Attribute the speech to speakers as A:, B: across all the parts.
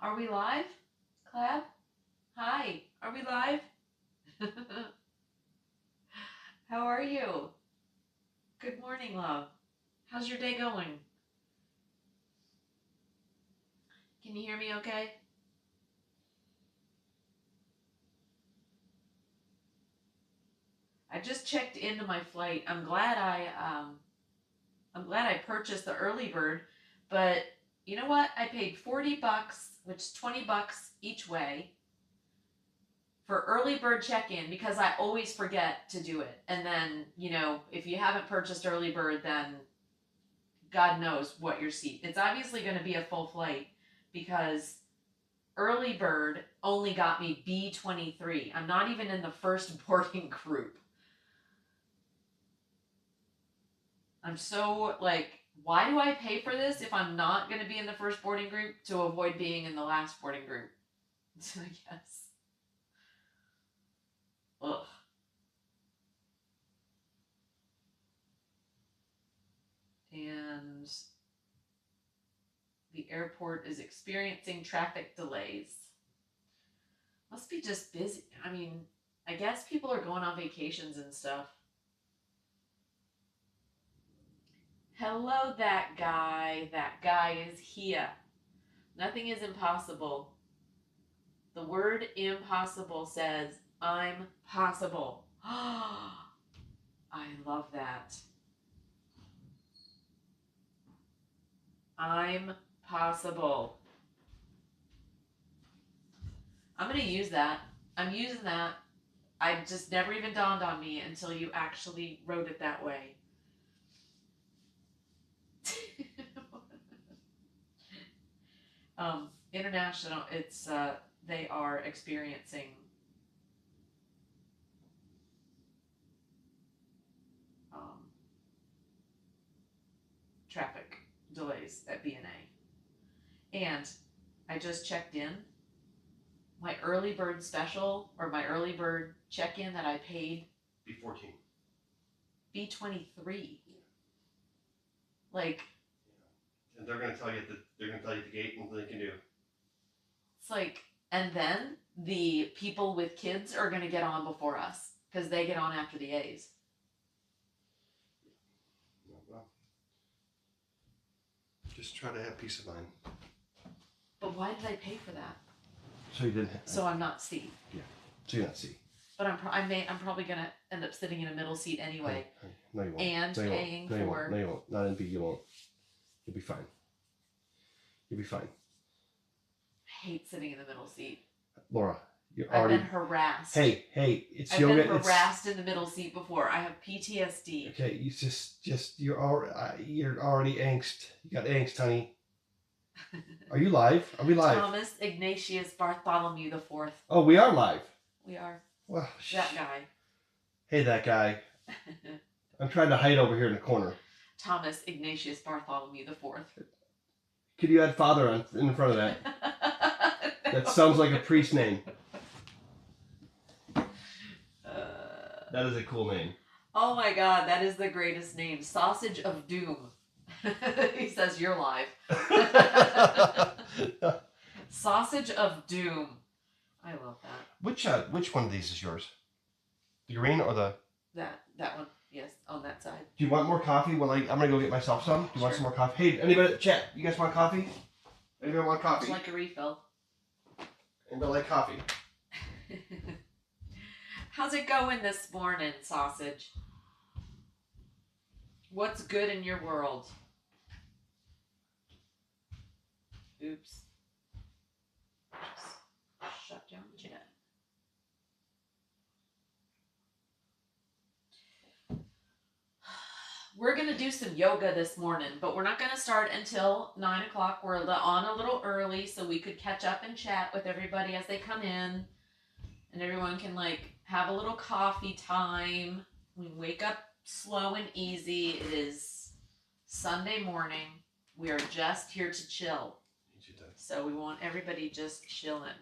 A: Are we live? Clap? Hi, are we live? How are you? Good morning, love. How's your day going? Can you hear me okay? I just checked into my flight. I'm glad I purchased the early bird, but you know what? I paid $40, which is $20 each way, for early bird check-in because I always forget to do it. And then, if you haven't purchased early bird, then God knows what your seat. It's obviously going to be a full flight because early bird only got me B23. I'm not even in the first boarding group. I'm so like, why do I pay for this if I'm not going to be in the first boarding group to avoid being in the last boarding group? I guess. Ugh. And the airport is experiencing traffic delays. Must be just busy. I mean, I guess people are going on vacations and stuff. Hello, that guy. That guy is here. Nothing is impossible. The word impossible says, I'm possible. I love that. I'm possible. I'm going to use that. I'm using that. I just never even dawned on me until you actually wrote it that way. International, they are experiencing traffic delays at BNA. And I just checked in. My early bird special, or my early bird check-in that I paid,
B: B14.
A: B23. Like,
B: and they're gonna tell you at the gate what they can do.
A: It's like, and then the people with kids are gonna get on before us because they get on after the A's.
B: Well, just try to have peace of mind.
A: But why did I pay for that?
B: So you didn't.
A: So I'm not C.
B: Yeah. So you're not C.
A: But I'm probably gonna end up sitting in a middle seat anyway.
B: No, you won't.
A: And
B: no, you
A: paying
B: won't. No,
A: for.
B: No, you won't. Not in B. You won't. You'll be fine. You'll be fine.
A: I hate sitting in the middle seat.
B: Laura, you're
A: I've
B: already
A: been harassed.
B: Hey, it's
A: I've
B: yoga.
A: I've been harassed in the middle seat before. I have PTSD.
B: Okay, you just you're already angst. You got angst, honey. Are you live? Are we live?
A: Thomas Ignatius Bartholomew the Fourth.
B: Oh, we are live.
A: We are.
B: Well,
A: that guy.
B: Hey, that guy. I'm trying to hide over here in the corner.
A: Thomas Ignatius Bartholomew the Fourth.
B: Could you add father in front of that? That sounds like a priest name. That is a cool name.
A: Oh my God, that is the greatest name. Sausage of Doom. He says you're live. Sausage of Doom. I love that.
B: Which one of these is yours? The green or the...
A: That one. Yes, on that side.
B: Do you want more coffee? Well, I'm going to go get myself some. Do you want some more coffee? Hey, anybody, chat, you guys want coffee? Anybody want coffee?
A: Would you like a refill?
B: Anybody like coffee?
A: How's it going this morning, Sausage? What's good in your world? Oops. Just shut down the chat. We're going to do some yoga this morning, but we're not going to start until 9 o'clock. We're on a little early so we could catch up and chat with everybody as they come in. And everyone can have a little coffee time. We wake up slow and easy. It is Sunday morning. We are just here to chill. So we want everybody just chilling.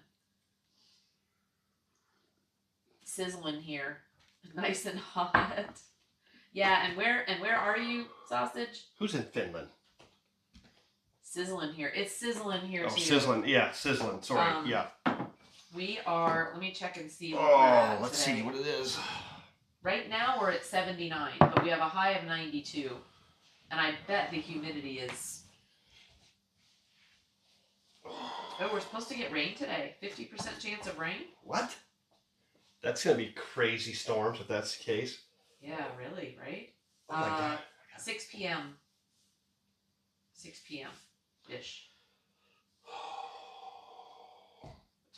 A: Sizzling here. Nice and hot. Yeah, and where are you, Sausage?
B: Who's in Finland?
A: sizzling here. It's sizzling here
B: Oh,
A: too.
B: sizzling. Yeah, sizzling. Sorry. Yeah.
A: We are. Let me check and see what we're
B: Oh,
A: at
B: let's
A: today.
B: see what it is.
A: Right now we're at 79, but we have a high of 92, and I bet the humidity is. Oh, we're supposed to get rain today. 50% chance of rain.
B: What? That's gonna be crazy storms if that's the case.
A: Yeah, really, right?
B: Oh my God.
A: 6 p.m. 6 p.m. ish.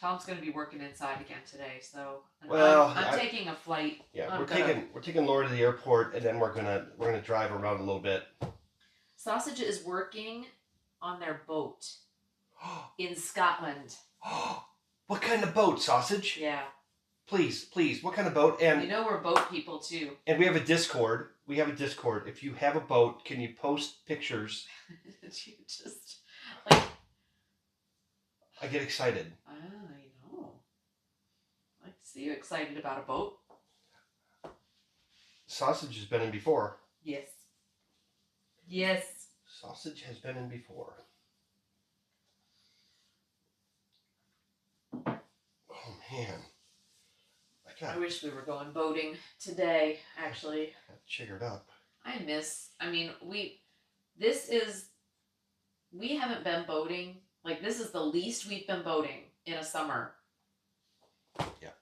A: Tom's gonna be working inside again today, so I'm taking a flight.
B: Yeah, we're taking Laura to the airport, and then we're gonna drive around a little bit.
A: Sausage is working on their boat in Scotland.
B: What kind of boat, Sausage?
A: Yeah.
B: Please, what kind of boat? And
A: you know we're boat people too.
B: And we have a Discord. If you have a boat, can you post pictures?
A: You just like.
B: I get excited.
A: I know. I like to see you excited about a boat.
B: Sausage has been in before.
A: Yes. Yes.
B: Sausage has been in before. Oh man.
A: I wish we were going boating today, actually.
B: Got chiggered up.
A: We haven't been boating. Like, this is the least we've been boating in a summer.
B: Yeah.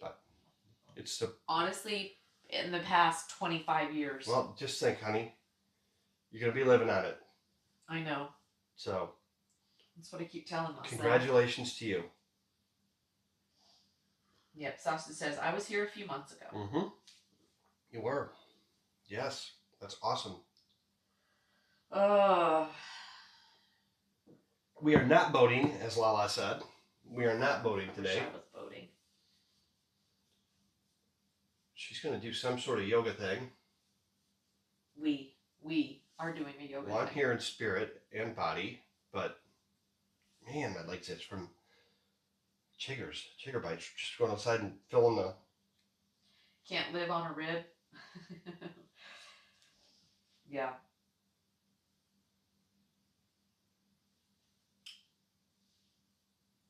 B: But it's
A: honestly, in the past 25 years.
B: Well, just think, honey. You're going to be living on it.
A: I know.
B: So.
A: That's what I keep telling myself.
B: Congratulations to you.
A: Yep, Sausage says, I was here a few months ago.
B: Mm-hmm. You were. Yes. That's awesome. We are not boating, as Lala said. We are not boating today.
A: I was boating.
B: She's going to do some sort of yoga thing.
A: We are doing a yoga
B: Well, I'm
A: thing.
B: here in spirit and body, but man, my legs itch from chigger bites. Just going outside and filling the...
A: Can't live on a rib. Yeah.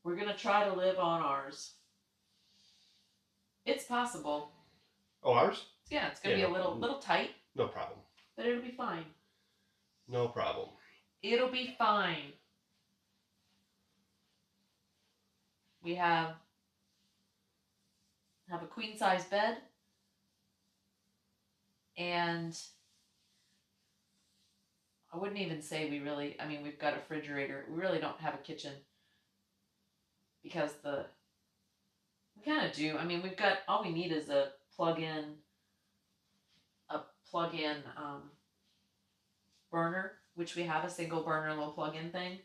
A: We're going to try to live on ours. It's possible.
B: Oh, ours?
A: Yeah, it's going to be a little tight.
B: No problem.
A: But it'll be fine.
B: No problem.
A: It'll be fine. We have a queen size bed. And I wouldn't even say we've got a refrigerator. We really don't have a kitchen. Because we kind of do. We've got, all we need is a plug-in burner, which we have a single burner little plug-in thing.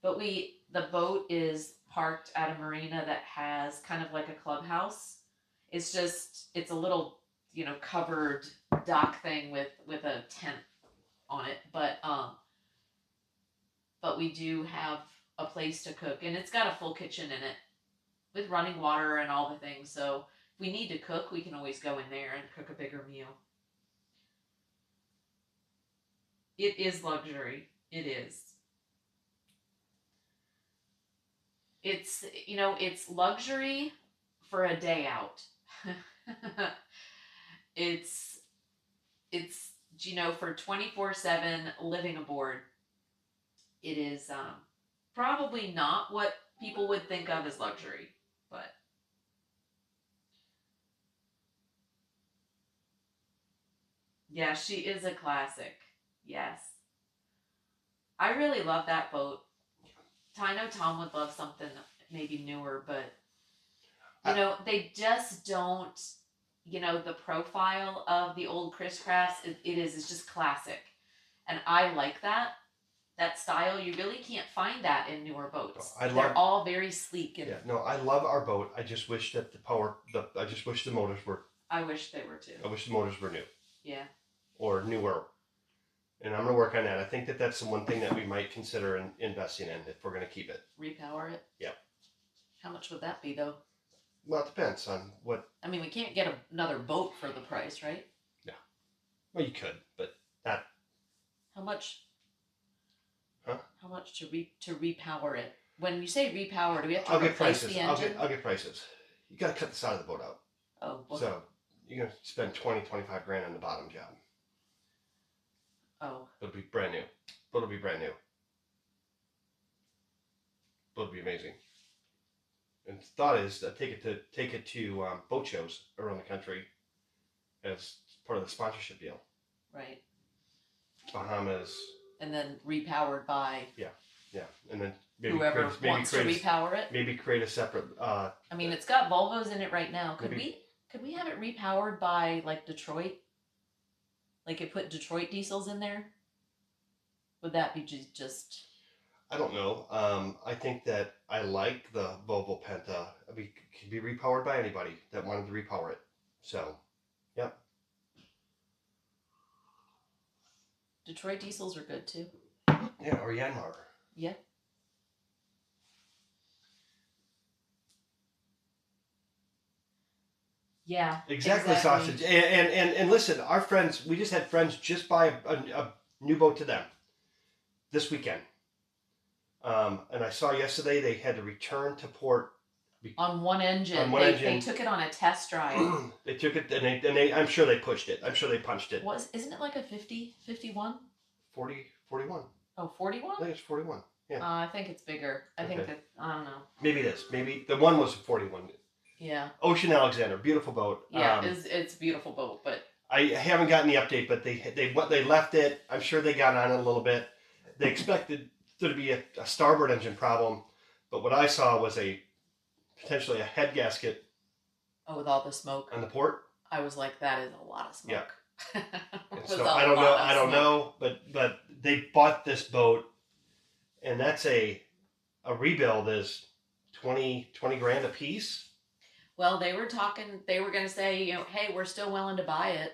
A: But the boat is parked at a marina that has kind of like a clubhouse. It's a little, covered dock thing with a tent on it. But we do have a place to cook, and it's got a full kitchen in it with running water and all the things. So if we need to cook, we can always go in there and cook a bigger meal. It is luxury. It is. It's luxury for a day out. It's for 24/7 living aboard. It is probably not what people would think of as luxury, but yeah, she is a classic. Yes. I really love that boat. I know Tom would love something maybe newer, but they just don't, the profile of the old Chris Crafts, it's just classic. And I like that style. You really can't find that in newer boats. They're all very sleek. And
B: I love our boat. I just wish that I just wish the motors were.
A: I wish they were too.
B: I wish the motors were new.
A: Yeah.
B: Or newer. And I'm going to work on that. I think that's the one thing that we might consider investing in if we're going to keep it.
A: Repower it?
B: Yeah.
A: How much would that be, though?
B: Well, it depends on what...
A: we can't get another boat for the price, right?
B: Yeah. Well, you could, but not...
A: How much?
B: Huh?
A: much to repower it? When you say repower, do we have to
B: I'll get
A: replace
B: prices.
A: the engine?
B: I'll get prices. You got to cut the side of the boat out.
A: Oh, well,
B: So you're gonna spend 25 grand on the bottom job.
A: oh,
B: But it'll be brand new. But it'll be brand new. But it'll be amazing. And the thought is that take it to boat shows around the country as part of the sponsorship deal.
A: right.
B: Bahamas,
A: And then repowered by
B: yeah, and then maybe
A: whoever wants to
B: create
A: repower it.
B: maybe create a separate.
A: I mean, it's got Volvos in it right now. Could
B: Maybe-
A: we have it repowered by like Detroit? Like it put Detroit diesels in there? Would that be just
B: I don't know. I think that I like the Volvo Penta. I mean, it can be repowered by anybody that wanted to repower it. So, yep.
A: Detroit diesels are good too?
B: Yeah, or Yanmar.
A: Yeah. Yeah.
B: Exactly, sausage. And listen, our friends, we just had friends just buy a new boat to them this weekend. And I saw yesterday they had to return to port.
A: On one engine.
B: On one
A: they
B: engine.
A: took it on a test drive.
B: They took it and they I'm sure they pushed it. I'm sure they punched it.
A: Isn't it like a 50, 51?
B: 41.
A: Oh, 41?
B: I think it's 41. Yeah.
A: I think it's bigger. I think
B: Okay.
A: that, I don't know.
B: Maybe it is. Maybe the one was 41.
A: Yeah.
B: Ocean Alexander, beautiful boat.
A: Yeah, it's a beautiful boat, but
B: I haven't gotten the update, but they left it. I'm sure they got on it a little bit. They expected there to be a starboard engine problem, but what I saw was potentially a head gasket
A: with all the smoke,
B: on the port.
A: I was like, that is a lot of smoke.
B: And
A: It was
B: so
A: a
B: I don't know.
A: lot of
B: I don't
A: smoke.
B: know, but they bought this boat, and that's a rebuild is 20 grand a piece.
A: Well, they were going to say, hey, we're still willing to buy it,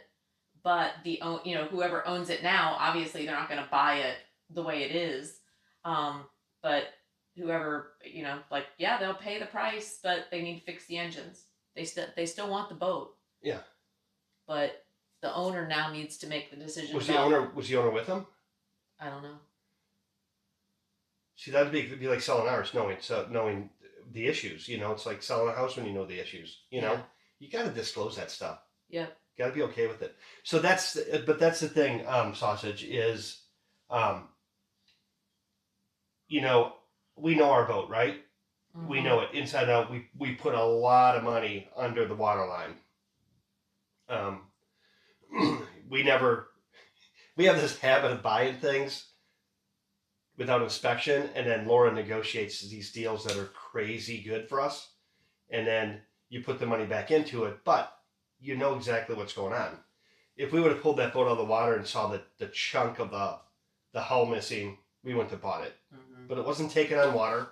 A: but whoever owns it now, obviously they're not going to buy it the way it is. But whoever, yeah, they'll pay the price, but they need to fix the engines. They still want the boat.
B: Yeah.
A: But the owner now needs to make the decision.
B: Was the owner with them?
A: I don't know.
B: See, that'd be like selling ours, knowing the issues. It's like selling a house when you know the issues.
A: Yeah.
B: You got to disclose that stuff.
A: Yep.
B: Got to be okay with it. So that's the thing. Sausage is, we know our boat, right?
A: Mm-hmm.
B: We know it inside out. We put a lot of money under the waterline. We have this habit of buying things without inspection, and then Laura negotiates these deals that are crazy good for us, and then you put the money back into it, but you know exactly what's going on. If we would have pulled that boat out of the water and saw the chunk of the hull missing, we wouldn't have bought it.
A: Mm-hmm.
B: But it wasn't taken on water.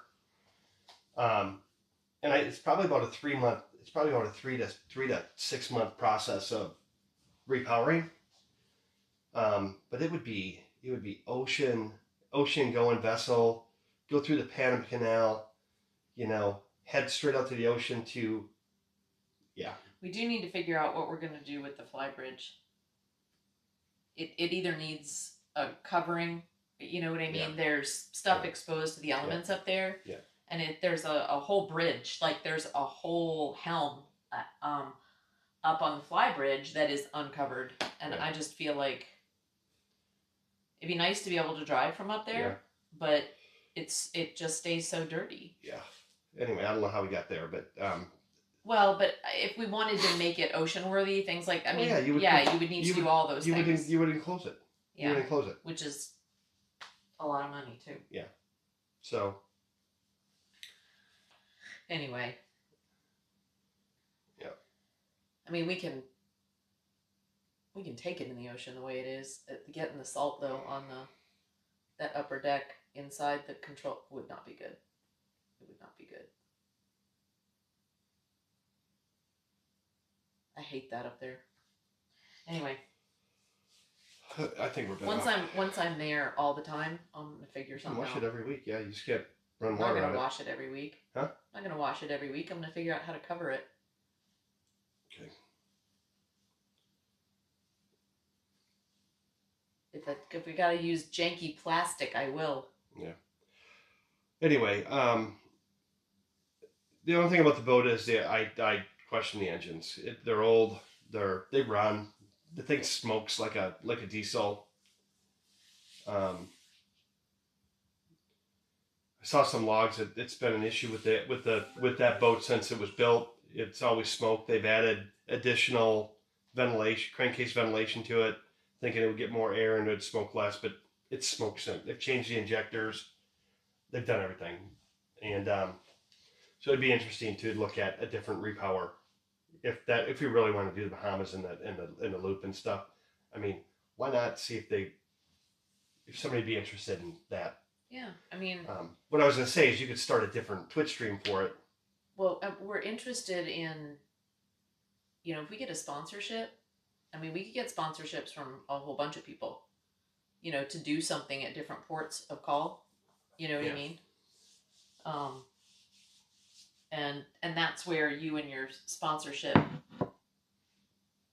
B: It's probably about a 3 to 6 month process of repowering. But it would be ocean going vessel, go through the Panama Canal, head straight out to the ocean
A: We do need to figure out what we're going to do with the fly bridge. It either needs a covering, you know what I mean?
B: Yeah.
A: There's stuff
B: Yeah.
A: exposed to the elements up there.
B: Yeah.
A: And there's a whole bridge, like there's a whole helm up on the fly bridge that is uncovered. And
B: Yeah.
A: I just feel like it'd be nice to be able to drive from up there,
B: Yeah.
A: but it just stays so dirty.
B: Yeah. Anyway, I don't know how we got there, but
A: Well, but if we wanted to make it ocean worthy, things like, you would need to do all those things.
B: you would enclose it. You would
A: Yeah,
B: enclose it.
A: which is a lot of money too.
B: So
A: Anyway.
B: Yeah.
A: I mean, we can take it in the ocean the way it is. Getting the salt though on that upper deck inside the control would not be good. It would not be good. I hate that up there. Anyway,
B: I think we're better
A: once I'm there all the time, I'm gonna figure
B: You can
A: something
B: wash
A: out.
B: it every week. Yeah, you just can't run
A: I'm not
B: water
A: gonna
B: on it.
A: wash it every week.
B: Huh?
A: I'm not gonna wash it every week. I'm gonna figure out how to cover it.
B: Okay.
A: If we gotta use janky plastic, I will.
B: Yeah. Anyway, the only thing about the boat is I question the engines. They're old. They run. The thing smokes like a diesel. I saw some logs that it's been an issue with that boat since it was built. It's always smoked. They've added additional ventilation, crankcase ventilation to it, thinking it would get more air and it'd smoke less, but it smokes. They've changed the injectors. They've done everything, and so it'd be interesting to look at a different repower if we really want to do the Bahamas in the loop and stuff. I mean, why not see if somebody would be interested in that?
A: Yeah, I mean,
B: what I was going to say is you could start a different Twitch stream for it.
A: well, we're interested in, if we get a sponsorship, I mean, we could get sponsorships from a whole bunch of people, to do something at different ports of call. You know what I mean? And that's where you and your sponsorship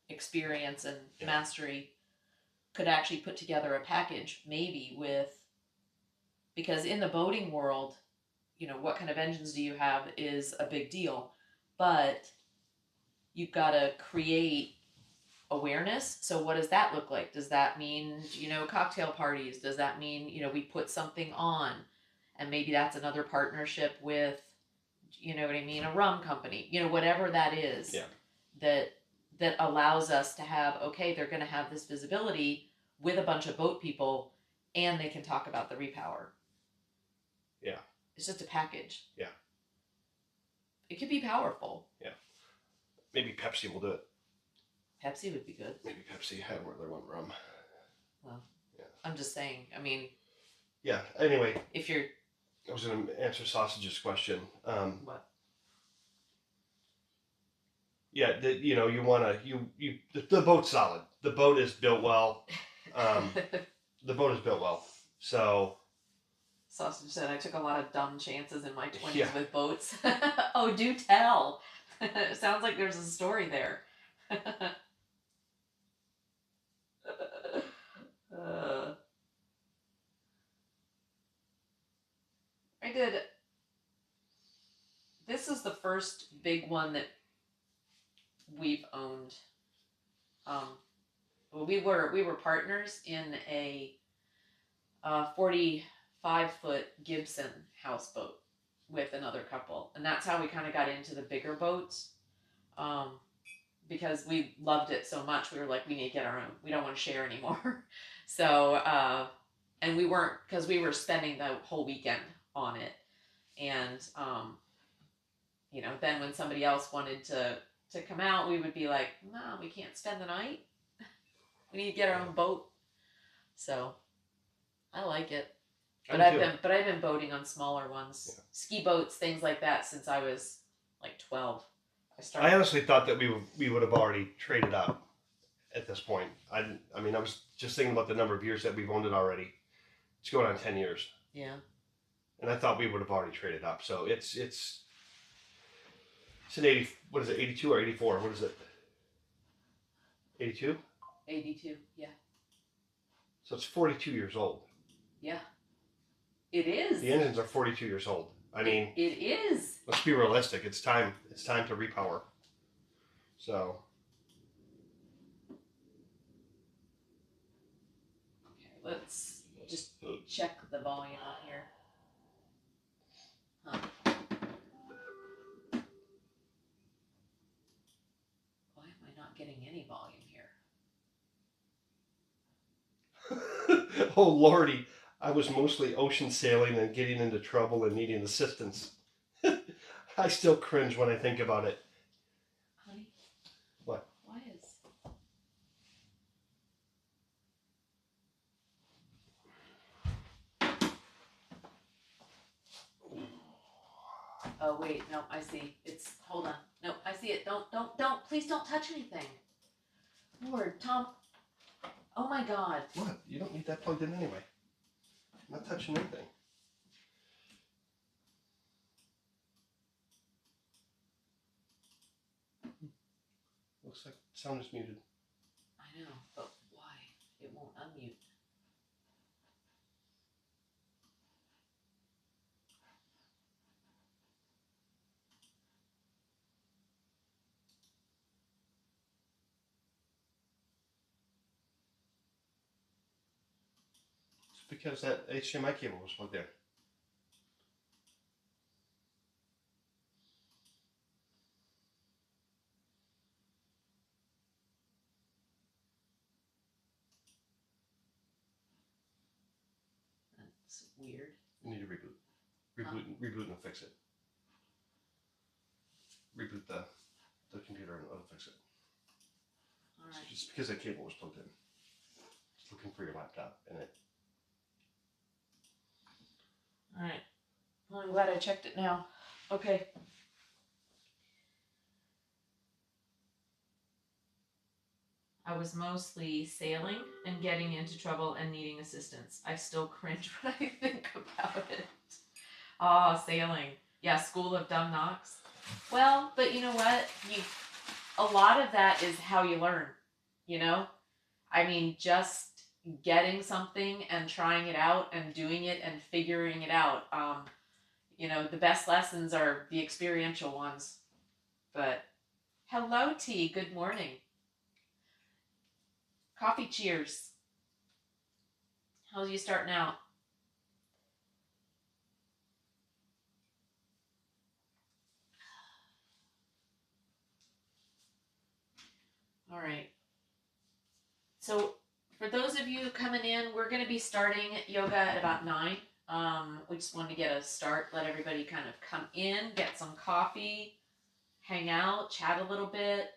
A: experience and mastery could actually put together a package, maybe because in the boating world, what kind of engines do you have is a big deal, but you've got to create awareness. So what does that look like? Does that mean, cocktail parties? Does that mean, we put something on, and maybe that's another partnership with, what I mean, a rum company, whatever that is, that allows us to have, okay, they're going to have this visibility with a bunch of boat people, and they can talk about the repower.
B: Yeah.
A: It's just a package.
B: Yeah.
A: It could be powerful.
B: Yeah. Maybe Pepsi will do it.
A: Pepsi would be good.
B: Maybe Pepsi had where they want rum.
A: Well, yeah. I'm just saying, I mean.
B: Yeah, anyway.
A: If you're.
B: I was going to answer Sausage's question.
A: What?
B: Yeah, you want to, the boat's solid. The boat is built well. The boat is built well. So.
A: Sausage said, I took a lot of dumb chances in my 20s with boats. Oh, do tell. Sounds like there's a story there. I did. This is the first big one that we've owned. We were partners in a 45-foot Gibson houseboat with another couple, and that's how we kind of got into the bigger boats. Because we loved it so much, we were like, we need to get our own. We don't want to share anymore. So, and we weren't, because we were spending the whole weekend on it. And, then when somebody else wanted to come out, we would be like, no, we can't spend the night. We need to get our own boat. So, I like it. But I've been boating on smaller ones, ski boats, things like that, since I was like 12.
B: I honestly thought that we would have already traded up at this point. I was just thinking about the number of years that we've owned it already. It's going on 10 years.
A: Yeah.
B: And I thought we would have already traded up. So it's an 80. What is it? 82 or 84? What is it? 82.
A: 82. Yeah.
B: So it's 42 years old.
A: Yeah. It is.
B: The engines are 42 years old. I mean,
A: it is.
B: Let's be realistic. It's time. It's time to repower. So.
A: Okay, let's just check the volume on here. Huh. Why am I not getting any volume here?
B: Oh Lordy, I was mostly ocean sailing and getting into trouble and needing assistance. I still cringe when I think about it.
A: Honey?
B: What?
A: Why is... Oh, wait, no, I see. Hold on. No, I see it. Don't, please don't touch anything. Lord, Tom. Oh my God.
B: What? You don't need that plugged in anyway. I'm not touching anything. Looks like sound is muted.
A: I know, but why? It won't unmute.
B: because that HDMI cable was plugged in.
A: That's weird.
B: You need to reboot. Reboot and fix it. Reboot the computer and it'll fix it.
A: All right.
B: Just because that cable was plugged in. Just looking for your laptop and it.
A: All right. Well, I'm glad I checked it now. Okay. I was mostly sailing and getting into trouble and needing assistance. I still cringe when I think about it. Ah, sailing. Yeah, School of Dumb Knocks. Well, but you know what? A lot of that is how you learn, you know? I mean, just getting something and trying it out and doing it and figuring it out. You know, the best lessons are the experiential ones. But hello, T. Good morning. Coffee cheers. How's you starting out? All right. So for those of you coming in, we're going to be starting yoga at about 9. We just wanted to get a start, let everybody kind of come in, get some coffee, hang out, chat a little bit.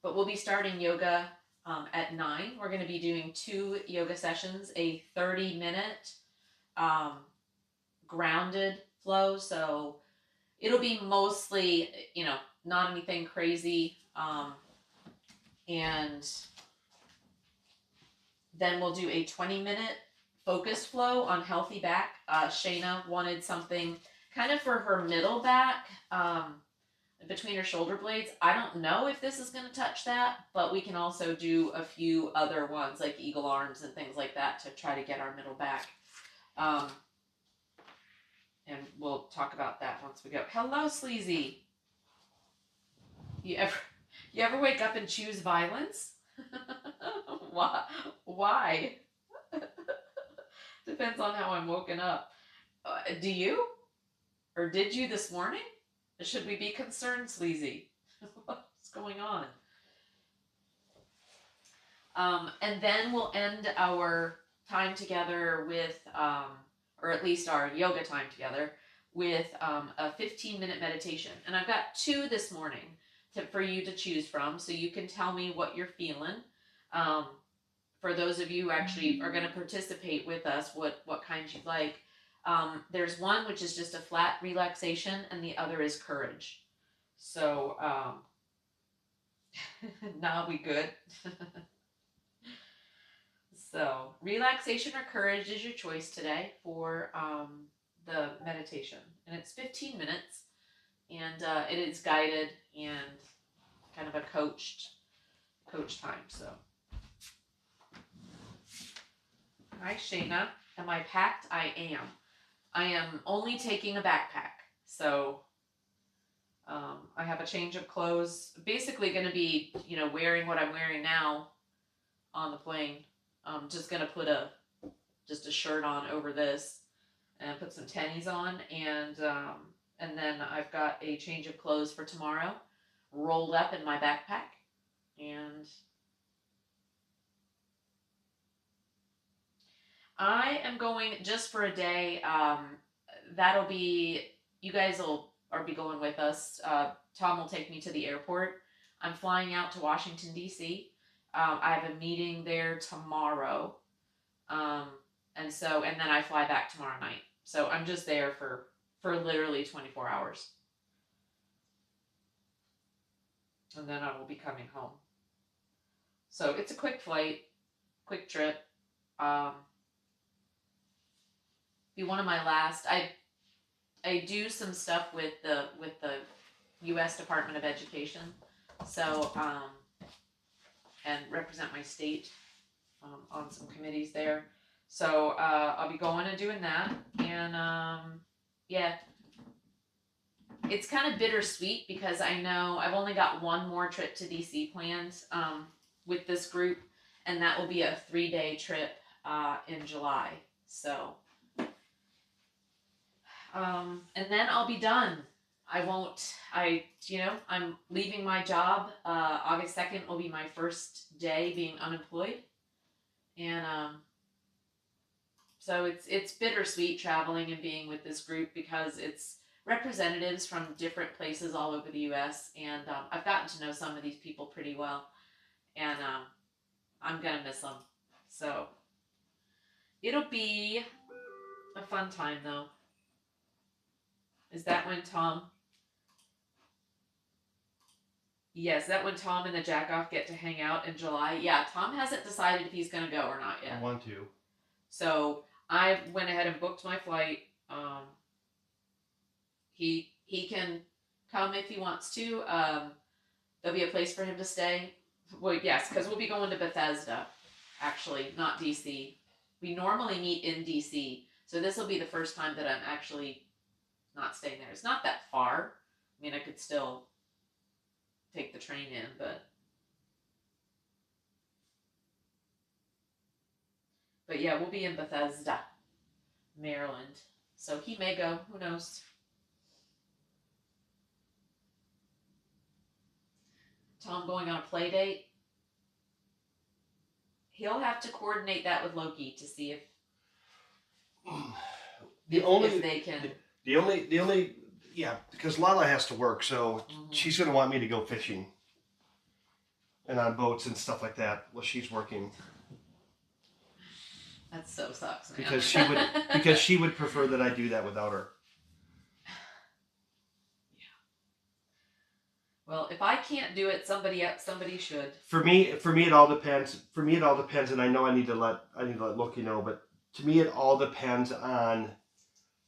A: But we'll be starting yoga at 9. We're going to be doing 2 yoga sessions, a 30-minute grounded flow. So it'll be mostly, you know, not anything crazy. And then we'll do a 20-minute focused flow on healthy back. Shayna wanted something kind of for her middle back, between her shoulder blades. I don't know if this is going to touch that, but we can also do a few other ones like eagle arms and things like that to try to get our middle back. And we'll talk about that once we go. Hello, Sleazy. You ever wake up and choose violence? Why? Depends on how I'm woken up. Do you? Or did you this morning? Should we be concerned, Sleazy? What's going on? And then we'll end our time together with, or at least our yoga time together, with a 15-minute meditation. And I've got 2 this morning for you to choose from, so you can tell me what you're feeling. For those of you who actually are going to participate with us, what kinds you'd like. There's one which is just a flat relaxation, and the other is courage. So, now we good. So, relaxation or courage is your choice today for the meditation, and it's 15 minutes, and it is guided and kind of a coach time. So, hi Shayna, am I packed? I am. I am only taking a backpack, so I have a change of clothes. Basically going to be, you know, wearing what I'm wearing now on the plane. I'm just going to put just a shirt on over this and put some tennies on, and then I've got a change of clothes for tomorrow rolled up in my backpack, and I am going just for a day. That'll be, you guys will be going with us. Tom will take me to the airport. I'm flying out to Washington, D.C. I have a meeting there tomorrow. And then I fly back tomorrow night. So I'm just there for literally 24 hours. And then I will be coming home. So it's a quick flight, quick trip. Be one of my last. I do some stuff with the U.S. Department of Education, so and represent my state on some committees there. So I'll be going and doing that, and yeah, it's kind of bittersweet because I know I've only got one more trip to DC planned with this group, and that will be a 3-day trip in July. So, and then I'll be done. I'm leaving my job. August 2nd will be my first day being unemployed. And, so it's bittersweet traveling and being with this group because it's representatives from different places all over the U.S. And I've gotten to know some of these people pretty well, and I'm gonna miss them. So it'll be a fun time, though. Is that when Tom? Yes, that when Tom and the Jackoff get to hang out in July. Yeah, Tom hasn't decided if he's gonna go or not yet.
B: I want to.
A: So I went ahead and booked my flight. He can come if he wants to. There'll be a place for him to stay. Well, yes, because we'll be going to Bethesda, actually, not DC. We normally meet in DC, so this will be the first time that I'm actually not staying there. It's not that far. I mean, I could still take the train in, but yeah, we'll be in Bethesda, Maryland. So he may go. Who knows? Tom going on a play date. He'll have to coordinate that with Loki to see if if they can.
B: The only yeah, because Lala has to work, so she's gonna want me to go fishing and on boats and stuff like that while she's working.
A: That so sucks, man.
B: Because she would prefer that I do that without her.
A: Well, if I can't do it, somebody should.
B: For me, it all depends. And I know I need to let Loki know, but to me, it all depends on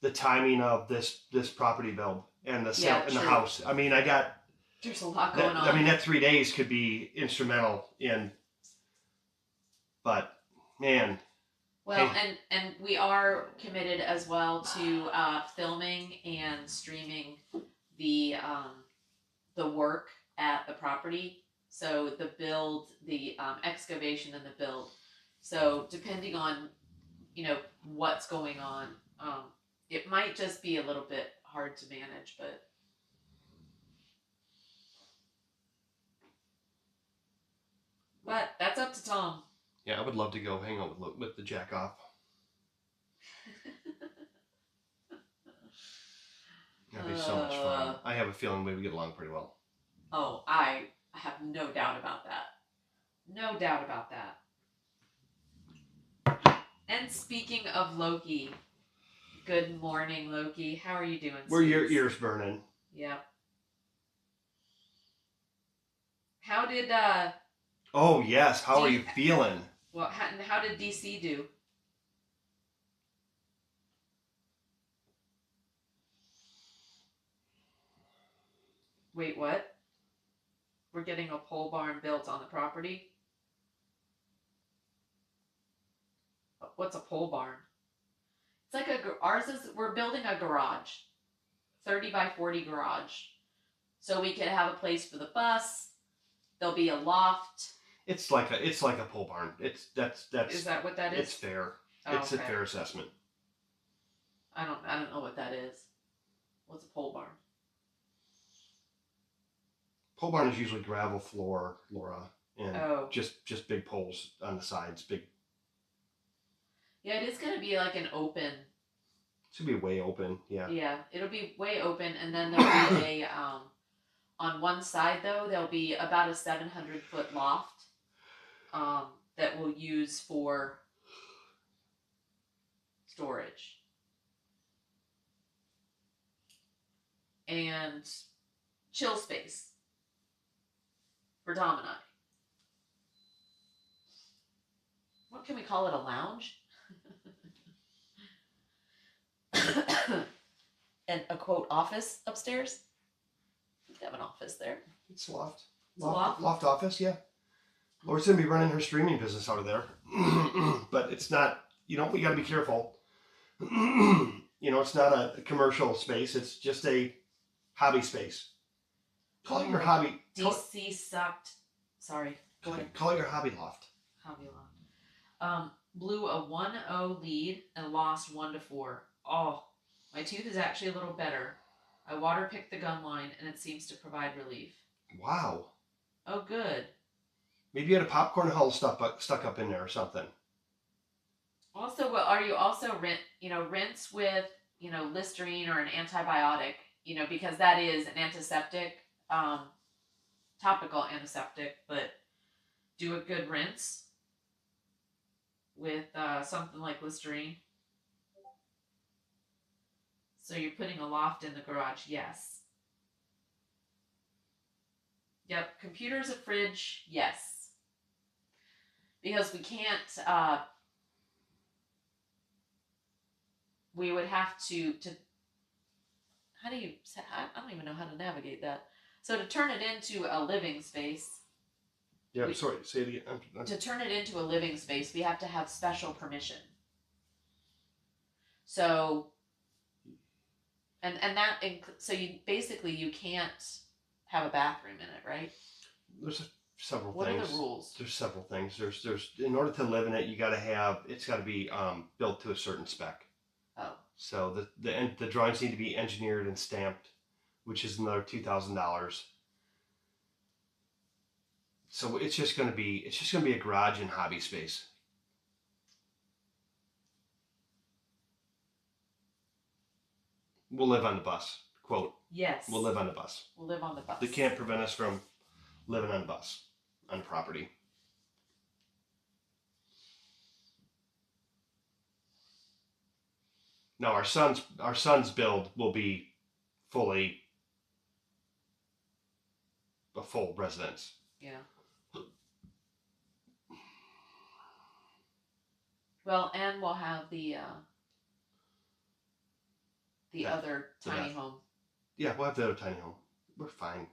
B: the timing of this property build and the sale and the house. I mean,
A: there's a lot going on.
B: I mean, that 3 days could be instrumental in. But man.
A: Well, and we are committed as well to filming and streaming the work at the property. So the build, the excavation and the build. So depending on, what's going on, it might just be a little bit hard to manage, but that's up to Tom.
B: Yeah, I would love to go hang out with the Jackoff. That'd be so much fun. I have a feeling we would get along pretty well.
A: Oh, I have no doubt about that. No doubt about that. And speaking of Loki, good morning, Loki. How are you doing?
B: Were your ears burning?
A: Yeah. How did
B: Oh yes, how are you feeling?
A: Well, how did DC do? Wait, what? We're getting a pole barn built on the property? What's a pole barn? It's like we're building a garage. 30 by 40 garage. So we could have a place for the bus. There'll be a loft.
B: It's like a pole barn. Is
A: that what that is?
B: It's fair. It's okay. A fair assessment.
A: I don't know what that is. What's a pole barn?
B: Pole barn is usually gravel floor, Laura, and just big poles on the sides. Big.
A: Yeah, it is gonna be like an open.
B: It's gonna be way open. Yeah.
A: Yeah, it'll be way open, and then there'll be a on one side though there'll be about a 700-foot loft. That we'll use for storage. And chill space for Dom and I. What can we call it? A lounge? And a quote office upstairs? We could have an office there.
B: It's a loft. Loft office, yeah. Laura's going to be running her streaming business out of there. But it's not, we got to be careful. It's not a commercial space. It's just a hobby space. Call it your hobby.
A: DC sucked. Sorry. Go ahead.
B: Call it your hobby loft.
A: Hobby loft. blew a 1-0 lead and lost 1-4. Oh, my tooth is actually a little better. I water picked the gum line and it seems to provide relief.
B: Wow.
A: Oh, good.
B: Maybe you had a popcorn hull stuck up in there or something.
A: Also, well, are you also rinse with Listerine or an antibiotic? Because that is an antiseptic, topical antiseptic, but do a good rinse with something like Listerine. So you're putting a loft in the garage, yes. Yep, computer's a fridge, yes. Because we can't, we would have to how do you, I don't even know how to navigate that. So to turn it into a living space,
B: Yeah, sorry, say it again.
A: to turn it into a living space, we have to have special permission. So, and that, so you can't have a bathroom in it, right?
B: There's several
A: What
B: things.
A: are the rules?
B: There's several things. There's in order to live in it, it's got to be built to a certain spec.
A: Oh.
B: So the drawings need to be engineered and stamped, which is another $2,000. So it's just going to be a garage and hobby space. We'll live on the bus. Quote.
A: Yes.
B: We'll live on the bus.
A: We'll live on the bus.
B: They can't prevent us from living on the bus, on the property. Now our son's build will be fully a full residence.
A: Yeah. Well, and we'll have the other tiny home.
B: Yeah, we'll have the other tiny home. We're fine.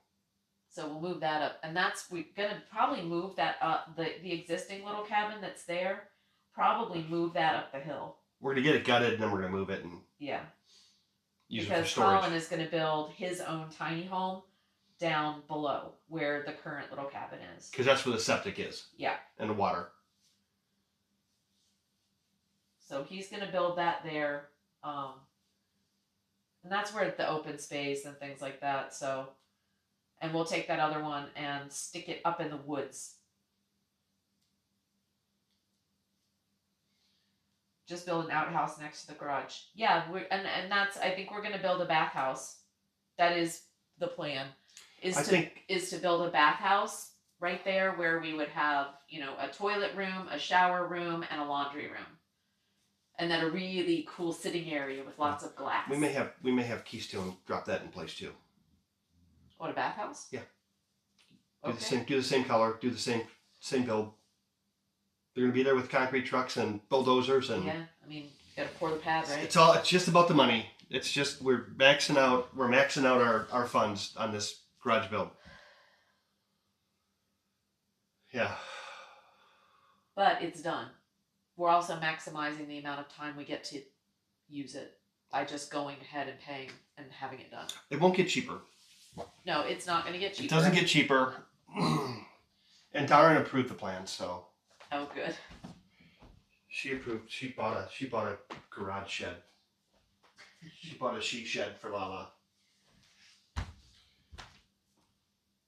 A: So we'll move that up, and we're gonna probably move that up, the existing little cabin that's there. Probably move that up the hill.
B: We're gonna get it gutted, and then we're gonna move it and use it for
A: because
B: storage.
A: Colin is gonna build his own tiny home down below where the current little cabin is.
B: Because that's where the septic is.
A: Yeah.
B: And the water.
A: So he's gonna build that there, and that's where the open space and things like that. So, and we'll take that other one and stick it up in the woods. Just build an outhouse next to the garage. Yeah, and that's, I think we're gonna build a bathhouse. That is the plan. Is to build a bathhouse right there where we would have, a toilet room, a shower room, and a laundry room. And then a really cool sitting area with lots of glass.
B: We may have Keystone drop that in place too.
A: What, a bathhouse?
B: Yeah.
A: Okay.
B: Do the same color. Do the same build. They're gonna be there with concrete trucks and bulldozers and.
A: Yeah, I mean, you gotta pour the pad, right?
B: It's just about the money. It's just we're maxing out our funds on this garage build. Yeah.
A: But it's done. We're also maximizing the amount of time we get to use it by just going ahead and paying and having it done.
B: It won't get cheaper.
A: No, it's not going to get cheaper.
B: It doesn't get cheaper. And Darren approved the plan, so.
A: Oh, good.
B: She approved. She bought a garage shed. She bought a she shed for Lala.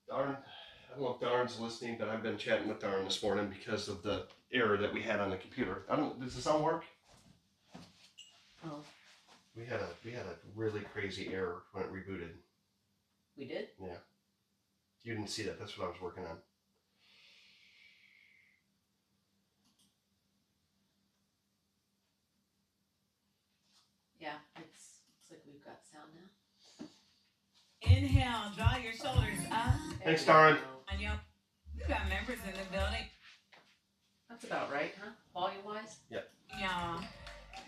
B: Darren, I don't know if Darren's listening, but I've been chatting with Darren this morning because of the error that we had on the computer. Does the sound work?
A: Oh.
B: We had a really crazy error when it rebooted.
A: We did?
B: Yeah. You didn't see that. That's what I was working on.
A: Yeah, looks like we've got sound now.
C: Inhale, draw your shoulders up.
B: Thanks, Darren.
C: And you got members in the building.
A: That's about right, huh? Volume-wise?
B: Yep.
C: Y'all,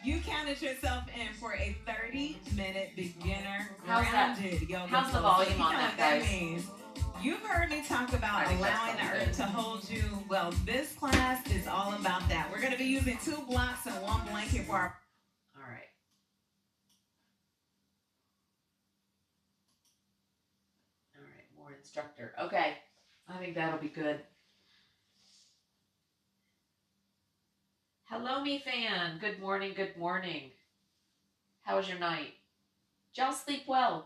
C: you counted yourself in for a 30-minute beginner
A: How's that?
C: grounded yoga
A: How's the
C: flow.
A: volume
C: So you
A: on
C: know
A: that,
C: what that
A: guys?
C: means. You've heard me talk about
A: I think that's
C: allowing the
A: probably
C: earth
A: good.
C: to hold you. Well, this class is all about that. We're going to be using 2 blocks and 1 blanket for our
A: All right. All right, more instructor. Okay, I think that'll be good. Hello, me fan. Good morning. Good morning. How was your night? Did y'all sleep well?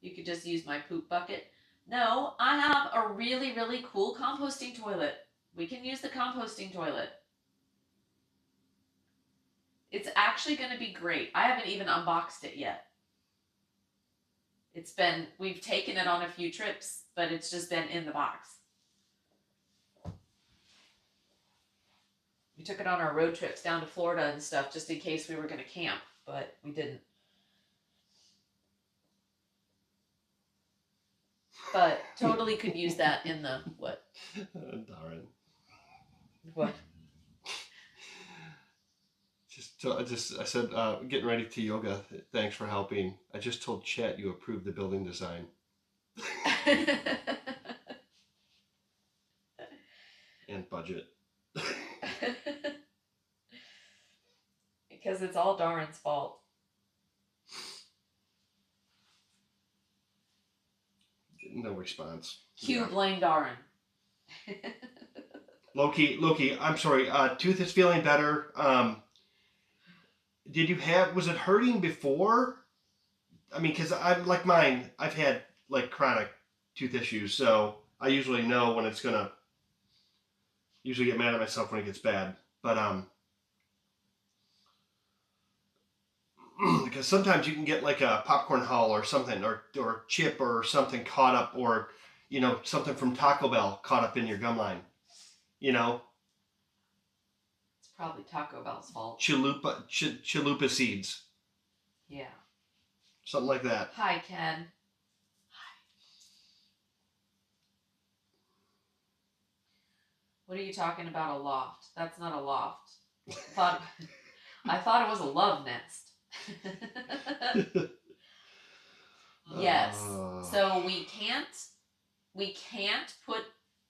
A: You could just use my poop bucket. No, I have a really, really cool composting toilet. We can use the composting toilet. It's actually going to be great. I haven't even unboxed it yet. We've taken it on a few trips, but it's just been in the box. We took it on our road trips down to Florida and stuff just in case we were going to camp, but we didn't. But totally could use that in the what?
B: Darn.
A: What?
B: I said, getting ready to yoga. Thanks for helping. I just told Chet you approved the building design. And budget.
A: Because it's all Darren's fault.
B: No response.
A: Cue blame Darren.
B: Loki, I'm sorry. Tooth is feeling better. Was it hurting before? I mean, because I'm like mine, I've had like chronic tooth issues, so I usually know when it's gonna, usually get mad at myself when it gets bad. But, because sometimes you can get like a popcorn hull or something, or chip or something caught up, or, something from Taco Bell caught up in your gum line,
A: It's probably Taco Bell's fault.
B: chalupa seeds,
A: Yeah.
B: something like that.
A: Hi, Ken. Hi. What are you talking about, a loft? That's not a loft. I thought it was a love nest. Yes. So we can't put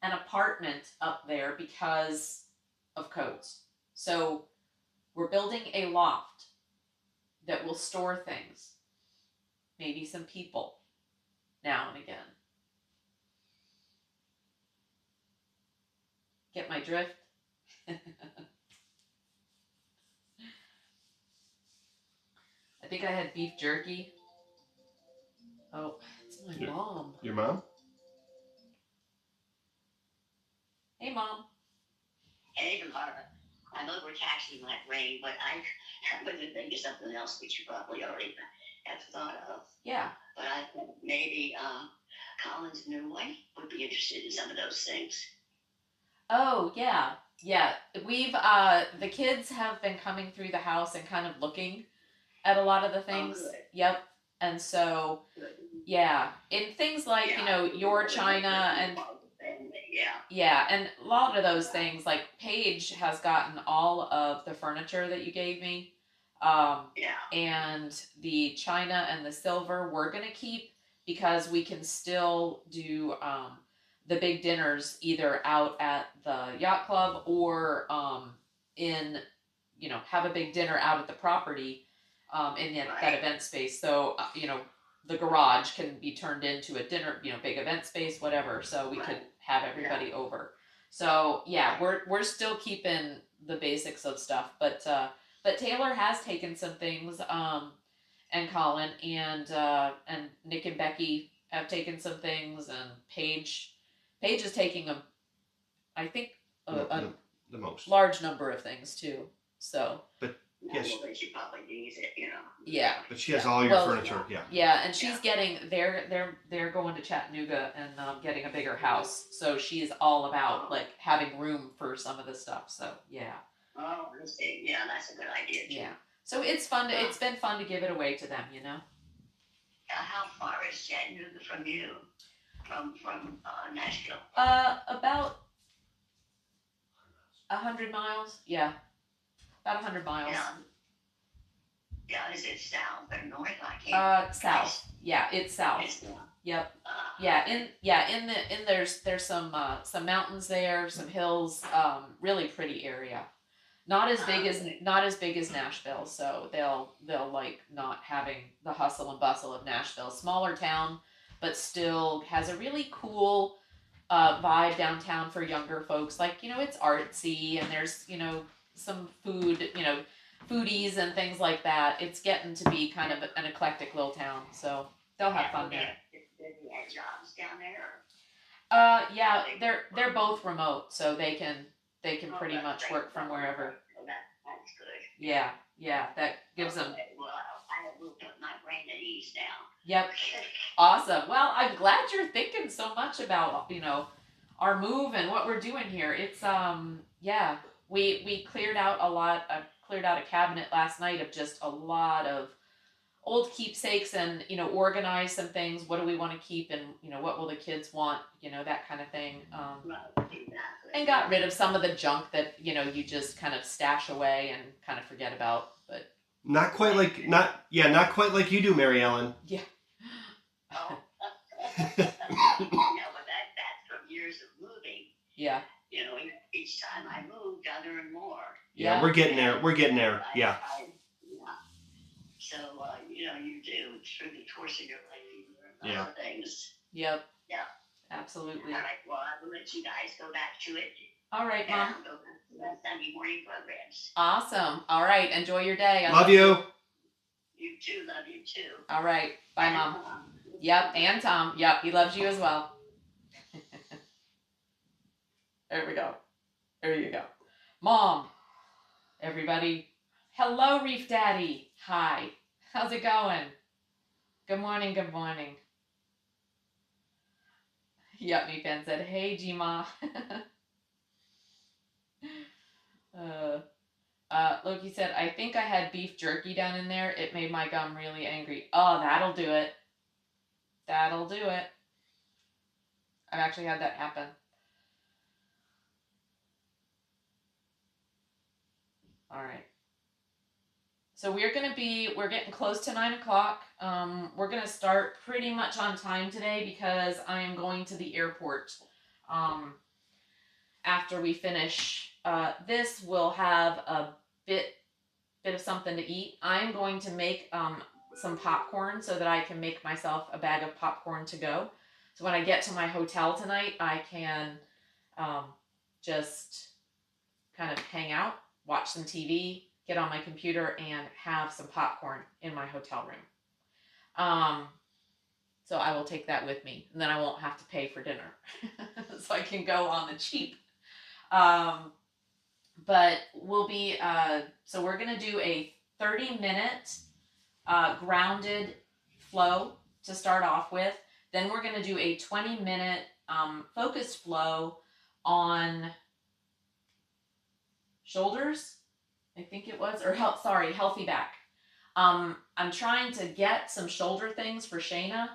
A: an apartment up there because of codes. So we're building a loft that will store things. Maybe some people now and again. Get my drift? I think I had beef jerky. Oh, it's my mom.
B: Your mom?
A: Hey, Mom.
D: Hey, Laura. I know we're taxing like rain, but I was thinking of something else which you probably already have thought of.
A: Yeah.
D: But I think maybe Colin's new wife would be interested in some of those things.
A: Oh, yeah. Yeah. We've, the kids have been coming through the house and kind of looking at a lot of the things.
D: Oh, good.
A: Yep. And so, yeah. In things like, your China and yeah, and a lot of those things, like Paige has gotten all of the furniture that you gave me. And the china and the silver we're going to keep because we can still do the big dinners either out at the yacht club or have a big dinner out at the property in that event space. So, the garage can be turned into a dinner, big event space, whatever. So we could have everybody over. So yeah, we're still keeping the basics of stuff, but Taylor has taken some things, and Colin and Nick and Becky have taken some things, and Paige is taking them. I think
B: The most.
A: large number of things too. So.
B: Yes.
D: Well, she probably needs it,
A: Yeah.
B: But she has all your furniture, yeah.
A: Yeah, and she's getting they're going to Chattanooga and getting a bigger house. So she's all about like having room for some of the stuff. So yeah.
D: Oh, I see. Yeah, that's a good idea too.
A: Yeah. So it's been fun to give it away to them,
D: How far is Chattanooga from you? From Nashville?
A: About 100 miles. Yeah. About 100 miles.
D: Yeah, is it south or north? I can't.
A: South. Yeah, it's south. Yep. There's some mountains there, some hills, really pretty area. Not as big as Nashville, so they'll like not having the hustle and bustle of Nashville. Smaller town, but still has a really cool vibe downtown for younger folks. Like, it's artsy and there's, some food, foodies and things like that. It's getting to be kind of an eclectic little town, so they'll have fun there.
D: Did you have jobs down there?
A: Yeah, they're both remote, so they can pretty
D: That's
A: much
D: great.
A: work from wherever.
D: Well, that's good.
A: Yeah, that gives them.
D: Okay, well, I will put my brain at ease now.
A: Yep, awesome. Well, I'm glad you're thinking so much about our move and what we're doing here. It's yeah, we cleared out a lot. Cleared out a cabinet last night of just a lot of old keepsakes and organized some things. What do we want to keep, and what will the kids want, that kind of thing.
D: Right, exactly.
A: And got rid of some of the junk that you just kind of stash away and kind of forget about. But
B: Not quite like you do, Mary Ellen.
A: yeah.
D: Oh. No, but that's from years of moving.
A: Yeah.
D: Each time I moved, I learned more.
B: Yeah, we're getting there. We're getting there. Yeah.
D: So, you do through the course of your life, you learn a lot of things.
A: Yep.
D: Yeah.
A: Absolutely.
D: All right, well, I will let you guys go back to it.
A: All right,
D: And
A: Mom.
D: I'll go back to the Sunday morning programs.
A: Awesome. All right. Enjoy your day. I
B: Love you.
D: You too, love you too.
A: All right. Bye,
D: And,
A: Mom. Yep. And Tom. Yep. He loves you as well. There we go. There you go. Mom. Everybody. Hello, Reef Daddy. Hi. How's it going? Good morning. Good morning. Yep, me fan said, hey, Gma. Loki said, I think I had beef jerky down in there. It made my gum really angry. Oh, that'll do it. That'll do it. I've actually had that happen. All right. So we're getting close to 9 o'clock. We're going to start pretty much on time today because I am going to the airport. After we finish this, we'll have a bit of something to eat. I'm going to make some popcorn so that I can make myself a bag of popcorn to go. So when I get to my hotel tonight, I can just kind of hang out, watch some TV, get on my computer, and have some popcorn in my hotel room. So I will take that with me, and then I won't have to pay for dinner. So I can go on the cheap. But we'll be, so we're going to do a 30-minute grounded flow to start off with. Then we're going to do a 20-minute focused flow on shoulders, I think it was, or healthy back. I'm trying to get some shoulder things for Shayna.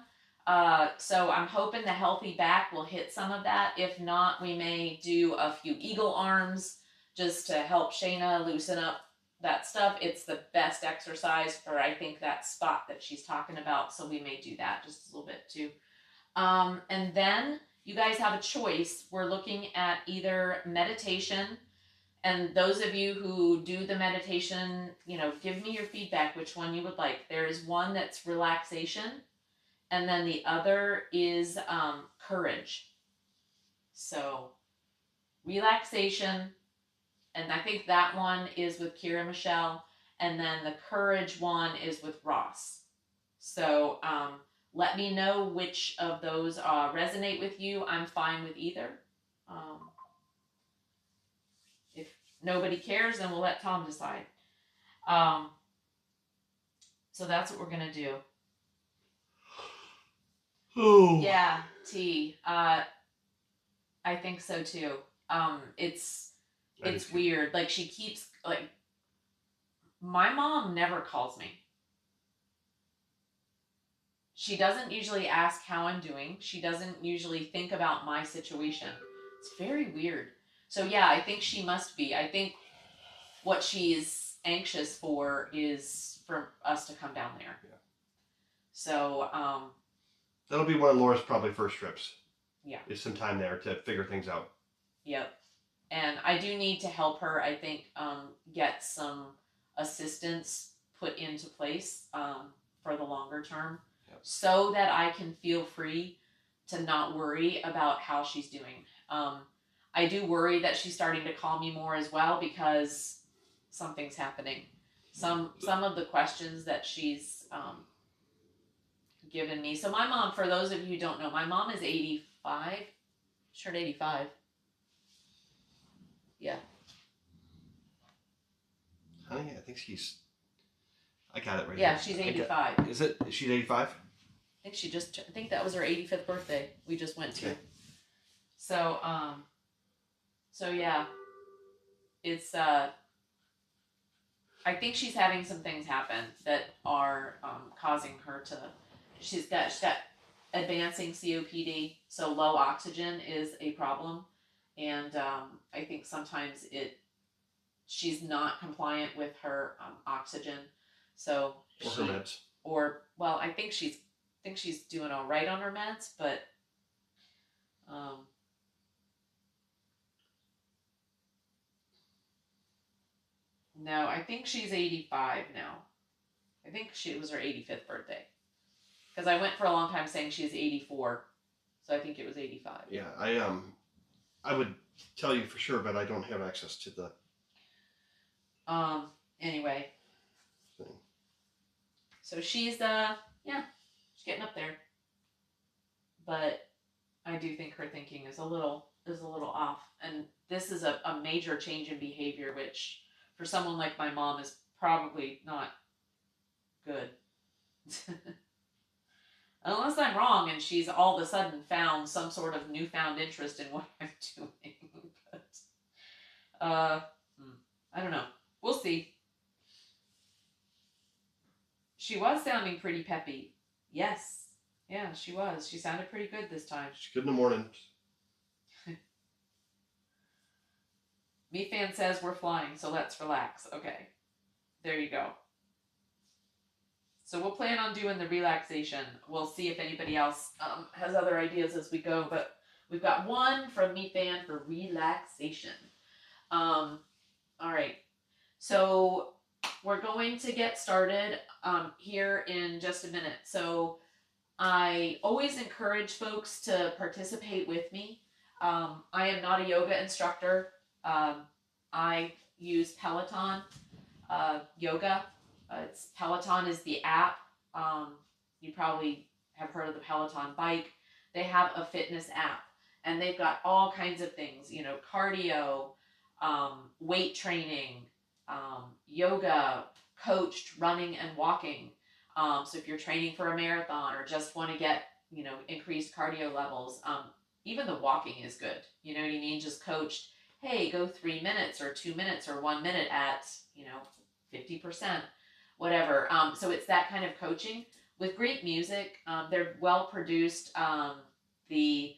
A: So I'm hoping the healthy back will hit some of that. If not, we may do a few eagle arms just to help Shayna loosen up that stuff. It's the best exercise for, I think, that spot that she's talking about. So we may do that just a little bit too. And then you guys have a choice. We're looking at either meditation. And those of you who do the meditation, give me your feedback, which one you would like. There is one that's relaxation, and then the other is courage. So relaxation, and I think that one is with Kira Michelle, and then the courage one is with Ross. So let me know which of those resonate with you. I'm fine with either. If nobody cares, then we'll let Tom decide. So that's what we're going to do.
B: Oh.
A: Yeah, T. I think so too. It's weird. Like, she keeps, like, my mom never calls me. She doesn't usually ask how I'm doing. She doesn't usually think about my situation. It's very weird. So yeah, I think she must be. I think what she's anxious for is for us to come down there.
B: Yeah.
A: So,
B: that'll be one of Laura's probably first trips.
A: Yeah.
B: Is some time there to figure things out.
A: Yep. And I do need to help her, I think, get some assistance put into place for the longer term.
B: Yep.
A: So that I can feel free to not worry about how she's doing. I do worry that she's starting to call me more as well, because something's happening. Some of the questions that she's given me. So my mom, for those of you who don't know, my mom is 85. She turned 85. Yeah.
B: Honey, I think I got it right
A: Yeah,
B: here.
A: she's
B: I think
A: 85.
B: Is she's 85?
A: I think that was her 85th birthday we just went to.
B: Okay.
A: So, yeah, it's, I think she's having some things happen that are, causing her to, she's got advancing COPD, so low oxygen is a problem. And, I think sometimes she's not compliant with her, oxygen. So
B: Or her meds.
A: Well, I think she's doing all right on her meds, but no, I think she's 85 now. I think it was her 85th birthday, because I went for a long time saying she's 84, so I think it was 85.
B: Yeah, I would tell you for sure, but I don't have access to the
A: anyway,
B: thing.
A: so she's she's getting up there, but I do think her thinking is a little off, and this is a major change in behavior, which for someone like my mom is probably not good. Unless I'm wrong and she's all of a sudden found some sort of newfound interest in what I'm doing. But I don't know. We'll see. She was sounding pretty peppy. Yes. Yeah, she was. She sounded pretty good this time.
B: She's good in the morning.
A: Me fan says we're flying, so let's relax. Okay. There you go. So we'll plan on doing the relaxation. We'll see if anybody else has other ideas as we go, but we've got one from Me Fan for relaxation. All right. So we're going to get started here in just a minute. So I always encourage folks to participate with me. I am not a yoga instructor. I use Peloton yoga. Peloton is the app. You probably have heard of the Peloton bike. They have a fitness app, and they've got all kinds of things, cardio, weight training, yoga, coached running and walking. So if you're training for a marathon or just want to get, increased cardio levels, even the walking is good. You know what I mean? Just coached, hey, go 3 minutes or 2 minutes or 1 minute at, 50%, whatever. So it's that kind of coaching with great music. They're well produced. The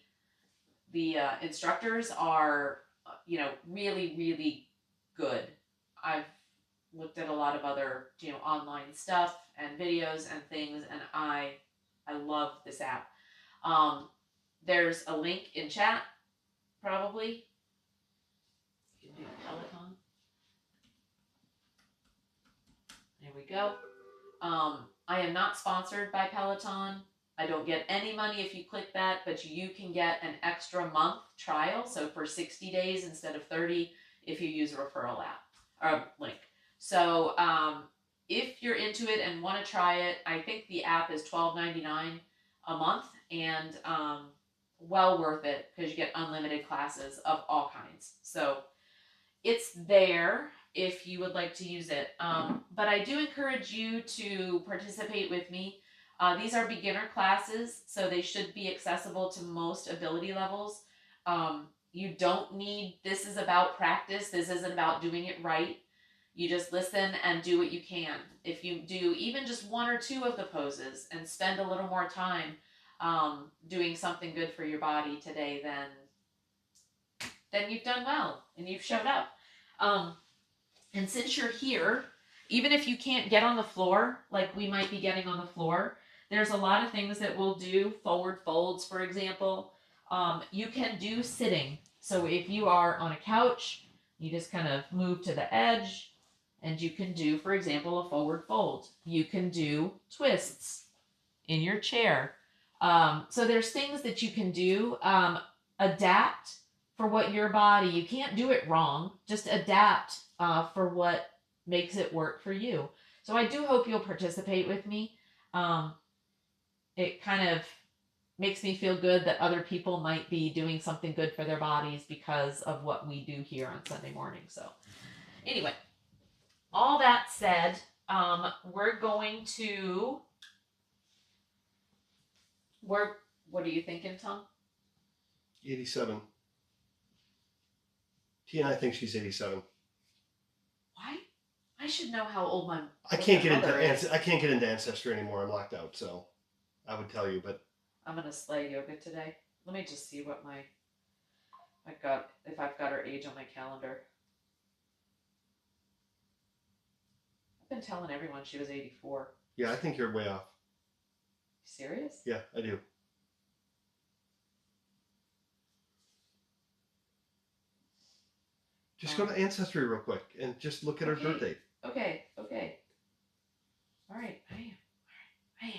A: instructors are, really, really good. I've looked at a lot of other, online stuff and videos and things, and I love this app. There's a link in chat, probably. You can do Peloton. There we go. I am not sponsored by Peloton. I don't get any money if you click that, but you can get an extra month trial. So for 60 days instead of 30, if you use a referral app or link. So if you're into it and want to try it, I think the app is $12.99 a month, and well worth it because you get unlimited classes of all kinds. So it's there if you would like to use it. But I do encourage you to participate with me. These are beginner classes, so they should be accessible to most ability levels. You don't need, this is about practice. This isn't about doing it right. You just listen and do what you can. If you do even just 1 or 2 of the poses and spend a little more time doing something good for your body today, then you've done well and you've showed up. And since you're here, even if you can't get on the floor, like we might be getting on the floor, there's a lot of things that we'll do. Forward folds, for example. You can do sitting. So if you are on a couch, you just kind of move to the edge, and you can do, for example, a forward fold. You can do twists in your chair. So there's things that you can do. Adapt for what your body, you can't do it wrong. Just adapt for what makes it work for you. So I do hope you'll participate with me. It kind of makes me feel good that other people might be doing something good for their bodies because of what we do here on Sunday morning. So anyway, all that said, we're going to. What are you thinking, Tom?
B: 87. Tina, I think she's 87.
A: Why? I should know how old my.
B: I can't get
A: mother is.
B: into I can't get into Ancestry anymore. I'm locked out, so I would tell you, but
A: I'm gonna slay yoga today. Let me just see what if I've got her age on my calendar. I've been telling everyone she was 84.
B: yeah, I think you're way off.
A: Serious?
B: Yeah, I do. Just go to Ancestry real quick and just look at her
A: Okay.
B: birth date.
A: Okay. All right, I am.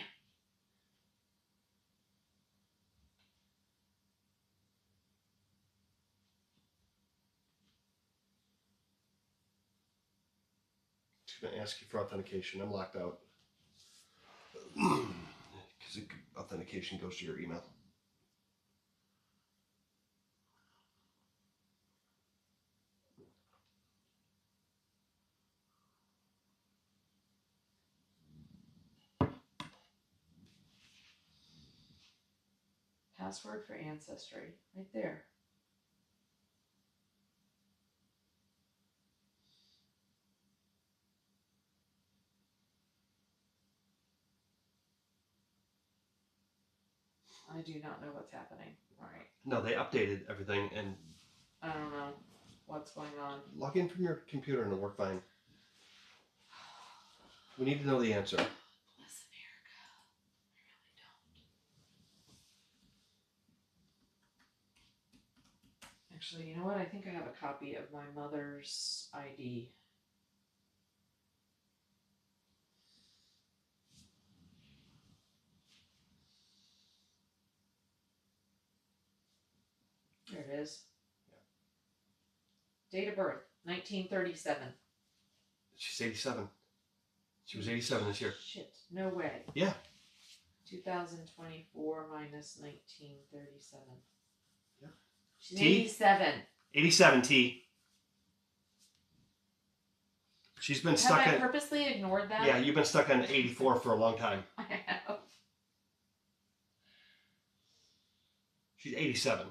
B: She's going to ask you for authentication. I'm locked out. Because authentication goes to your email.
A: Password for Ancestry, right there. I do not know what's happening. All right.
B: No, they updated everything and
A: I don't know what's going on.
B: log in from your computer and it'll work fine. We need to know the answer.
A: Listen, Erica. I really don't. Actually, you know what? I think I have a copy of my mother's ID. There it is. Date of birth, 1937.
B: She's 87. She was 87 this year.
A: Shit, no way.
B: Yeah.
A: 2024 minus 1937.
B: Yeah.
A: She's
B: T?
A: 87.
B: 87 T. She's been
A: Have
B: stuck
A: I
B: at.
A: purposely ignored that?
B: Yeah, you've been stuck on 84 for a long time.
A: I have.
B: She's 87.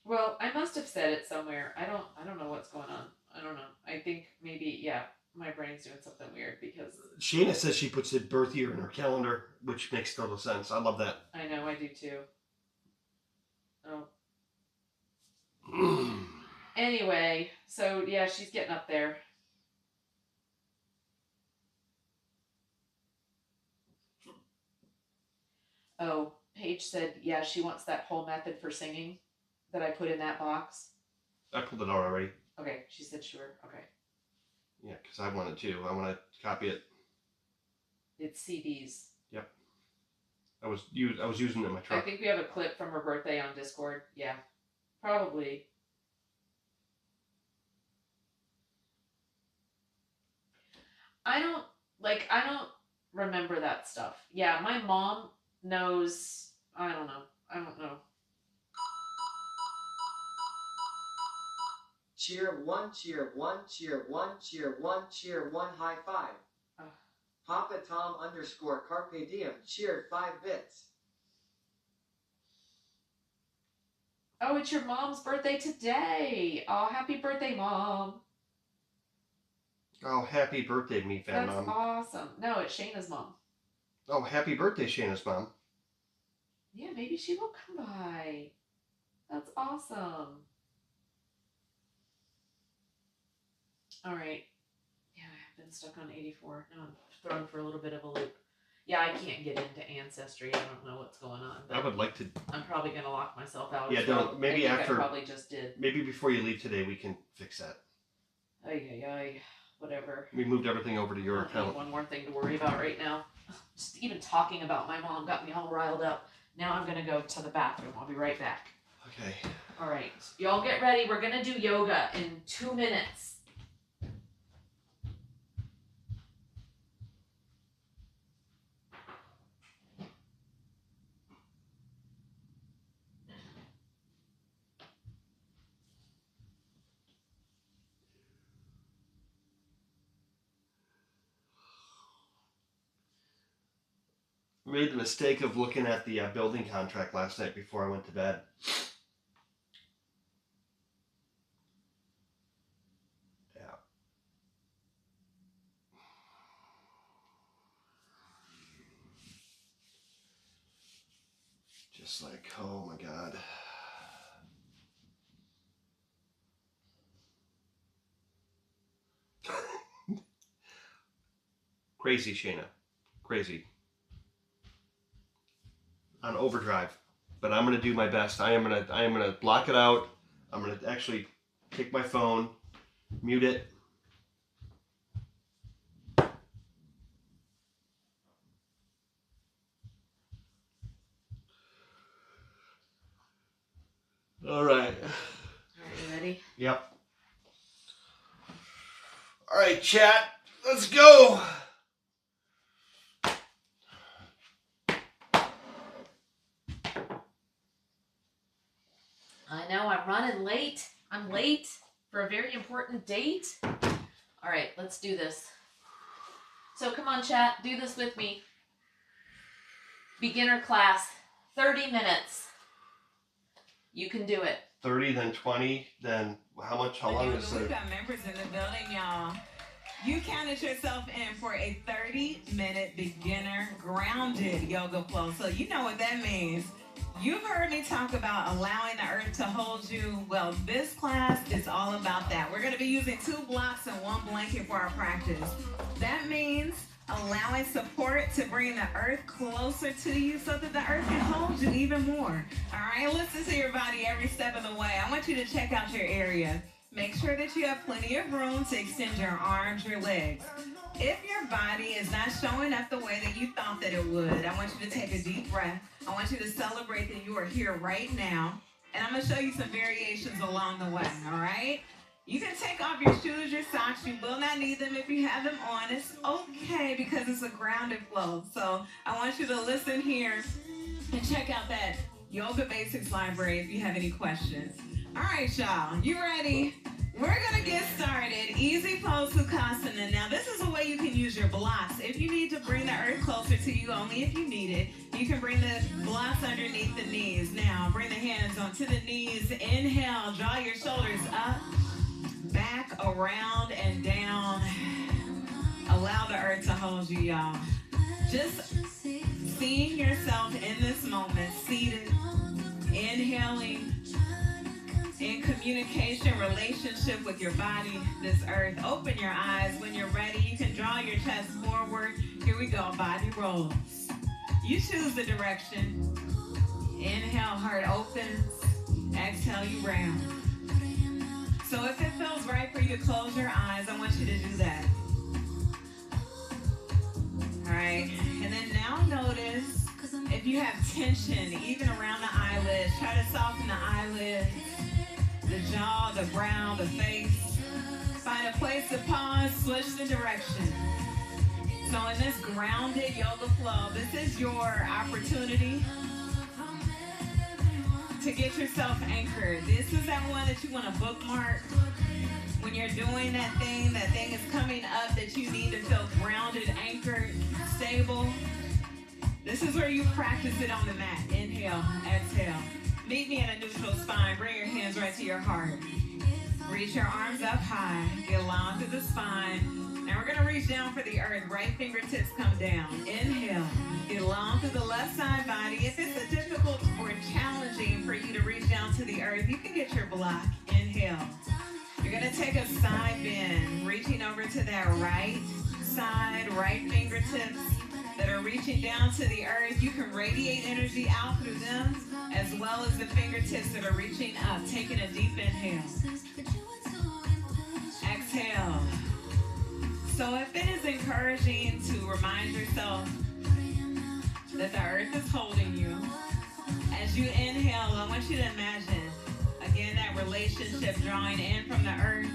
A: Well, I must have said it somewhere. I don't know what's going on. I don't know. I think maybe, yeah, my brain's doing something weird because
B: Shayna says she puts the birth year in her calendar, which makes total sense. I love that.
A: I know I do too. Oh. Anyway, so yeah, she's getting up there. Oh, Paige said, yeah, she wants that whole method for singing that I put in that box.
B: I pulled it out already.
A: Okay, she said sure. Okay.
B: Yeah, because I wanted to. I want to copy it.
A: It's CDs.
B: Yep. I was using it in my
A: I
B: truck.
A: think we have a clip from her birthday on Discord. Yeah, probably. I don't remember that stuff. Yeah, my mom knows. I don't know.
E: Cheer one, cheer one, cheer one, cheer one, cheer one, high five.
A: Ugh.
E: Papa Tom _ Carpe Diem cheered 5 bits.
A: Oh, it's your mom's birthday today. Oh, happy birthday, Mom.
B: Oh, happy birthday, Meat Fan
A: That's
B: Mom.
A: awesome. No, it's Shayna's mom.
B: Oh, happy birthday, Shayna's mom.
A: Yeah, maybe she will come by. That's awesome. All right. Yeah, I've been stuck on 84. Now I'm thrown for a little bit of a loop. Yeah, I can't get into Ancestry. I don't know what's going on.
B: I
A: But
B: would like to.
A: I'm probably going to lock myself out.
B: Yeah,
A: as well.
B: don't. Maybe
A: I think
B: after.
A: I probably just did.
B: Maybe before you leave today, we can fix that.
A: Ay. Whatever.
B: We moved everything over to
A: I
B: your
A: don't need
B: account.
A: one more thing to worry about right now. Just even talking about my mom got me all riled up. Now I'm going to go to the bathroom. I'll be right back.
B: Okay.
A: All right. Y'all get ready. We're going to do yoga in 2 minutes.
B: I made the mistake of looking at the building contract last night before I went to bed. Yeah. Just like, oh my God. Crazy, Shayna. Crazy. On overdrive. But I'm gonna do my best. I am gonna block it out. I'm gonna actually take my phone, mute it. All right.
A: All right, you ready?
B: Yep. All right, chat. Let's go.
A: I know, I'm running late. I'm late for a very important date. All right, let's do this. So come on, chat, do this with me. Beginner class, 30 minutes. You can do it.
B: 30, then 20, then how much? How long is
C: We've
B: it?
C: got members in the building, y'all. You counted yourself in for a 30-minute beginner grounded yoga flow. So you know what that means. You've heard me talk about allowing the earth to hold you. Well, this class is all about that. We're going to be using 2 blocks and 1 blanket for our practice. That means allowing support to bring the earth closer to you so that the earth can hold you even more. All right, listen to your body every step of the way. I want you to check out your area. Make sure that you have plenty of room to extend your arms, your legs. If your body is not showing up the way that you thought that it would, I want you to take a deep breath. I want you to celebrate that you are here right now. And I'm going to show you some variations along the way, all right? You can take off your shoes, your socks. You will not need them if you have them on. It's okay because it's a grounded flow. So I want you to listen here and check out that Yoga Basics library if you have any questions. All right, y'all, you ready? We're going to get started. Easy pose Sukhasana. Now, this is a way you can use your blocks. If you need to bring the earth closer to you, only if you need it, you can bring the blocks underneath the knees. Now, bring the hands onto the knees. Inhale, draw your shoulders up, back, around, and down. Allow the earth to hold you, y'all. Just seeing yourself in this moment, seated, inhaling, in communication, relationship with your body, this earth. Open your eyes. When you're ready, you can draw your chest forward. Here we go, body rolls. You choose the direction. Inhale, heart opens. Exhale, you round. So if it feels right for you to close your eyes, I want you to do that. All right, and then now notice if you have tension, even around the eyelids, try to soften the eyelids. The jaw, the brow, the face. Find a place to pause, switch the direction. So in this grounded yoga flow, this is your opportunity to get yourself anchored. This is that one that you want to bookmark. When you're doing that thing is coming up that you need to feel grounded, anchored, stable. This is where you practice it on the mat. Inhale, exhale. Meet me in a neutral spine. Bring your hands right to your heart. Reach your arms up high. Get long through the spine. Now we're going to reach down for the earth. Right fingertips come down. Inhale. Get long through the left side body. If it's difficult or challenging for you to reach down to the earth, you can get your block. Inhale. You're going to take a side bend. Reaching over to that right side, right fingertips that are reaching down to the earth. You can radiate energy out through them, as well as the fingertips that are reaching up. Taking a deep inhale. Exhale. So if it is encouraging to remind yourself that the earth is holding you, as you inhale, I want you to imagine, again, that relationship drawing in from the earth.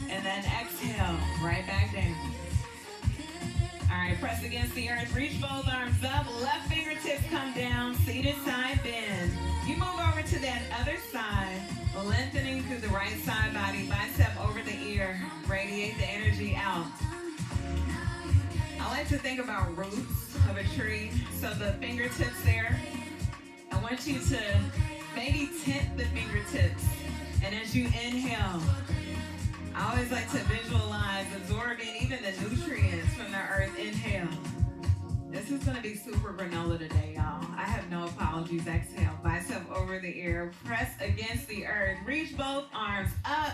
C: And then exhale, right back down. All right, press against the earth. Reach both arms up. Left fingertips come down. Seated side bend. You move over to that other side, lengthening through the right side body. Bicep over the ear. Radiate the energy out. I like to think about roots of a tree. So the fingertips there, I want you to maybe tint the fingertips. And as you inhale, I always like to visualize absorbing even the nutrients from the earth. Inhale. This is gonna be super granola today, y'all. I have no apologies. Exhale, bicep over the ear, press against the earth. Reach both arms up.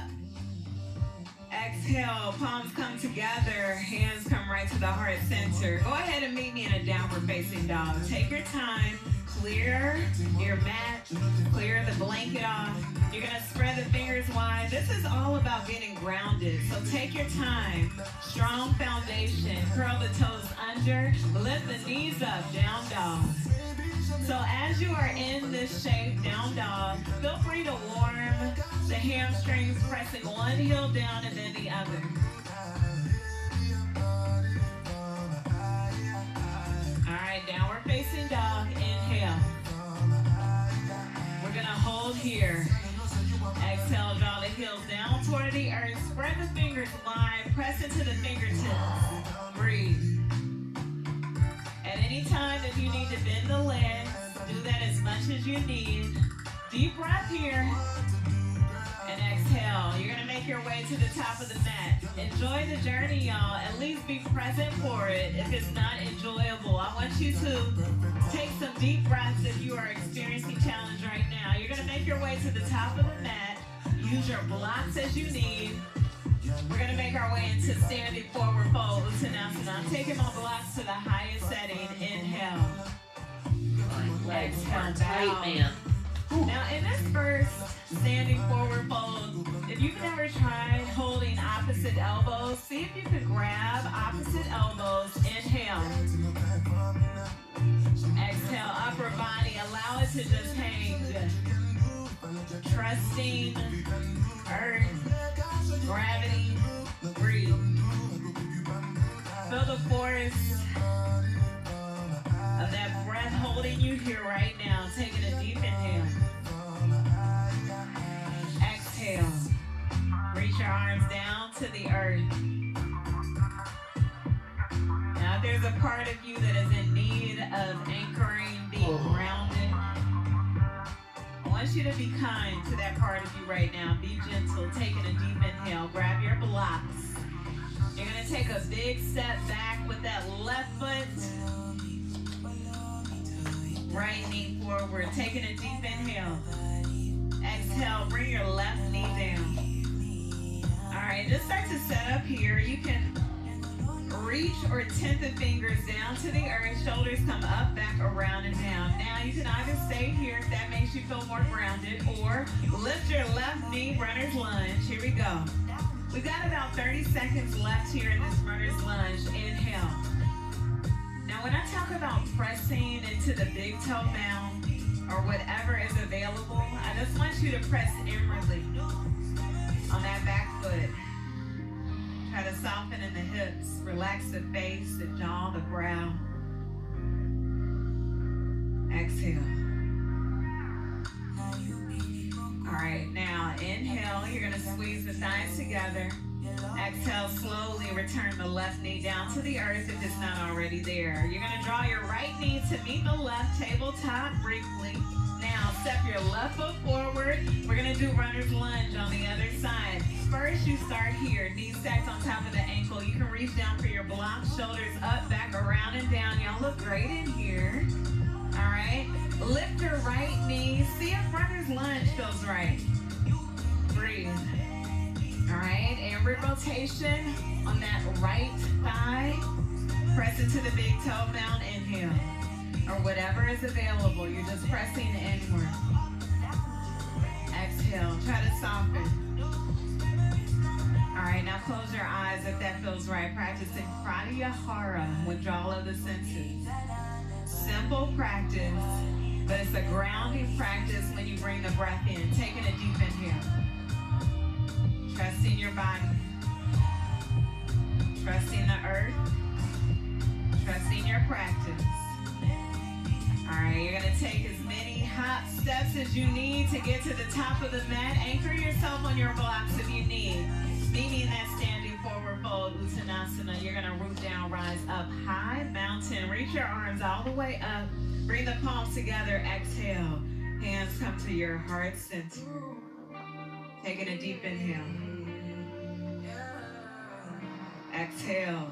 C: Exhale, palms come together, hands come right to the heart center. Go ahead and meet me in a downward facing dog. Take your time, clear your mat, clear the blanket off. You're gonna spread the fingers wide. This is all about getting grounded. So take your time, strong foundation, curl the toes under, lift the knees up, down dog. So as you are in this shape, down dog, feel free to warm the hamstrings, pressing one heel down and then the other. All right, downward facing dog, inhale. We're gonna hold here. Exhale, draw the heels down toward the earth, spread the fingers wide, press into the fingertips, breathe. At any time if you need to bend the legs, do that as much as you need. Deep breath here. And exhale. You're going to make your way to the top of the mat. Enjoy the journey, y'all. At least be present for it. If it's not enjoyable, I want you to take some deep breaths if you are experiencing challenge right now. You're going to make your way to the top of the mat. Use your blocks as you need. We're going to make our way into standing forward fold. Uttanasana. I'm taking my blocks to the highest setting. Inhale.
A: Legs
C: Exhale,
A: are tight,
C: down.
A: man.
C: Now, in this first standing forward fold, if you've never tried holding opposite elbows, see if you can grab opposite elbows. Inhale. Exhale, upper body. Allow it to just hang. Trusting earth, gravity, breathe. Feel the force of that breath holding you here right now. Taking a deep inhale. Exhale. Reach your arms down to the earth. Now, if there's a part of you that is in need of anchoring, being grounded, I want you to be kind to that part of you right now. Be gentle. Taking a deep inhale. Grab your blocks. You're going to take a big step back with that left foot. Right knee forward. Taking a deep inhale. Exhale. Bring your left knee down. All right. Just start to set up here. You can reach or tint the fingers down to the earth. Shoulders come up, back, around, and down. Now you can either stay here if that makes you feel more grounded, or lift your left knee, runner's lunge. Here we go. We've got about 30 seconds left here in this runner's lunge. Inhale. Now when I talk about pressing into the big toe mound or whatever is available, I just want you to press inwardly on that back foot. Try to soften in the hips, relax the face, the jaw, the brow. Exhale. All right, now inhale, you're gonna squeeze the thighs together. Exhale, slowly return the left knee down to the earth if it's not already there. You're gonna draw your right knee to meet the left tabletop briefly. Now, step your left foot forward. We're gonna do runner's lunge on the other side. First, you start here, knees stacked on top of the ankle. You can reach down for your blocks, shoulders up, back, around, and down. Y'all look great in here. All right, lift your right knee. See if runner's lunge feels right. Breathe. All right, and rib rotation on that right thigh. Press into the big toe mound, inhale. Or whatever is available, you're just pressing inward. Exhale, try to soften. All right, now close your eyes if that feels right. Practicing Pratyahara, withdrawal of the senses. Simple practice, but it's a grounding practice when you bring the breath in. Taking a deep inhale. Trusting your body. Trusting the earth. Trusting your practice. All right, you're gonna take as many hop steps as you need to get to the top of the mat. Anchor yourself on your blocks if you need. Meet me in that standing forward fold, Uttanasana. You're gonna root down, rise up, high mountain. Reach your arms all the way up. Bring the palms together, exhale. Hands come to your heart center. Taking a deep inhale. Exhale.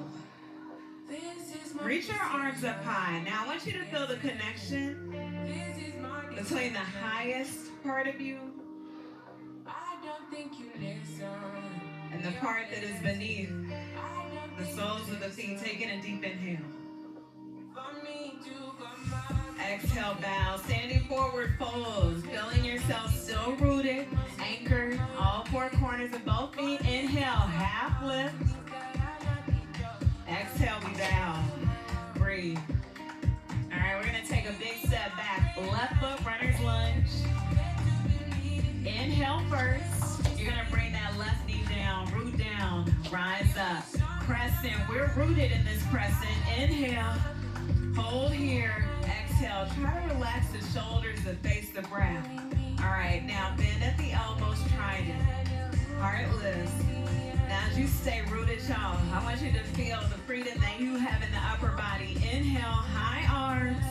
C: Reach your arms up high. Now I want you to feel the connection between the highest part of you and the part that is beneath the soles of the feet. Taking a deep inhale. Exhale, bow. Standing forward fold. Feeling yourself still rooted, anchored, all four corners of both feet. Inhale, half lift. Exhale, we bow. Breathe. All right, we're going to take a big step back. Left foot, runner's lunge. Inhale first. You're going to bring that left knee down, root down, rise up. Crescent. We're rooted in this crescent. Inhale. Hold here. Exhale. Try to relax the shoulders that face the breath. All right, now bend at the elbows, trident. Heart lifts. Now as you stay rooted, y'all, I want you to feel the freedom that you have in the upper body. Inhale, high arms.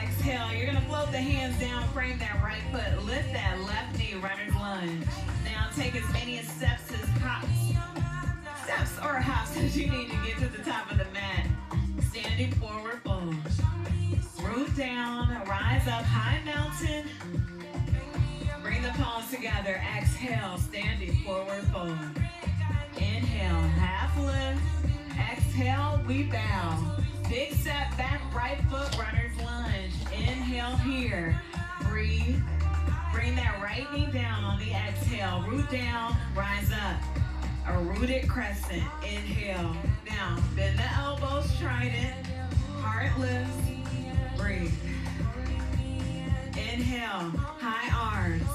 C: Exhale, you're gonna float the hands down, frame that right foot, lift that left knee, runner's lunge. Now take as many steps or hops as you need to get to the top of the mat. Standing forward fold. Root down, rise up, high mountain. Bring the palms together. Exhale, standing forward fold. Inhale, half lift. Exhale, we bow. Big step back, right foot, runner's lunge. Inhale here. Breathe. Bring that right knee down on the exhale. Root down, rise up. A rooted crescent. Inhale. Now, bend the elbows, trident. Heart lifts. Breathe. Inhale, high arms.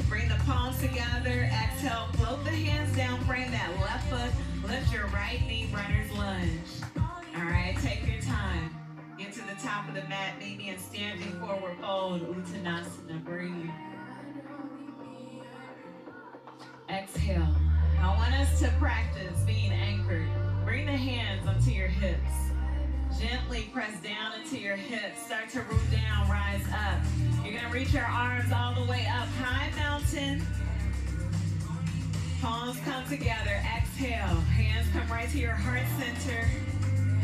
C: Bring the palms together. Exhale, float the hands down. Frame that left foot. Lift your right knee, runner's lunge. All right, take your time. Get to the top of the mat, maybe in standing forward fold, Uttanasana. Breathe. Exhale. I want us to practice being anchored. Bring the hands onto your hips. Gently press down into your hips. Start to root down, rise up. You're going to reach your arms all the way up. High mountain. Palms come together. Exhale. Hands come right to your heart center.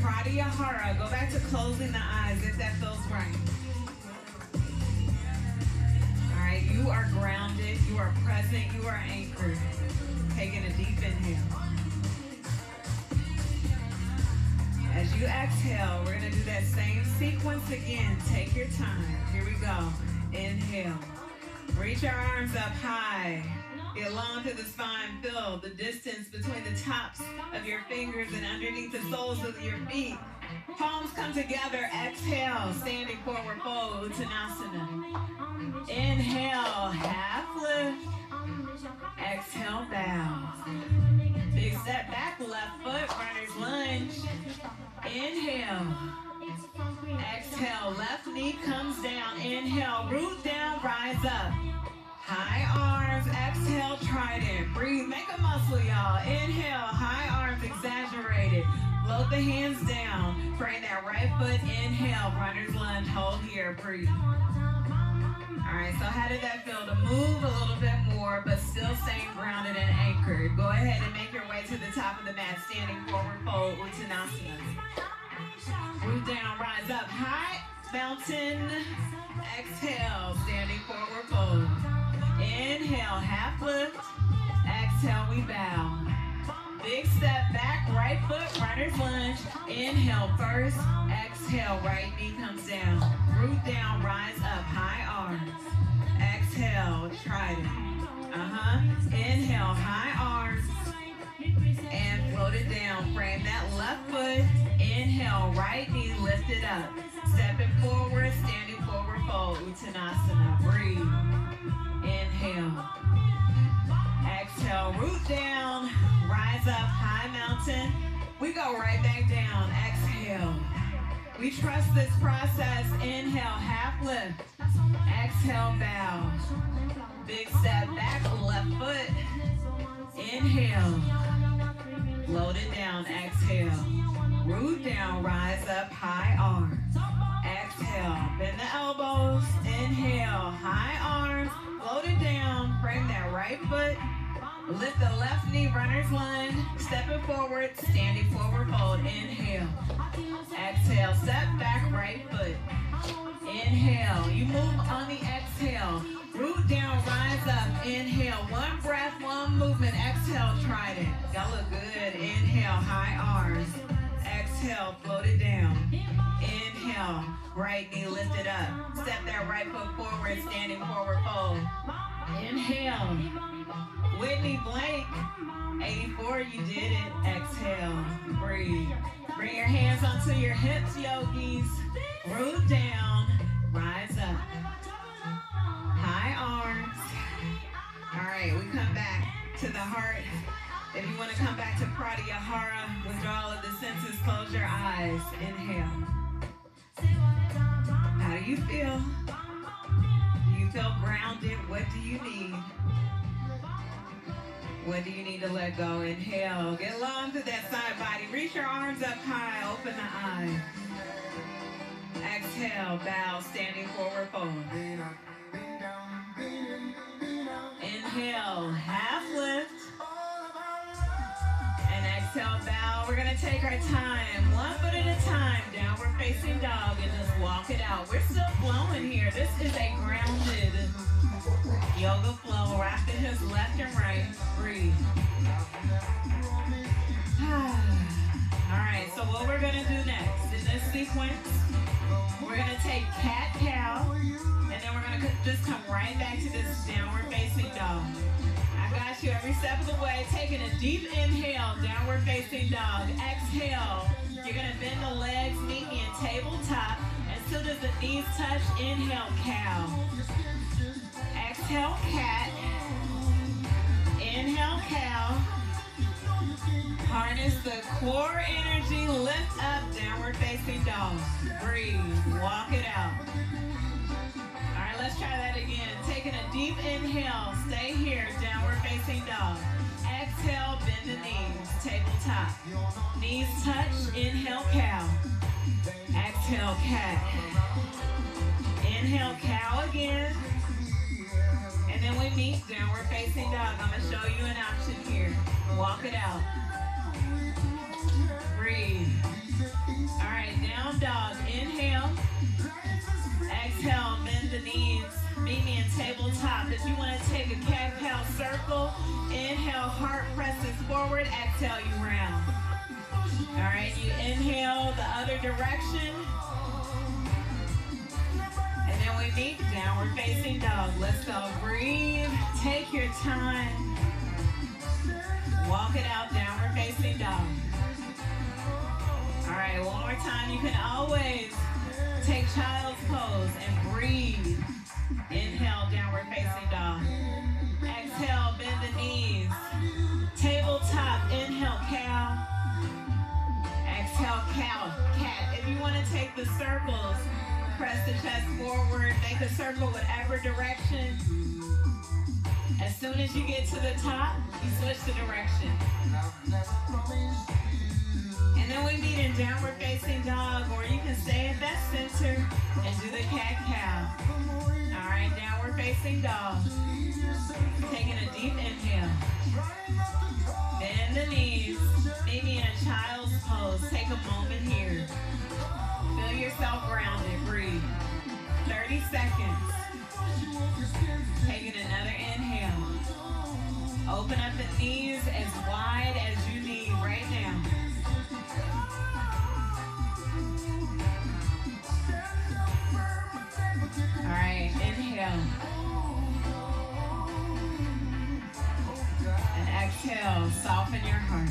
C: Pratyahara. Go back to closing the eyes if that feels right. All right. You are grounded. You are present. You are anchored. Taking a deep inhale. As you exhale, we're going to do that same sequence again. Take your time. Here we go. Inhale. Reach your arms up high. Get long through the spine. Feel the distance between the tops of your fingers and underneath the soles of your feet. Palms come together. Exhale. Standing forward fold. Uttanasana. Inhale. Half lift. Exhale. Bow. Big step back. Left foot. Runner's lunge. Inhale. Exhale. Left knee comes down. Inhale. Root down. Rise up. High arms. Exhale. Trident. Breathe. Make a muscle, y'all. Inhale. High arms. Exaggerated. Float the hands down. Frame that right foot. Inhale. Runner's lunge. Hold here. Breathe. All right. So how did that feel? To move a little bit more, but still staying grounded and anchored. Go ahead and make your way to the top of the mat. Standing forward fold. Uttanasana. Root down, rise up, high mountain. Exhale, standing forward fold. Inhale, half lift. Exhale, we bow. Big step back, right foot, runner's lunge. Inhale first. Exhale, right knee comes down. Root down, rise up, high arms. Exhale, trident. Inhale, high arms. And float it down. Frame that left foot. Inhale, right knee lifted up. Stepping forward, standing forward fold. Uttanasana. Breathe. Inhale. Exhale, root down. Rise up, high mountain. We go right back down. Exhale. We trust this process. Inhale, half lift. Exhale, bow. Big step back, left foot. Inhale. Load it down, exhale. Root down, rise up, high arms. Exhale, bend the elbows. Inhale, high arms. Load it down, bring that right foot. Lift the left knee, runner's lunge. Step it forward, standing forward fold. Inhale. Exhale, step back, right foot. Inhale, you move on the exhale. Root down, rise up. Inhale, one breath, one movement. Exhale, trident. Y'all look good. Inhale, high arms. Exhale, float it down. Inhale, right knee lifted up. Step that right foot forward, standing forward fold. Inhale. Whitney Blake, 84, you did it. Exhale, breathe. Bring your hands onto your hips, yogis. Root down, rise up. High arms. All right, we come back to the heart. If you want to come back to Pratyahara, withdrawal of the senses, close your eyes. Inhale. How do you feel? Do you feel grounded? What do you need? What do you need to let go? Inhale. Get long to that side body. Reach your arms up high. Open the eyes. Exhale. Bow. Standing forward fold. Inhale. Half lift. And exhale. Bow. We're going to take our time. One foot at a time. Downward facing dog. And just walk it out. We're still flowing here. This is a grounded yoga flow. Rock the hips left and right. Breathe. All right, so what we're going to do next in this sequence, we're going to take cat-cow, and then we're going to just come right back to this downward facing dog. I got you every step of the way. Taking a deep inhale, downward facing dog. Exhale. You're going to bend the legs, meet me in tabletop. As soon as the knees touch, inhale, cow. Exhale, cat. Inhale, cow. Harness the core energy. Lift up, downward facing dog. Breathe. Walk it out. All right, let's try that again. Taking a deep inhale. Stay here, downward facing dog. Exhale, bend the knees. Tabletop. Knees touch. Inhale, cow. Exhale, cat. Inhale, cow again. And then we meet downward facing dog. I'm going to show you an option here. Walk it out. Breathe. All right, down dog. Inhale. Exhale, bend the knees. Meet me in tabletop. If you want to take a cat-cow circle, inhale, heart presses forward. Exhale, you round. All right, you inhale the other direction. And then we meet downward facing dog. Let's go. Breathe. Take your time. Walk it out, downward facing dog. All right, one more time. You can always take child's pose and breathe. Inhale, downward facing dog. Exhale, bend the knees. Tabletop, inhale, cow. Exhale, cow, cat. If you want to take the circles, press the chest forward, make a circle whatever direction. As soon as you get to the top, you switch the direction. And then we meet in downward facing dog, or you can stay at that center and do the cat-cow. All right, downward facing dog. Taking a deep inhale. Bend the knees. Maybe in a child's pose. Take a moment here. Feel yourself grounded. Breathe. 30 seconds. Taking another inhale. Open up the knees as wide as you need right now. All right, inhale. And exhale, soften your heart.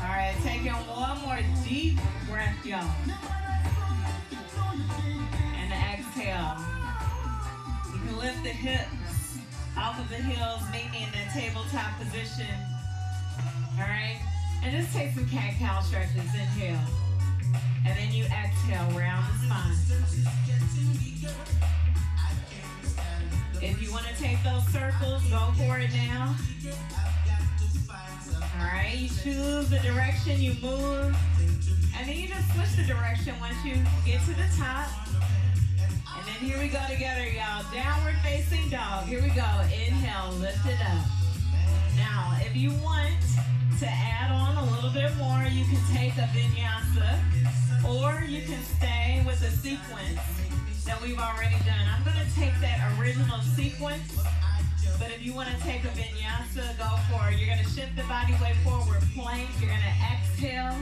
C: All right, taking one more deep breath, y'all. And exhale. You can lift the hips off of the heels, meet me in that tabletop position. All right, and just take some cat-cow stretches. Inhale. And then you exhale, round the spine. If you want to take those circles, go for it now. All right, you choose the direction you move, and then you just switch the direction once you get to the top. And then here we go together, y'all. Downward facing dog. Here we go. Inhale, lift it up. Now, if you want to add on a little bit more, you can take a vinyasa, or you can stay with the sequence that we've already done. I'm going to take that original sequence, but if you want to take a vinyasa, go for it. You're going to shift the body weight forward, plank. You're going to exhale,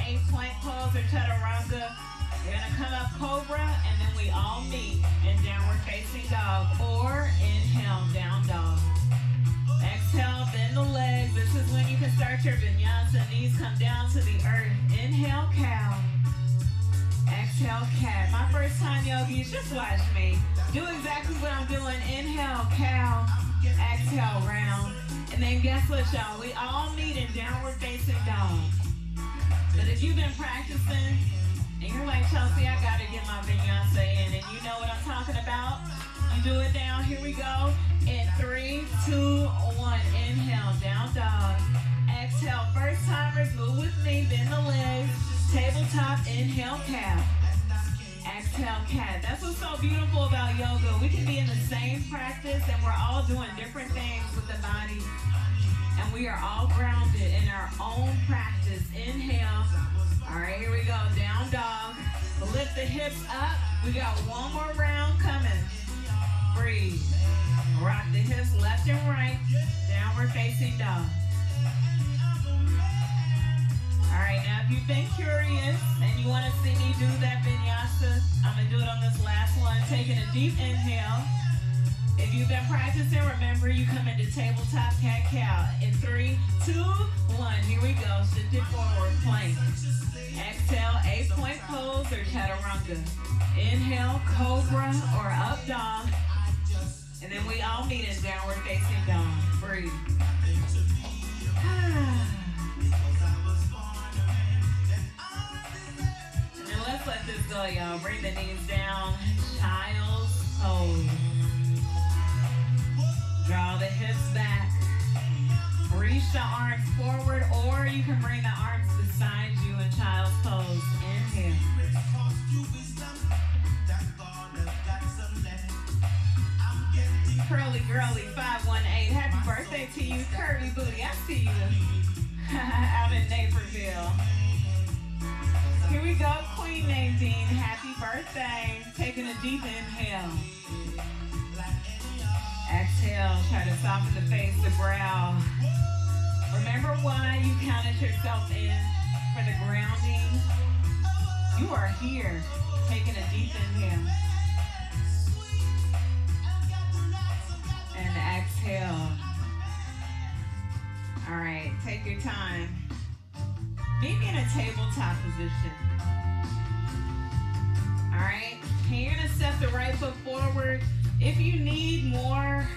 C: 8-point pose or chaturanga. You're going to come up cobra, and then we all meet in downward facing dog, or inhale, down dog. Exhale, bend the legs. This is when you can start your vinyasa. Knees come down to the earth. Inhale, cow. Exhale, cat. My first time yogis, just watch me. Do exactly what I'm doing. Inhale, cow. Exhale, round. And then guess what, y'all? We all meet in downward facing dog. But if you've been practicing, and you're like, Chelsea, I gotta get my vinyasa in, and you know what I'm talking about, you do it down. Here we go. In 3, 2, 1. Inhale, down dog. Exhale, first timers, move with me. Bend the legs. Tabletop, inhale, cat. Exhale, cat. That's what's so beautiful about yoga. We can be in the same practice, and we're all doing different things with the body. And we are all grounded in our own practice. Inhale. All right, here we go. Down dog. Lift the hips up. We got one more round coming. Breathe. Rock the hips left and right. Downward facing dog. All right, now if you've been curious and you want to see me do that vinyasa, I'm going to do it on this last one. Taking a deep inhale. If you've been practicing, remember you come into tabletop cat-cow. In 3, 2, 1. Here we go. Shift it forward. Plank. Exhale, 8-point pose or chaturanga. Inhale, cobra or up dog. And then we all meet in downward facing dog. Breathe. And then let's let this go, y'all. Bring the knees down. Child's pose. Draw the hips back. Reach the arms forward, or you can bring the arms beside you in child's pose. Inhale. Curly Girly 518, happy birthday to you. Curvy Booty, I see you out in Naperville. Here we go, Queen Nadine, happy birthday. Taking a deep inhale. Exhale, try to soften the face, the brow. Remember why you counted yourself in for the grounding. You are here. Taking a deep inhale. And exhale. All right, take your time. Meet me in a tabletop position. All right, and you're gonna step the right foot forward. If you need more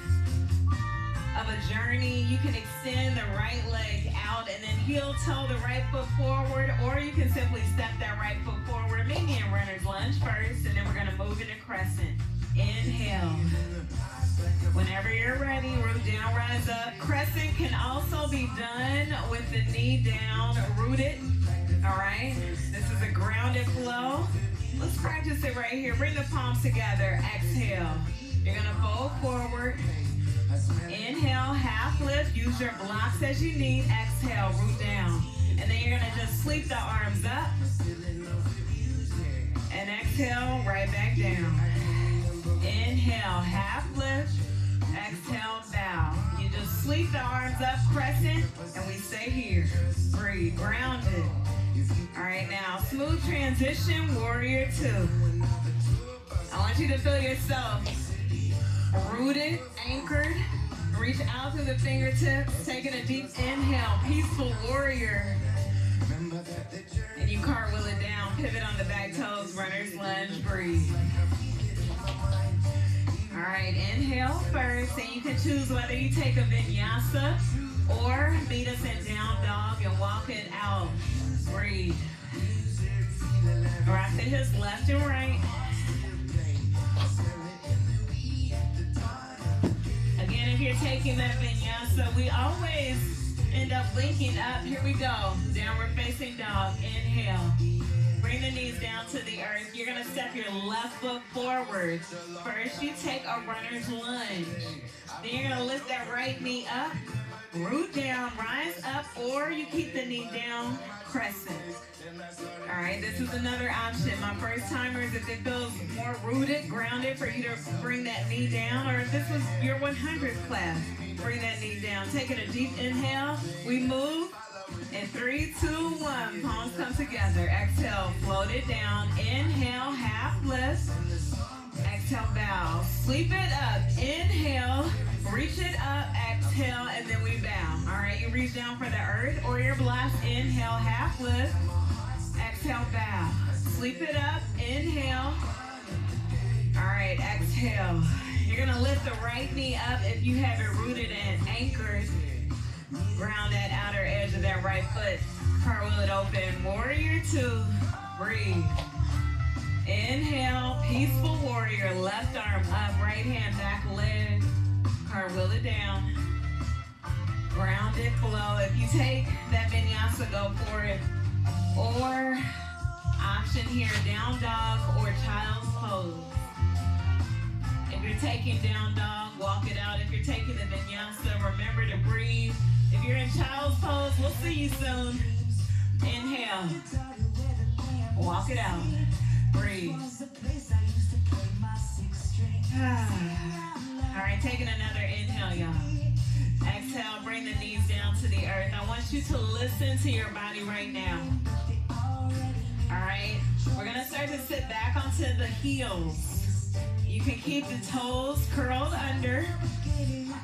C: of a journey, you can extend the right leg out and then heel toe the right foot forward, or you can simply step that right foot forward. Meet me in runner's lunge first, and then we're gonna move into crescent. Inhale. Whenever you're ready, root down, rise up. Crescent can also be done with the knee down, rooted. All right, this is a grounded flow. Let's practice it right here. Bring the palms together. Exhale. You're gonna fold forward. Inhale, half lift. Use your blocks as you need. Exhale, root down. And then you're gonna just sweep the arms up. And exhale, right back down. Inhale, half lift. Exhale, bow. You just sweep the arms up, crescent, and we stay here. Breathe, grounded. All right, now, smooth transition, warrior 2. I want you to feel yourself rooted, anchored. Reach out through the fingertips, taking a deep inhale, peaceful warrior. And you cartwheel it down, pivot on the back toes, runner's lunge, breathe. All right, inhale first, and you can choose whether you take a vinyasa or meet us in down dog and walk it out. Breathe. Rock the hips left and right. taking that vinyasa, we always end up linking up. Here we go. Downward facing dog. Inhale. Bring the knees down to the earth. You're going to step your left foot forward. First, you take a runner's lunge. Then you're going to lift that right knee up, root down, rise up, or you keep the knee down, crescent. All right, this is another option. My first timers, if it feels more rooted, grounded, for you to bring that knee down, or if this was your 100th class, bring that knee down. Taking a deep inhale, we move. In 3, 2, 1, palms come together. Exhale, float it down. Inhale, half lift. Exhale, bow. Sweep it up. Inhale, reach it up. Exhale, and then we bow. All right, you reach down for the earth or your blocks. Inhale, half lift. Exhale, bow. Sweep it up. Inhale. All right, exhale. You're going to lift the right knee up if you have it rooted and anchored. Ground that outer edge of that right foot. Cartwheel it open. Warrior 2. Breathe. Inhale. Peaceful warrior. Left arm up. Right hand back leg. Cartwheel it down. Grounded flow. If you take that vinyasa, go for it. Or option here, down dog or child's pose. If you're taking down dog, walk it out. If you're taking the vinyasa, remember to breathe. If you're in child's pose, we'll see you soon. Inhale. Walk it out. Breathe. All right, taking another inhale, y'all. Exhale, bring the knees down to the earth. I want you to listen to your body right now. All right, we're gonna start to sit back onto the heels. You can keep the toes curled under.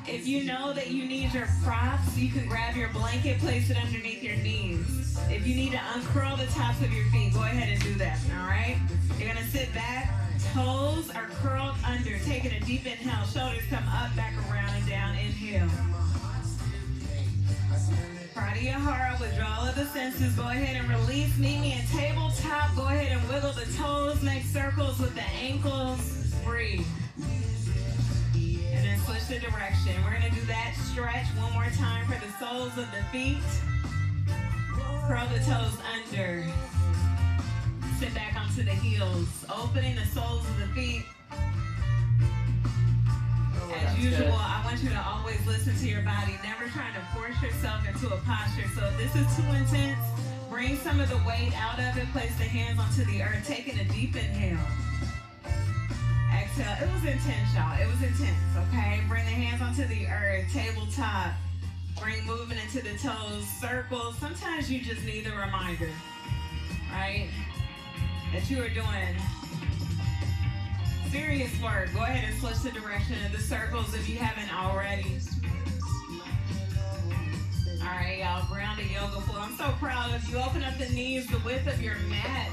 C: If you know that you need your props, you can grab your blanket, place it underneath your knees. If you need to uncurl the tops of your feet, go ahead and do that, all right? You're gonna sit back, toes are curled under. Taking a deep inhale, shoulders come up, back around and down, inhale. Pratyahara, withdrawal of the senses. Go ahead and release. Meet me in tabletop. Go ahead and wiggle the toes, make circles with the ankles. Breathe. And then switch the direction. We're gonna do that stretch one more time for the soles of the feet. Curl the toes under. Sit back onto the heels. Opening the soles of the feet. As usual, I want you to always listen to your body, never trying to force yourself into a posture. So if this is too intense, bring some of the weight out of it, place the hands onto the earth, taking a deep inhale. Exhale. It was intense, y'all. It was intense, okay? Bring the hands onto the earth, tabletop. Bring movement into the toes, circles. Sometimes you just need a reminder, right? That you are doing serious work. Go ahead and switch the direction of the circles if you haven't already. All right, y'all, grounded yoga flow. I'm so proud of you. Open up the knees, the width of your mat.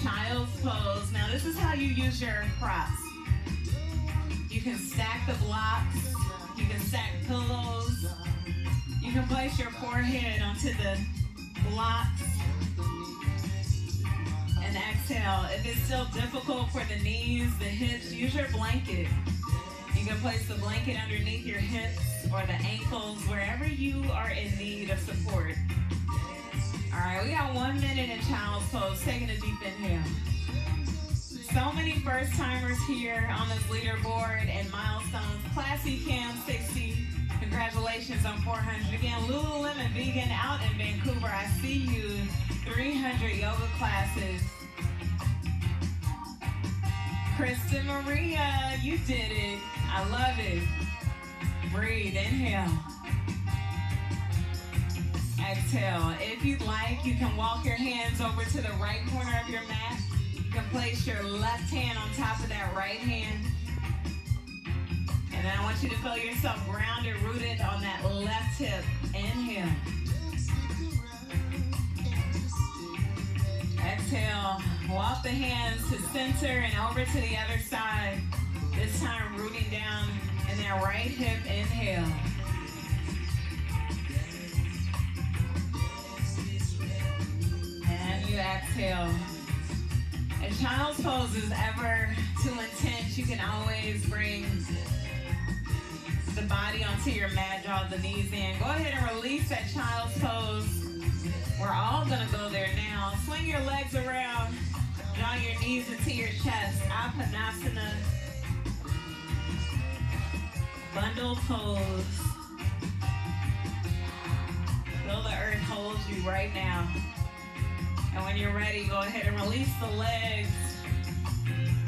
C: Child's pose. Now, this is how you use your props. You can stack the blocks. You can stack pillows. You can place your forehead onto the blocks. And exhale. If it's still difficult for the knees, the hips, use your blanket. You can place the blanket underneath your hips or the ankles, wherever you are in need of support. All right, we got 1 minute in child's pose. Taking a deep inhale. So many first timers here on this leaderboard and milestones. Classy Cam 60. Congratulations on 400. Again, Lululemon Vegan out in Vancouver. I see you. 300 yoga classes. Kristen Maria, you did it. I love it. Breathe, inhale. Exhale. If you'd like, you can walk your hands over to the right corner of your mat. You can place your left hand on top of that right hand. And then I want you to feel yourself grounded, rooted on that left hip. Inhale. Exhale. Walk the hands to center and over to the other side. This time rooting down in that right hip. Inhale. And you exhale. If child's pose is ever too intense, you can always bring the body onto your mat, draw the knees in. Go ahead and release that child's pose. We're all gonna go there now. Swing your legs around. Draw your knees into your chest. Apanasana. Bundle pose. Feel the earth hold you right now. And when you're ready, go ahead and release the legs.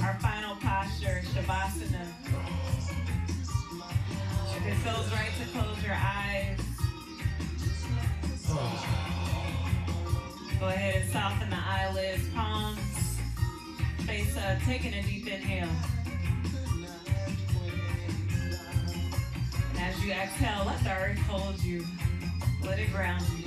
C: Our final posture, Shavasana. If it feels right to close your eyes, go ahead and soften the eyelids, palms face up, taking a deep inhale. And as you exhale, let the earth hold you. Let it ground you.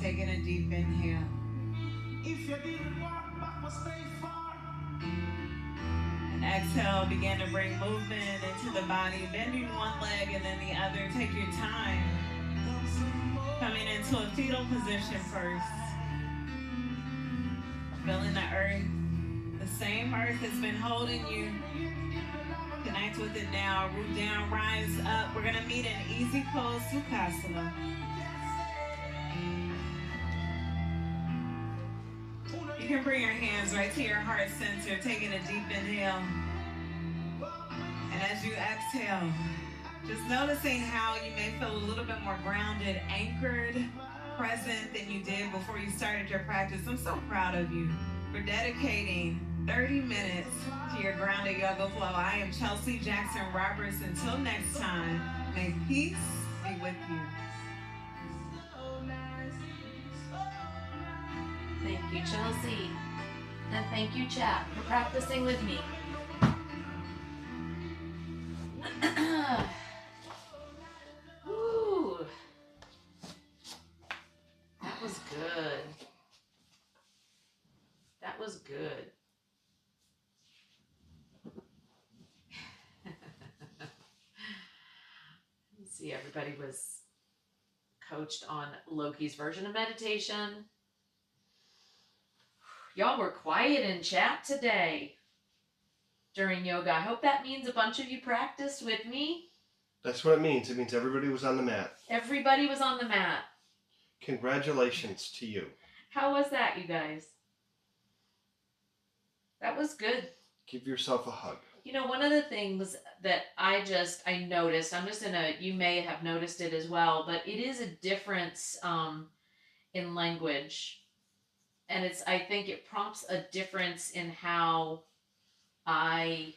C: Taking a deep inhale. If you didn't walk back, stay far. And exhale, begin to bring movement into the body, bending one leg and then the other. Take your time. Coming into a fetal position first. Feeling the earth. The same earth that's been holding you. Connect with it now. Root down, rise up. We're going to meet in easy pose, Sukhasana. You can bring your hands right to your heart center, taking a deep inhale. And as you exhale, just noticing how you may feel a little bit more grounded, anchored, present than you did before you started your practice. I'm so proud of you for dedicating 30 minutes to your grounded yoga flow. I am Chelsea Jackson Roberts. Until next time, may peace be with you.
A: Thank you, Chelsea. And thank you, chat, for practicing with me. Woo. That was good. That was good. Let's see, everybody was coached on Loki's version of meditation. Y'all were quiet in chat today during yoga. I hope that means a bunch of you practiced with me.
B: That's what it means. It means everybody was on the mat.
A: Everybody was on the mat.
B: Congratulations to you.
A: How was that, you guys? That was good.
B: Give yourself a hug.
A: You know, one of the things that I noticed, you may have noticed it as well, but it is a difference in language. And I think it prompts a difference in how I,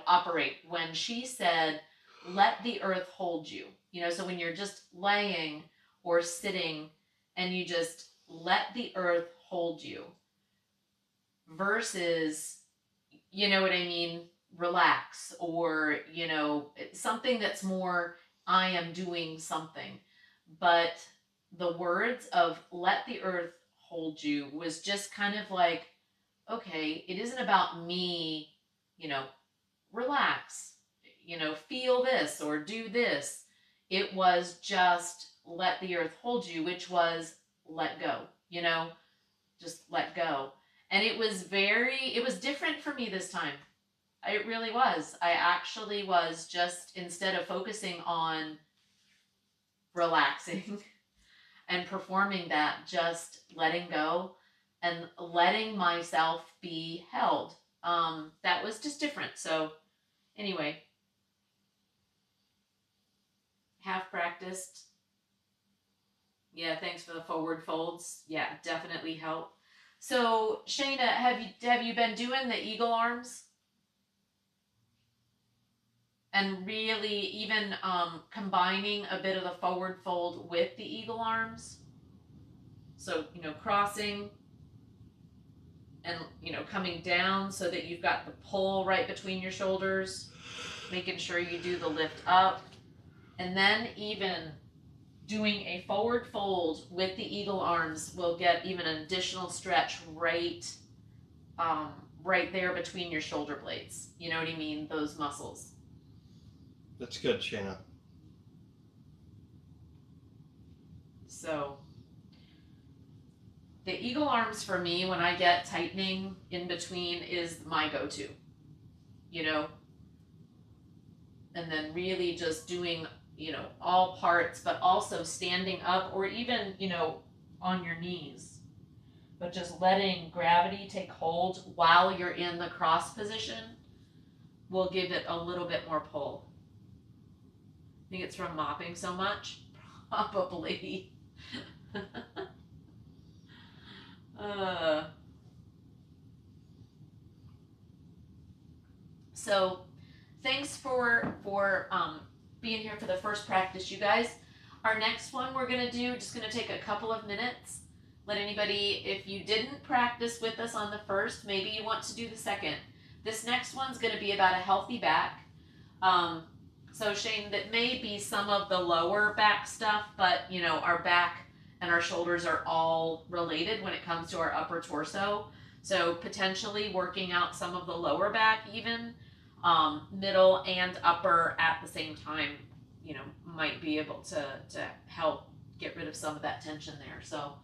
A: operate. When she said, let the earth hold you, so when you're just laying or sitting and you just let the earth hold you versus, you know what I mean, relax, or, something that's more, I am doing something. But the words of let the earth hold you was just kind of like okay, it isn't about me, you know, relax, you know, feel this or do this. It was just let the earth hold you, which was let go, you know, just let go. And it was different for me this time. It really was. I actually was just, instead of focusing on relaxing and performing that, just letting go and letting myself be held. That was just different. So, anyway, half practiced. Yeah, thanks for the forward folds. Yeah, definitely help. So, Shayna, have you been doing the eagle arms? And really even combining a bit of the forward fold with the eagle arms. So, you know, crossing and, you know, coming down so that you've got the pull right between your shoulders, making sure you do the lift up, and then even doing a forward fold with the eagle arms will get even an additional stretch right there between your shoulder blades. You know what I mean? Those muscles.
B: That's good, Shayna.
A: So the eagle arms for me, when I get tightening in between, is my go-to, you know, and then really just doing, you know, all parts, but also standing up or even, you know, on your knees, but just letting gravity take hold while you're in the cross position will give it a little bit more pull. I think it's from mopping so much, probably. So thanks for being here for the first practice, you guys. Our next one we're gonna do, just gonna take a couple of minutes. Let anybody, if you didn't practice with us on the first, maybe you want to do the second. This next one's gonna be about a healthy back. So Shane, that may be some of the lower back stuff, but you know, our back and our shoulders are all related when it comes to our upper torso. So potentially working out some of the lower back even, middle and upper at the same time, you know, might be able to help get rid of some of that tension there. So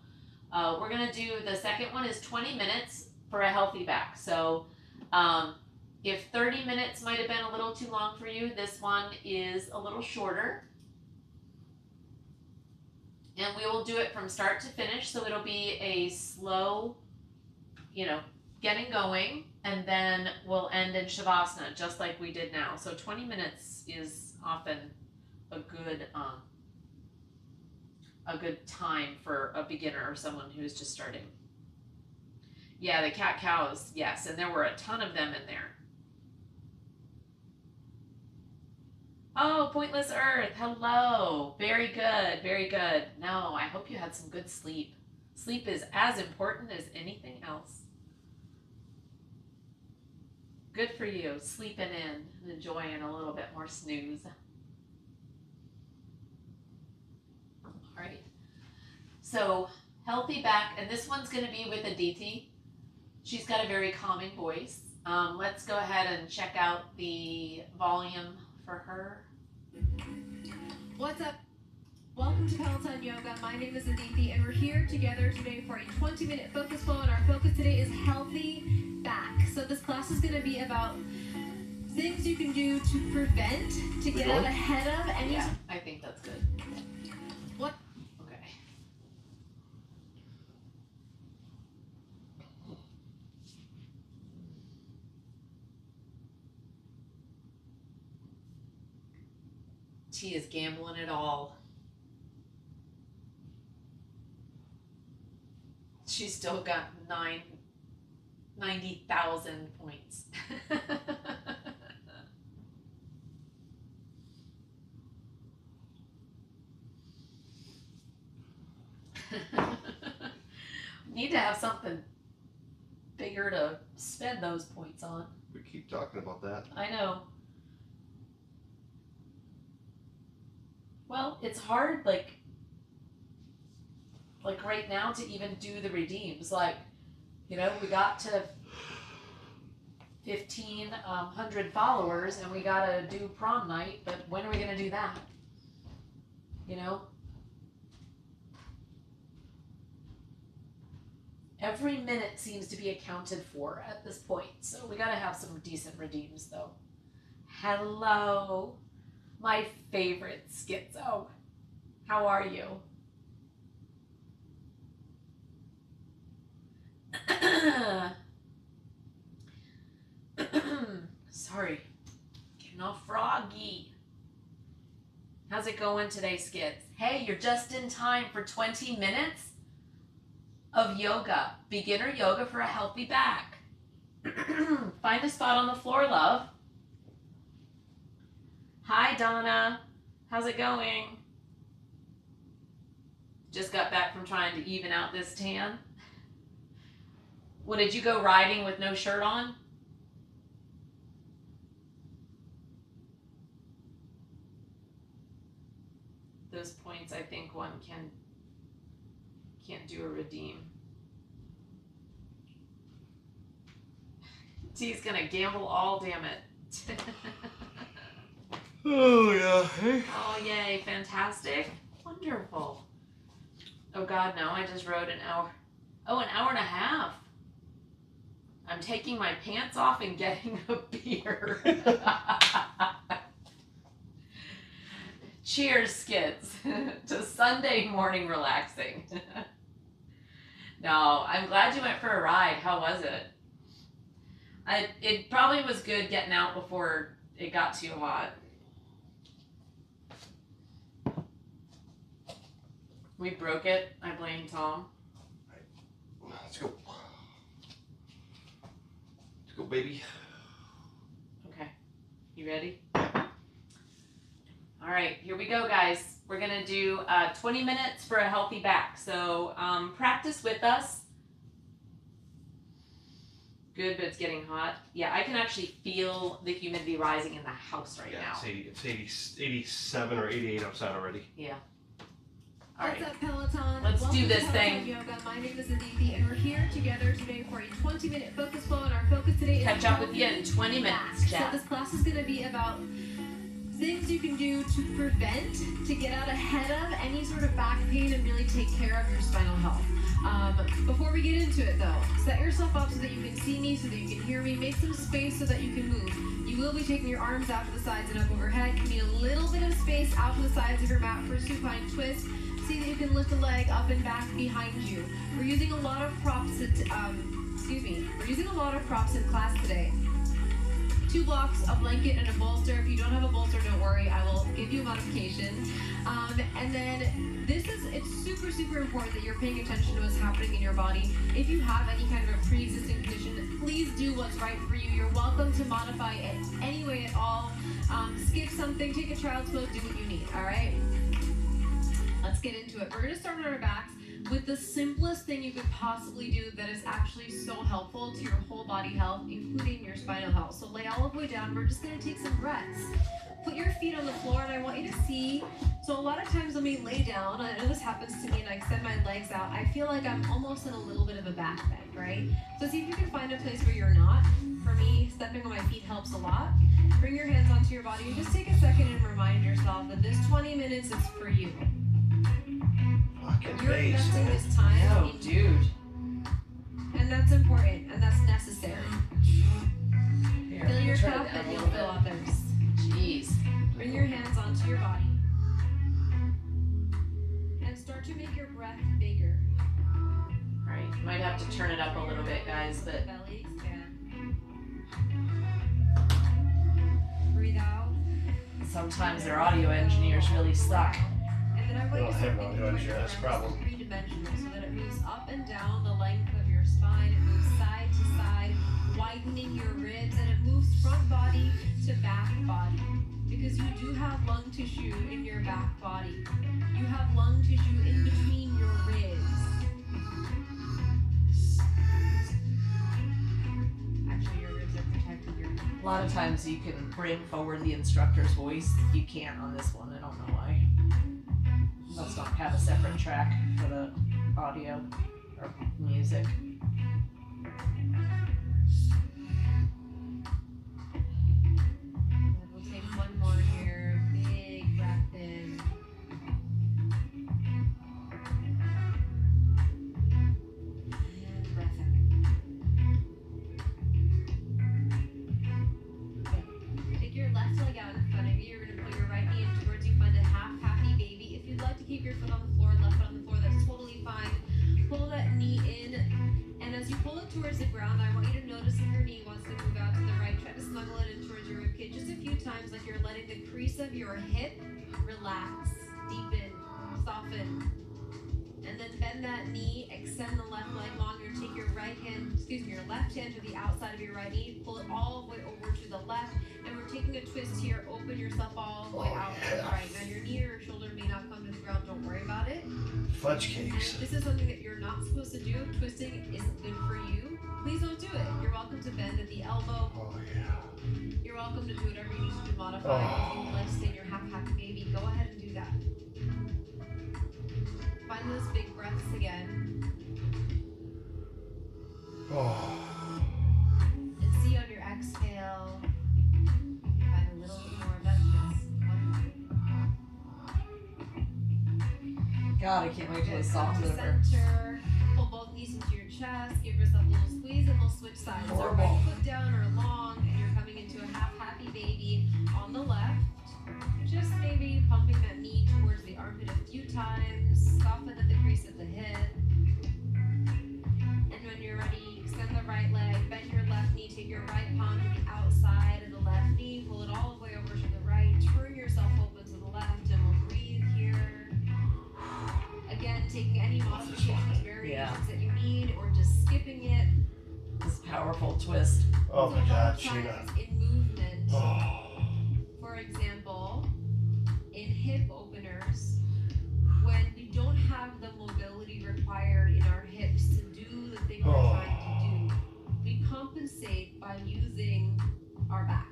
A: we're gonna do, the second one is 20 minutes for a healthy back. So if 30 minutes might have been a little too long for you, this one is a little shorter. And we will do it from start to finish, so it'll be a slow, you know, getting going, and then we'll end in Shavasana, just like we did now. So 20 minutes is often a good time for a beginner or someone who's just starting. Yeah, the cat cows, yes, and there were a ton of them in there. Oh, Pointless Earth, hello. Very good, very good. No, I hope you had some good sleep. Sleep is as important as anything else. Good for you, sleeping in and enjoying a little bit more snooze. All right, so healthy back, and this one's gonna be with Aditi. She's got a very calming voice. Let's go ahead and check out the volume for her.
F: What's up? Welcome to Peloton Yoga. My name is Aditi, and we're here together today for a 20-minute focus flow, and our focus today is healthy back. So this class is going to be about things you can do to prevent, to get out ahead of any...
A: Yeah, I think that's good.
F: What?
A: Okay. T is gambling it all. She's still got 90,000 points. Need to have something bigger to spend those points on.
B: We keep talking about that.
A: I know. Well, it's hard, like right now to even do the redeems. Like, you know, we got to 1,500 followers and we gotta do prom night, but when are we gonna do that? You know? Every minute seems to be accounted for at this point, so we gotta have some decent redeems though. Hello, my favorite schizo. How are you? Sorry, getting all froggy. How's it going today, Skids? Hey, you're just in time for 20 minutes of yoga. Beginner yoga for a healthy back. Find a spot on the floor, love. Hi, Donna. How's it going? Just got back from trying to even out this tan. What, did you go riding with no shirt on? Those points, I think one can't do a redeem. T's gonna gamble all, damn it.
B: Oh yeah. Hey.
A: Oh yay, fantastic. Wonderful. Oh god, no, I just rode an hour. Oh, an hour and a half. I'm taking my pants off and getting a beer. Cheers, Skids, to Sunday morning relaxing. No, I'm glad you went for a ride. How was it? It probably was good getting out before it got too hot. We broke it. I blame Tom.
B: Let's go. Let's go, baby.
A: Okay. You ready? All right, here we go, guys. We're going to do 20 minutes for a healthy back. So practice with us. Good, but it's getting hot. Yeah, I can actually feel the humidity rising in the house right now.
B: It's 87 or 88 outside already.
A: Yeah. All right.
F: What's up, Peloton?
A: Let's
F: Welcome
A: do this
F: to Peloton
A: thing.
F: Yoga. My name is Aditi, and we're here together today for a 20-minute focus flow. And our focus today is
A: Catch up with you in 20 minutes,
F: back.
A: Jack.
F: So this class is going to be about things you can do to prevent, to get out ahead of any sort of back pain and really take care of your spinal health. Before we get into it though, set yourself up so that you can see me, so that you can hear me. Make some space so that you can move. You will be taking your arms out to the sides and up overhead. You need a little bit of space out to the sides of your mat for a supine twist. See that you can lift a leg up and back behind you. We're using a lot of props we're using a lot of props in class today. 2 blocks, a blanket, and a bolster. If you don't have a bolster, don't worry. I will give you a modification. And then it's super, super important that you're paying attention to what's happening in your body. If you have any kind of a pre-existing condition, please do what's right for you. You're welcome to modify it any way at all. Skip something, take a child's pose, do what you need, all right? Let's get into it. We're gonna start on our backs with the simplest thing you could possibly do that is actually so helpful to your whole body health, including your spinal health. So lay all the way down. We're just gonna take some breaths. Put your feet on the floor, and I want you to see. So a lot of times when we lay down, I know this happens to me, and I extend my legs out, I feel like I'm almost in a little bit of a back bend, right? So see if you can find a place where you're not. For me, stepping on my feet helps a lot. Bring your hands onto your body and just take a second and remind yourself that this 20 minutes is for you.
B: Fucking
F: You're
B: base,
F: investing
B: man.
F: this time
A: Oh,
F: in
A: dude.
F: and that's important, and that's necessary.
A: Here,
F: Fill your
A: try
F: cup
A: to
F: and
A: a
F: you'll
A: little
F: fill
A: bit.
F: others.
A: Jeez.
F: Bring your hands onto your body. And start to make your breath bigger.
A: All right, might have to turn it up a little bit, guys, but
F: Belly expand. Breathe out.
A: sometimes their audio engineers really suck.
F: And then I want
B: Well,
F: you to
B: I have
F: start
B: no
F: thinking
B: idea,
F: about your
B: that's the
F: arms
B: problem.
F: as three-dimensional, so that it moves up and down the length of your spine. It moves side to side, widening your ribs, and it moves front body to back body. Because you do have lung tissue in your back body. You have lung tissue in between your ribs. Actually, your ribs are protected.
A: A lot of times you can bring forward the instructor's voice. You can't on this one. I don't know why. Must not have a separate track for the audio or music.
F: baby. You're going to pull your right knee in towards you, find a half happy baby. If you'd like to keep your foot on the floor, left foot on the floor, that's totally fine. Pull that knee in, and as you pull it towards the ground, I want you to notice if your knee wants to move out to the right. Try to snuggle it in towards your ribcage just a few times, like you're letting the crease of your hip relax, deepen, soften. And then bend that knee, extend the left leg longer, take your your left hand to the outside of your right knee, pull it all the way over to the left, and we're taking a twist here, open yourself all the way out to the right. Now your knee or your shoulder may not come to the ground, don't worry about it.
B: Fudge
F: And
B: cakes.
F: if this is something that you're not supposed to do, twisting isn't good for you, please don't do it. You're welcome to bend at the elbow.
B: Oh yeah.
F: You're welcome to do whatever you need to do, modify. If you would like to stay in your half happy baby, go ahead and do that. Find those big breaths again.
B: Oh.
F: And see on your exhale, find a little bit more of that twist.
G: God, I can't wait till it's soft
F: To
G: liver.
F: center, pull both knees into your chest, give yourself a little squeeze, and we'll switch sides. So
G: Horrible.
F: right foot down or long, and you're coming into a half happy baby on the left. Just maybe pumping that knee towards the armpit a few times, soften at the crease of the hip. And when you're ready, extend the right leg, bend your left knee, take your right palm to the outside of the left knee, pull it all the way over to the right, turn yourself open to the left, and we'll breathe here. Again, taking any modifications, variations that you need, or just skipping it.
G: This powerful twist.
B: Oh my
F: So
B: God,
F: sometimes
B: Sheena.
F: in movement,
B: Oh.
F: for example, in hip openers, when we don't have the mobility required in our hips to do the thing we're trying to do, we compensate by using our back.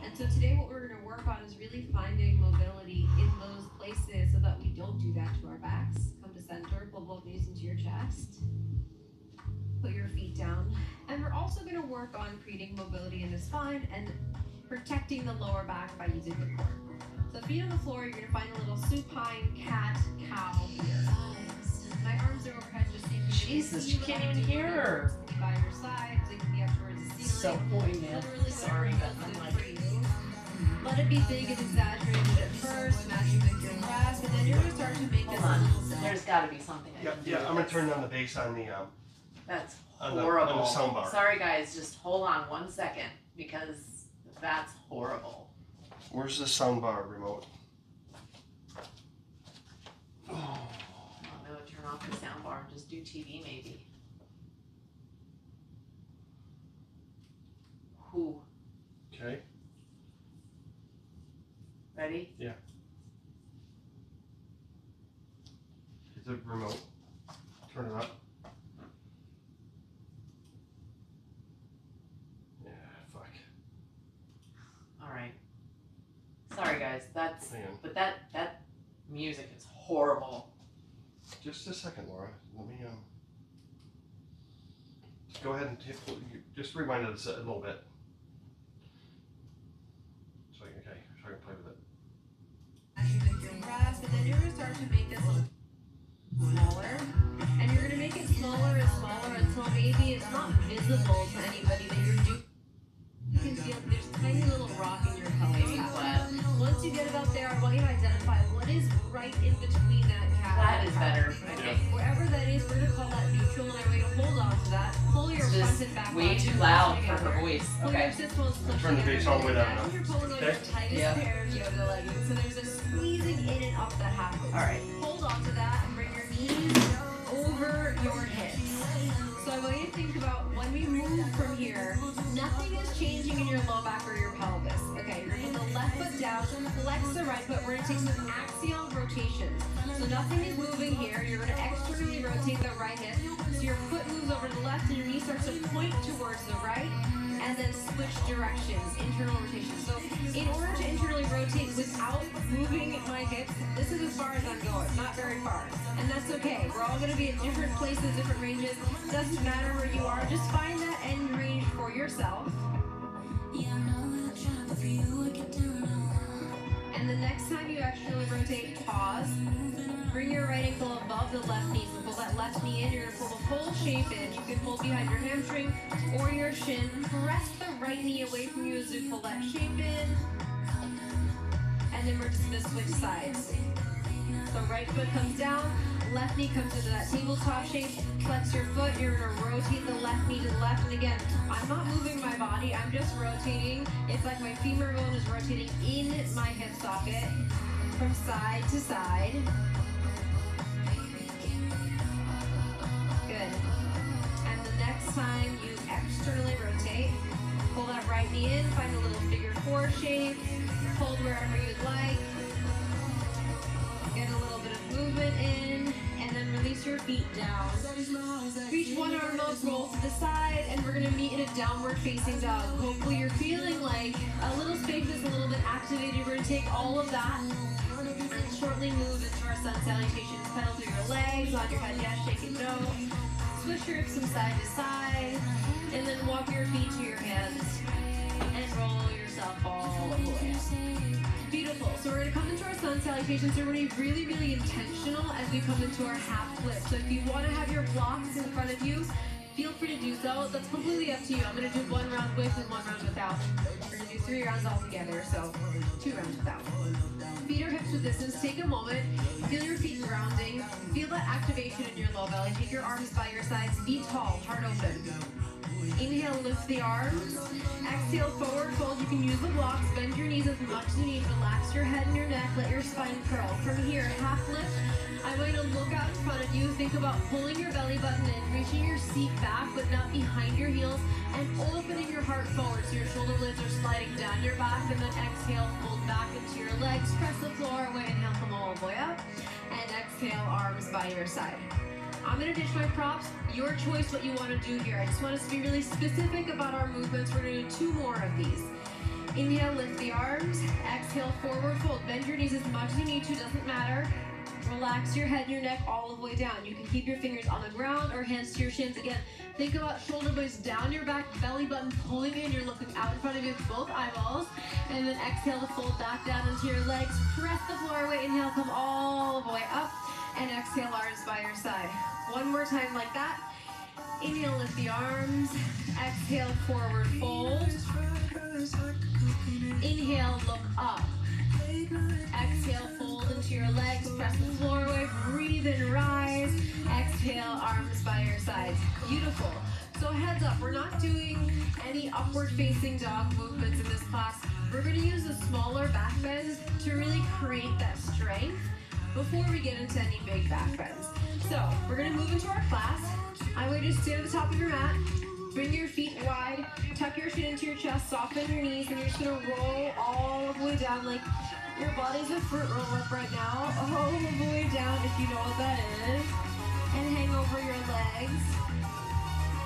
F: And so today what we're going to work on is really finding mobility in those places so that we don't do that to our backs. Come to center, pull both knees into your chest. Put your feet down. And we're also going to work on creating mobility in the spine and protecting the lower back by using the core. So feet on the floor, you're going to find a little supine cat cow here. My arms are overhead just so you can
G: Jesus,
F: see
G: you
F: what
G: can't
F: I'm
G: even
F: doing.
G: hear her.
F: By your side, so you can be up towards the
G: So
F: ceiling.
G: poignant.
F: Literally
G: Sorry,
F: whatever
G: but
F: feels
G: I'm
F: good
G: like,
F: for you. Let it be big and exaggerated at first, matching with your breath, and then you're going to start to make this
G: hold
F: a
G: on.
F: little sound.
G: There's got to be something I
B: Yeah,
G: can do.
B: yeah.
G: with
B: I'm gonna
G: this.
B: turn down the bass on the
G: That's
B: on the
G: horrible.
B: sound bar.
A: Sorry guys, just hold on 1 second because that's horrible.
B: Where's the sound bar remote?
A: I don't know, turn off the sound bar and just do TV maybe. Who?
B: Okay.
A: Ready?
B: Hit the remote. Turn it up. Yeah, fuck.
A: Alright. Sorry guys, that's
B: Hang on.
A: but that music is horrible.
B: Just a second, Laura. Let me just go ahead and just rewind it a little bit. So I can play with it.
F: With your breath, and then you're going to start to make this a little smaller. And you're going to make it smaller and smaller until maybe it's not visible to anybody that you're doing. You can feel there's a tiny little rock in your pelvis. Once you get it up there, I want you to identify what is right in between that cat.
A: That is better. Okay.
F: Wherever that is, we're going to call that neutral, and I want you to hold on to that. Pull your
A: It's
F: front
A: just
F: and back
A: way
F: body
A: too
F: closer
A: loud for
F: together.
A: her voice.
F: Pull
A: Okay.
F: your sit bones closer
B: Turn the bass all the way down
F: together.
B: now.
F: You're pulling on your
B: Okay.
F: tightest
G: Yeah.
F: pair of yoga leggings. So there's a squeezing in and up that happens.
A: Alright.
F: Hold on to that and bring your knees over your hips. So I want you to think about when we move from here, nothing is changing in your low back or your pelvis. Okay, you're gonna put the left foot down, flex the right foot. We're gonna take some axial rotations. So nothing is moving here. You're gonna externally rotate the right hip. So your foot moves over to the left and your knee starts to point towards the right. And then switch directions, internal rotation. So in order to internally rotate without moving my hips, this is as far as I'm going, not very far. And that's okay. We're all gonna be at different places, different ranges. Doesn't matter where you are, just find that end range for yourself. And the next time you externally rotate, pause. Bring your right ankle above the left knee. So pull that left knee in, you're gonna pull the whole shape in. You can hold behind your hamstring or your shin. Press the right knee away from you as we pull that shape in. And then we're just gonna switch sides. So right foot comes down, left knee comes into that tabletop shape. Flex your foot, you're gonna rotate the left knee to the left. And again, I'm not moving my body, I'm just rotating. It's like my femur bone is rotating in my hip socket from side to side. Good. And the next time you externally rotate, pull that right knee in, find a little figure four shape, hold wherever you'd like. Get a little bit of movement in, and then release your feet down. Reach one arm up, roll to the side, and we're gonna meet in a downward facing dog. Hopefully you're feeling like a little spacious, a little bit activated. We're gonna take all of that and shortly move into our sun salutations. Pedal through your legs, on your head, yes, shake and go. Swish your hips from side to side, and then walk your feet to your hands, and roll yourself all the way up. Beautiful. So we're going to come into our sun salutations. So we're going to be really, really intentional as we come into our half flip. So if you want to have your blocks in front of you, feel free to do so. That's completely up to you. I'm going to do 1 round with and 1 round without. We're going to do 3 rounds all together, so 2 rounds without. Feet or hips with distance. Take a moment. Feel your feet grounding. Feel that activation in your low belly. Take your arms by your sides. Feet tall, heart open. Inhale, lift the arms. Exhale, forward fold. You can use the blocks. Bend your knees as much as you need. Relax your head and your neck. Let your spine curl. From here, half lift. I'm going to look out in front of you. Think about pulling your belly button in, reaching your seat back, but not behind your heels, and opening your heart forward so your shoulder blades are sliding down your back. And then exhale, fold back into your legs. Press the floor away. Inhale, come all the way up. And exhale, arms by your side. I'm going to ditch my props. Your choice what you want to do here. I just want us to be really specific about our movements. We're going to do 2 more of these. Inhale, lift the arms. Exhale, forward fold. Bend your knees as much as you need to, doesn't matter. Relax your head and your neck all the way down. You can keep your fingers on the ground or hands to your shins. Again, think about shoulder blades down your back, belly button pulling in. You're looking out in front of you with both eyeballs. And then exhale to fold back down into your legs. Press the floor away. Inhale, come all the way up. And exhale, arms by your side. 1 more time like that. Inhale, lift the arms. Exhale, forward fold. Inhale, look up. Exhale, fold into your legs. Press the floor away. Breathe and rise. Exhale, arms by your sides. Beautiful. So heads up, we're not doing any upward facing dog movements in this class. We're going to use the smaller back bends to really create that strength before we get into any big back bends. So we're going to move into our class. I would just stand at the top of your mat, bring your feet wide, tuck your chin into your chest, soften your knees, and you're just going to roll all the way down like your body's a fruit roll up right now, all the way down if you know what that is, and hang over your legs.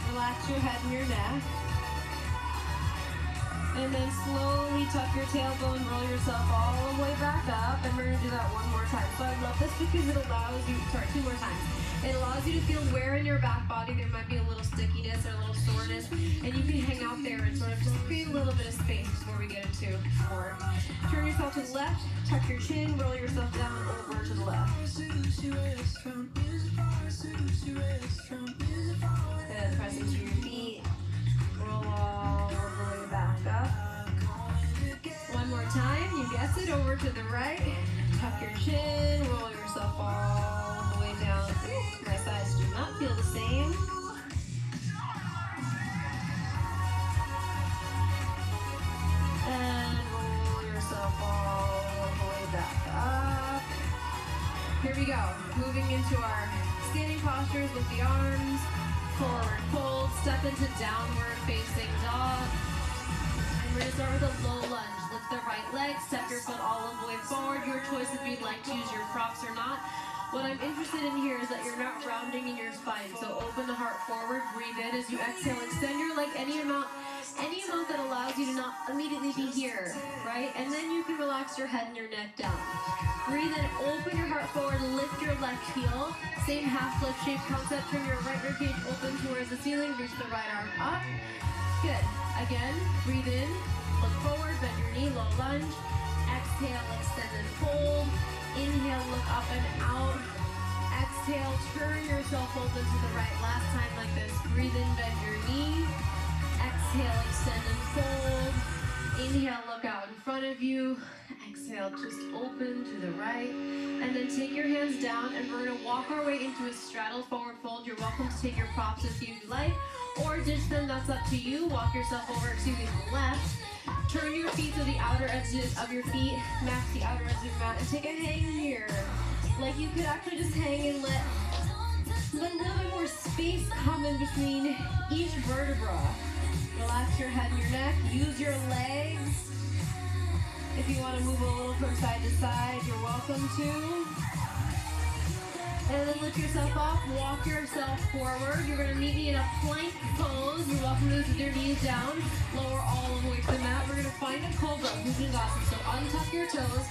F: Relax your head and your neck. And then slowly tuck your tailbone, roll yourself all the way back up, and we're going to do that 1 more time. So I love this because it allows you, 2 more times. It allows you to feel where in your back body there might be a little stickiness or a little soreness, and you can hang out there and sort of just create a little bit of space before we get into more. Turn yourself to the left, tuck your chin, roll yourself down over to the left. Then press into your feet, roll all the way back up. 1 more time, you guessed it, over to the right, tuck your chin, roll yourself all the way down. My sides do not feel the same. And roll yourself all the way back up. Here we go, moving into our standing postures with the arms, forward fold, step into downward facing dog. We're going to start with a low lunge. Lift the right leg, step your foot all the way forward. Your choice if you'd like to use your props or not. What I'm interested in here is that you're not rounding in your spine. So open the heart forward, breathe in. As you exhale, extend your leg any amount that allows you to not immediately be here, right? And then you can relax your head and your neck down. Breathe in, open your heart forward, lift your left heel. Same half lift shape concept. Turn your right rib cage open towards the ceiling. Reach the right arm up. Good. Again, breathe in, look forward, bend your knee, low lunge. Exhale, extend and fold. Inhale, look up and out. Exhale. Exhale, turn yourself open to the right. Last time like this. Breathe in, bend your knee. Exhale, extend and fold. Inhale, look out in front of you. Exhale, just open to the right. And then take your hands down and we're gonna walk our way into a straddle forward fold. You're welcome to take your props if you'd like, or ditch them, that's up to you. Walk yourself over to the left. Turn your feet to the outer edges of your feet. Match the outer edges of your mat and take a hang here. Like you could actually just hang and let a little bit more space come in between each vertebra. Relax your head and your neck. Use your legs. If you want to move a little from side to side, you're welcome to. And then lift yourself up, walk yourself forward. You're going to meet me in a plank pose. You're welcome to with your knees down. Lower all the way to the mat. We're going to find a cobra, Bhujangasana. So untuck your toes,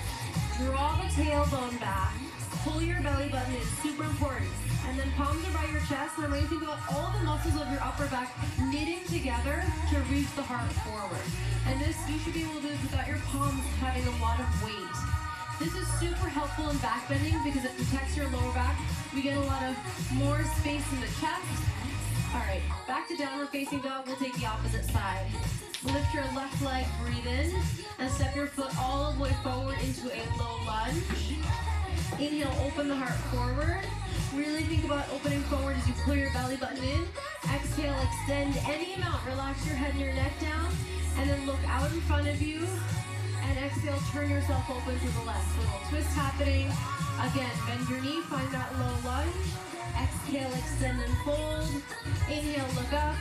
F: draw the tailbone back, pull your belly button in, super important. And then palms are by your chest. And I want you to think about all the muscles of your upper back knitting together to reach the heart forward. And this, you should be able to do this without your palms having a lot of weight. This is super helpful in back bending because it protects your lower back. We get a lot of more space in the chest. All right, back to downward facing dog. We'll take the opposite side. Lift your left leg, breathe in, and step your foot all the way forward into a low lunge. Inhale, open the heart forward. Really think about opening forward as you pull your belly button in. Exhale, extend any amount. Relax your head and your neck down. And then look out in front of you. And exhale, turn yourself open to the left. Little twist happening. Again, bend your knee, find that low lunge. Exhale, extend and fold. Inhale, look up.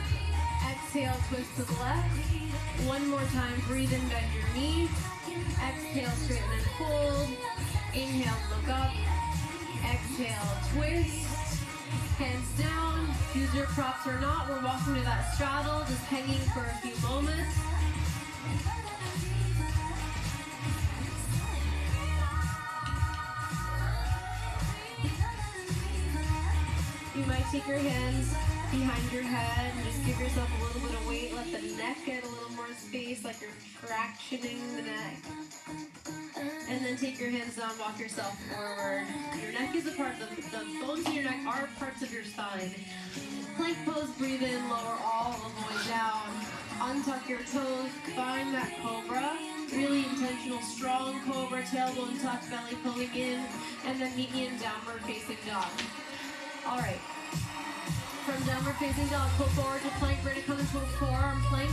F: Exhale, twist to the left. One more time, breathe in, bend your knee. Exhale, straighten and fold. Inhale, look up. Exhale, twist. Hands down. Use your props or not. We're walking to that straddle, just hanging for a few moments. You might take your hands behind your head and just give yourself a little bit of weight. Let the neck get a little more space, like you're tractioning the neck. And then take your hands down, walk yourself forward. Your neck is a part, the bones in your neck are parts of your spine. Plank pose, breathe in, lower all the way down. Untuck your toes, find that cobra. Really intentional, strong cobra, tailbone tuck, belly pulling in, and then meet me in downward facing dog. All right. From downward facing dog, pull forward to plank. We're gonna come into a forearm plank.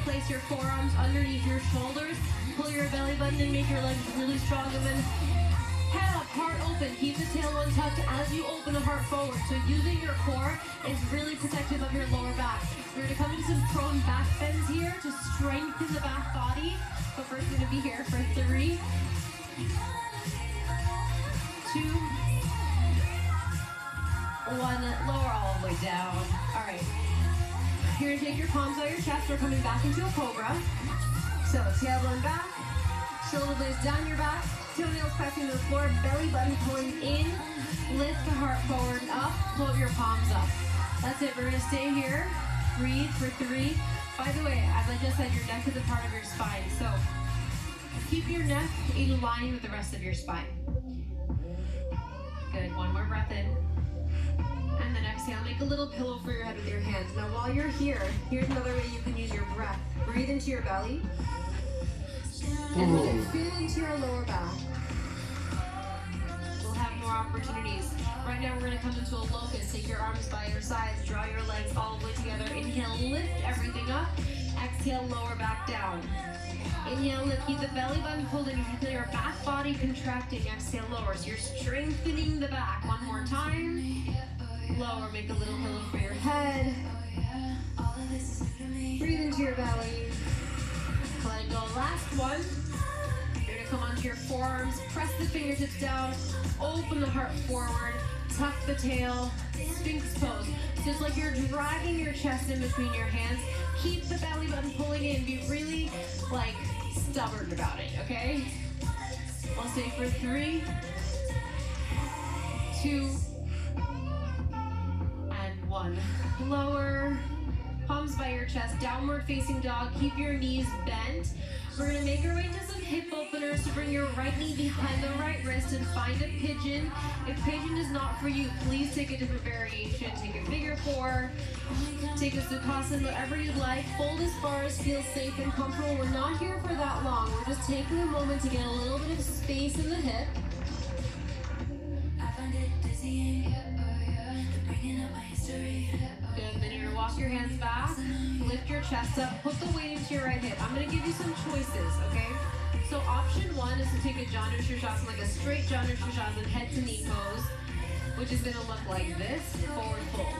F: Place your forearms underneath your shoulders. Pull your belly button and make your legs really strong. And then head up, heart open. Keep the tailbone tucked as you open the heart forward. So using your core is really protective of your lower back. We're gonna come into some prone back bends here to strengthen the back body. But first, we're gonna be here for 3, 2, 1, lower all the way down. All right. You're gonna take your palms out your chest. We're coming back into a cobra. So tailbone back, shoulder blades down your back, toenails pressing the floor, belly button pulling in, lift the heart forward and up, pull your palms up. That's it, we're gonna stay here. Breathe for 3. By the way, as I just said, your neck is a part of your spine. So keep your neck in line with the rest of your spine. Good, one more breath in. And then exhale, make a little pillow for your head with your hands. Now while you're here, here's another way you can use your breath. Breathe into your belly. And we can feel into your lower back. We'll have more opportunities. Right now we're gonna come into a locust. Take your arms by your sides, draw your legs all the way together. Inhale, lift everything up. Exhale, lower back down. Inhale, lift, keep the belly button pulled in. You can feel your back body contracting. Exhale, lower. So you're strengthening the back. One more time. Lower, make a little pillow for your head. Breathe into your belly. Let it go. Last one. You're gonna come onto your forearms, press the fingertips down, open the heart forward, tuck the tail, Sphinx pose. So it's like you're dragging your chest in between your hands. Keep the belly button pulling in. Be really like stubborn about it, okay? I'll stay for 3, 2, 1. Lower, palms by your chest, downward facing dog. Keep your knees bent. We're gonna make our way into some hip openers to bring your right knee behind the right wrist and find a pigeon. If pigeon is not for you, please take a different variation. Take a figure four, take a Sukhasana, whatever you'd like. Fold as far as feels safe and comfortable. We're not here for that long. We're just taking a moment to get a little bit of space in the hip. Good, then you're gonna walk your hands back, lift your chest up, put the weight into your right hip. I'm gonna give you some choices, okay? So option one is to take a Janu Sirsasana, like a straight Janu Sirsasana, head to knee pose, which is gonna look like this, forward fold.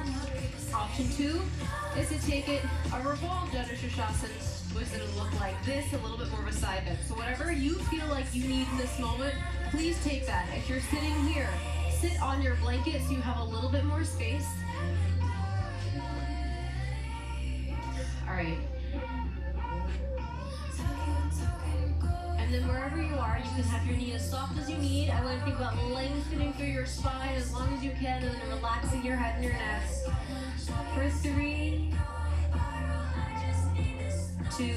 F: Option two is to take it a revolved Janu Sirsasana, which is gonna look like this, a little bit more of a side bend. So whatever you feel like you need in this moment, please take that. If you're sitting here, sit on your blanket so you have a little bit more space. All right. And then wherever you are, you can have your knee as soft as you need. I want to think about lengthening through your spine as long as you can, and then relaxing your head and your neck. For 3, 2,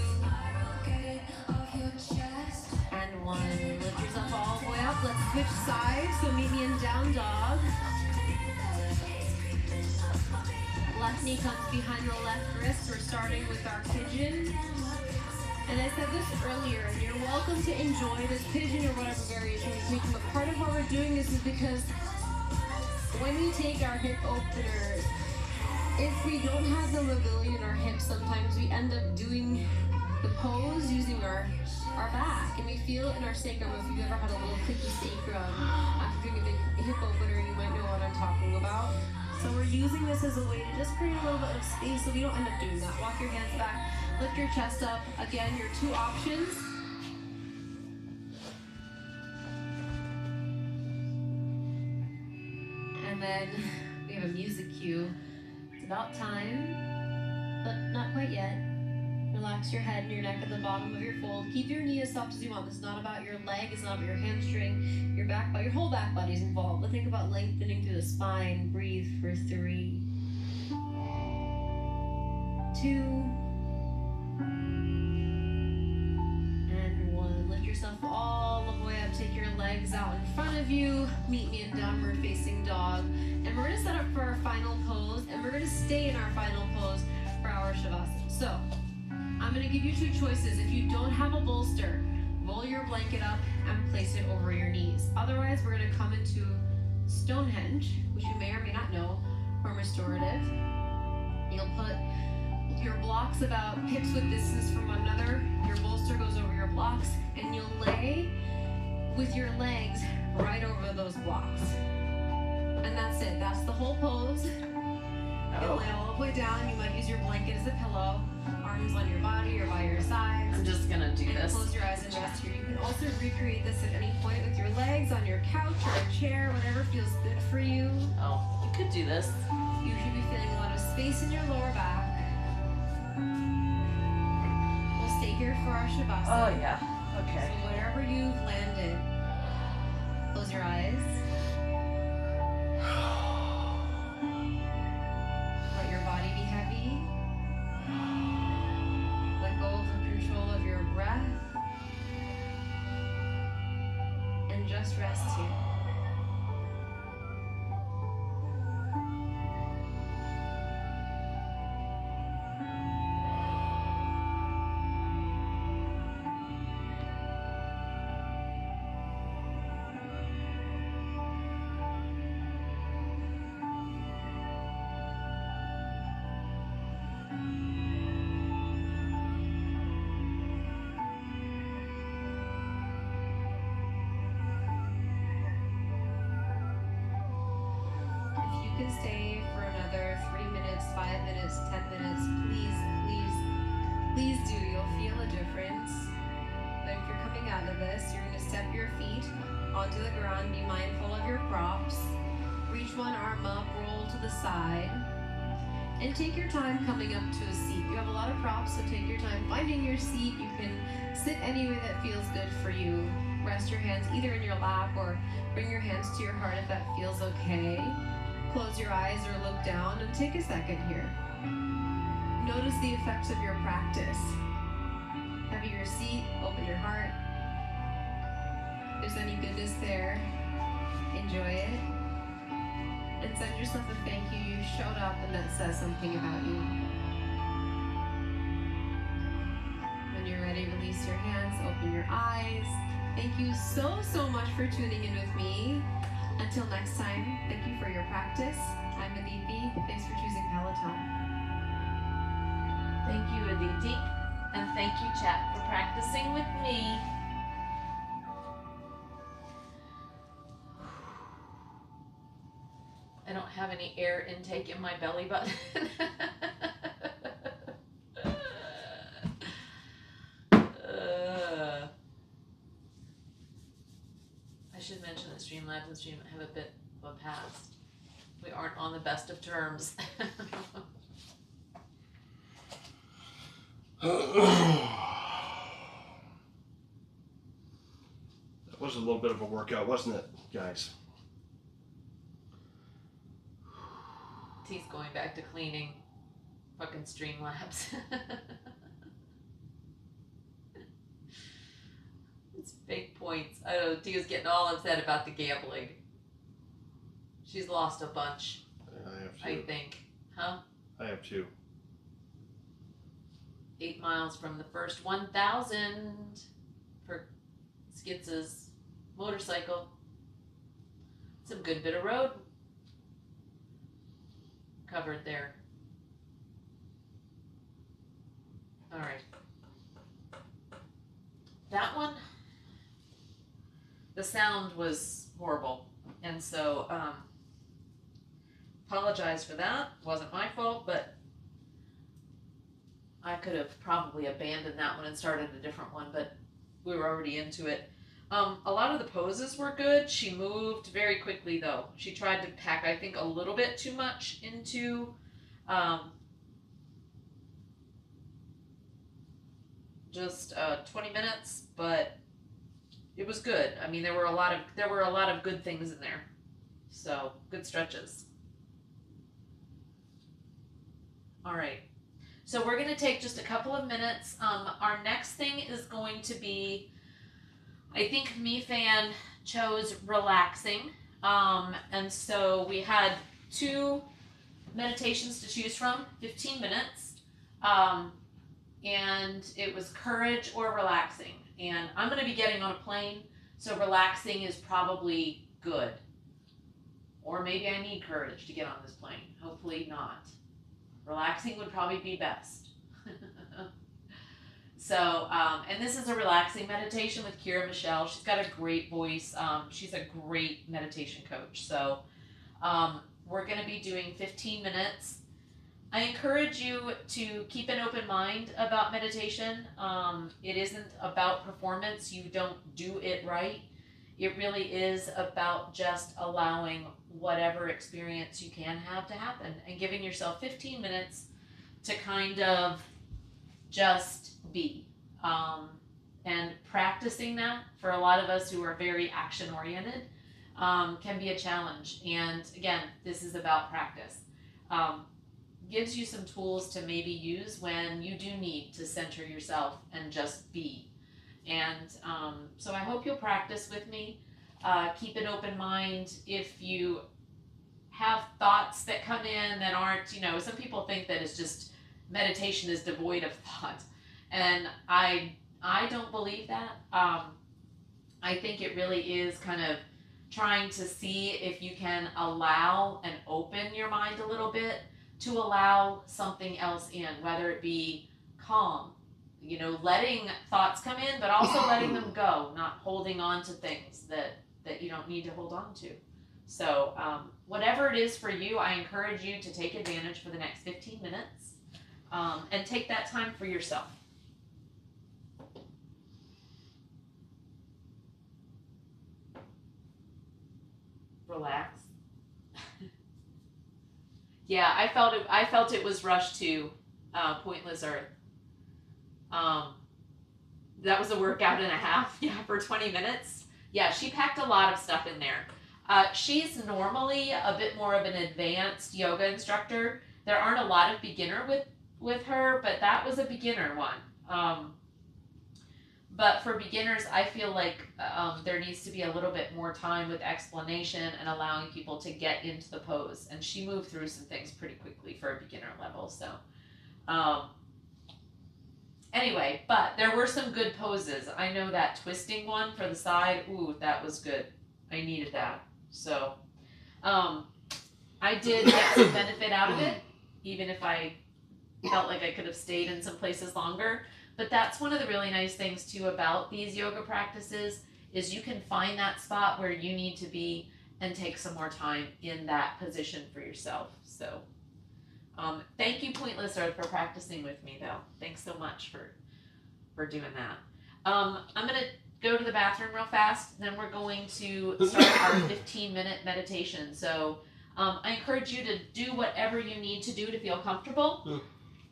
F: and 1. Lift yourself all the way up. Let's switch sides. So meet me in down dog. Left knee comes behind the left wrist. We're starting with our pigeon. And I said this earlier, and you're welcome to enjoy this pigeon or whatever variation you're taking, but part of why we're doing this is because when we take our hip openers, if we don't have the mobility in our hips, sometimes we end up doing the pose using our back, and we feel it in our sacrum. If you've ever had a little clicky sacrum after doing a big hip opener, you might know what I'm talking about. So we're using this as a way to just create a little bit of space so we don't end up doing that. Walk your hands back, lift your chest up. Again, your 2 options. And then we have a music cue. It's about time, but not quite yet. Relax your head and your neck at the bottom of your fold. Keep your knee as soft as you want. This is not about your leg, it's not about your hamstring, your back, but your whole back body is involved. But think about lengthening through the spine. Breathe for 3, 2, and 1. Lift yourself all the way up. Take your legs out in front of you. Meet me in downward facing dog. And we're gonna set up for our final pose, and we're gonna stay in our final pose for our Shavasana. So, I'm gonna give you 2 choices. If you don't have a bolster, roll your blanket up and place it over your knees. Otherwise, we're gonna come into Stonehenge, which you may or may not know from restorative. You'll put your blocks about hips width distance from one another. Your bolster goes over your blocks, and you'll lay with your legs right over those blocks. And that's it. That's the whole pose. You'll lay all the way down. You might use your blanket as a pillow. Arms on your body or by your sides.
A: I'm just gonna do
F: And
A: this.
F: close your eyes and rest here. You can also recreate this at any point with your legs on your couch or a chair, whatever feels good for you.
A: Oh, you could do this.
F: You should be feeling a lot of space in your lower back. We'll stay here for our Shavasana.
A: Oh yeah. Okay.
F: So wherever you've landed, close your eyes. Let your body be heavy. Let go of the control of your breath. And just rest here. If you can stay for another 3 minutes, 5 minutes, 10 minutes, please do. You'll feel a difference. But if you're coming out of this, you're going to step your feet onto the ground. Be mindful of your props. Reach one arm up, roll to the side. And take your time coming up to a seat. You have a lot of props, so take your time finding your seat. You can sit any way that feels good for you. Rest your hands either in your lap or bring your hands to your heart if that feels okay. Close your eyes or look down and take a second here. Notice the effects of your practice. Have your seat, open your heart, there's any goodness there, enjoy it. And send yourself a thank you. You showed up and that says something about you. When you're ready, release your hands, open your eyes. Thank you so much for tuning in with me. Until next time, thank you for your practice. I'm Aditi. Thanks for choosing Peloton.
A: Thank you, Aditi. And thank you, chat, for practicing with me. I don't have any air intake in my belly button. I should mention that Streamlabs and Stream have a bit of a past. We aren't on the best of terms.
B: That was a little bit of a workout, wasn't it, guys?
A: T's going back to cleaning fucking Streamlabs. It's big points. I don't know, T was getting all upset about the gambling. She's lost a bunch,
B: I have
A: I
B: two.
A: think. Huh?
B: I have two.
A: 8 miles from the first 1,000 for Skitz's motorcycle. Some good bit of road covered there. All right. That one, the sound was horrible. And so, apologize for that. Wasn't my fault, but I could have probably abandoned that one and started a different one, but we were already into it. A lot of the poses were good. She moved very quickly, though. She tried to pack, I think, a little bit too much into just 20 minutes, but it was good. I mean, there were a lot of good things in there. So, good stretches. All right. So we're going to take just a couple of minutes. Our next thing is going to be, I think Mifan chose relaxing. And so we had 2 meditations to choose from, 15 minutes. And it was courage or relaxing. And I'm going to be getting on a plane, so relaxing is probably good. Or maybe I need courage to get on this plane. Hopefully not. Relaxing would probably be best. So, and this is a relaxing meditation with Kira Michelle. She's got a great voice. She's a great meditation coach. So, we're going to be doing 15 minutes. I encourage you to keep an open mind about meditation. It isn't about performance. You don't do it right. It really is about just allowing whatever experience you can have to happen and giving yourself 15 minutes to kind of just be. And practicing that for a lot of us who are very action oriented can be a challenge. And again, this is about practice. Gives you some tools to maybe use when you do need to center yourself and just be. And so I hope you'll practice with me. Keep an open mind. If you have thoughts that come in that aren't, some people think that it's just meditation is devoid of thought. And I don't believe that. I think it really is kind of trying to see if you can allow and open your mind a little bit to allow something else in, whether it be calm, letting thoughts come in, but also letting them go, not holding on to things that you don't need to hold on to. So whatever it is for you, I encourage you to take advantage for the next 15 minutes and take that time for yourself. Relax. Yeah, I felt it was rushed to Pointless Earth. That was a workout and a half, for 20 minutes. Yeah, she packed a lot of stuff in there. She's normally a bit more of an advanced yoga instructor. There aren't a lot of beginner with her, but that was a beginner one. But for beginners, I feel like there needs to be a little bit more time with explanation and allowing people to get into the pose. And she moved through some things pretty quickly for a beginner level. So, anyway, but there were some good poses. I know that twisting one for the side, ooh, that was good. I needed that. So, I did get some benefit out of it, even if I felt like I could have stayed in some places longer. But that's one of the really nice things too about these yoga practices is you can find that spot where you need to be and take some more time in that position for yourself. So thank you, Pointless Earth, for practicing with me though. Thanks so much for doing that. I'm gonna go to the bathroom real fast, then we're going to start our 15-minute meditation. So I encourage you to do whatever you need to do to feel comfortable.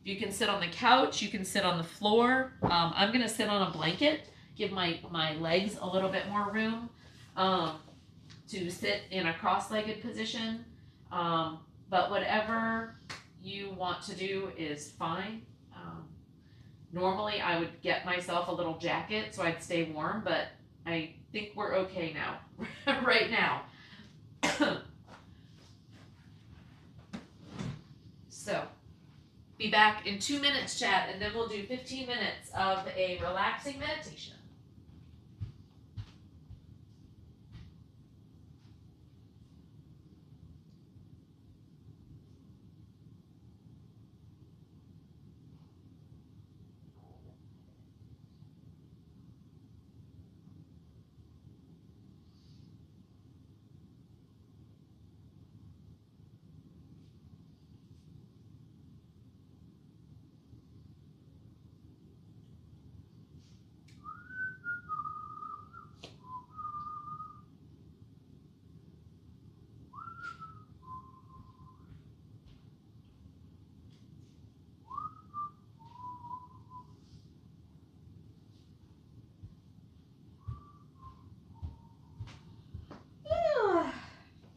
A: You can sit on the couch, you can sit on the floor. I'm gonna sit on a blanket, give my legs a little bit more room to sit in a cross-legged position. But whatever you want to do is fine. Normally I would get myself a little jacket so I'd stay warm, but I think we're okay now, right now. So, be back in 2 minutes, chat, and then we'll do 15 minutes of a relaxing meditation.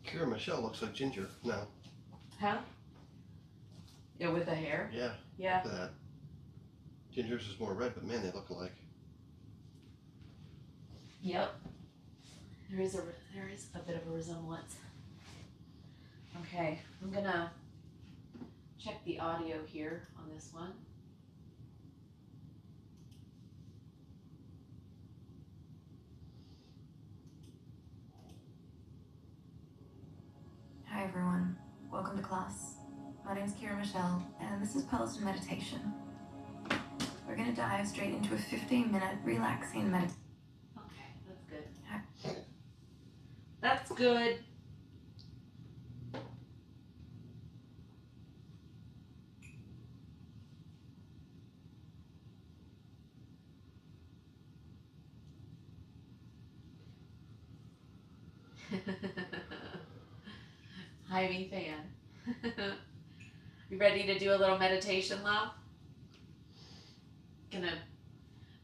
B: Kira Michelle looks like Ginger now.
A: Huh? Yeah, with the hair?
B: Yeah.
A: Yeah.
B: Look at that. Ginger's is more red, but man, they look alike.
A: Yep. There is a bit of a resemblance. Okay, I'm gonna check the audio here on this one.
H: Hi everyone, welcome to class. My name is Kira Michelle, and this is Peloton Meditation. We're gonna dive straight into a 15-minute relaxing meditation.
A: Okay, that's good. That's good. Hi, me fan. You ready to do a little meditation, love? Gonna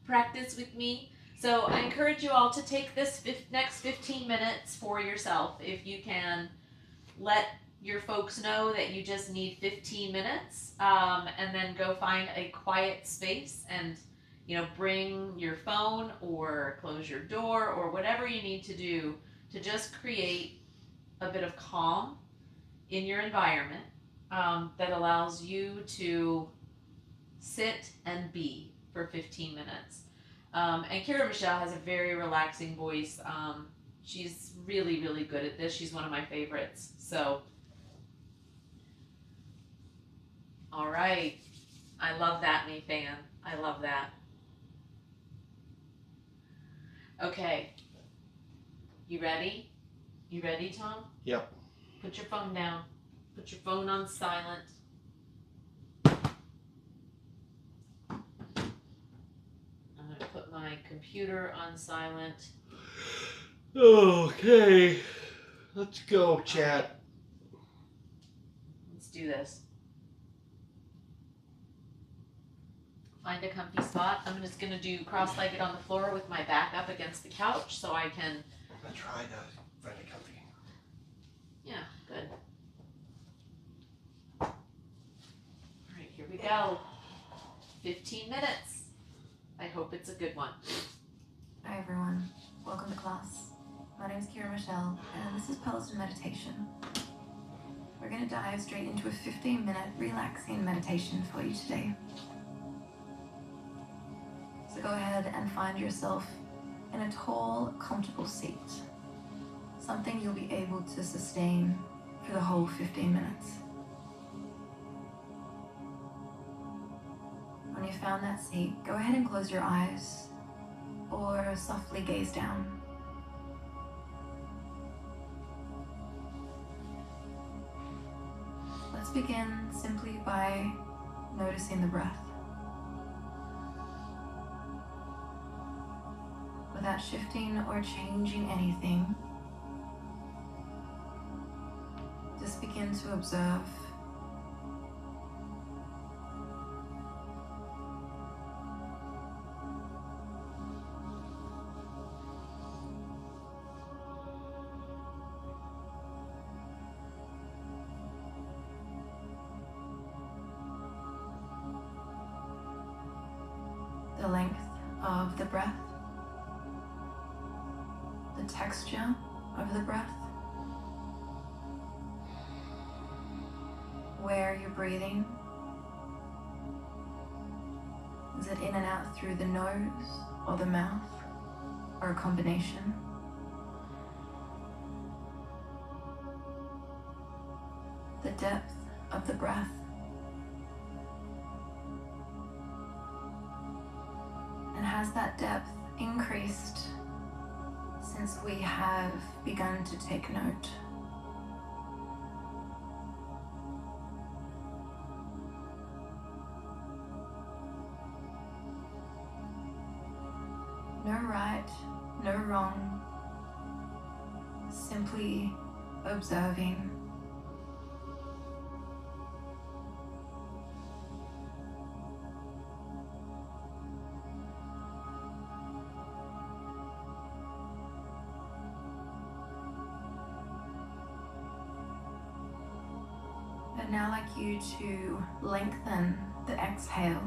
A: practice with me. So I encourage you all to take this next 15 minutes for yourself. If you can let your folks know that you just need 15 minutes and then go find a quiet space and bring your phone or close your door or whatever you need to do to just create a bit of calm in your environment that allows you to sit and be for 15 minutes. And Kira Michelle has a very relaxing voice. She's really, really good at this. She's one of my favorites. So, all right. I love that, me fan. I love that. Okay. You ready? You ready, Tom?
B: Yep.
A: Put your phone down. Put your phone on silent. I'm going to put my computer on silent.
B: Okay. Let's go, chat.
A: Let's do this. Find a comfy spot. I'm just going to do cross-legged on the floor with my back up against the couch so I can...
B: I'm going to try to find a comfy.
A: Yeah, good. All right, here we go. 15 minutes. I hope it's a good one.
H: Hi everyone, welcome to class. My name is Kira Michelle, and this is Peloton Meditation. We're going to dive straight into a 15-minute relaxing meditation for you today. So go ahead and find yourself in a tall, comfortable seat, something you'll be able to sustain for the whole 15 minutes. When you've found that seat, go ahead and close your eyes or softly gaze down. Let's begin simply by noticing the breath. Without shifting or changing anything, just begin to observe. The length of the breath, the texture of the breath, where you're breathing. Is it in and out through the nose or the mouth, or a combination? The depth of the breath. And has that depth increased since we have begun to take note? No right, no wrong, simply observing. I'd now like you to lengthen the exhale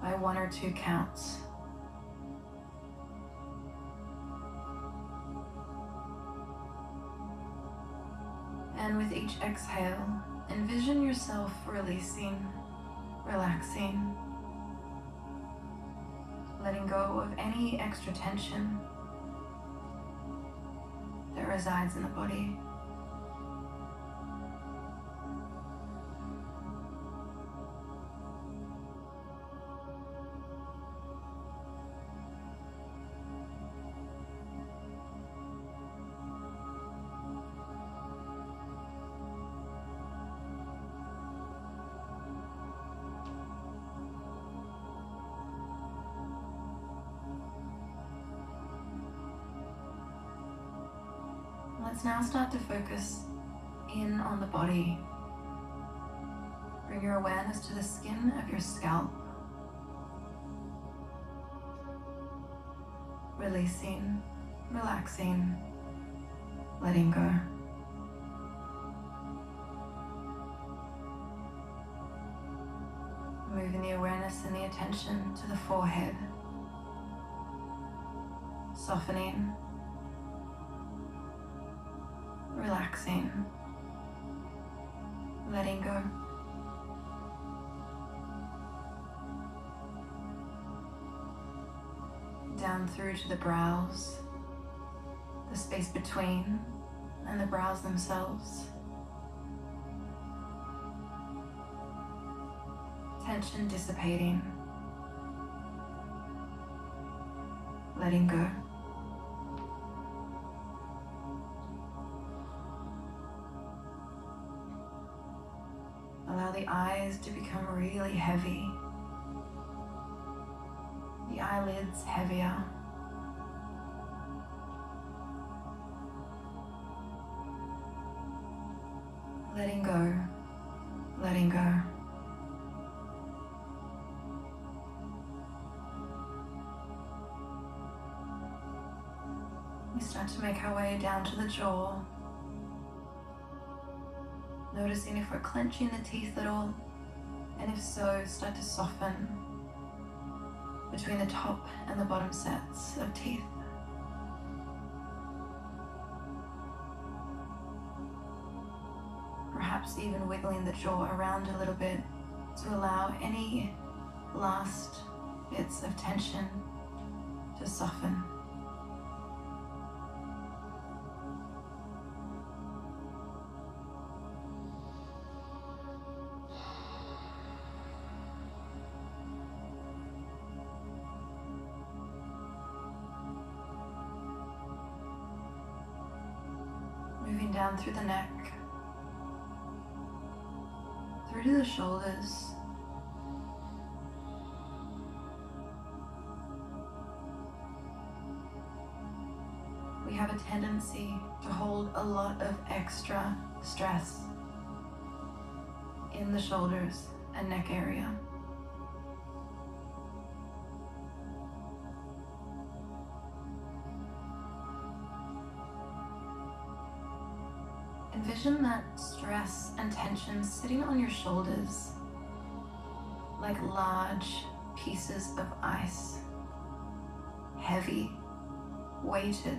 H: by 1 or 2 counts. And with each exhale, envision yourself releasing, relaxing, letting go of any extra tension that resides in the body. Let's now start to focus in on the body. Bring your awareness to the skin of your scalp. Releasing, relaxing, letting go. Moving the awareness and the attention to the forehead. Softening, relaxing, letting go. Down through to the brows, the space between and the brows themselves. Tension dissipating, letting go. Allow the eyes to become really heavy, the eyelids heavier. Letting go, letting go. We start to make our way down to the jaw. Noticing if we're clenching the teeth at all, and if so, start to soften. between the top and the bottom sets of teeth. Perhaps even wiggling the jaw around a little bit to allow any last bits of tension to soften. Moving down through the neck, through to the shoulders, we have a tendency to hold a lot of extra stress in the shoulders and neck area. Envision that stress and tension sitting on your shoulders like large pieces of ice, heavy, weighted,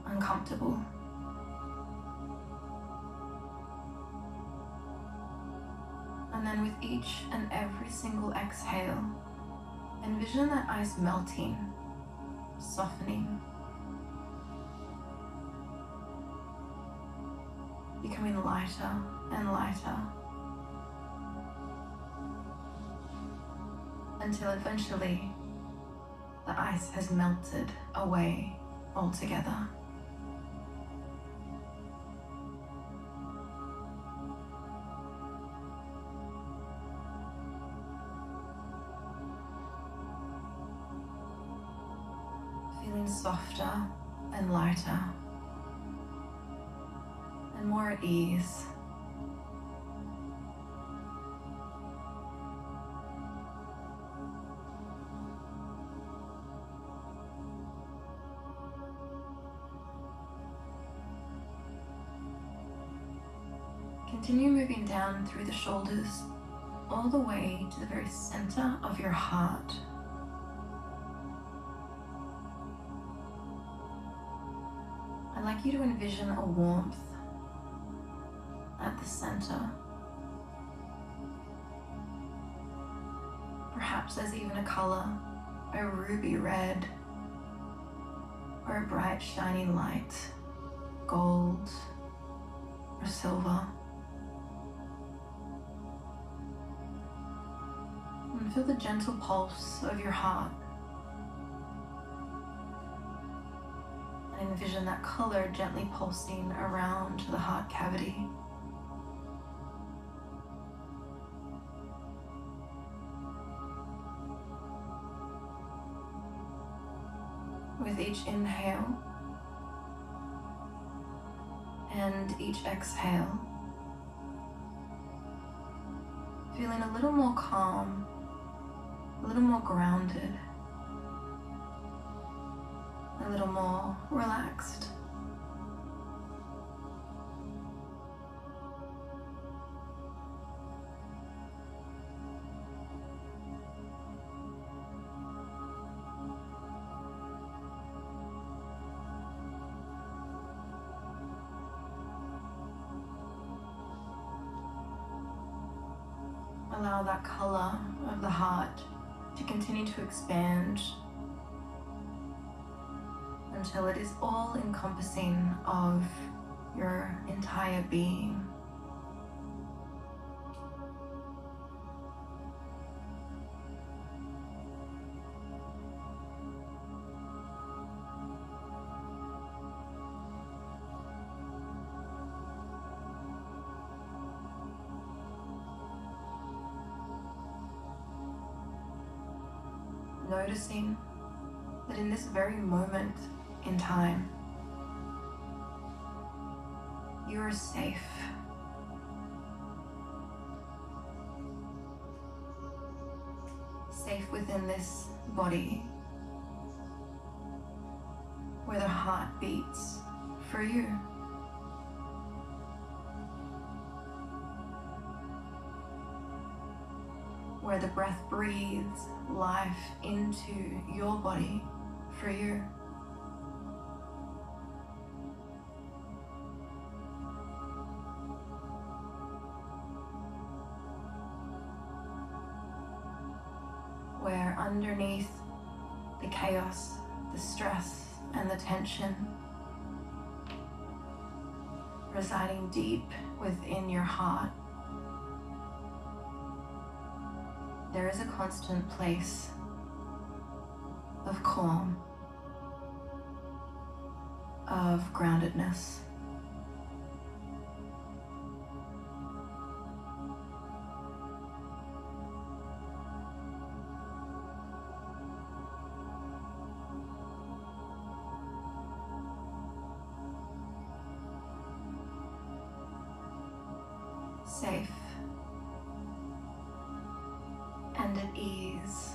H: uncomfortable. And then with each and every single exhale, envision that ice melting, softening, becoming lighter and lighter, until eventually the ice has melted away altogether. Feeling softer and lighter and more at ease. Continue moving down through the shoulders, all the way to the very center of your heart. I'd like you to envision a warmth at the center. Perhaps there's even a color, a ruby red, or a bright shining light, gold or silver. And feel the gentle pulse of your heart. And envision that color gently pulsing around the heart cavity. With each inhale and each exhale, feeling a little more calm, a little more grounded, a little more relaxed. Allow that color of the heart to continue to expand until it is all encompassing of your entire being. Noticing that in this very moment in time, you are safe. Safe within this body, where the heart beats for you. where the breath breathes life into your body for you. Where underneath the chaos, the stress, and the tension, residing deep within your heart, there is a constant place of calm, of groundedness. Safe and at ease.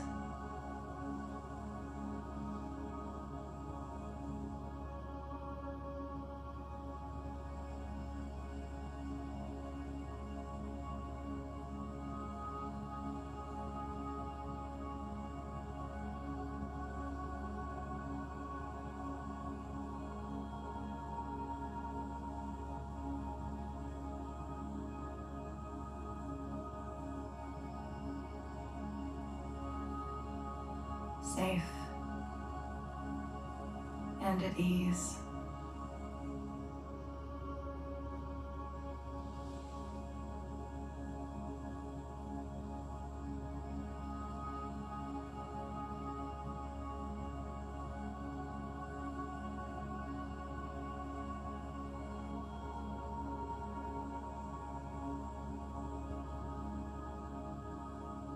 H: Safe and at ease.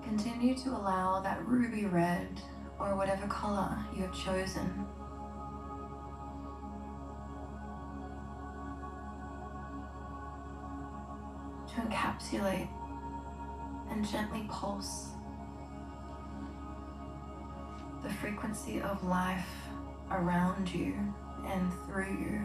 H: Continue to allow that ruby red or whatever color you have chosen to encapsulate and gently pulse the frequency of life around you and through you.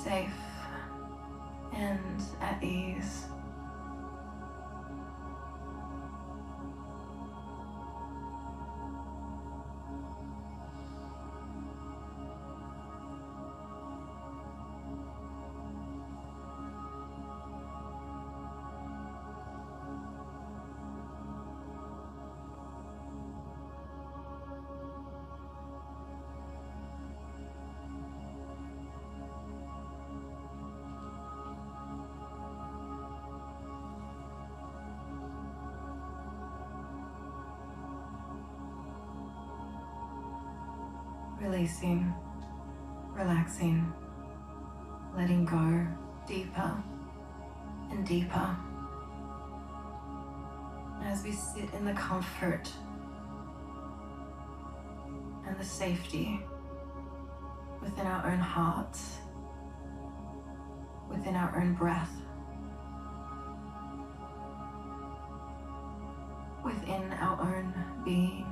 H: Safe and at ease. Releasing, relaxing, letting go deeper and deeper as we sit in the comfort and the safety within our own hearts, within our own breath, within our own being.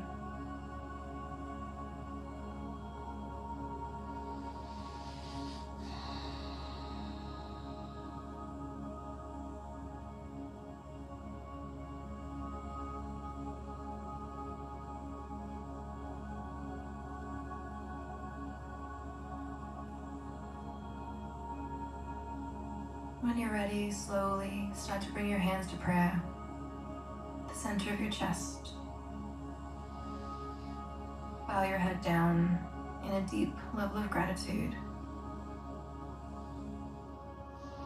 H: When you're ready, slowly start to bring your hands to prayer, the center of your chest. Bow your head down in a deep level of gratitude.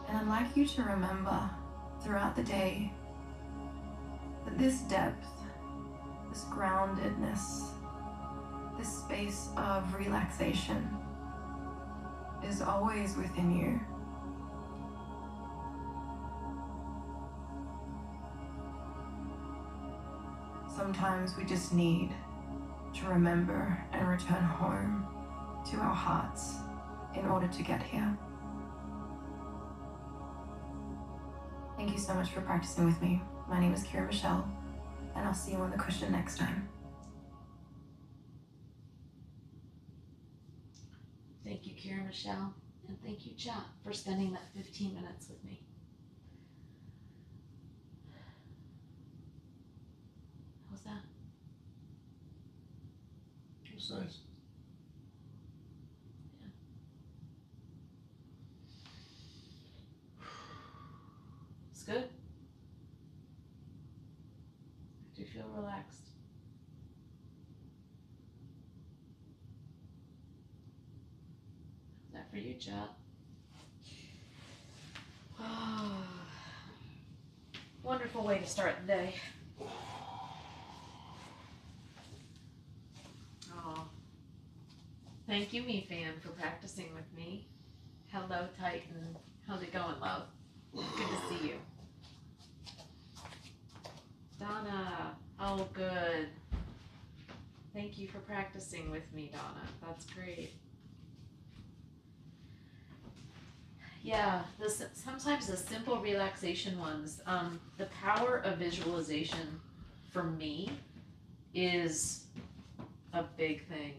H: And I'd like you to remember throughout the day that this depth, this groundedness, this space of relaxation is always within you. Sometimes we just need to remember and return home to our hearts in order to get here. Thank you so much for practicing with me. My name is Kira Michelle, and I'll see you on the cushion next time.
A: Thank you, Kira Michelle. And thank you, chat, for spending that 15 minutes with me. How's that?
B: It's nice.
A: It's good. I do feel relaxed. Is that for you, chat? Wonderful way to start the day. Oh, thank you, Me Fan, for practicing with me. Hello, Titan. How's it going, love? Good to see you. Donna, oh good. Thank you for practicing with me, Donna. That's great. Yeah, sometimes the simple relaxation ones, the power of visualization for me is a big thing.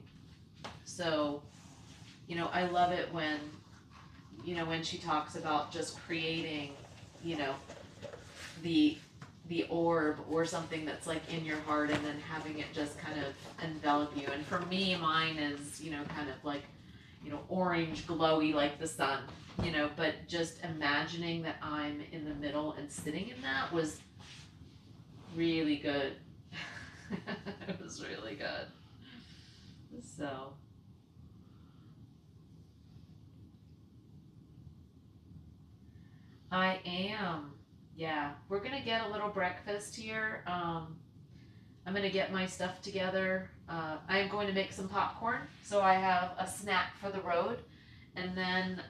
A: So, you know, I love it when, you know, when she talks about just creating, you know, the orb or something that's like in your heart and then having it just kind of envelop you. And for me, mine is, you know, kind of like, you know, orange, glowy like the sun, you know, but just imagining that I'm in the middle and sitting in that was really good. It was really good. So. I am. Yeah, we're gonna get a little breakfast here. I'm gonna get my stuff together. I am going to make some popcorn, so I have a snack for the road, and then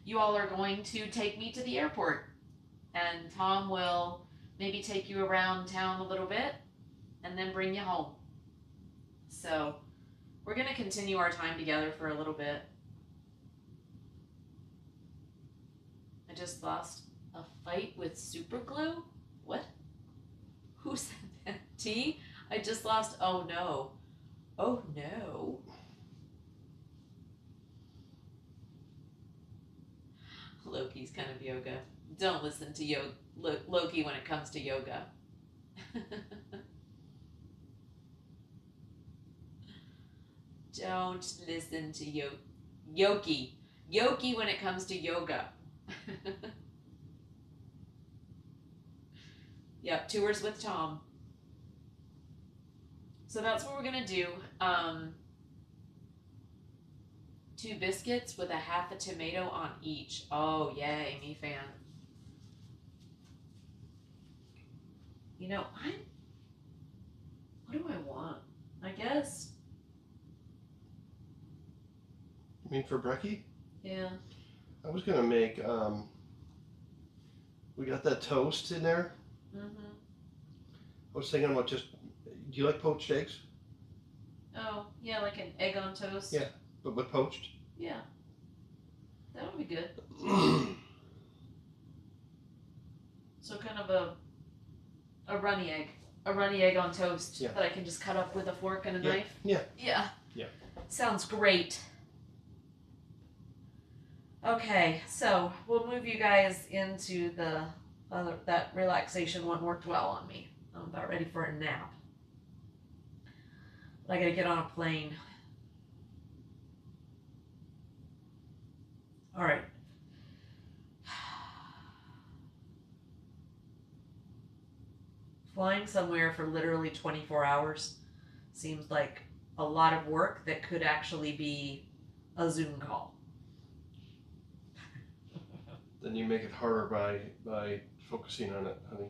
A: you all are going to take me to the airport, and Tom will maybe take you around town a little bit, and then bring you home. So we're gonna continue our time together for a little bit. I just lost a fight with super glue? What? Who said that? T? I just lost. Oh no. Oh no. Loki's kind of yoga. Don't listen to Loki when it comes to yoga. Don't listen to Yoki. Yoki when it comes to yoga. Yep, tours with Tom. So that's what we're gonna do. 2 biscuits with a half a tomato on each. Oh yay, Me Fan. You know, what do I want? I guess.
B: You mean for brekkie?
A: Yeah.
B: I was gonna make we got that toast in there.
A: Mm-hmm.
B: I was thinking about just, do you like poached eggs?
A: Oh, yeah, like an egg on toast.
B: Yeah. But with poached?
A: Yeah. That would be good. So kind of a runny egg. A runny egg on toast that I can just cut up with a fork and a knife.
B: Yeah.
A: Yeah.
B: Yeah.
A: Sounds great. Okay, so we'll move you guys into the that relaxation one worked well on me. I'm about ready for a nap. But I gotta get on a plane. All right. Flying somewhere for literally 24 hours seems like a lot of work that could actually be a Zoom call.
B: Then you make it harder by focusing on it, honey.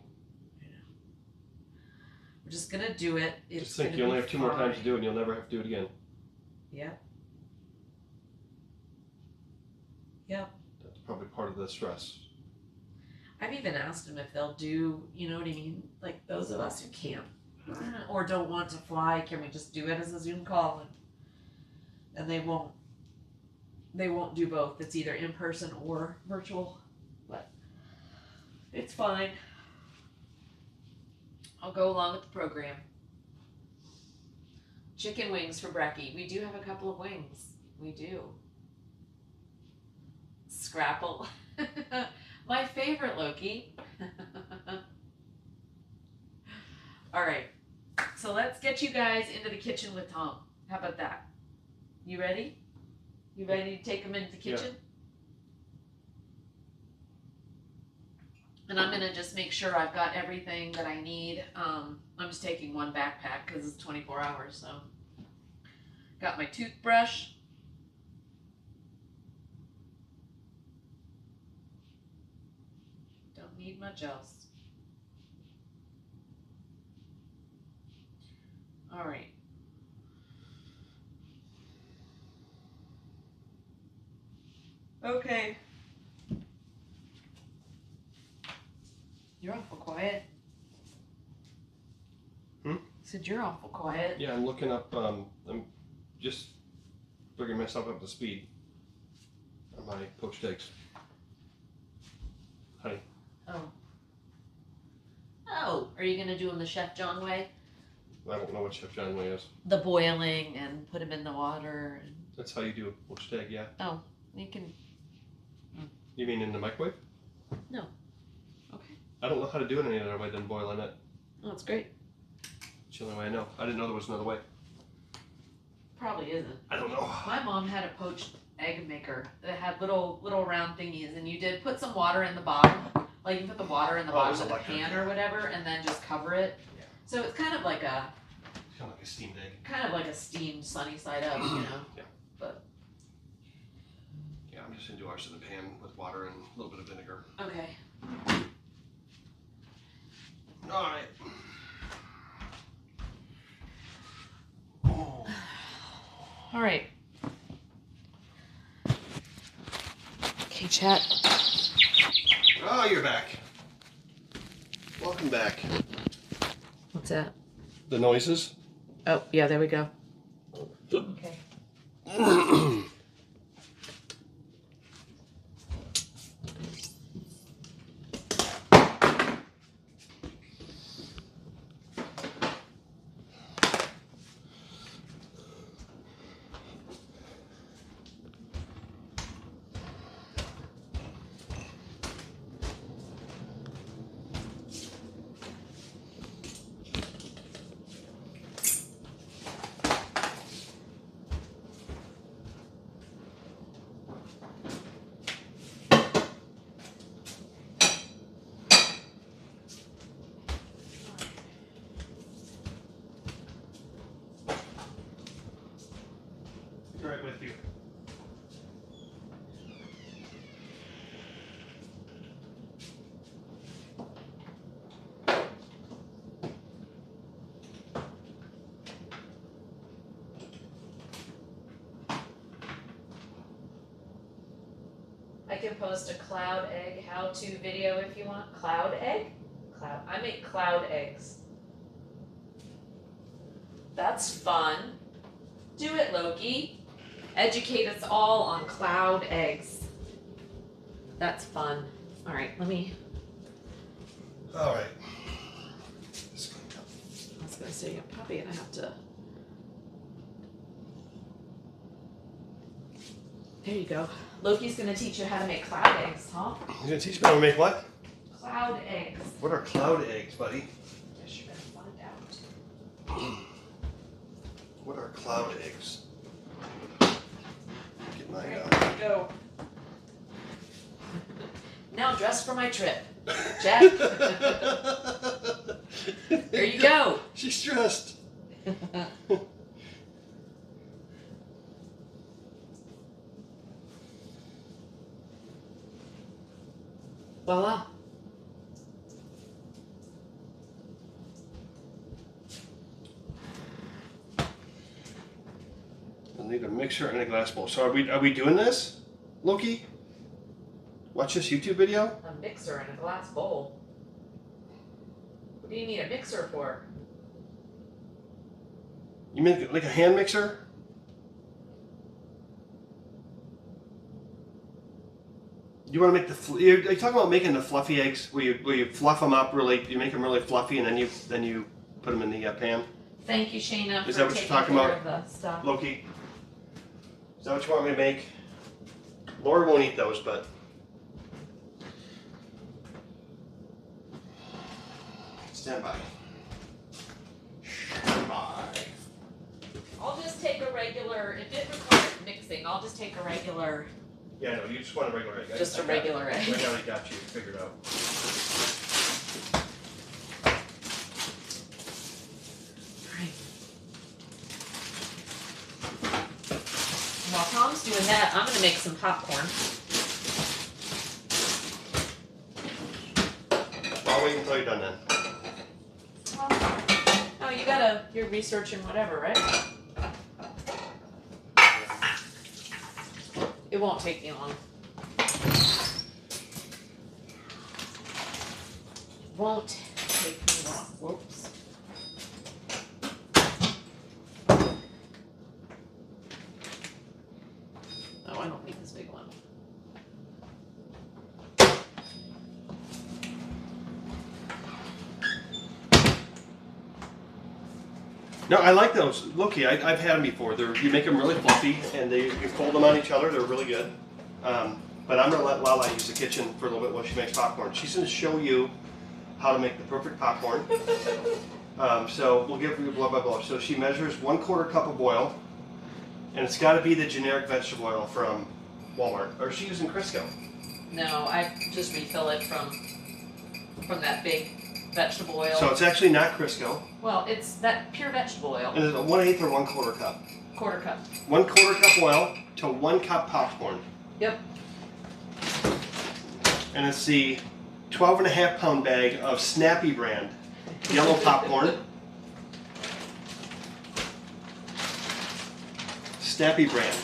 A: We're just gonna do it. It's
B: just think you only have 2 more times to do it and you'll never have to do it again.
A: Yep. Yep.
B: That's probably part of the stress.
A: I've even asked them if they'll do, you know what I mean? Like those of us who can't or don't want to fly, can we just do it as a Zoom call? And they won't do both. It's either in person or virtual, but it's fine. I'll go along with the program. Chicken wings for brekkie. We do have a couple of wings. We do. Scrapple. My favorite, Loki. All right. So let's get you guys into the kitchen with Tom. How about that? You ready? You ready to take them into the kitchen? And I'm going to just make sure I've got everything that I need. I'm just taking one backpack because it's 24 hours. So got my toothbrush. Don't need much else. All right. Okay. You're awful quiet. Said you're awful quiet.
B: Yeah, I'm looking up. I'm just bringing myself up to speed on my poached eggs. Honey.
A: Oh, are you gonna do them the Chef John way?
B: I don't know what Chef John way is.
A: The boiling and put them in the water. And...
B: That's how you do a poached egg, yeah.
A: Oh, you can.
B: You mean in the microwave?
A: No. Okay.
B: I don't know how to do it any other way than boiling it.
A: Oh, that's great.
B: It's the only way I know. I didn't know there was another way.
A: Probably isn't.
B: I don't know.
A: My mom had a poached egg maker that had little round thingies, and you did put some water in the bottom. Like you put the water in the bottom of the pan or whatever, and then just cover it.
B: Yeah.
A: So it's kind of like a.
B: Kind of like a steamed egg.
A: Kind of like a steamed sunny side up, you know.
B: Yeah.
A: But.
B: Yeah, I'm just gonna do ours in the pan with water and a little bit of vinegar.
A: Okay.
B: All right.
A: All right. Okay, chat.
B: Oh, you're back. Welcome back.
A: What's that?
B: The noises.
A: Oh, yeah, there we go. Okay.
B: Right with you.
A: I can post a cloud egg how-to video if you want. Cloud egg? Cloud. I make cloud eggs. That's fun. Do it, Loki. Educate us all on cloud eggs. That's fun. All right, let me.
B: All right.
A: I was gonna say I'm probably gonna have to. There you go. Loki's gonna teach you how to make cloud eggs, huh?
B: You're gonna teach me how to make what?
A: Cloud eggs.
B: What are cloud eggs, buddy?
A: Guess you're gonna find out.
B: What are cloud eggs? Get my
A: Go. Now dress for my trip. Jack. There you go.
B: She's dressed.
A: Voila.
B: I need a mixer and a glass bowl. So are we doing this, Loki? Watch this YouTube video?
A: A mixer and a glass bowl. What do you need a mixer for?
B: You mean like a hand mixer? You want to make are you talking about making the fluffy eggs where you fluff them up really, you make them really fluffy and then you put them in the pan?
A: Thank you, Shayna,
B: Is
A: for
B: that what you're
A: taking
B: talking
A: care
B: about,
A: of the stuff.
B: Loki? Is that what you want me to make? Laura won't eat those, but stand by. Stand by.
A: I'll just take a regular. If it requires mixing, I'll just take a regular.
B: Yeah, no, you just want a regular egg.
A: Just a regular egg.
B: I got you figured out.
A: While Tom's doing that, I'm gonna make some popcorn.
B: I'll wait until you're done then.
A: Oh, you're researching whatever, right? It won't take me long. Won't take me long. Whoops. Oh, I don't need this big one.
B: No, I like those. Loki, I've had them before. You make them really fluffy, and you fold them on each other. They're really good. But I'm gonna let Lala use the kitchen for a little bit while she makes popcorn. She's gonna show you how to make the perfect popcorn. So we'll give you blow by blow. So she measures 1/4 cup of oil, and it's got to be the generic vegetable oil from Walmart. Or is she using Crisco?
A: No, I just refill it from that big vegetable oil.
B: So it's actually not Crisco.
A: Well, it's that pure vegetable oil.
B: And it's a 1/8 or 1/4 cup.
A: 1/4 cup.
B: 1/4 cup oil to 1 cup popcorn.
A: Yep.
B: And it's the 12.5 pound bag of Snappy brand yellow popcorn. Snappy brand.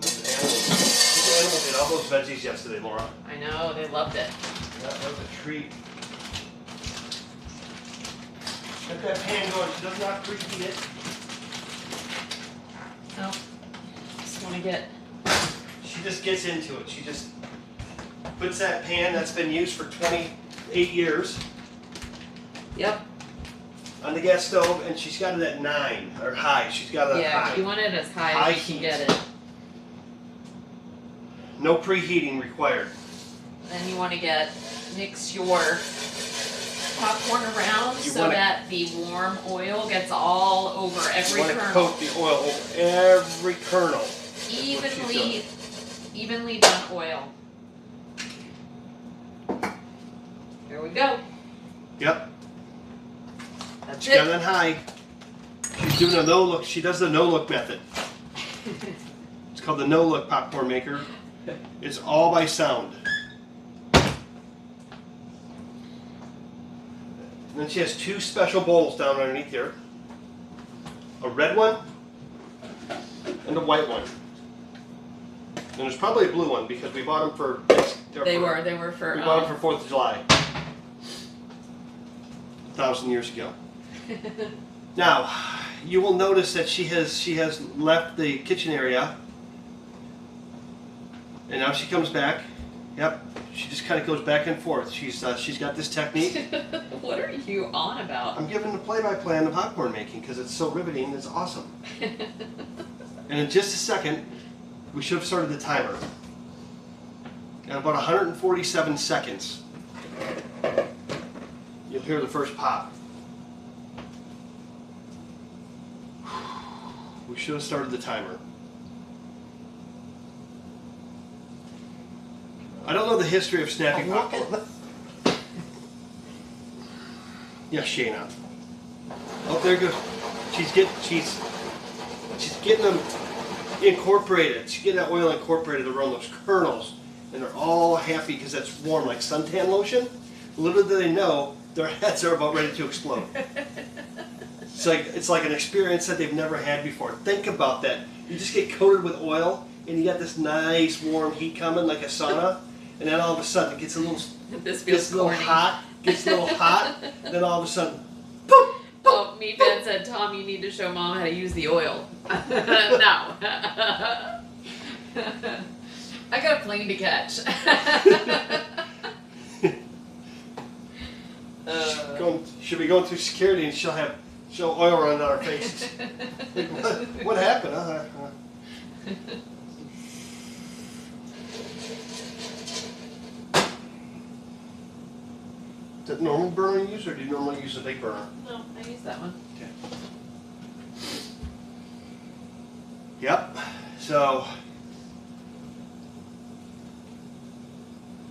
B: These animals ate all those veggies yesterday, Laura.
A: I know, they loved it.
B: That was a treat. Get that pan going. She does not preheat it.
A: No. Just want to get.
B: She just gets into it. She just puts that pan that's been used for 28 years
A: Yep.
B: on the gas stove, and she's got it at 9 or high. She's got it at
A: Yeah,
B: high.
A: you want it as high
B: High
A: as you
B: heat.
A: can get it.
B: No preheating required.
A: Then you want to mix your popcorn around
B: You
A: so
B: wanna-
A: that the warm oil gets all over
B: You
A: every
B: want to
A: kernel.
B: coat the oil over every kernel.
A: Evenly done oil. There we go.
B: Yep.
A: That's
B: She got it
A: it.
B: on high. She's doing a no look. She does the no look method. It's called the no look popcorn maker. It's all by sound. And then she has 2 special bowls down underneath here. A red one and a white one. And there's probably a blue one because we bought them for.
A: They were for.
B: We bought them for 4th of July. 1,000 years ago. Now, you will notice that she has left the kitchen area, and now she comes back. Yep, she just kind of goes back and forth. She's got this technique.
A: What are you on about?
B: I'm giving the play-by-play on the popcorn making because it's so riveting. It's awesome. And in just a second, we should have started the timer. At about 147 seconds, you'll hear the first pop. We should have started the timer. I don't know the history of snappy popcorn. Yeah, Shayna. Oh, there goes. She's getting them incorporated. She's getting that oil incorporated around those kernels, and they're all happy because that's warm, like suntan lotion. Little do they know, their heads are about ready to explode. It's like an experience that they've never had before. Think about that. You just get coated with oil, and you got this nice warm heat coming, like a sauna, and then all of a sudden it gets a little,
A: This feels corny.
B: hot, gets a little hot, then all of a sudden,
A: Oh, me Ben said, Tom, you need to show Mom how to use the oil. No. I got a plane to catch.
B: She'll be going through security and she'll oil running down her faces. Like, what happened? Is that normal burner you use, or do you normally use a big burner?
A: No, I use that one.
B: Okay. Yep. So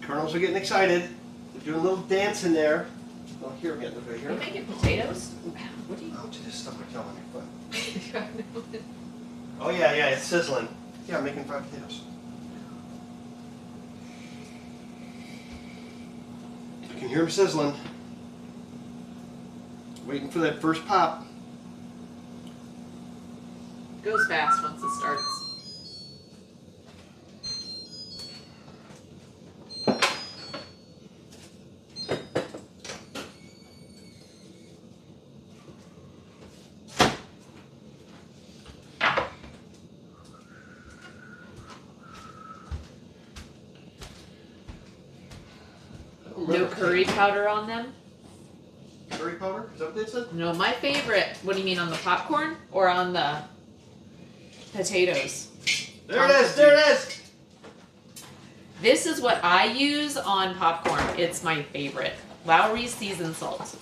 B: Colonels are getting excited. They're doing a little dance in there. Oh, here again. Look right
A: Are you
B: here.
A: making potatoes? What do you?
B: Ouch! This stuff would kill on your foot. Oh yeah, it's sizzling. Yeah, I'm making fried potatoes. I can hear them sizzling. Waiting for that first pop.
A: Goes fast once it starts. No curry powder on them?
B: Curry powder? Is that what they said?
A: No, my favorite. What do you mean, on the popcorn or on the potatoes?
B: There it is! There it is!
A: This is what I use on popcorn. It's my favorite. Lowry's seasoned salt.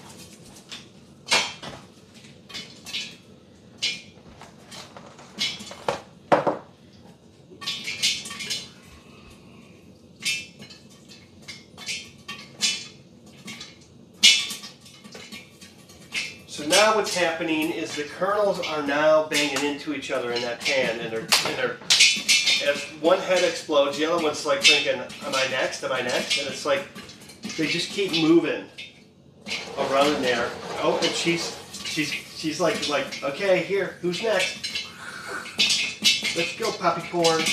B: So now what's happening is the kernels are now banging into each other in that pan, and they're as one head explodes, the other one's like thinking, am I next? Am I next? And it's like they just keep moving around in there. Oh, and she's like, okay, here, who's next? Let's go, poppy corn.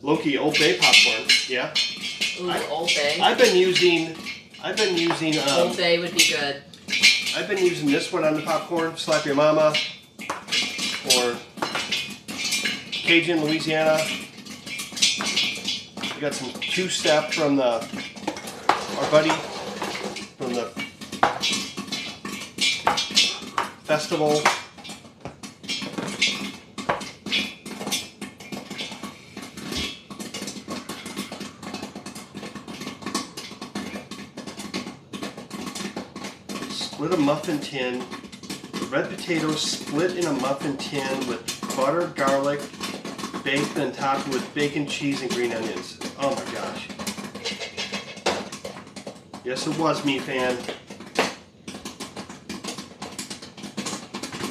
B: Loki, Old Bay popcorn, yeah.
A: Ooh, Old Bay.
B: I've been using
A: Old Bay would be good.
B: I've been using this one on the popcorn, Slap Your Mama, or Cajun Louisiana. We got some two-step from our buddy from the festival. Split a muffin tin, red potatoes split in a muffin tin with butter, garlic, baked and topped with bacon, cheese, and green onions. Oh my gosh. Yes, it was me, fan.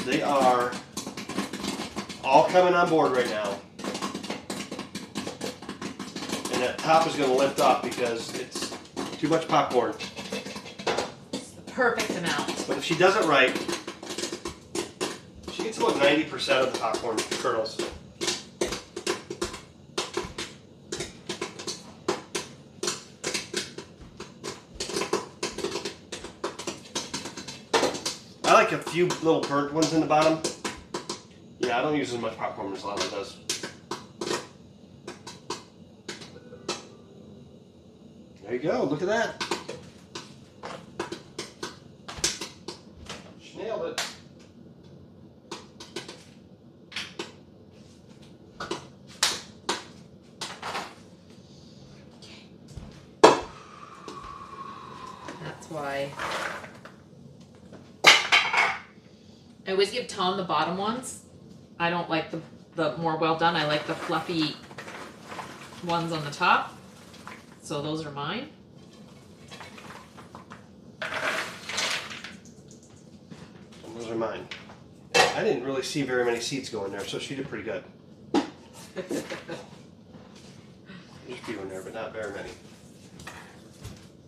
B: They are all coming on board right now. And that top is going to lift up because it's too much popcorn.
A: Perfect amount.
B: But if she does it right, she gets about 90% of the popcorn kernels. I like a few little burnt ones in the bottom. Yeah, I don't use as much popcorn as Lala does. There you go, look at that. Nailed it.
A: That's why I always give Tom the bottom ones. I don't like the more well done. I like the fluffy ones on the top. So those are mine.
B: Those are mine. I didn't really see very many seeds go in there, so she did pretty good. There's a few in there, but not very many.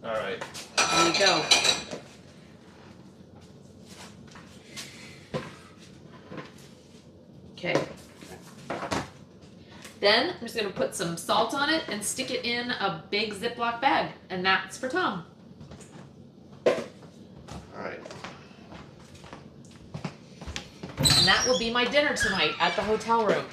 B: All right.
A: There you go. Okay. Then I'm just going to put some salt on it and stick it in a big Ziploc bag, and that's for Tom.
B: All right.
A: And that will be my dinner tonight at the hotel room.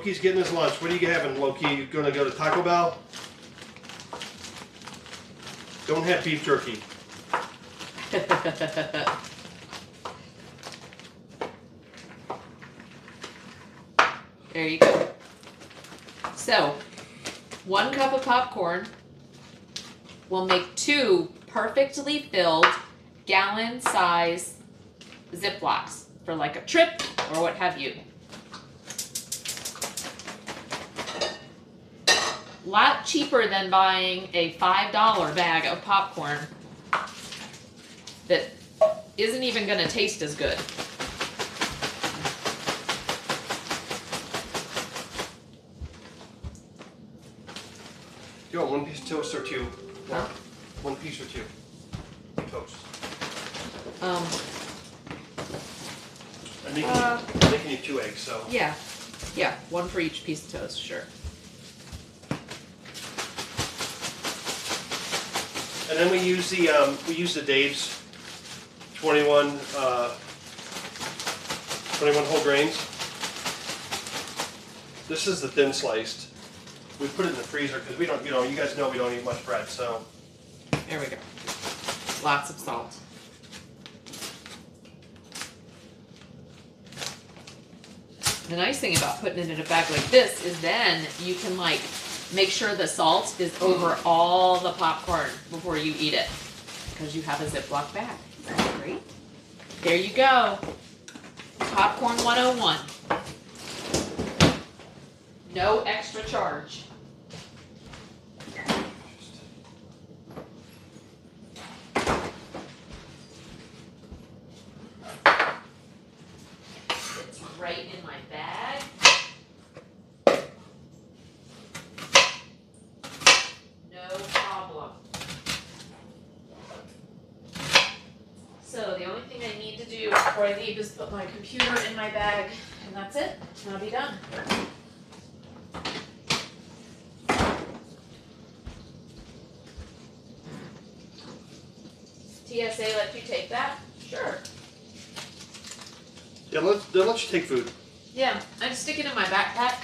B: Loki's getting his lunch. What are you having, Loki? You gonna go to Taco Bell? Don't have beef jerky.
A: There you go. So, 1 cup of popcorn will make 2 perfectly filled gallon size Ziplocs for like a trip or what have you. Lot cheaper than buying a $5 bag of popcorn that isn't even going to taste as good.
B: You want 1 piece of toast or 2?
A: Huh?
B: 1 piece or 2 toast. I'm making you 2 eggs, so.
A: Yeah, 1 for each piece of toast, sure.
B: And then we use the Dave's 21 whole grains. This is the thin sliced. We put it in the freezer because we don't, you guys know we don't eat much bread, so.
A: There we go. Lots of salt. The nice thing about putting it in a bag like this is then you can like make sure the salt is over all the popcorn before you eat it because you have a Ziploc bag. Isn't that great? There you go. Popcorn 101. No extra charge. It's right in my bag. No problem. So the only thing I need to do before I leave is put my computer in my bag, and that's it. I'll be done. TSA let you take that? Sure.
B: Yeah, they'll let you take food.
A: Yeah, I just stick it in my backpack.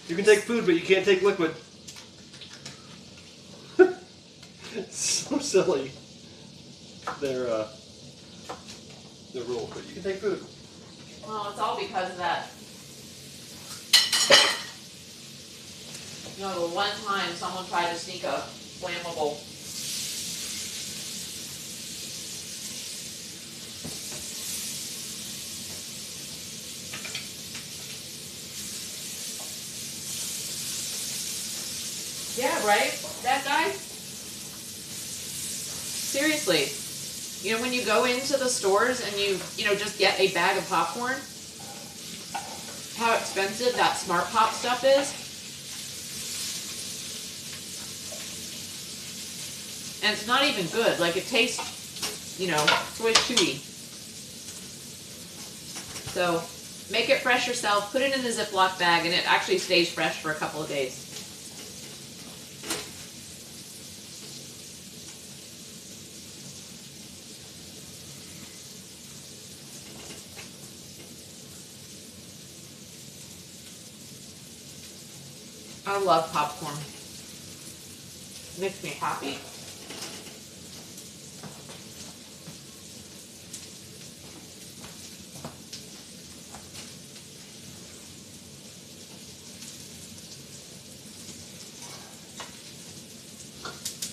B: You can take food, but you can't take liquid. It's so silly. Their rule, but you can take food.
A: Well, it's all because of that. You know, the one time someone tried to sneak a flammable. Yeah, right? That guy? Seriously. You know, when you go into the stores and you just get a bag of popcorn, how expensive that Smart Pop stuff is. And it's not even good. Like, it tastes, it's always chewy. So, make it fresh yourself, put it in the Ziploc bag, and it actually stays fresh for a couple of days. I love popcorn. It makes me happy.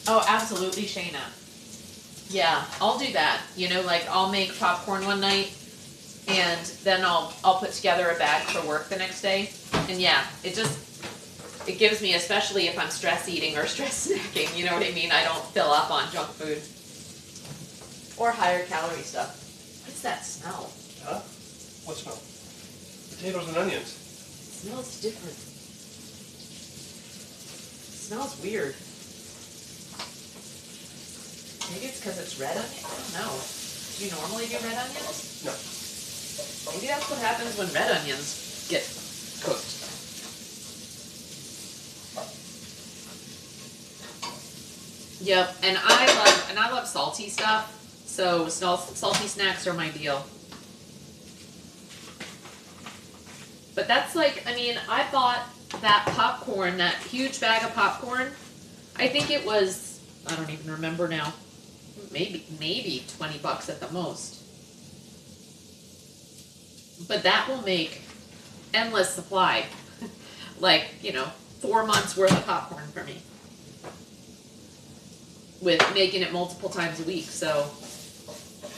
A: Oh, absolutely, Shayna. Yeah, I'll do that. Like I'll make popcorn one night and then I'll put together a bag for work the next day. And yeah, it gives me, especially if I'm stress eating or stress snacking, you know what I mean? I don't fill up on junk food. Or higher calorie stuff. What's that smell?
B: Huh? What smell? Potatoes and onions.
A: It smells different. It smells weird. Maybe it's because it's red onion? I don't know. Do you normally do red onions?
B: No.
A: Maybe that's what happens when red onions get cooked. Yep, and I love salty stuff. So salty snacks are my deal. But that's like, I mean, I bought that popcorn, that huge bag of popcorn. I think it was, I don't even remember now. Maybe $20 at the most. But that will make endless supply. Like, 4 months worth of popcorn for me. With making it multiple times a week, so.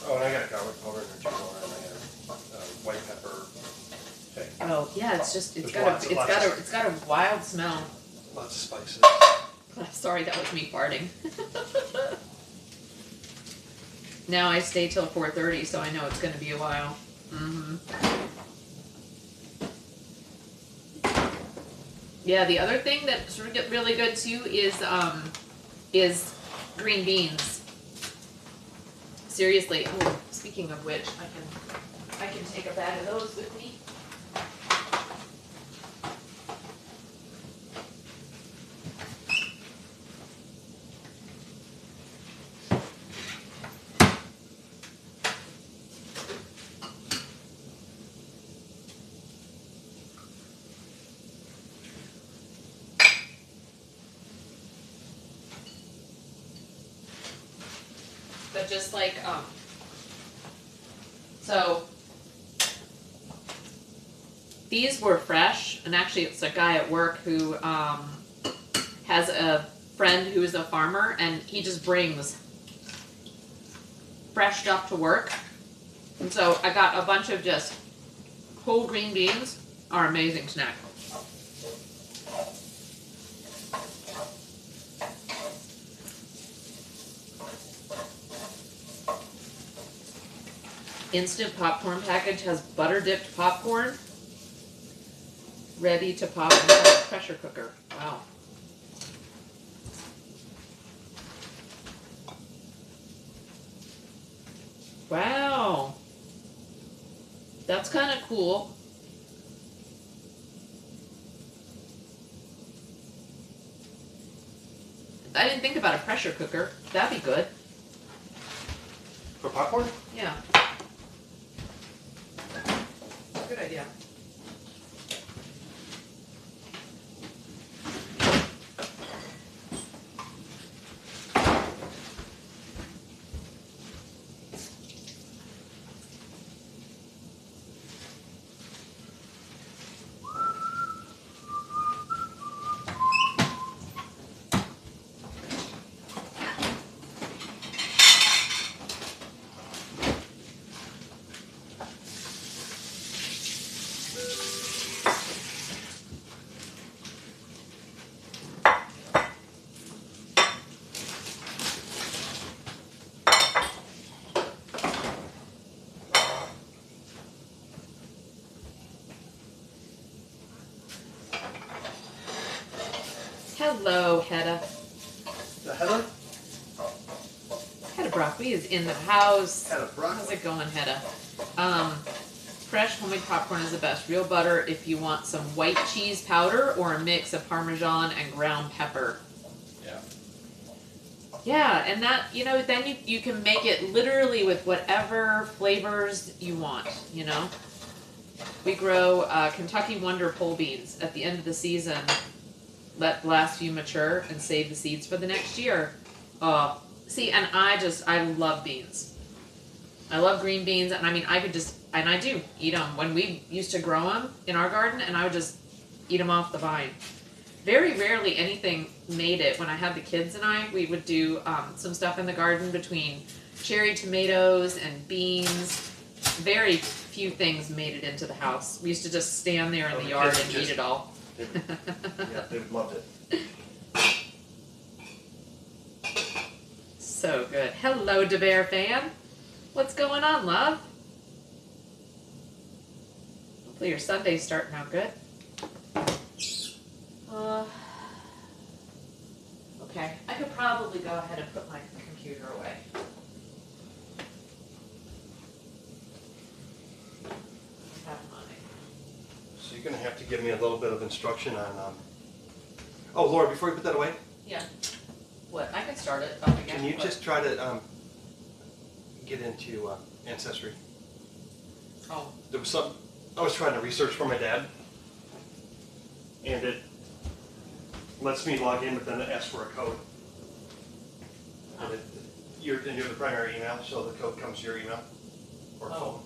B: Oh, and I got garlic powder in there too, Laura, and I got white pepper. Okay.
A: Oh yeah, it's
B: There's
A: got
B: lots
A: a wild smell.
B: Lots of spices.
A: Sorry, that was me farting. Now I stay till 4:30, so I know it's going to be a while. Yeah, the other thing that's really good too is green beans. Seriously. Oh, speaking of which, I can take a bag of those with me. But just like, so these were fresh, and actually it's a guy at work who has a friend who is a farmer, and he just brings fresh stuff to work. And so I got a bunch of just whole green beans, are an amazing snack. Instant popcorn package has butter dipped popcorn ready to pop into a pressure cooker. Wow. Wow. That's kind of cool. I didn't think about a pressure cooker. That'd be good.
B: For popcorn?
A: Yeah. Good idea. Hello, Hedda.
B: The Hedda?
A: Hedda Broccoli is in the house.
B: Hedda broccoli.
A: How's it going, Hedda? Fresh homemade popcorn is the best. Real butter if you want some white cheese powder or a mix of Parmesan and ground pepper.
B: Yeah.
A: Yeah, and that, then you can make it literally with whatever flavors you want, We grow Kentucky Wonder pole beans at the end of the season. Let the last few mature and save the seeds for the next year. See, and I love beans. I love green beans, and I do eat them. When we used to grow them in our garden, and I would just eat them off the vine. Very rarely anything made it. When I had the kids and we would do some stuff in the garden between cherry tomatoes and beans. Very few things made it into the house. We used to just stand there in the yard and eat it all.
B: Yeah, they loved it.
A: So good. Hello, DeBear fan. What's going on, love? Hopefully your Sunday's starting out good. Okay, I could probably go ahead and put my computer away.
B: So you're going to have to give me a little bit of instruction on... Oh, Laura, before you put that away,
A: Yeah. What? I can start it up again.
B: can you
A: What?
B: just try to get into Ancestry?
A: Oh.
B: There was some I was trying to research for my dad, and it lets me log in, but then it asks for a code. And you're the primary email, so the code comes to your email or phone.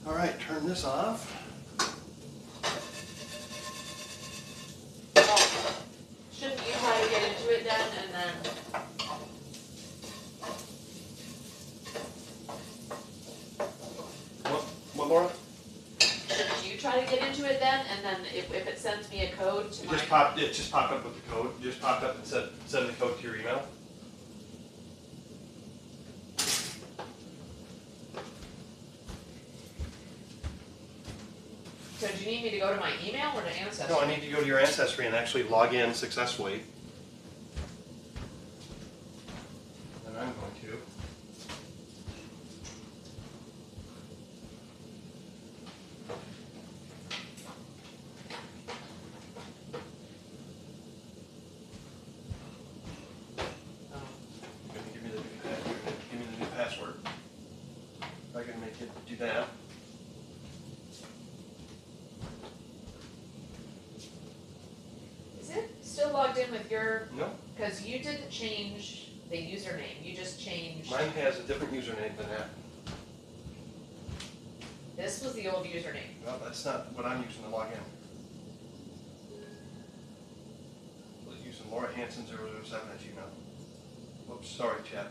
B: All right, turn this off.
A: Shouldn't you try to get into it then, and then?
B: What, Laura?
A: Shouldn't you try to get into it then, and then if it sends me a code to
B: It
A: my?
B: just popped up with the code. It just popped up and said send the code to your email.
A: So do you need me to go to my email or to Ancestry?
B: No, I need to go to your Ancestry and actually log in successfully. And I'm going to. Give me the new password. I can make it do that.
A: Is it still logged in with your?
B: No,
A: Because you didn't change the username. You just changed.
B: mine has a different username than that.
A: This was the old username.
B: Well, that's not what I'm using to log in. I'm using Laura Hanson 007 at Gmail. Oops, sorry, chat.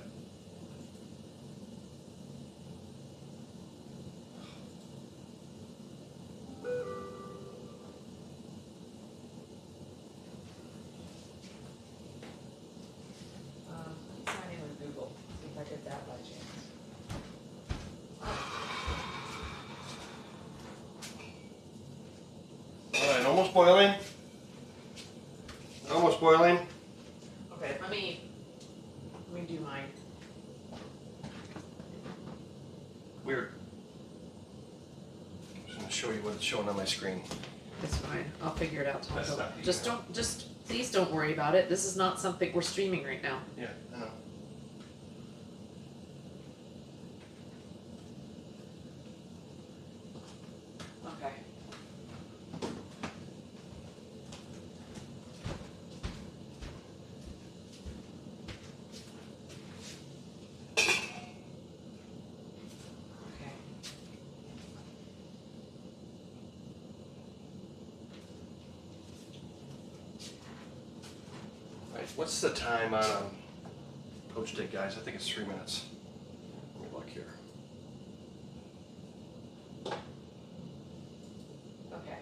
A: Let's sign in with Google. See if I did that by chance.
B: All right, almost boiling. Almost boiling.
A: Okay, let me do mine.
B: Weird. I'm just going to show you what it's showing on my screen.
A: It's fine. I'll figure it out.
B: That's not the
A: Just
B: email.
A: please don't worry about it. This is not something we're streaming right now.
B: Yeah, I know.
A: Okay. Okay.
B: All right, what's the time on Coach Dig, guys? I think it's 3 minutes. Let me look here.
A: Okay.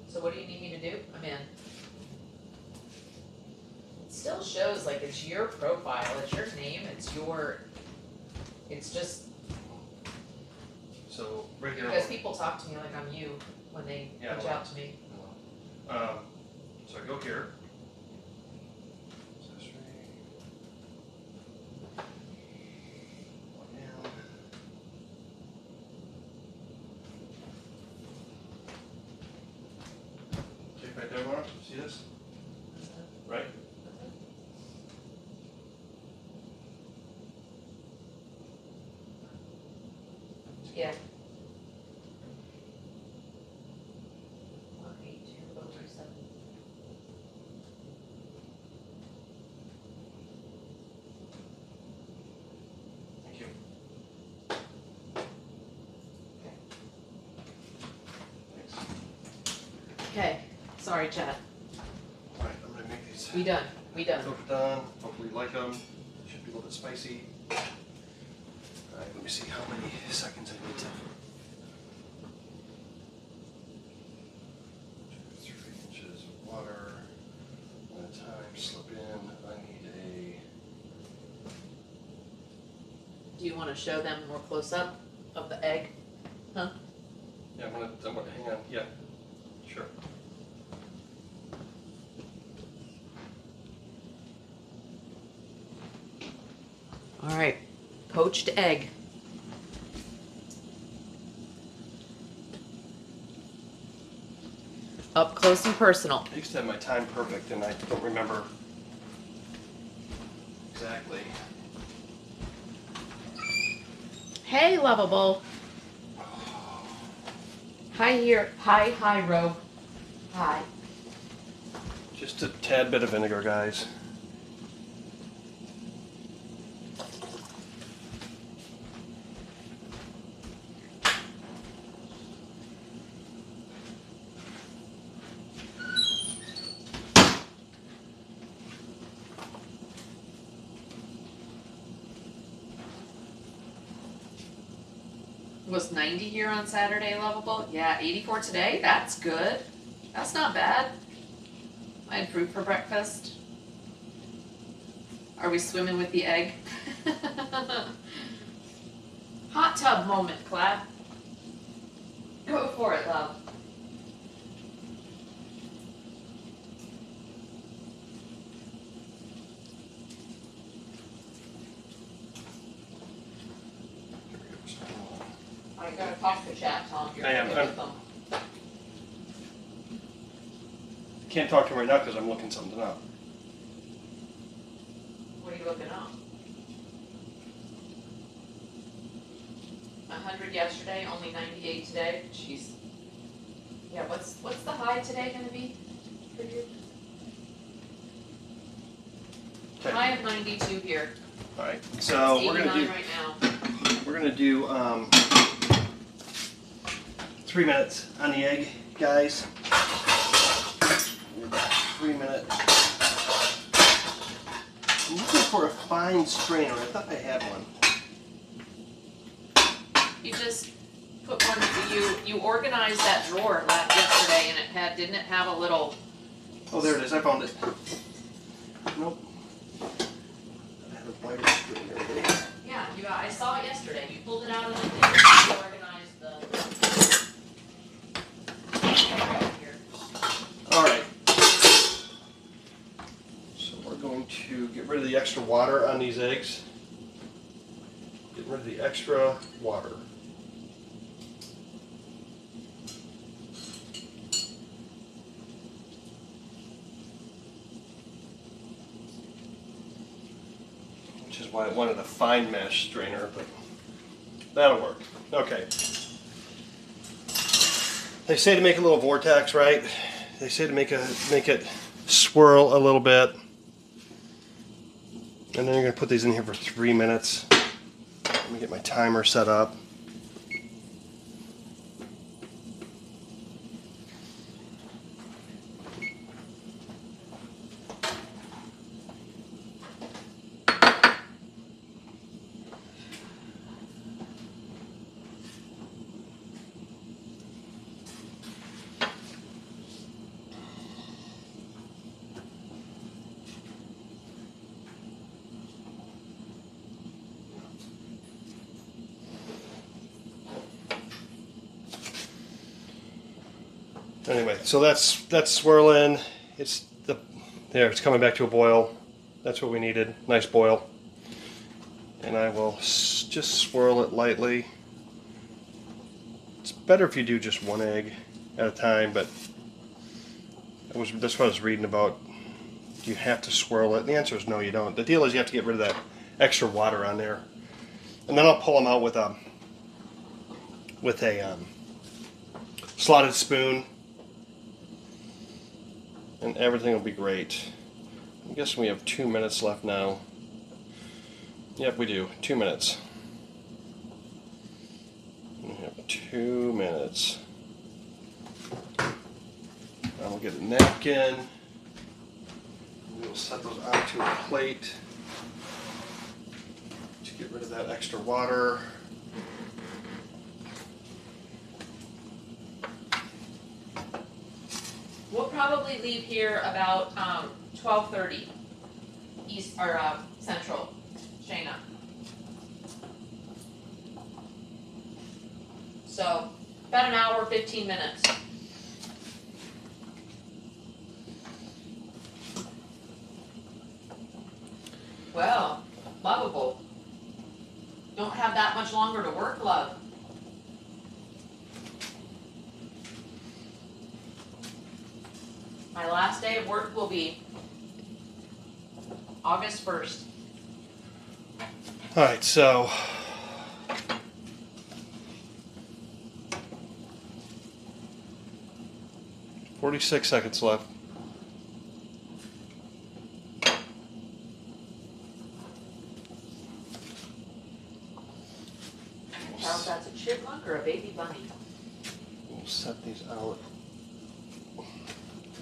A: So what do you need me to do? I'm in. It still shows like it's your profile, it's your name, it's just
B: So right here.
A: because people talk to me like I'm you when they
B: Yeah,
A: reach
B: well.
A: out to me.
B: So I go here. Accessory. Log in. Check right there, Laura. See this? Right?
A: Yeah. 182,037.
B: Thank you. Thanks.
A: Okay. Sorry, chat.
B: All right, I'm gonna make these.
A: We done.
B: Filter done. Hopefully you like them. Should be a little bit spicy. All right, let me see how many seconds I need to. 3 inches of water. One at a time. Slip in. I need a.
A: Do you want to show them more close up of the egg?
B: Yeah, I'm gonna hang on. Yeah, sure.
A: All right. Poached egg. Up close. close and personal.
B: I used to have my time perfect, and I don't remember exactly.
A: Hey, lovable. Hi here. Hi, Rogue. Hi.
B: Just a tad bit of vinegar, guys.
A: Was 90 here on Saturday, lovable? Yeah, 84 today. That's good. That's not bad. I had fruit for breakfast. Are we swimming with the egg? Hot tub moment, Clad. Go for it, love. I gotta talk to chat, Tom. You're
B: I am.
A: good with them.
B: Can't talk to him right now because I'm looking something up.
A: What are you looking up? 100 yesterday, only 98 today. Jeez. Yeah, what's the high today gonna be for you?
B: Okay.
A: High of 92 here.
B: All right. So
A: It's
B: we're
A: 89
B: gonna do.
A: right now.
B: We're gonna do 3 minutes on the egg, guys. 3 minutes. I'm looking for a fine strainer. I thought I had one.
A: You just put one. You organized that drawer yesterday, and didn't it have a little?
B: Oh, there it is. I found it. Nope. I had a wider strainer.
A: Yeah, I saw it yesterday. You pulled it out of the thing. You organized the.
B: All right. So we're going to get rid of the extra water on these eggs. Get rid of the extra water. Which is why I wanted a fine mesh strainer, but that'll work. Okay. They say to make a little vortex, right? They say to make it swirl a little bit. And then you're gonna put these in here for 3 minutes. Let me get my timer set up. Anyway, so that's swirling. It's it's coming back to a boil. That's what we needed. Nice boil. And I will just swirl it lightly. It's better if you do just one egg at a time, but that's what I was reading about. Do you have to swirl it? And the answer is no, you don't. The deal is you have to get rid of that extra water on there. And then I'll pull them out with a slotted spoon. And everything will be great. I'm guessing we have 2 minutes left now. Yep, we do. 2 minutes. We have 2 minutes. I will get a napkin. We will set those onto a plate to get rid of that extra water.
A: We'll probably leave here about 12:30 East or Central, Shayna. So about an hour, 15 minutes. Well, lovable. Don't have that much longer to work, love. My last day of work will be August 1st.
B: All right, so 46 seconds left.
A: Tell if that's a chipmunk or a baby bunny.
B: We'll set these out.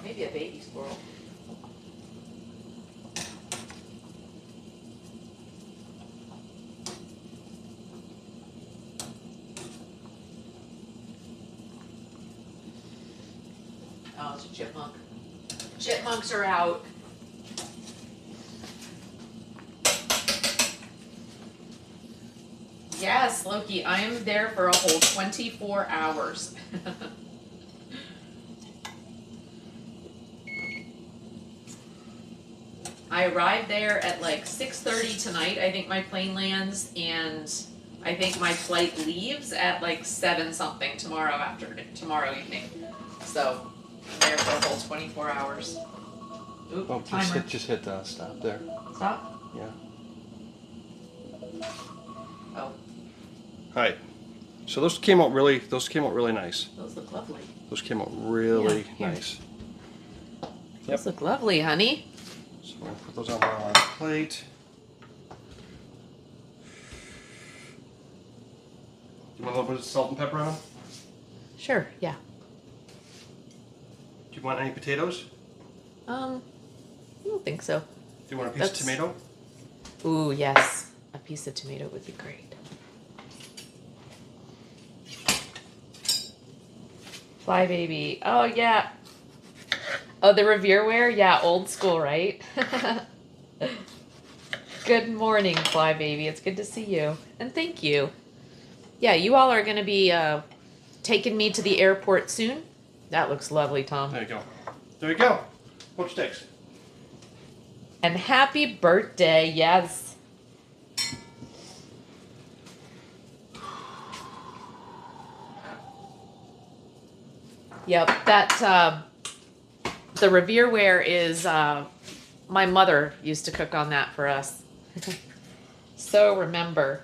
A: Maybe a baby squirrel. Oh, it's a chipmunk. Chipmunks are out. Yes, Loki, I am there for a whole 24 hours. I arrived there at like 6:30 tonight. I think my plane lands, and I think my flight leaves at like 7 something tomorrow evening. So I'm there for a whole 24 hours. Oop,
B: Oh,
A: timer.
B: just hit stop there.
A: Stop.
B: Yeah.
A: Oh,
B: All right. So those came out really nice.
A: those look lovely.
B: Those came out really
A: Yeah, here.
B: nice.
A: Those look lovely, honey.
B: So we're gonna put those on our plate. You want a little bit of salt and pepper on them?
A: Sure, yeah.
B: Do you want any potatoes?
A: I don't think so.
B: Do you want a piece
A: That's-
B: of tomato?
A: Ooh, yes. A piece of tomato would be great. Fly baby. Oh, yeah. Oh, the Revereware? Yeah, old school, right? Good morning, Fly baby. It's good to see you. And thank you. Yeah, you all are going to be taking me to the airport soon. That looks lovely, Tom.
B: There you go. There you go. Poached sticks.
A: And happy birthday, yes. Yep, that the Revereware is my mother used to cook on that for us. So remember.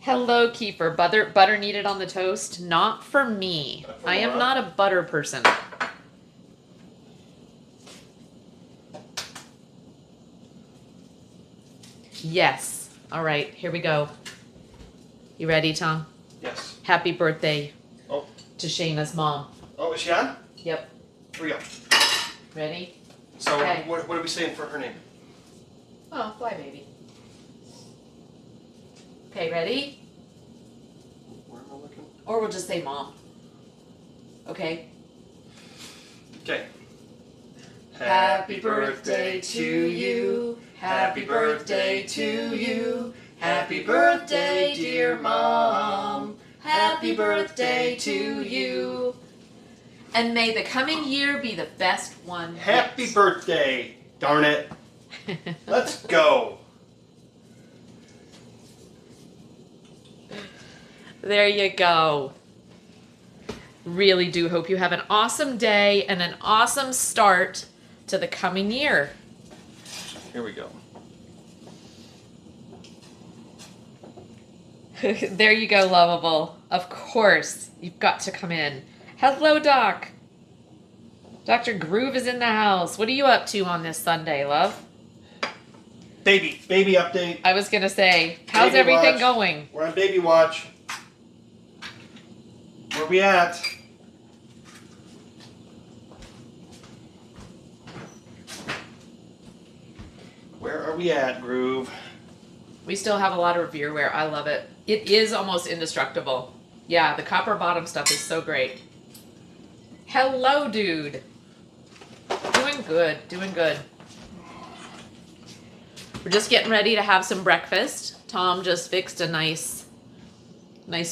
A: Hello, Keeper. Butter needed on the toast? Not for me.
B: Not for
A: I am
B: what?
A: not a butter person. Yes. All right, here we go. You ready, Tom?
B: Yes.
A: Happy birthday
B: Oh.
A: to Shayna's mom.
B: Oh, is she on?
A: Yep.
B: Here we go.
A: Ready?
B: So
A: Okay.
B: what are we saying for her name?
A: Oh, fly baby. Okay, ready?
B: Where am I looking?
A: Or we'll just say mom. Okay.
B: Okay.
A: Happy birthday to you. Happy birthday to you. Happy birthday, dear mom. Happy birthday to you. And may the coming year be the best one.
B: Happy
A: yet.
B: birthday, darn it. Let's go.
A: There you go. Really do hope you have an awesome day and an awesome start to the coming year.
B: Here we go.
A: There you go, lovable. Of course, you've got to come in. Hello, Doc. Dr. Groove is in the house. What are you up to on this Sunday, love?
B: Baby update.
A: I was gonna say, how's
B: Baby
A: everything
B: watch.
A: going?
B: We're on baby watch. Where we at? Where are we at, Groove?
A: We still have a lot of Revereware. I love it. It is almost indestructible. Yeah, the copper bottom stuff is so great. Hello, dude. Doing good, doing good. We're just getting ready to have some breakfast. Tom just fixed a nice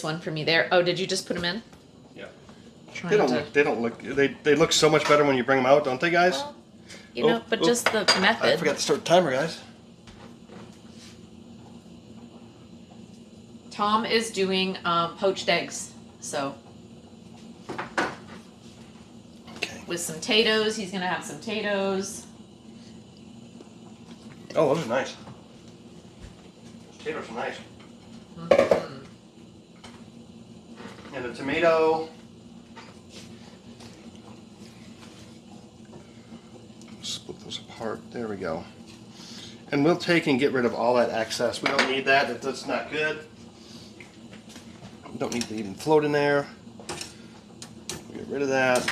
A: one for me there. Oh, did you just put them in?
B: Yeah.
A: Trying
B: They look so much better when you bring them out, don't they, guys?
A: Well, you know, but
B: oh.
A: just the method.
B: I forgot to start the timer, guys.
A: Tom is doing poached eggs, so
B: Okay.
A: with some potatoes. He's gonna have some potatoes.
B: Oh, those are nice. Potatoes are nice.
A: Mhm.
B: And a tomato. Split those apart. There we go. And we'll take and get rid of all that excess. We don't need that. That's not good. Don't need to even float in there. Get rid of that.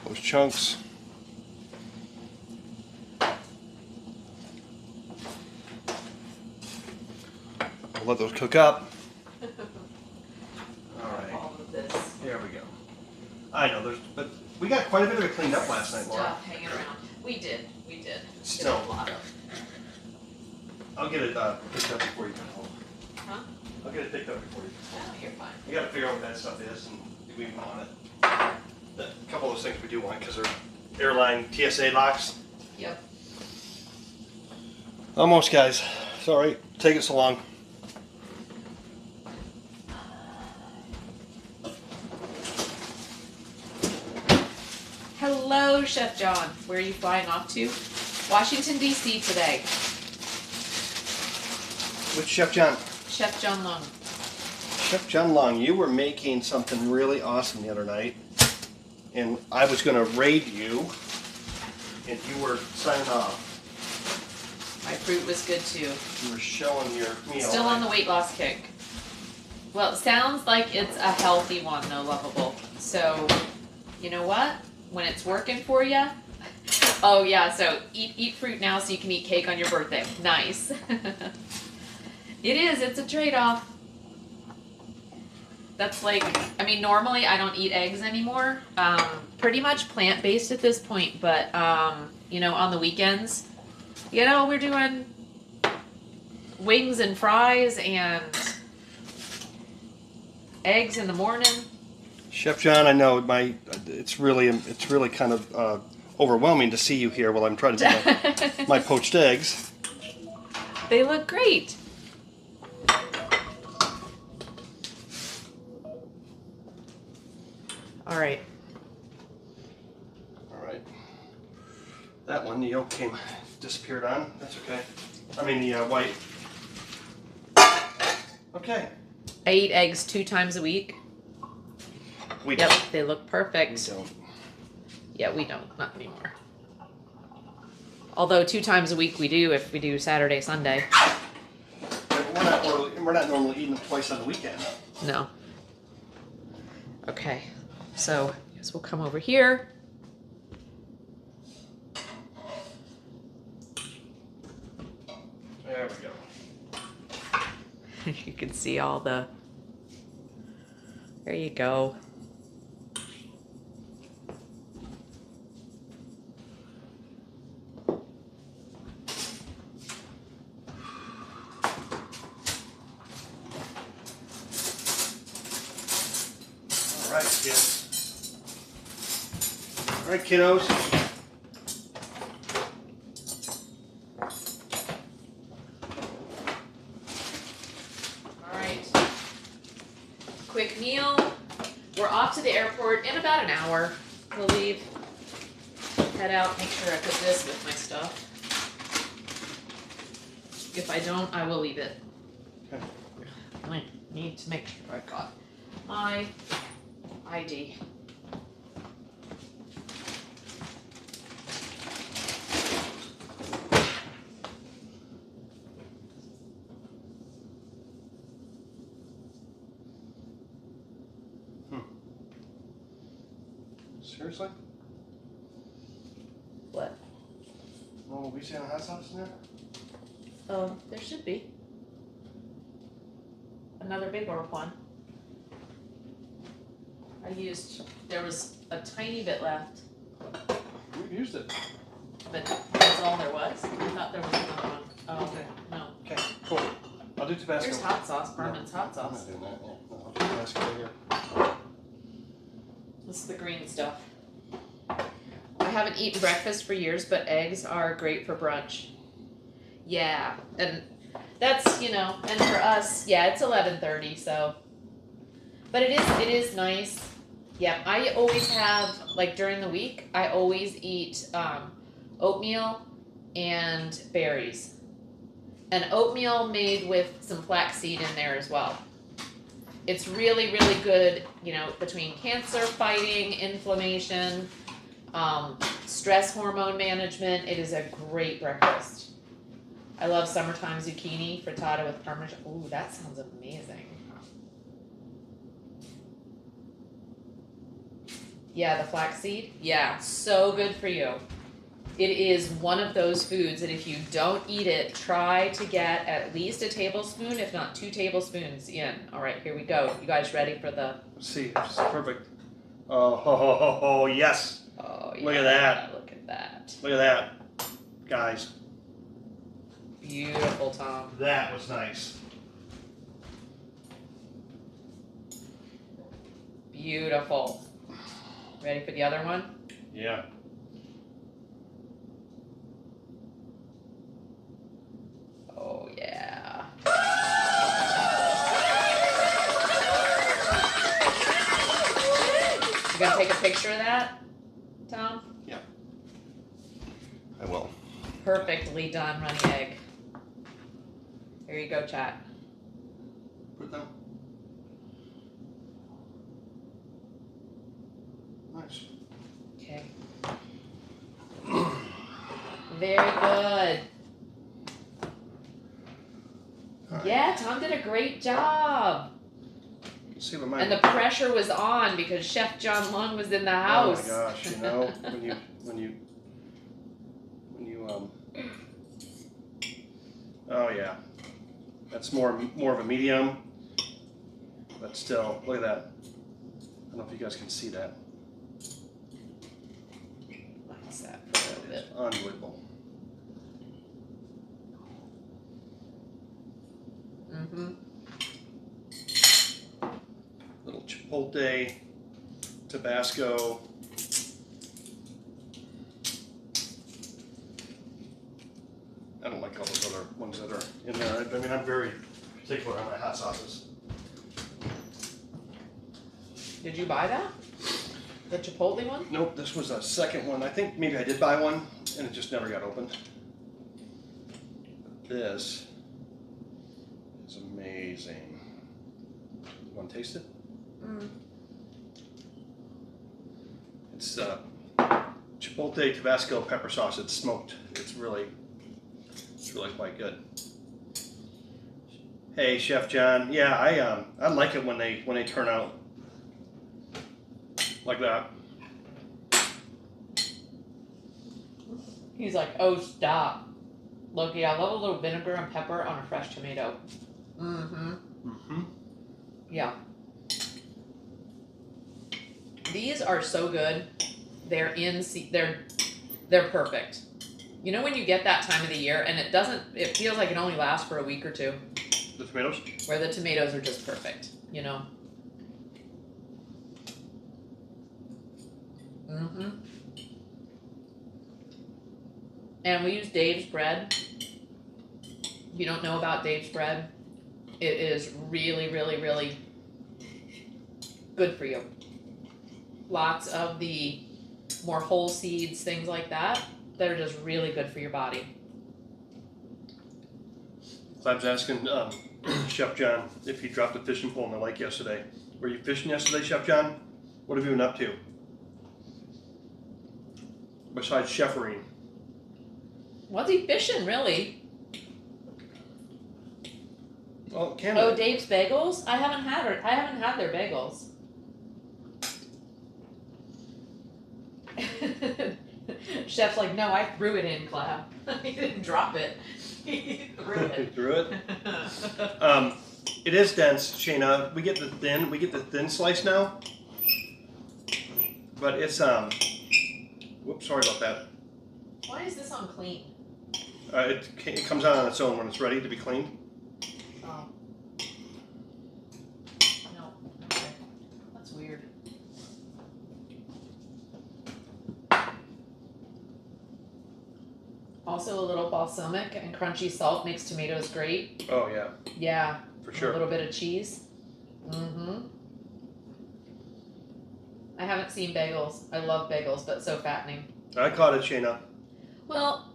B: Those chunks. We'll let those cook up. All right.
A: All of this
B: There we go. I know but we got quite a bit of it cleaned up last night, Laura.
A: stuff hanging around. We did.
B: Still.
A: Did a lot of.
B: I'll get it picked up before you come home.
A: Huh?
B: I'll get it picked up before you come home.
A: Oh, you're fine.
B: We gotta figure out what that stuff is and do we even want it. A couple of those things we do want because they're airline TSA locks.
A: Yep.
B: Almost, guys. Sorry, taking so long.
A: Hello, Chef John. Where are you flying off to? Washington, D.C. today.
B: Which Chef John?
A: Chef John Long.
B: Chef John Long, you were making something really awesome the other night, and I was going to raid you, and you were signing off.
A: My fruit was good too.
B: You were showing your meal.
A: Still on the weight loss kick. Well, it sounds like it's a healthy one, though, Lovable. So, you know what? When it's working for you. Oh yeah, so eat fruit now so you can eat cake on your birthday. Nice. It is. It's a trade-off. That's like, I mean, normally I don't eat eggs anymore. Pretty much plant-based at this point, but you know, on the weekends, you know, we're doing wings and fries and eggs in the morning.
B: Chef John, I know it's really kind of overwhelming to see you here while I'm trying to do my poached eggs.
A: They look great. All right.
B: All right. That one, the yolk disappeared on. That's okay. I mean the white. Okay.
A: I eat eggs 2 times a week.
B: We
A: Yep,
B: don't.
A: they look perfect.
B: We don't.
A: Yeah, we don't. Not anymore. Although 2 times a week we do if we do Saturday, Sunday.
B: We're not normally eating them twice on the weekend.
A: No. Okay. So, I guess we'll come over here.
B: There we go.
A: You can see all the... There you go.
B: All right, kids. All right, kiddos.
A: All right. Quick meal. We're off to the airport in about an hour. We'll leave. Head out. Make sure I put this with my stuff. If I don't, I will leave it.
B: Okay.
A: I need to make sure I got my ID.
B: Seriously?
A: What?
B: No Louisiana hot sauce in there?
A: There should be. Another bigger one. There was a tiny bit left,
B: We've used it.
A: but that's all there was. I thought there was another one. Oh,
B: Okay.
A: no.
B: Okay, cool. I'll do Tabasco.
A: Here's hot sauce, Berman's hot
B: I'm
A: sauce.
B: not doing that. Yeah. No, I'll do Tabasco right here.
A: This is the green stuff. I haven't eaten breakfast for years, but eggs are great for brunch. Yeah, and that's, you know, and for us, yeah, it's 11:30, so. But it is nice. Yeah, I always have, like during the week, I always eat oatmeal and berries. And oatmeal made with some flaxseed in there as well. It's really, really good, you know, between cancer fighting, inflammation, stress hormone management. It is a great breakfast. I love summertime zucchini frittata with parmesan. Ooh, that sounds amazing. Yeah, the flaxseed. Yeah, so good for you. It is one of those foods that if you don't eat it, try to get at least a tablespoon, if not 2 tablespoons in. All right, here we go. You guys ready for the...
B: Let's see, this is perfect. Oh, yes.
A: Oh, yeah.
B: Look at that.
A: Look at that.
B: Look at that, guys.
A: Beautiful, Tom.
B: That was nice.
A: Beautiful. Ready for the other one?
B: Yeah.
A: Oh, yeah. You gonna take a picture of that, Tom?
B: Yeah. I will.
A: Perfectly done runny egg. Here you go, chat.
B: Put it down. Nice.
A: Okay. Very good.
B: All right.
A: Yeah, Tom did a great job.
B: Let's see what my...
A: And the pressure was on because Chef John Lund was in the house.
B: Oh my gosh, you know, when you oh yeah, that's more of a medium, but still, look at that. I don't know if you guys can see that.
A: What's that for a little bit?
B: It's unbelievable.
A: Mm-hmm.
B: Little chipotle, Tabasco. I don't like all those other ones that are in there. I mean, I'm very particular on my hot sauces.
A: Did you buy that? The Chipotle one?
B: Nope, this was a second one. I think maybe I did buy one, and it just never got opened. This is amazing. You want to taste it?
A: Mm.
B: It's Chipotle Tabasco pepper sauce. It's smoked. It's really quite good. Hey, Chef John. Yeah, I like it when they turn out like that.
A: He's like, oh, stop. Loki, I love a little vinegar and pepper on a fresh tomato. Mm-hmm.
B: Mm-hmm.
A: Yeah. These are so good. They're they're perfect. You know when you get that time of the year and it feels like it only lasts for a week or two,
B: The tomatoes?
A: where the tomatoes are just perfect, you know? Mm-hmm. And we use Dave's bread. If you don't know about Dave's bread, it is really, really, really good for you. Lots of the more whole seeds, things like that are just really good for your body.
B: I was asking Chef John if he dropped a fishing pole in the lake yesterday. Were you fishing yesterday, Chef John? What have you been up to? Besides chefering.
A: What's he fishing, really?
B: Well, Canada.
A: Oh, Dave's Bagels? I haven't had their bagels. Chef's like, no, I threw it in, Clav. He didn't drop it. He threw it.
B: Threw it. It is dense, Shayna. We get the thin slice now. But it's whoops, sorry about that.
A: Why is this unclean?
B: It comes out on its own when it's ready to be cleaned.
A: Oh. No. Okay. That's weird. Also, a little balsamic and crunchy salt makes tomatoes great.
B: Oh yeah,
A: Yeah,
B: for
A: a
B: sure.
A: little bit of cheese. I haven't seen bagels. I love bagels, but so fattening.
B: I caught it, Shayna.
A: Well,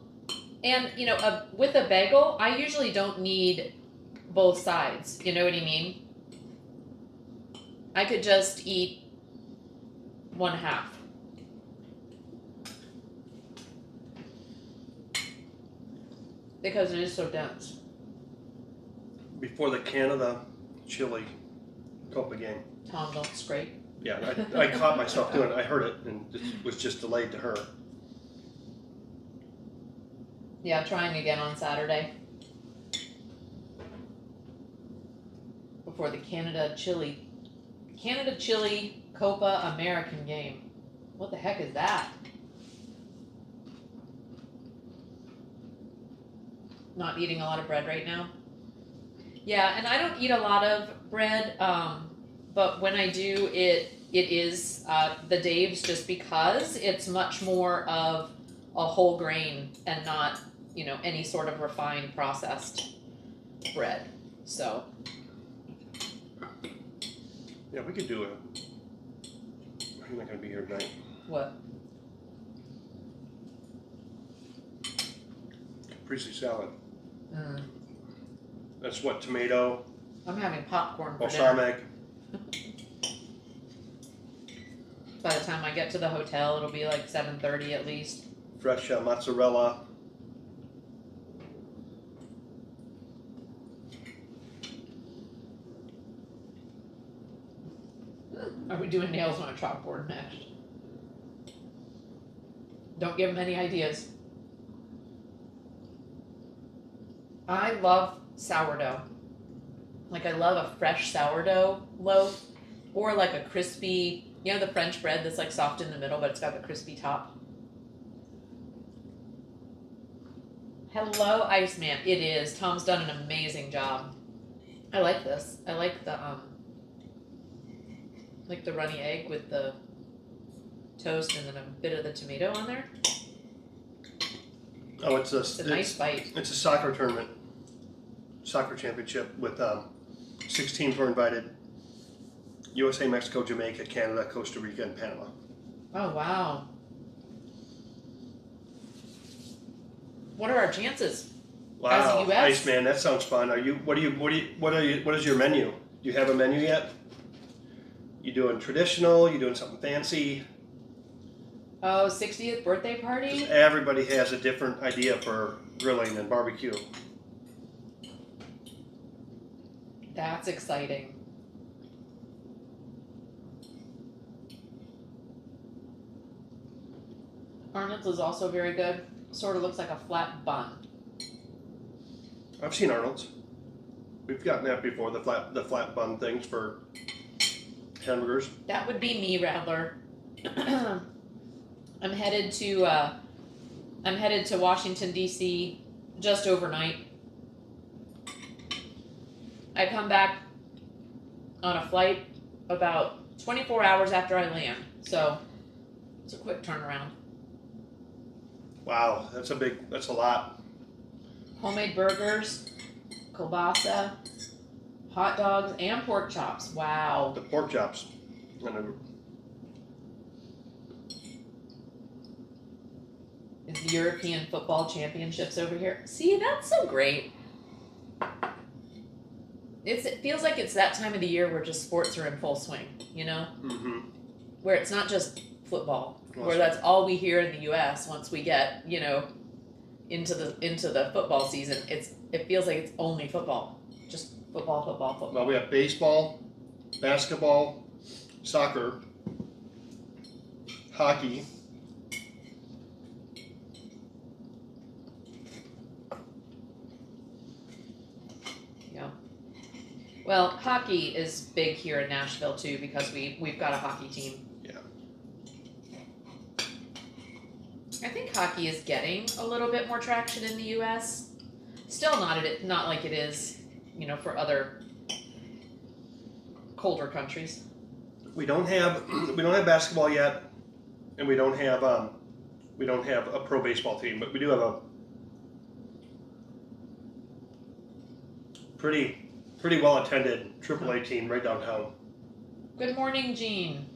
A: and you know, with a bagel, I usually don't need both sides. You know what I mean? I could just eat one half. Because it is so dense.
B: Before the Canada Chile Copa game.
A: Tom looks great.
B: Yeah, I caught myself doing it. I heard it and it was just delayed to her.
A: Yeah, trying again on Saturday. Before the Canada-Chile Copa American game. What the heck is that? Not eating a lot of bread right now. Yeah, and I don't eat a lot of bread, but when I do, it is the Dave's, just because it's much more of a whole grain and not, you know, any sort of refined processed bread. So
B: Yeah, we could do it. I'm not gonna be here tonight.
A: what?
B: Caprese salad.
A: Mm,
B: That's what, tomato,
A: I'm having popcorn for dinner.
B: balsamic.
A: By the time I get to the hotel, it'll be like 7:30 at least.
B: Fresh mozzarella.
A: Are we doing nails on a chalkboard next? Don't give them any ideas. I love sourdough. Like, I love a fresh sourdough loaf, or like a crispy, you know, the French bread that's like soft in the middle, but it's got the crispy top. Hello, Iceman. It is. Tom's done an amazing job. I like this. I like the runny egg with the toast and then a bit of the tomato on there.
B: Oh, it's
A: It's a nice bite.
B: It's a soccer tournament, soccer championship with 6 teams were invited. USA, Mexico, Jamaica, Canada, Costa Rica, and Panama.
A: Oh wow. What are our chances?
B: Wow,
A: US?
B: Iceman, that sounds fun. What is your menu? Do you have a menu yet? You doing traditional? You doing something fancy?
A: Oh, 60th birthday party?
B: Everybody has a different idea for grilling and barbecue.
A: That's exciting. Arnold's is also very good. Sort of looks like a flat bun.
B: I've seen Arnold's. We've gotten that before, the flat bun things for hamburgers.
A: That would be me, Rattler. I'm headed to Washington, D.C. just overnight. I come back on a flight about 24 hours after I land, so it's a quick turnaround.
B: Wow, that's a lot.
A: Homemade burgers, kielbasa, hot dogs, and pork chops. Wow.
B: The pork chops.
A: Is the European Football Championships over here? See, that's so great. It feels like it's that time of the year where just sports are in full swing, you know?
B: Mm-hmm.
A: Where it's not just football,
B: Well,
A: where that's all we hear in the U.S. once we get, you know, into the football season. It feels like it's only football, just football, football, football.
B: Well, we have baseball, basketball, soccer, hockey.
A: Yeah. Well, hockey is big here in Nashville too because we've got a hockey team.
B: Yeah.
A: I think hockey is getting a little bit more traction in the U.S. Still not like it is, you know, for other colder countries.
B: We don't have basketball yet, and we don't have a pro baseball team, but we do have pretty well attended AAA team right downtown.
A: Good morning, Jean.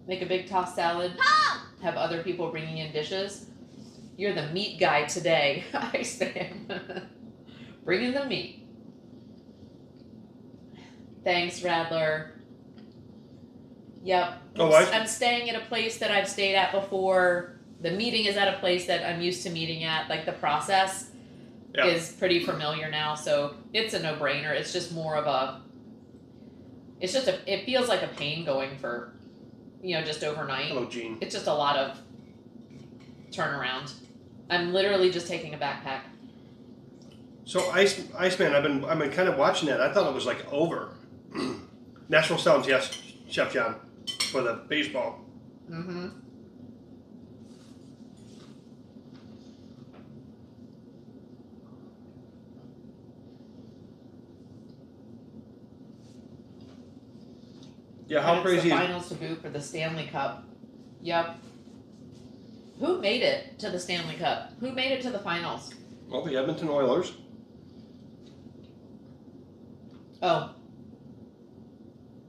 A: Make a big tossed salad. Have other people bringing in dishes. You're the meat guy today. Iceman. Bring in the meat. Thanks, Radler. Yep.
B: Oh,
A: I'm staying at a place that I've stayed at before. The meeting is at a place that I'm used to meeting at. Like the process is pretty familiar now, so it's a no-brainer. It's just more of a. It feels like a pain going for, just overnight.
B: Hello, Gene.
A: It's just a lot of turnaround. I'm literally just taking a backpack.
B: So Iceman, I've been kind of watching that. I thought it was like over. National Sounds, yes, Chef John, for the baseball.
A: Mm-hmm.
B: Yeah, how
A: And
B: crazy
A: it's the
B: is
A: finals to boot for the Stanley Cup. Yep. Who made it to the Stanley Cup? Who made it to the finals?
B: well, the Edmonton Oilers?
A: Oh.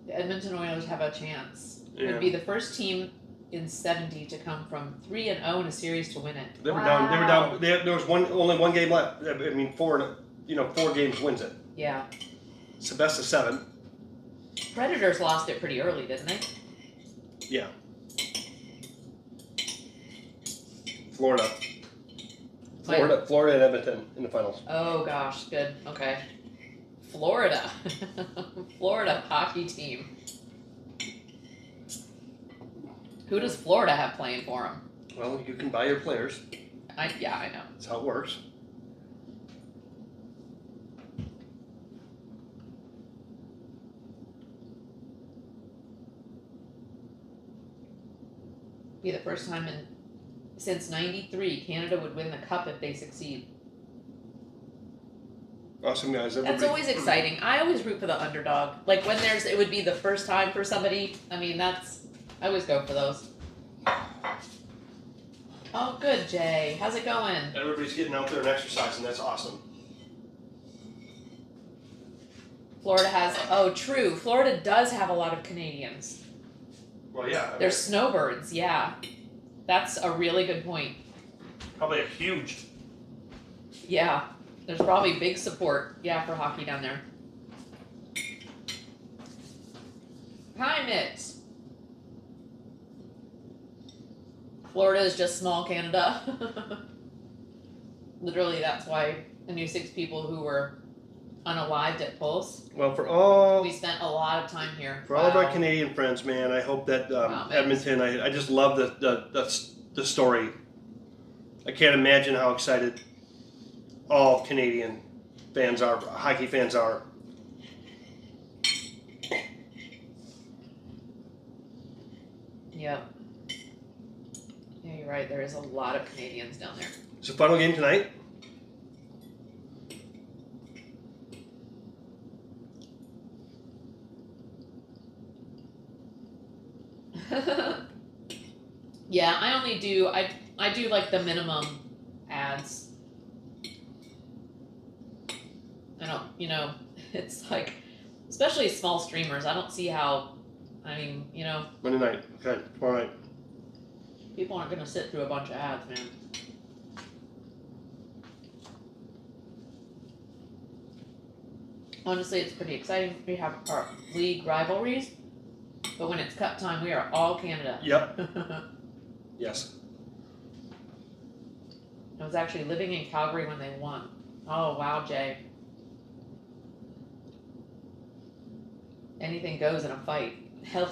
A: The Edmonton Oilers have a chance. It
B: Yeah.
A: would be the first team in 70 to come from 3-0 in a series to win it.
B: They were down. They were down. There was only one game left. I mean, 4 games wins it.
A: Yeah.
B: It's the best of 7.
A: Predators lost it pretty early, didn't they?
B: Yeah. Florida and Edmonton in the finals.
A: Oh gosh, good. Okay. Florida. Florida hockey team. Who does Florida have playing for them?
B: Well, you can buy your players.
A: I know.
B: That's how it works.
A: Be the first time since '93 Canada would win the cup if they succeed.
B: Awesome, guys.
A: That's always exciting. I always root for the underdog. Like when it would be the first time for somebody. I mean, I always go for those. Oh, good, Jay. How's it going?
B: Everybody's getting out there and exercising. That's awesome.
A: Florida has. Oh, true. Florida does have a lot of Canadians.
B: Well, yeah.
A: They're snowbirds. Yeah, that's a really good point.
B: Probably a huge.
A: Yeah, there's probably big support. Yeah, for hockey down there. Hi, Mitch. Florida is just small Canada. Literally, that's why I knew 6 people who were unalived at Pulse.
B: Well, for all
A: We spent a lot of time here.
B: For all of our
A: Wow.
B: Canadian friends, man, I hope that
A: Wow, man.
B: Edmonton. I just love the story. I can't imagine how excited all Canadian fans are, hockey fans are.
A: Yep. Yeah, you're right. There is a lot of Canadians down there.
B: It's a final game tonight.
A: Yeah, I only do I do like the minimum ads. I don't, it's like, especially small streamers. I don't see how. I mean,
B: Monday night. Okay, all right.
A: people aren't gonna sit through a bunch of ads, man. Honestly, it's pretty exciting. We have our league rivalries, but when it's cup time, we are all Canada.
B: Yep. Yes.
A: I was actually living in Calgary when they won. Oh, wow, Jay. Anything goes in a fight. Hell.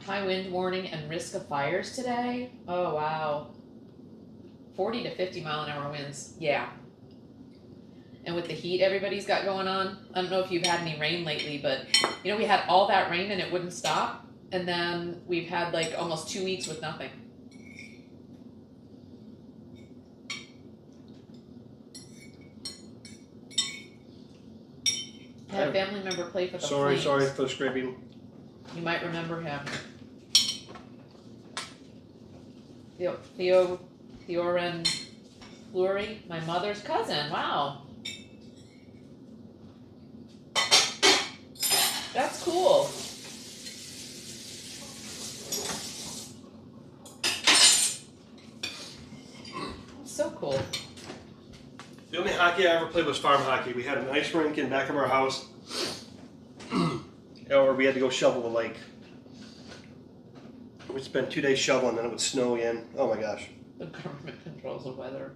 A: High wind warning and risk of fires today. Oh, wow. 40 to 50 mile an hour winds. Yeah. And with the heat everybody's got going on, I don't know if you've had any rain lately, but we had all that rain and it wouldn't stop. And then we've had like almost 2 weeks with nothing. I had a family member play for the
B: Sorry
A: Flames.
B: for the scraping.
A: You might remember him. Theoren Fleury, my mother's cousin. Wow. That's cool. So cool.
B: The only hockey I ever played was farm hockey. We had an ice rink in back of our house, or we had to go shovel the lake. We'd spend 2 days shoveling, then it would snow again. Oh my gosh.
A: The government controls the weather.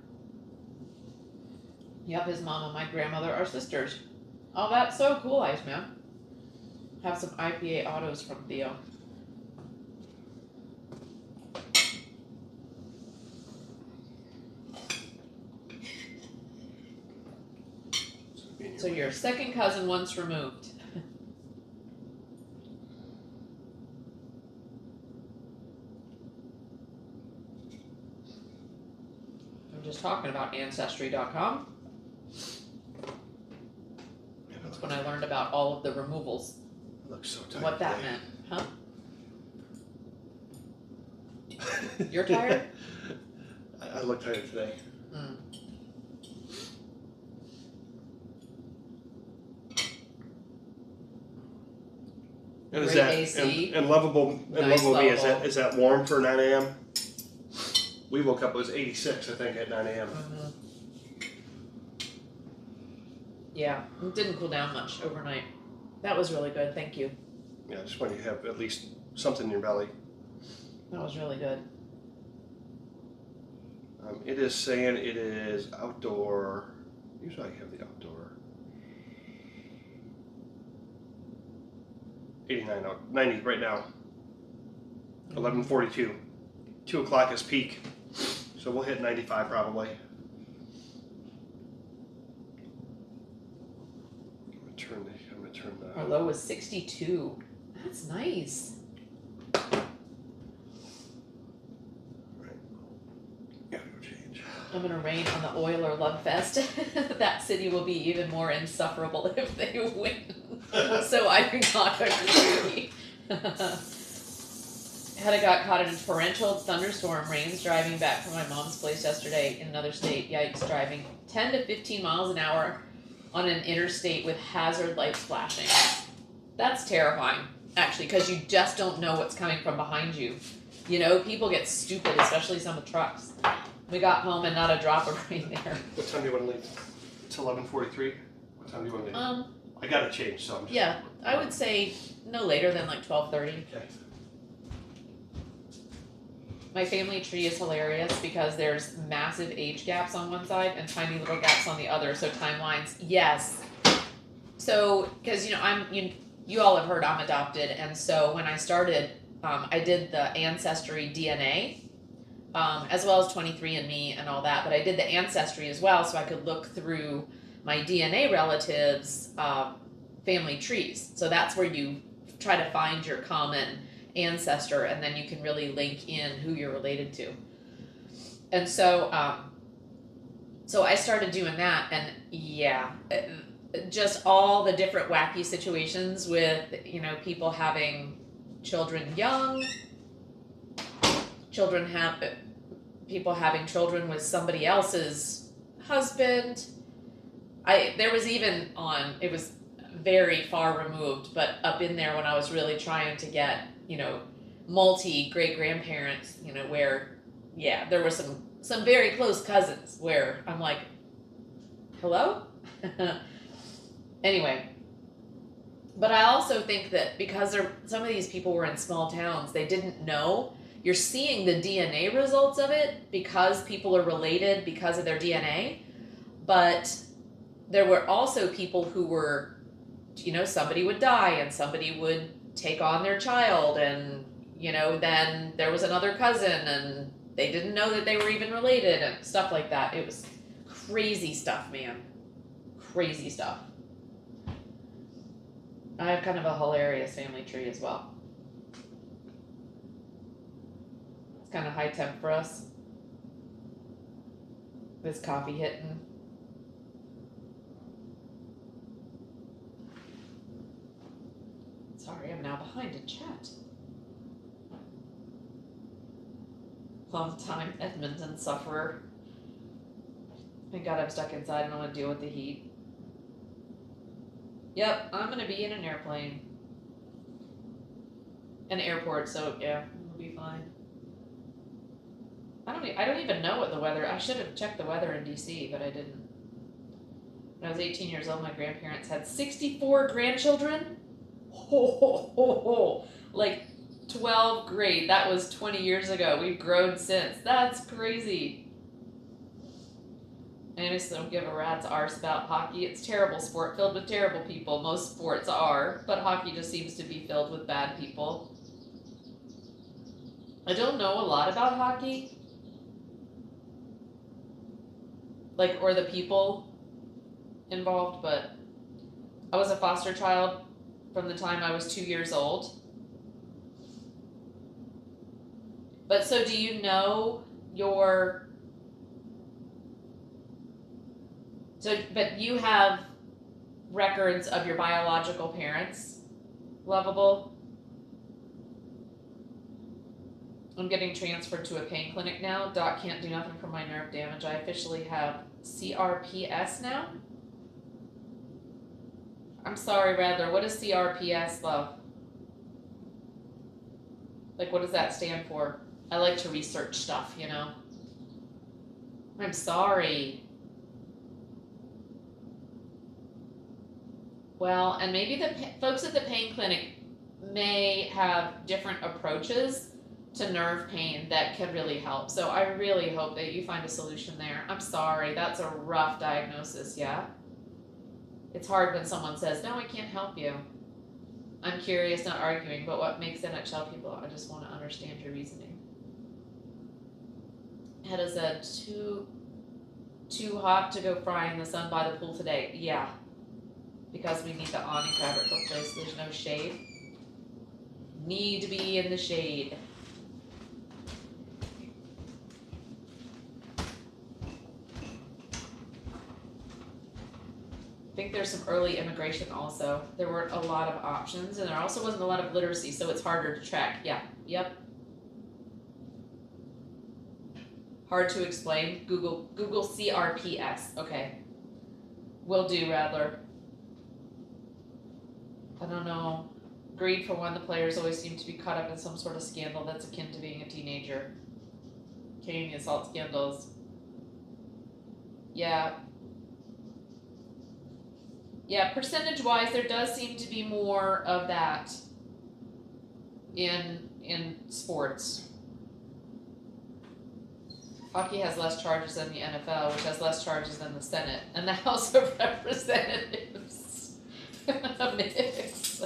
A: Yep, his mom and my grandmother are sisters. Oh, that's so cool, Iceman. Have some IPA autos from Theo. So your second cousin once removed. I'm just talking about Ancestry.com. That's when I learned about all of the removals.
B: I look so tired.
A: What that
B: today.
A: meant, huh? You're tired?
B: I look tired today.
A: Mm.
B: And is
A: Great
B: that
A: AC.
B: and lovable
A: Nice
B: me?
A: lovable.
B: Is that warm for 9 a.m.? We woke up, it was 86, I think, at 9 a.m.
A: Mhm. Yeah, it didn't cool down much overnight. That was really good, thank you.
B: Yeah, just when you have at least something in your belly.
A: That was really good.
B: It is saying it is outdoor. Usually I have the outdoor. 89 out, 90 right now. 11:42. 2 o'clock is peak. So we'll hit 95 probably. I'm gonna turn the
A: Our low was 62. That's nice.
B: gotta go change.
A: I'm gonna rain on the Oiler Love Fest. That city will be even more insufferable if they win. So I gotta agree. Hedda got caught in a torrential thunderstorm rains driving back from my mom's place yesterday in another state. Yikes, driving 10 to 15 miles an hour on an interstate with hazard lights flashing. That's terrifying, actually, because you just don't know what's coming from behind you. You know, people get stupid, especially some with trucks. We got home and not a drop of rain there.
B: What time do you want to leave? It's 11:43. What time do you want to leave? I gotta change, so I'm just...
A: Yeah, I would say no later than like 12:30.
B: Okay.
A: My family tree is hilarious because there's massive age gaps on one side and tiny little gaps on the other. So timelines, yes. So, because you all have heard I'm adopted, and so when I started, I did the Ancestry DNA, as well as 23andMe and all that. But I did the Ancestry as well, so I could look through my DNA relatives' family trees. So that's where you try to find your common ancestor, and then you can really link in who you're related to. And so so I started doing that, and yeah, just all the different wacky situations with people having children young, people having children with somebody else's husband. There was even it was very far removed, but up in there when I was really trying to get multi great grandparents, where there were some very close cousins where I'm like, hello. Anyway, but I also think that because some of these people were in small towns, they didn't know. You're seeing the DNA results of it because people are related because of their DNA, but there were also people who were, somebody would die and somebody would take on their child, and then there was another cousin and they didn't know that they were even related and stuff like that. It was crazy stuff, man. Crazy stuff. I have kind of a hilarious family tree as well. It's kind of high temp for us. This coffee hitting. Sorry, I'm now behind in chat. Long time Edmonton sufferer. Thank God I'm stuck inside. I don't want to deal with the heat. Yep, I'm gonna be in an airplane. An airport, so yeah, it'll be fine. I don't even know what the weather. I should have checked the weather in DC, but I didn't. When I was 18 years old, my grandparents had 64 grandchildren. Like 12th grade. That was 20 years ago. We've grown since. That's crazy. I just don't give a rat's arse about hockey. It's a terrible sport filled with terrible people. Most sports are, but hockey just seems to be filled with bad people. I don't know a lot about hockey. Like, or the people involved, but I was a foster child from the time I was 2 years old. But so do you know your... but you have records of your biological parents, Lovable? I'm getting transferred to a pain clinic now. Doc can't do nothing for my nerve damage. I officially have CRPS now. I'm sorry, Radler. What is CRPS, love? Like, what does that stand for? I like to research stuff, you know? I'm sorry. Well, and maybe the folks at the pain clinic may have different approaches to nerve pain that could really help. So I really hope that you find a solution there. I'm sorry, that's a rough diagnosis, yeah? It's hard when someone says, no, I can't help you. I'm curious, not arguing, but what makes NHL people? I just want to understand your reasoning. Hedda said, too hot to go fry in the sun by the pool today. Yeah. Because we need the awning fabric replaced. There's no shade. Need to be in the shade. I think there's some early immigration also. There weren't a lot of options, and there also wasn't a lot of literacy, so it's harder to track. Yeah, yep. Hard to explain. Google CRPS. Okay. Will do, Radler. I don't know. Agreed, for one, the players always seem to be caught up in some sort of scandal that's akin to being a teenager. Canadian assault scandals. Yeah. Yeah, percentage-wise, there does seem to be more of that in sports. Hockey has less charges than the NFL, which has less charges than the Senate and the House of Representatives. A mix.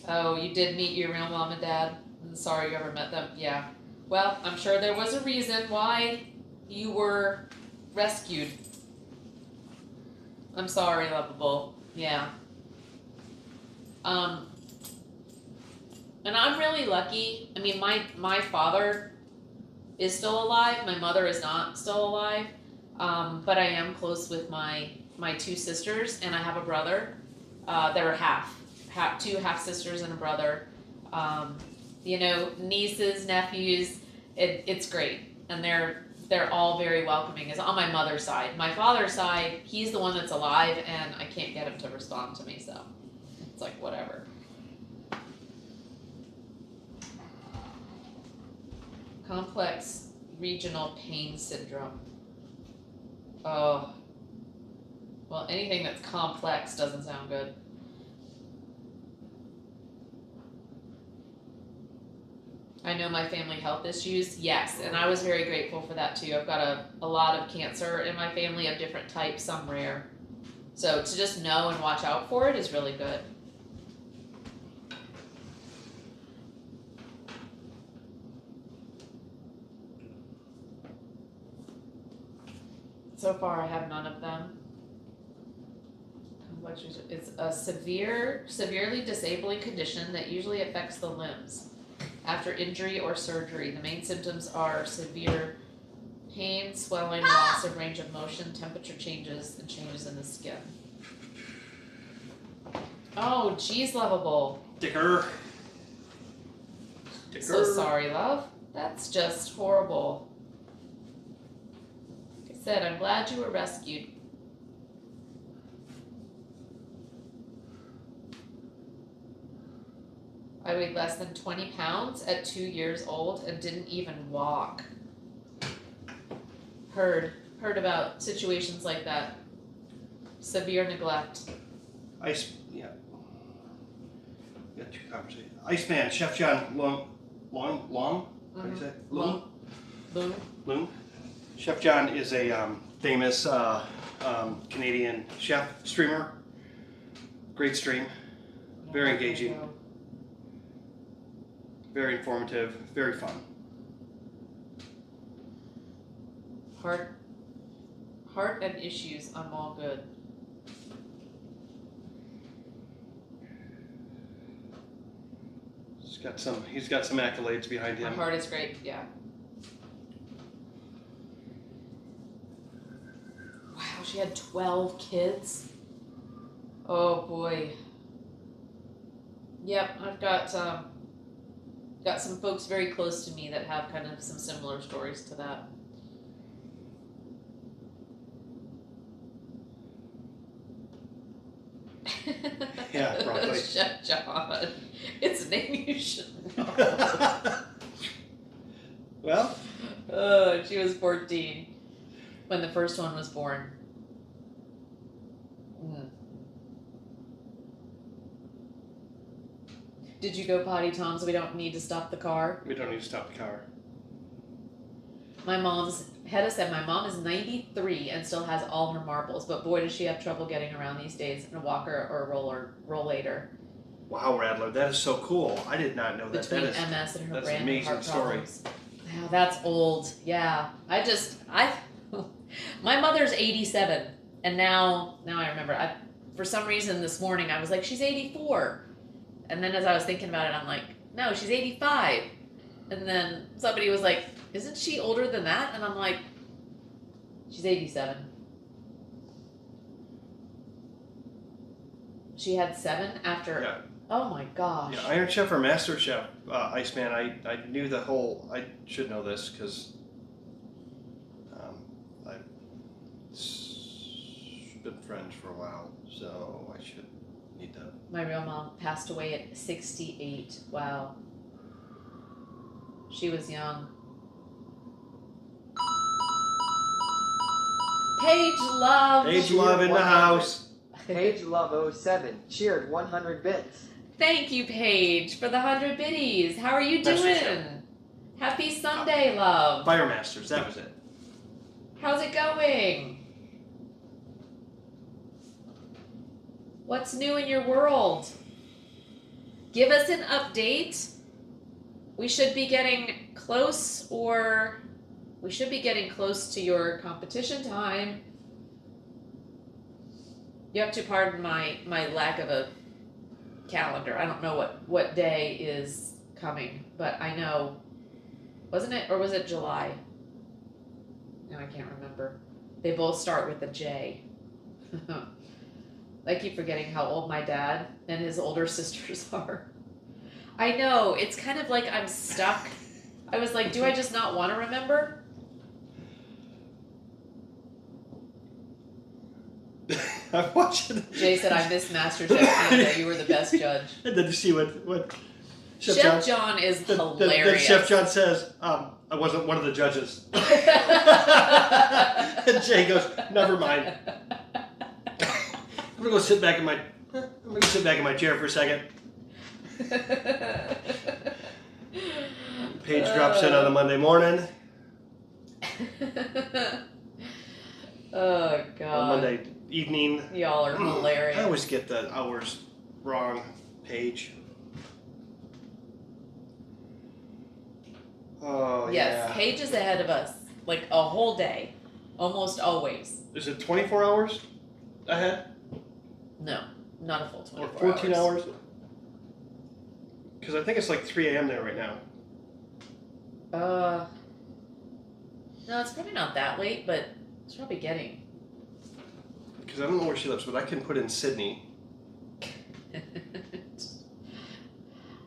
A: Oh, you did meet your real mom and dad? I'm sorry you ever met them. Yeah. Well, I'm sure there was a reason why you were rescued. I'm sorry, Lovable. Yeah. And I'm really lucky. I mean, my father is still alive. My mother is not still alive. But I am close with my two sisters, and I have a brother. They're two half sisters and a brother. You know, nieces, nephews. It's great, and they're all very welcoming. It's on my mother's side. My father's side, he's the one that's alive, and I can't get him to respond to me, so it's like whatever. Complex regional pain syndrome. Oh. Well, anything that's complex doesn't sound good. I know my family health issues. Yes, and I was very grateful for that too. I've got a lot of cancer in my family of different types, some rare. So to just know and watch out for it is really good. So far, I have none of them. It's a severely disabling condition that usually affects the limbs. After injury or surgery, the main symptoms are severe pain, swelling, loss of range of motion, temperature changes, and changes in the skin. Oh, geez, Lovable.
B: Dicker.
A: So sorry, love. That's just horrible. Like I said, I'm glad you were rescued. I weighed less than 20 pounds at 2 years old and didn't even walk. Heard about situations like that. Severe neglect.
B: Yeah. We got two conversations. Iceman, Chef John Long. What do you say? Loon. Chef John is a famous Canadian chef streamer. Great stream. Very engaging. Very informative. Very fun.
A: Heart and issues, I'm all good.
B: He's got some accolades behind
A: My
B: him.
A: heart is great, yeah. Wow, she had 12 kids. Oh boy. Yep, I've got some folks very close to me that have kind of some similar stories to that.
B: Yeah, probably.
A: Chef John. It's a name you should know.
B: Well,
A: She was 14 when the first one was born. Did you go potty, Tom, so we don't need to stop the car?
B: we don't need to stop the car.
A: My mom's, Hedda said my mom is 93 and still has all her marbles, but boy does she have trouble getting around these days in a walker or a rollator.
B: Wow, Radler, that is so cool. I did not know that.
A: Between
B: That is,
A: MS and her
B: that's
A: brand
B: an
A: new
B: amazing
A: heart
B: story.
A: problems. Wow, that's old. Yeah. My mother's 87 and now I remember, for some reason this morning I was like, she's 84. And then as I was thinking about it, I'm like, no, she's 85. And then somebody was like, isn't she older than that? And I'm like, she's 87. She had 7 after.
B: Yeah.
A: Oh my gosh.
B: Yeah, Iron Chef or Master Chef, Iceman. I knew the whole. I should know this because I've been friends for a while, so I should need to.
A: My real mom passed away at 68. Wow. She was young. Paige Love.
B: Age love in the house.
E: Page Love 07 cheered 100 bits.
A: Thank you, Paige, for the 100 biddies. How are you
B: Master
A: doing?
B: Chef.
A: Happy Sunday, love.
B: Fire Masters. That was it.
A: How's it going? What's new in your world? Give us an update. We should be getting close, or we should be getting close to your competition time. You have to pardon my lack of a calendar. I don't know what day is coming, but I know, wasn't it, or was it July? No, I can't remember. They both start with a J. I keep forgetting how old my dad and his older sisters are. I know, it's kind of like I'm stuck. I was like, do I just not want to remember?
B: I'm watching.
A: Jay said, I missed MasterChef Canada. You were the best judge.
B: And then to see what
A: Chef John is
B: Then
A: hilarious.
B: Chef John says, I wasn't one of the judges. And Jay goes, never mind. I'm gonna go sit back in my chair for a second. Paige drops in on a Monday morning.
A: Oh God.
B: On Monday evening.
A: Y'all are hilarious.
B: I always get the hours wrong, Paige. Oh
A: Yes,
B: yeah.
A: Paige is ahead of us, like a whole day, almost always.
B: Is it 24 hours ahead?
A: No, not a full
B: Or
A: 24
B: 14 hours? Because I think it's like 3 a.m. there right now.
A: No, it's probably not that late, but it's probably getting.
B: Because I don't know where she lives, but I can put in Sydney.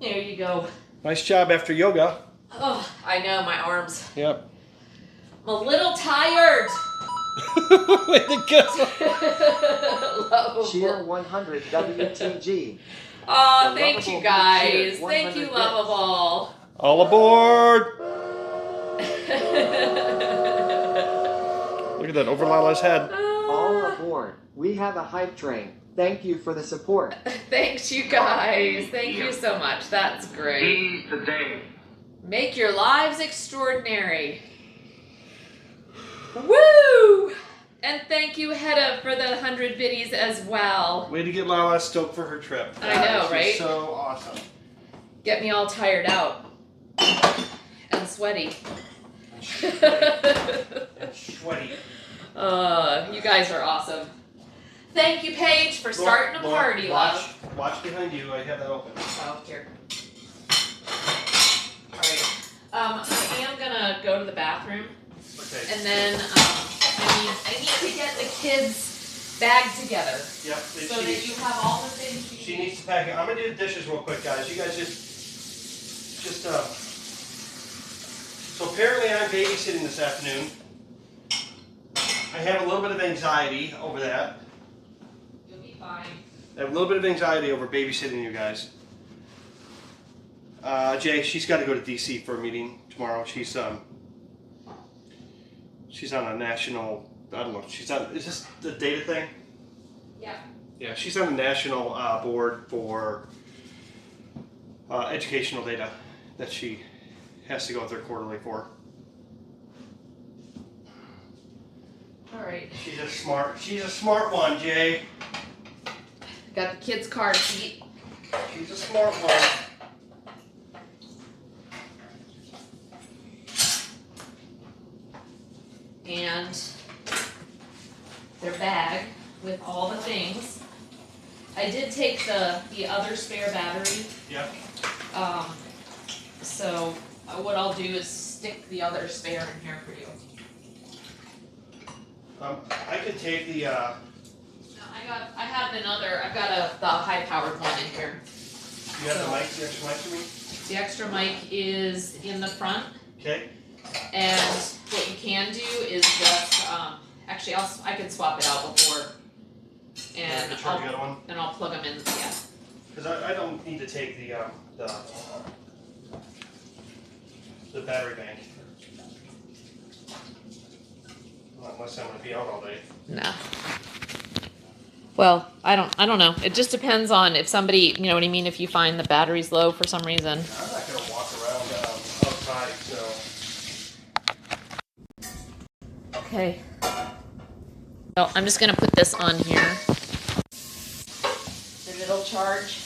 A: There you go.
B: Nice job after yoga.
A: Oh, I know, my arms.
B: Yep.
A: I'm a little tired.
B: Way to go.
A: Lovable.
E: Cheer 100 WTG.
A: Oh,
E: The
A: thank you
E: Lovable
A: guys.
E: cheered
A: Thank you,
E: 100
A: Lovable.
B: All aboard. Look at that over Lila's head.
E: All aboard. We have a hype train. Thank you for the support.
A: Thanks, you guys. Thank you so much. That's great.
I: Today.
A: Make your lives extraordinary. Woo! And thank you, Hedda, for the 100 biddies as well.
B: Way to get Lila stoked for her trip.
A: I know,
B: She's
A: right?
B: So awesome.
A: Get me all tired out. And sweaty.
B: And sweaty.
A: You guys are awesome. Thank you, Paige, for starting a party, love.
B: Watch behind you. I have that open.
A: Oh, here. Alright. I am gonna go to the bathroom.
B: Okay.
A: And then I need to get the kids' bag together.
B: Yep.
A: So that you have all the things you
B: She
A: need.
B: needs to pack it. I'm gonna do the dishes real quick, guys. You guys just So apparently I'm babysitting this afternoon. I have a little bit of anxiety over that.
A: You'll be fine.
B: I have a little bit of anxiety over babysitting you guys. Jay, she's got to go to DC for a meeting tomorrow. She's on a national. I don't know. She's on. Is this the data thing?
A: Yeah.
B: Yeah, she's on the national board for educational data that she has to go through quarterly for.
A: All right.
B: She's a smart one, Jay.
A: Got the kids' car seat.
B: She's a smart one.
A: And their bag with all the things. I did take the other spare battery.
B: Yep.
A: So what I'll do is stick the other spare in here for you.
B: I could take the.
A: No, I've got the high powered one in here.
B: You have the mic, the extra mic for me?
A: The extra mic is in the front.
B: Okay.
A: And what you can do is just, actually I can swap it out before. And
B: You charge the other one?
A: I'll plug them in, yeah.
B: Because I don't need to take the battery bank. Well, unless I'm going to be out all day.
A: No. Well, I don't know. It just depends on if somebody, you know what I mean, if you find the battery's low for some reason.
B: I'm not going to walk around outside, so.
A: Okay. So I'm just gonna put this on here. And it'll charge.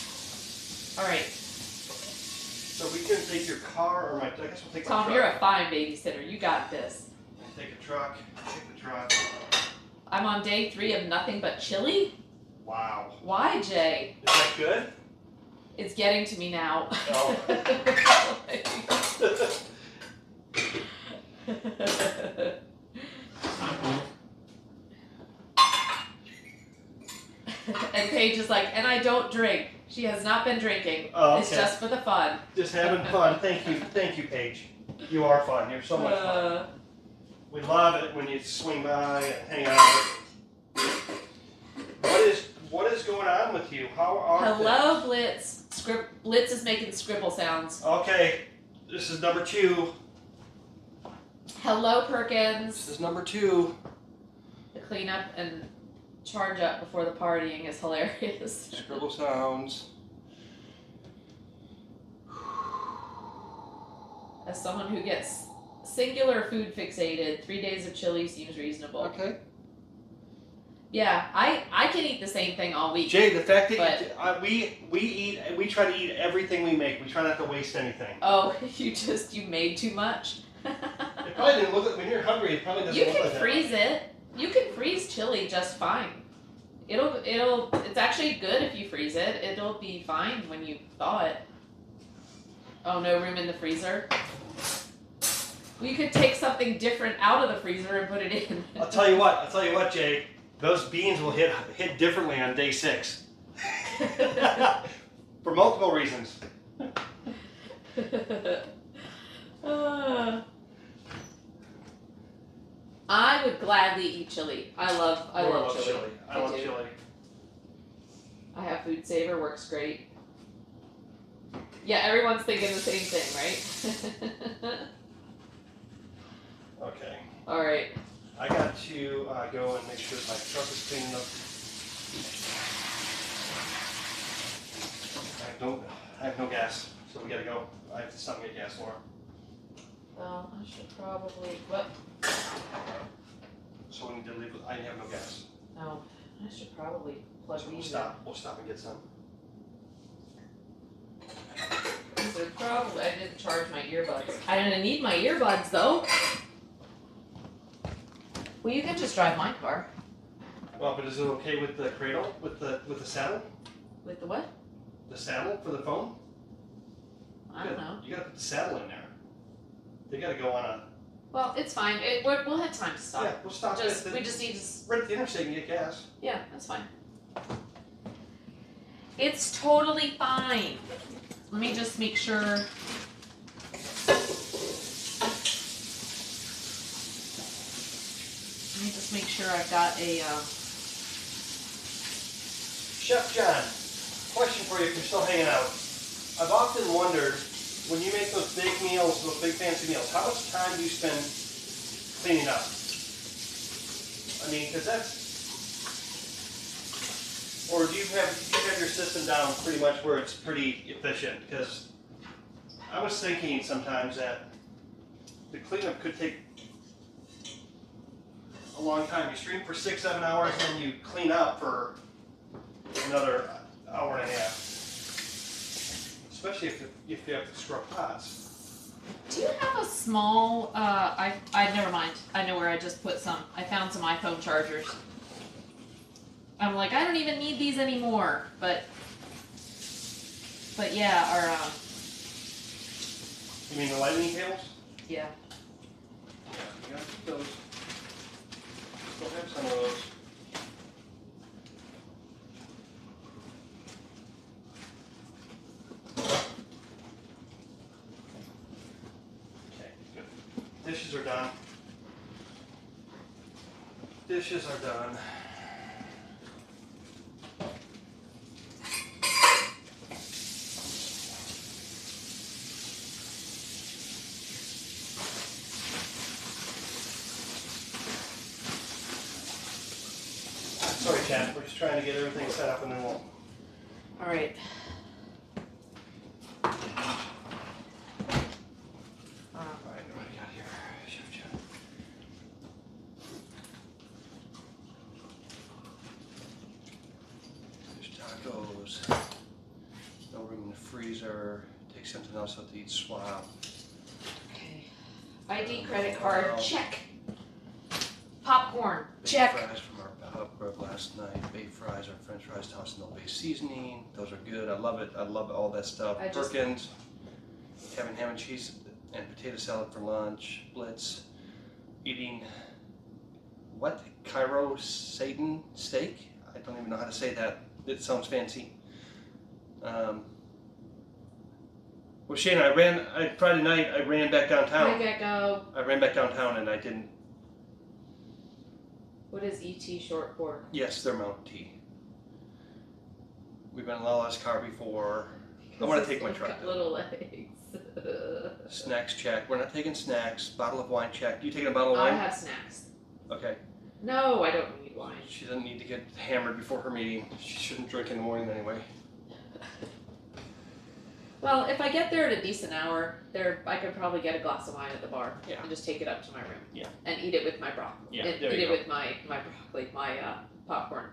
A: Alright.
B: So we can take your car, or I guess we'll take my
A: Tom,
B: truck.
A: you're a fine babysitter. You got this.
B: Take a truck, take the truck.
A: I'm on day 3 of nothing but chili?
B: Wow.
A: Why, Jay?
B: Is that good?
A: It's getting to me now.
B: Oh.
A: And Paige is like, and I don't drink. She has not been drinking.
B: Oh, okay.
A: It's just for the fun.
B: Just having fun. Thank you, Paige. You are fun. You're so much fun. We love it when you swing by and hang out. What is going on with you? How are
A: Hello, Blitz. Blitz is making scribble sounds.
B: Okay, this is number 2.
A: Hello, Perkins.
B: This is number 2.
A: The cleanup and charge up before the partying is hilarious.
B: Scribble sounds.
A: As someone who gets singular food fixated, 3 days of chili seems reasonable.
B: Okay.
A: Yeah, I can eat the same thing all week.
B: Jay, the fact that we try to eat everything we make. We try not to waste anything.
A: Oh, you made too much.
B: It probably didn't look like, when you're hungry, it probably doesn't
A: You
B: look
A: can
B: like that.
A: freeze it. You can freeze chili just fine. It's actually good if you freeze it. It'll be fine when you thaw it. Oh, no room in the freezer? We could take something different out of the freezer and put it in.
B: I'll tell you what, Jay. Those beans will hit differently on day 6. For multiple reasons.
A: I would gladly eat chili. I love chili.
B: I love
A: do.
B: chili.
A: I have Food Saver, works great. Yeah, everyone's thinking the same thing, right?
B: Okay.
A: All right.
B: I got to go and make sure my truck is clean enough. I have no gas, so we gotta go. I have to stop and get gas, Laura.
A: Well, I should probably. What?
B: So we need to leave. I have no gas.
A: Oh, I should probably plug
B: So we'll
A: these
B: stop. We'll stop and get some.
A: in. These are probably. I didn't charge my earbuds. I'm gonna need my earbuds though. Well, you can just drive my car.
B: Well, but is it okay with the cradle, with the saddle,
A: With the what?
B: the saddle for the phone?
A: I don't know.
B: You gotta put the saddle in there. They gotta go on a.
A: Well, it's fine. We'll have time to stop.
B: Yeah, we'll stop.
A: We just need to.
B: Right at the interstate and get gas.
A: Yeah, that's fine. It's totally fine. Let me just make sure. Let me just make sure I've got a.
B: Chef John, question for you if you're still hanging out. I've often wondered, when you make those big meals, those big fancy meals, how much time do you spend cleaning up? I mean, because that's, or do you have your system down pretty much where it's pretty efficient? Because I was thinking sometimes that the cleanup could take a long time. You stream for 6-7 hours, and then you clean up for another hour and a half. Especially if you have to scrub pots.
A: Do you have a small? I never mind. I know where I just put some. I found some iPhone chargers. I'm like, I don't even need these anymore. But yeah, or
B: You mean the lightning cables?
A: yeah.
B: Yeah, you got those. Still have some of those. Okay, good. Dishes are done. Dishes are done. Sorry, Chad, we're just trying to get everything set up and then we'll.
A: All right.
B: Alright, what do we got here? Chef Chad. There's tacos. No room in the freezer. Take something else out to eat swap.
A: Okay. ID credit card check. Popcorn check.
B: Baked fries from our pub grub last night. Baked fries or French fries tossed in Old Bay seasoning. Those are good. I love it. I love all that stuff.
A: I just-
B: Perkins. Having ham and cheese and potato salad for lunch. Blitz. Eating what? Cairo Satan steak? I don't even know how to say that. It sounds fancy. Well, Shane, Friday night, I ran back
A: Hi,
B: downtown.
A: Gecko.
B: I ran back downtown and I didn't.
A: What is ET short for?
B: Yes, they're Mountain Tea. We've been in Lala's car before. I want to take my
A: It's
B: truck.
A: got little legs.
B: Snacks check. We're not taking snacks. Bottle of wine check. You taking a bottle of
A: I
B: wine?
A: have snacks.
B: Okay.
A: No, I don't need wine.
B: She doesn't need to get hammered before her meeting. She shouldn't drink in the morning anyway.
A: Well, if I get there at a decent hour, I could probably get a glass of wine at the bar
B: Yeah.
A: and just take it up to my room.
B: Yeah.
A: And eat it with my broccoli.
B: Yeah,
A: And
B: there
A: eat
B: you
A: it
B: go.
A: with my broccoli, my popcorn.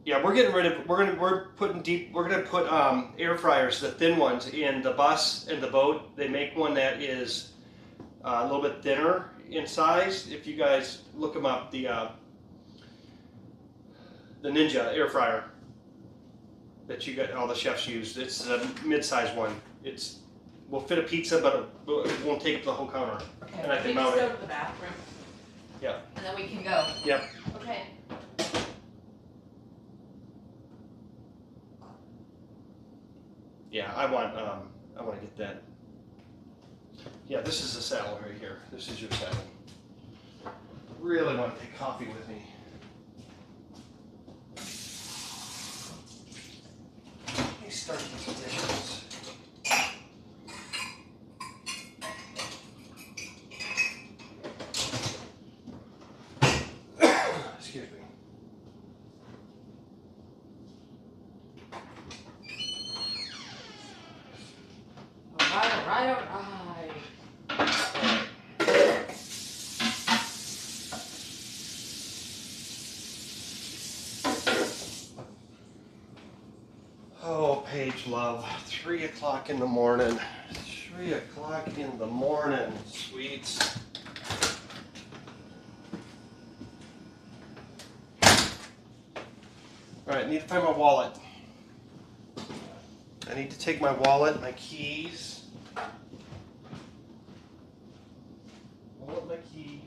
B: Yeah, we're getting rid of. We're gonna put air fryers, the thin ones, in the bus and the boat. They make one that is a little bit thinner in size. If you guys look them up, the Ninja air fryer that you got all the chefs use. It's a mid-size one. Will fit a pizza, but it won't take up the whole counter.
A: Okay.
B: And I
A: let
B: can
A: me just
B: mount
A: go
B: it.
A: to the bathroom.
B: Yeah.
A: And then we can go.
B: Yep.
A: Okay.
B: Yeah, I want I want to get that. Yeah, this is the saddle right here. This is your saddle. Really want to take coffee with me. Let me start these dishes. Excuse me.
A: All right.
B: Oh, Paige love, 3 o'clock in the morning. 3 o'clock in the morning, sweets. All right, I need to find my wallet. I need to take my wallet, my keys. Wallet, my keys.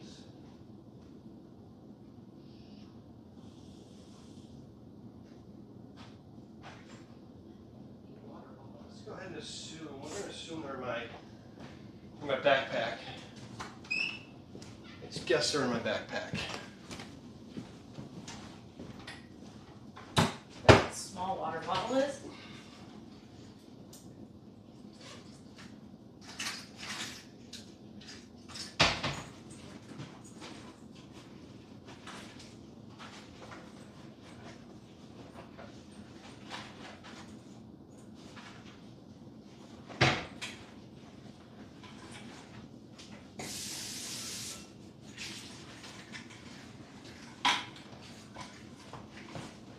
B: Let's go ahead and assume. We're going to assume they're in my backpack. Let's guess they're in my backpack.
A: Small water bottle is.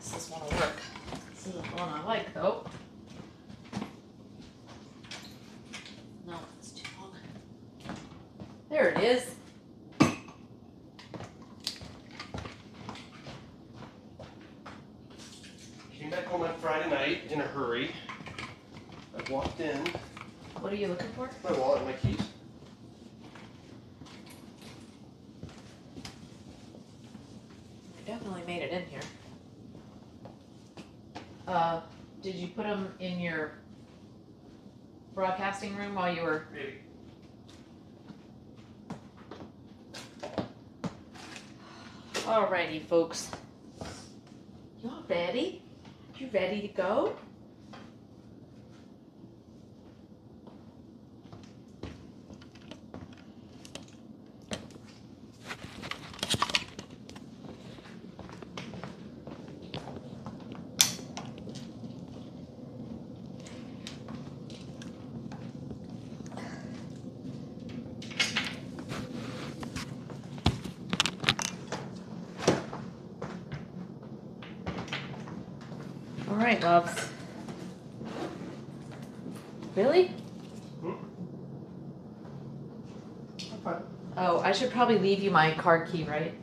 A: This one will work. This is the one I like though. No, it's too long. There it is.
B: Came back home on Friday night in a hurry. I walked in.
A: What are you looking for?
B: My wallet and my keys.
A: I definitely made it in here. Did you put them in your broadcasting room while you were?
B: Maybe.
A: Alrighty, folks. Y'all ready? You ready to go? All right, loves. Really?
B: Okay.
A: Oh, I should probably leave you my card key, right?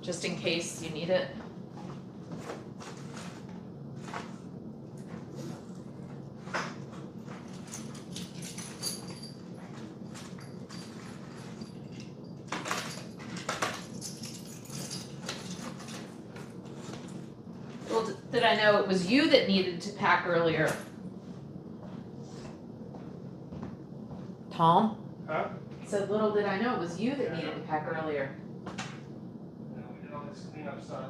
A: Just in case you need it. Well, did I know it was you that needed to pack earlier? Tom?
B: Huh?
A: Said little did I know it was you that needed to pack earlier.
B: Yeah, we did all this cleanup stuff.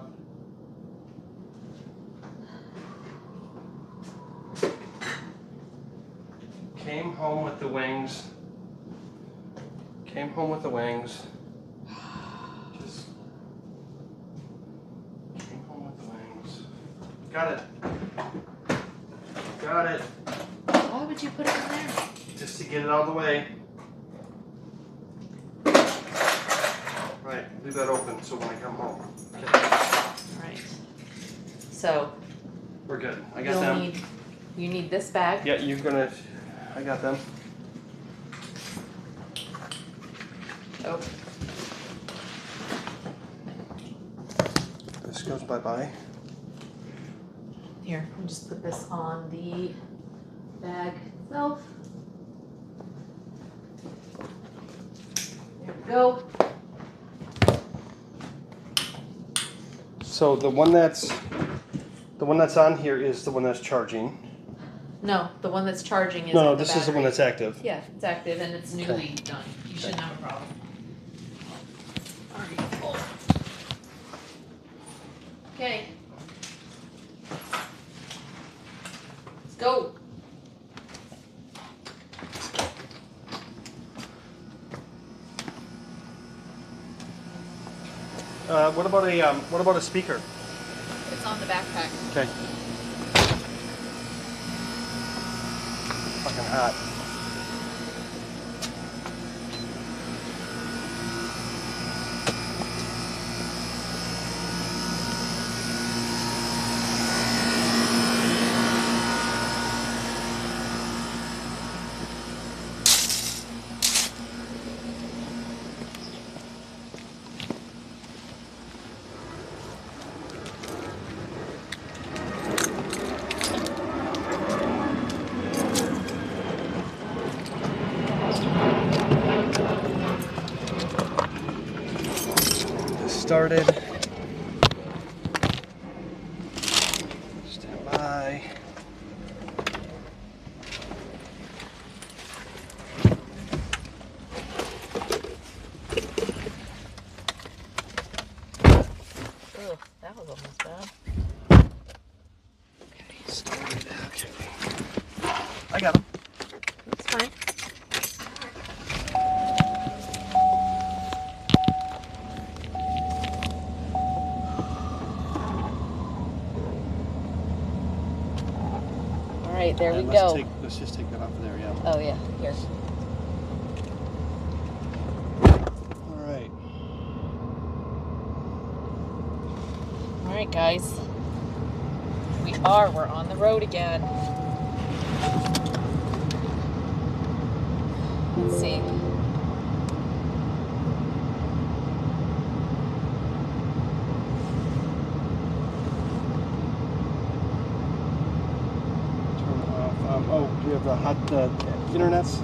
B: Came home with the wings. Came home with the wings. Just came home with the wings. Got it. Got it.
A: Why would you put it in there?
B: Just to get it out of the way. Right, leave that open so when I come home. Okay.
A: Alright. So,
B: We're good. I got
A: you'll
B: them.
A: you need this bag.
B: Yeah, you're gonna. I got them.
A: Oh,
B: This goes bye-bye.
A: here, I'll just put this on the bag itself. There we go.
B: So the one that's on here is the one that's charging.
A: No, the one that's charging is.
B: No,
A: at the
B: this is the one
A: battery.
B: that's active.
A: Yeah, it's active and it's newly
B: Okay.
A: done. You shouldn't have a problem. Already full. Okay. Let's go.
B: What about a speaker?
A: It's on the backpack.
B: Okay. Fucking hot. Started. Stand by.
A: Ugh, that was almost bad.
B: Okay, started. Okay. I got him.
A: That's fine. All right, there we go.
B: Let's just take that off of there, yeah.
A: Oh yeah, here.
B: All right.
A: All right, guys. We're on the road again. Let's see.
B: Turn off. Do you have the hot internets?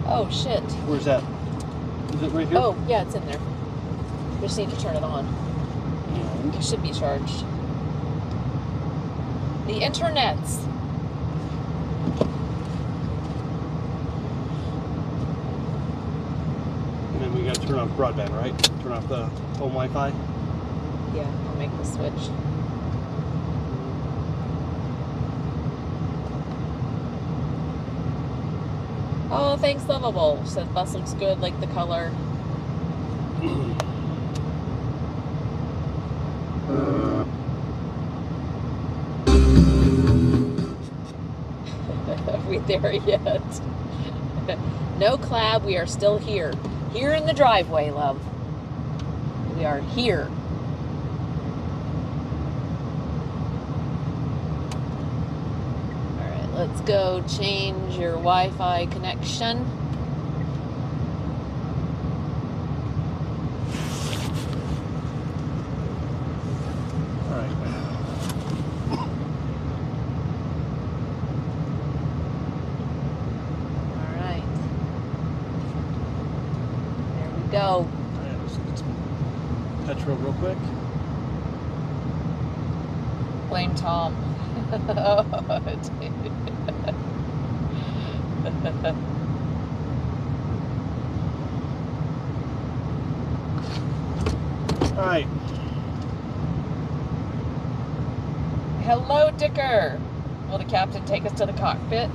A: Oh shit.
B: Where's that? Is it right here?
A: Oh yeah, it's in there. We just need to turn it on.
B: And
A: It should be charged. The internets.
B: then we gotta turn off broadband, right? Turn off the home Wi-Fi.
A: Yeah, I'll make the switch. Oh, thanks, Lovable. Said bus looks good, like the color. Are we there yet? No clab, we are still here. Here in the driveway, love. We are here. Alright, let's go change your Wi-Fi connection.
B: All right.
A: Alright. There we go.
B: All right, let's get some petrol real quick.
A: Blame Tom.
B: All right.
A: Hello, Dicker. Will the captain take us to the cockpit?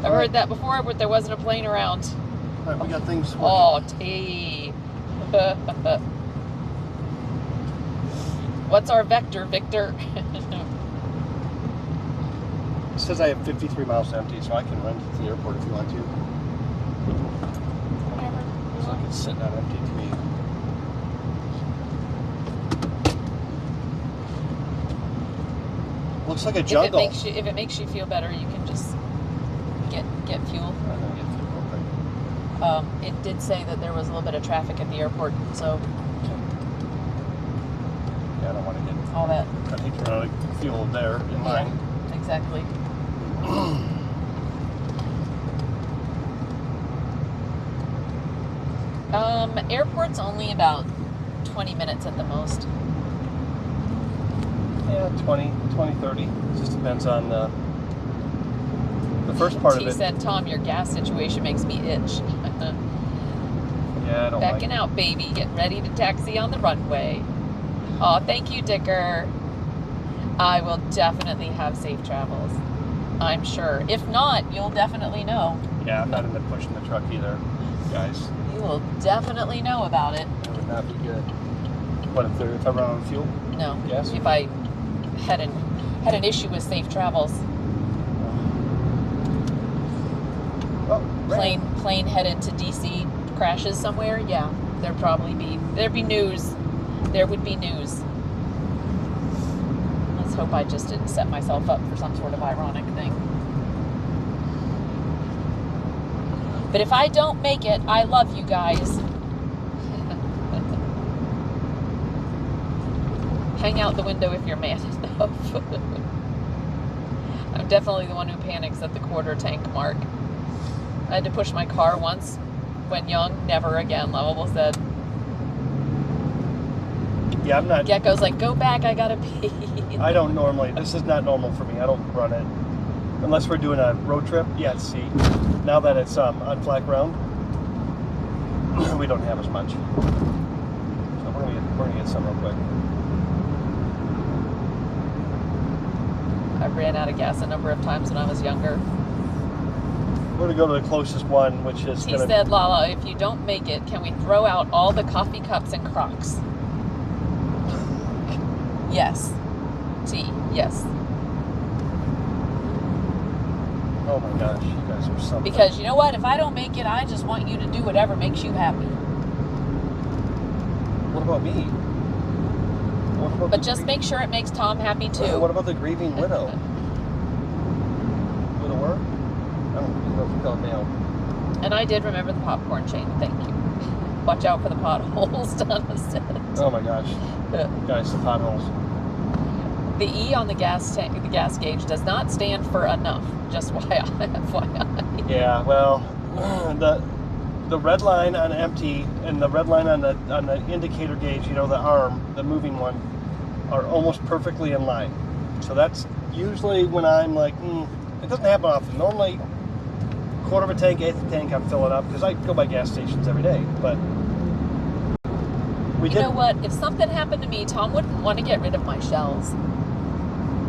A: I've heard that before, but there wasn't a plane around.
B: All right, we got things working.
A: Oh, T. What's our vector, Victor?
B: It says I have 53 miles to empty, so I can run to the airport if you want to.
A: Whatever.
B: It's like it's sitting on empty to me. Looks like a jungle.
A: If it makes you feel better, you can just get fuel.
B: I'm gonna get through real quick.
A: It did say that there was a little bit of traffic at the airport, so
B: Yeah, I don't want to get.
A: all that.
B: I'd hate to run out of fuel there in mine.
A: Exactly. Airport's only about 20 minutes at the most.
B: Yeah, 20, 30. It just depends on the first part of
I: T
B: it.
I: said, Tom, your gas situation makes me itch.
B: Yeah, I don't like
I: Backing
B: it.
I: out, baby. Get ready to taxi on the runway. Oh, thank you, Dicker. I will definitely have safe travels. I'm sure. If not, you'll definitely know.
B: Yeah, I'm not into pushing the truck either, guys.
I: You will definitely know about it.
B: That would not be good. What if I run out of fuel?
I: No.
B: Yes.
I: If I had an issue with safe travels.
B: Oh, rain.
I: Plane headed to DC crashes somewhere, yeah. There'd be news. There would be news. Let's hope I just didn't set myself up for some sort of ironic thing. But if I don't make it, I love you guys. Hang out the window if you're man enough. I'm definitely the one who panics at the quarter tank mark. I had to push my car once when young, never again, Lovable said.
B: Yeah, I'm not.
I: Gecko's like, go back, I gotta pee.
B: I don't normally. This is not normal for me. I don't run it unless we're doing a road trip. Yeah, see, now that it's on flat ground, we don't have as much. So we're gonna get some real quick.
I: I ran out of gas a number of times when I was younger.
B: We're gonna go to the closest one, which is.
I: He said, Lala, if you don't make it, can we throw out all the coffee cups and Crocs? Yes. T, yes.
B: Oh my gosh, you guys are something.
I: Because you know what? If I don't make it, I just want you to do whatever makes you happy.
B: What about me? What about
I: But just make sure it makes Tom happy too.
B: What about the grieving widow? Widower? I don't know if you call it now.
I: And I did remember the popcorn chain. Thank you. Watch out for the potholes, Donna said.
B: Oh my gosh. Guys, the potholes.
I: The E on the gas tank, the gas gauge does not stand for enough. Just FYI.
B: Yeah, well, the red line on empty and the red line on the indicator gauge, you know, the arm, the moving one, are almost perfectly in line. So that's usually when I'm like, it doesn't happen often. Normally, quarter of a tank, eighth of a tank, I'm filling up because I go by gas stations every day. But
I: you know what? If something happened to me, Tom wouldn't want to get rid of my shells.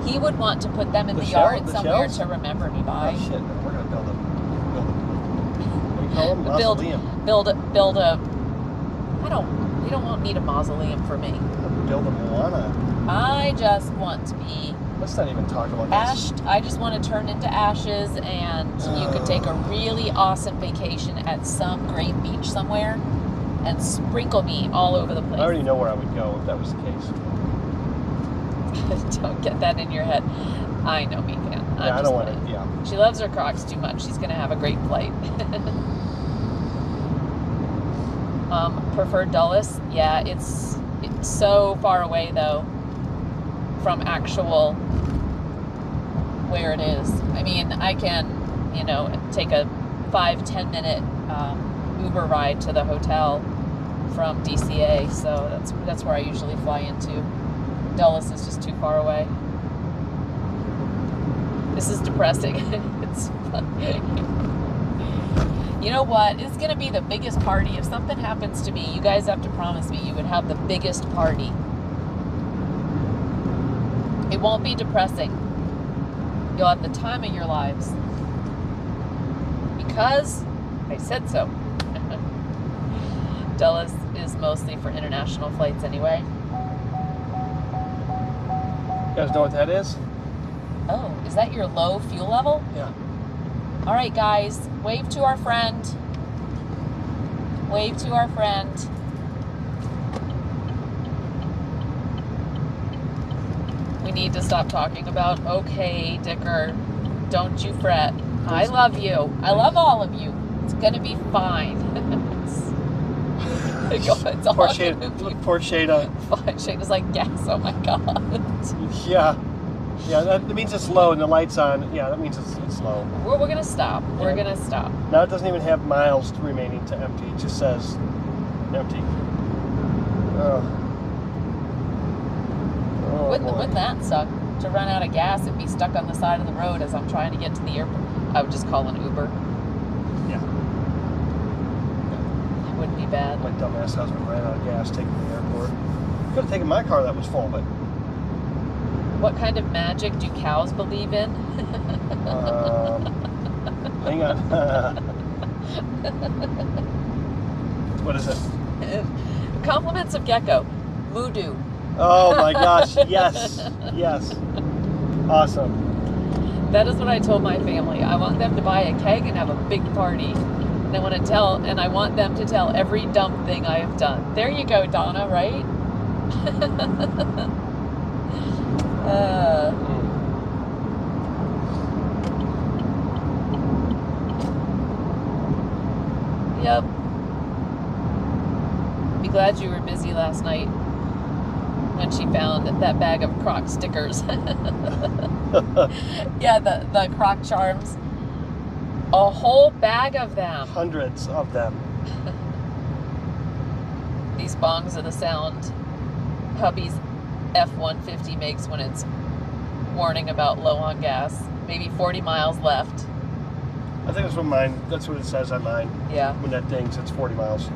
I: He would want to put them in the yard somewhere to remember me by.
B: Oh shit! We're gonna build a what do you call them? Mausoleum.
I: Build a. You don't need a mausoleum for me.
B: Build a Moana.
I: I just want to be.
B: Let's not even talk about this.
I: I just want to turn into ashes, and you could take a really awesome vacation at some great beach somewhere, and sprinkle me all over the place.
B: I already know where I would go if that was the case.
I: Don't get that in your head. I know me, fan.
B: Yeah, I don't want it. Yeah.
I: She loves her Crocs too much. She's gonna have a great flight. Preferred Dulles? Yeah, it's so far away though from actual where it is. I mean, I can, take a 5-10 minute Uber ride to the hotel from DCA, so that's where I usually fly into. Dulles is just too far away. This is depressing. It's funny. You know what? It's going to be the biggest party. If something happens to me, you guys have to promise me you would have the biggest party. It won't be depressing. You'll have the time of your lives. Because I said so. Dulles is mostly for international flights anyway.
B: You guys know what that is?
I: Oh, is that your low fuel level?
B: Yeah.
I: All right, guys, wave to our friend. Wave to our friend. We need to stop talking about, okay, Dicker, don't you fret. I love you. I love all of you. It's going to be fine. It's all
B: Poor
I: gonna
B: Shada.
I: be
B: Poor Shada.
I: fine. Shada's like, gas, oh my God.
B: Yeah. Yeah, that means it's low and the light's on. Yeah, that means it's low.
I: We're going to stop. We're going to stop.
B: Now it doesn't even have miles remaining to empty. It just says empty. Oh
I: Wouldn't that suck? To run out of gas and be stuck on the side of the road as I'm trying to get to the airport. I would just call an Uber.
B: Yeah.
I: It wouldn't be bad.
B: My dumbass husband ran out of gas taking me to the airport. Could have taken my car that was full, but
I: What kind of magic do cows believe in?
B: hang on. What is it?
I: Compliments of Gecko. Voodoo.
B: Oh my gosh, yes, yes. Awesome.
I: That is what I told my family. I want them to buy a keg and have a big party. And I want them to tell every dumb thing I have done. There you go, Donna, right? Yep. Be glad you were busy last night when she found that bag of Croc stickers. Yeah, the Croc charms. A whole bag of them.
B: Hundreds of them.
I: These bongs are the sound hubby's F-150 makes when it's warning about low on gas. Maybe 40 miles left.
B: I think that's what it says on mine.
I: Yeah.
B: When that dings, it's 40 miles.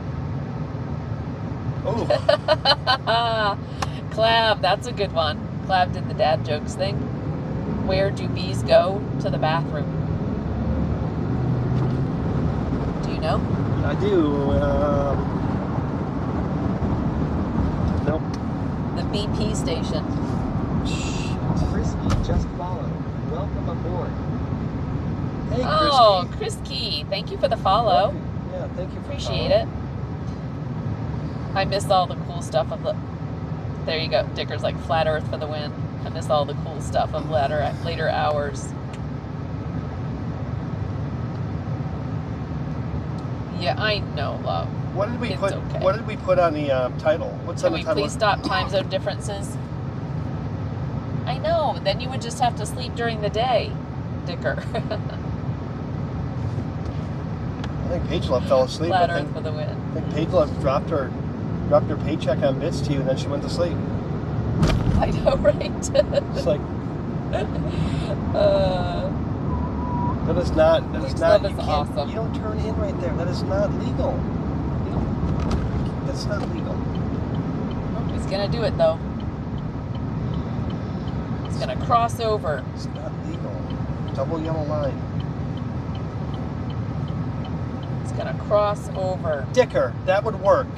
B: Oh.
I: Clav, that's a good one. Clav did the dad jokes thing. Where do bees go to the bathroom? Do you know?
B: I do. Nope.
I: The BP station.
E: Frisky just followed. Welcome aboard.
B: Hey,
I: Oh, Chris Key, thank you for the follow.
B: Yeah, thank you for
I: Appreciate it. I miss all the cool stuff of the... There you go. Dicker's like flat earth for the win. I miss all the cool stuff of later hours. Yeah, I know, love.
B: What did we
I: It's
B: put?
I: okay.
B: What did we put on the title? What's
I: Can
B: on the
I: we
B: title?
I: please stop time zone differences? I know. Then you would just have to sleep during the day, Dicker.
B: I think Paige Love fell asleep.
I: Flat
B: I
I: earth
B: think,
I: for the win.
B: I think Paige Love dropped her paycheck on bits to you, and then she went to sleep.
I: I know, right?
B: It's like
I: uh,
B: that is not.
I: Paige
B: You
I: Love is
B: can't-
I: awesome.
B: You don't turn in right there. That is not legal. That's not legal.
I: He's gonna do it though. He's gonna cross over.
B: It's not legal. Double yellow line.
I: He's gonna cross over.
B: Dicker, that would work.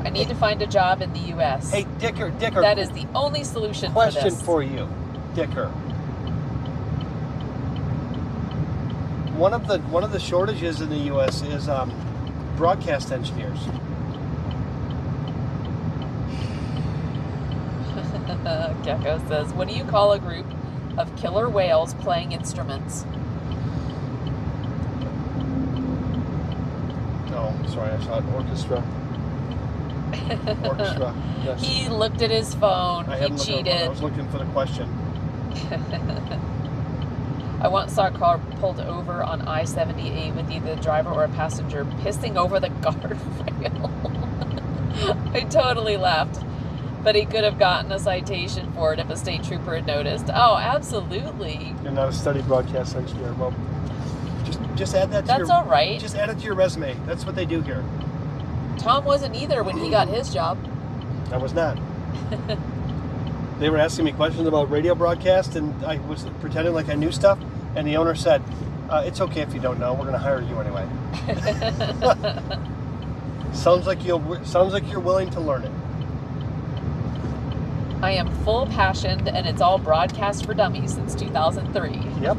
I: I need to find a job in the U.S.
B: Hey, Dicker.
I: That is the only solution
B: Question
I: for this.
B: for you, Dicker. One of the shortages in the U.S. is broadcast engineers.
I: Gecko says, "What do you call a group of killer whales playing instruments?"
B: Oh, sorry, I saw an orchestra. Orchestra. Yes.
I: He looked at his phone.
B: I
I: He
B: haven't looked at it. I
I: cheated.
B: was looking for the question.
I: I once saw a car pulled over on I-78 with either the driver or a passenger pissing over the guardrail. I totally laughed. But he could have gotten a citation for it if a state trooper had noticed. Oh, absolutely.
B: You're not a study broadcast engineer. Well, just add that to
I: That's all right.
B: Just add it to your resume. That's what they do here.
I: Tom wasn't either when he got his job.
B: I was not. They were asking me questions about radio broadcast, and I was pretending like I knew stuff. And the owner said, "It's okay if you don't know. We're going to hire you anyway." Sounds like you're willing to learn it.
I: I am full passioned, and it's all broadcast for dummies since 2003.
B: Yep.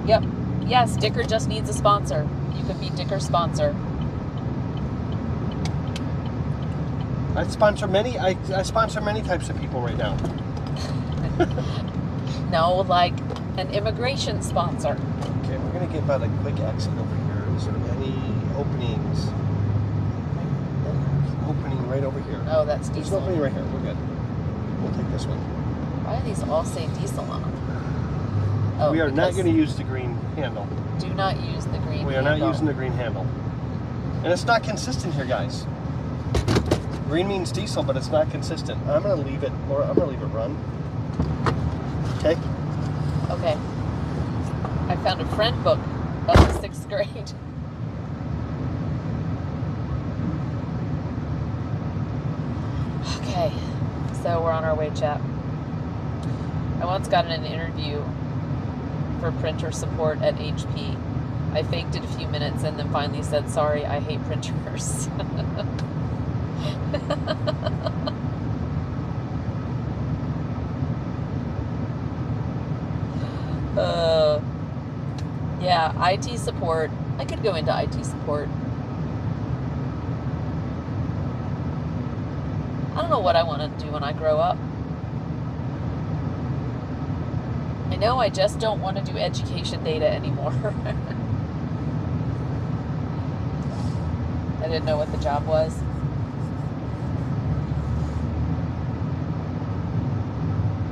I: Yep. Yes, Dicker just needs a sponsor. You could be Dicker's sponsor.
B: I sponsor many types of people right now.
I: No, like an immigration sponsor.
B: Okay, we're going to give out a quick exit over here. Is there any openings? Opening right over here.
I: Oh, that's
B: There's an
I: diesel.
B: opening right here. We're good. We'll take this one.
I: Why do these all say diesel on them? Oh,
B: We are not
I: because
B: going to use the green handle.
I: Do not use the green
B: We are not
I: handle.
B: using the green handle. And it's not consistent here, guys. Green means diesel, but it's not consistent. I'm gonna leave it, Laura. I'm gonna leave it run. Okay.
I: Okay. I found a friend book of the 6th grade. Okay, so we're on our way, chat. I once got an interview for printer support at HP. I faked it a few minutes and then finally said, sorry, I hate printers. Yeah, IT support. I could go into IT support. I don't know what I want to do when I grow up. I know I just don't want to do education data anymore. I didn't know what the job was.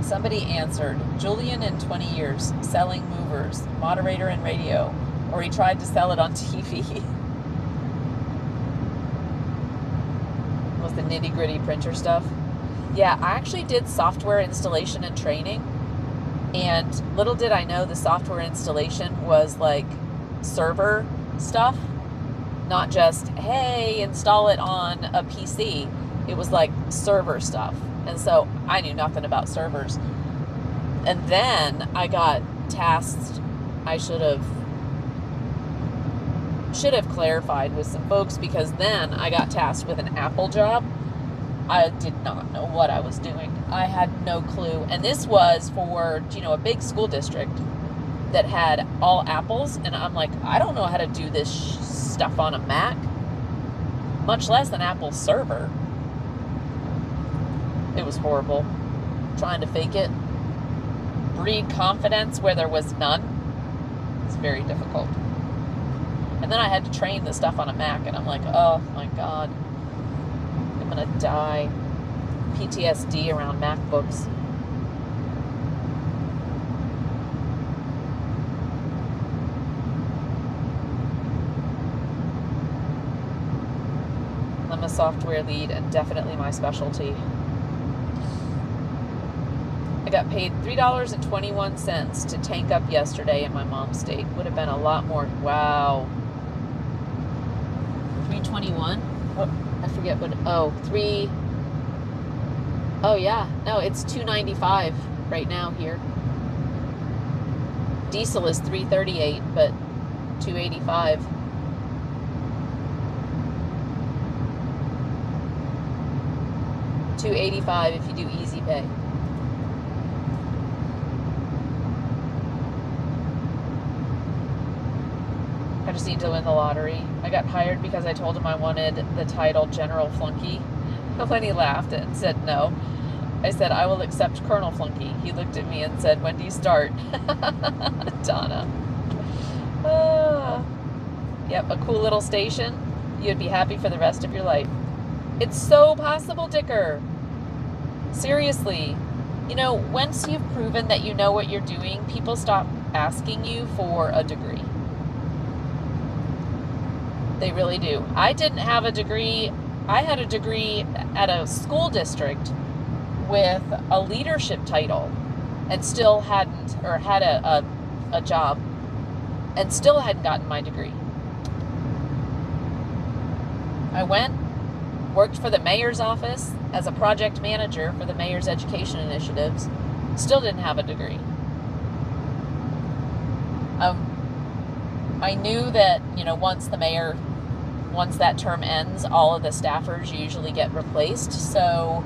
I: Somebody answered, Julian in 20 years, selling movers, moderator in radio, or he tried to sell it on TV. Was the nitty-gritty printer stuff. Yeah, I actually did software installation and training, and little did I know the software installation was like server stuff, not just, hey, install it on a PC. It was like server stuff. And so I knew nothing about servers. And then I got tasked, I should have clarified with some folks, because then I got tasked with an Apple job. I did not know what I was doing. I had no clue. And this was for, a big school district that had all Apples. And I'm like, I don't know how to do this stuff on a Mac, much less an Apple server. It was horrible. Trying to fake it. Breed confidence where there was none. It's very difficult. And then I had to train the stuff on a Mac, and I'm like, oh my God. I'm gonna die. PTSD around MacBooks. I'm a software lead, and definitely my specialty. I got paid $3.21 to tank up yesterday in my mom's state. Would have been a lot more. Wow. $3.21? Oh, I forget what. Oh, $3. Oh yeah. No, it's $2.95 right now here. Diesel is $3.38, but $2.85. $2.85 if you do easy pay. I just need to win the lottery. I got hired because I told him I wanted the title General Flunky. When he laughed and said no, I said, I will accept Colonel Flunky. He looked at me and said, when do you start? Donna. Yep, a cool little station. You'd be happy for the rest of your life. It's so possible, Dicker. Seriously. Once you've proven that you know what you're doing, people stop asking you for a degree. They really do. I didn't have a degree. I had a degree at a school district with a leadership title and still hadn't, or had a job and still hadn't gotten my degree. I went, worked for the mayor's office as a project manager for the mayor's education initiatives, still didn't have a degree. I knew that, once that term ends, all of the staffers usually get replaced. So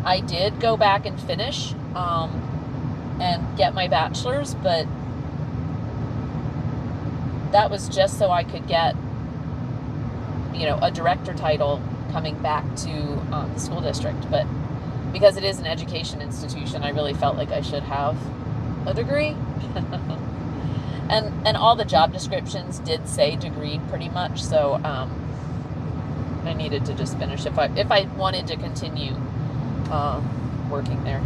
I: I did go back and finish and get my bachelor's, but that was just so I could get, a director title coming back to the school district. But because it is an education institution, I really felt like I should have a degree. And all the job descriptions did say degree pretty much, so I needed to just finish if I wanted to continue working there.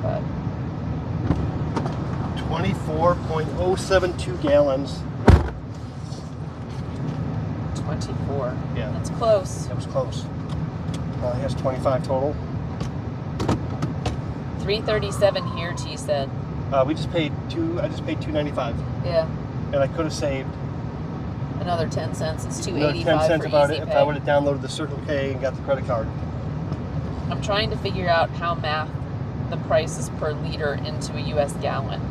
I: But
B: 24.072 gallons.
I: 24.
B: Yeah.
I: That's close.
B: That was close. He has 25 total.
I: 337 here, T said.
B: I just paid $2.95,
I: Yeah.
B: and I could have saved
I: Another 10 cents. It's
B: another
I: 285
B: 10 cents
I: for
B: about
I: Easy
B: it if
I: Pay.
B: I would have downloaded the Circle K and got the credit card.
I: I'm trying to figure out how math the prices per liter into a U.S. gallon.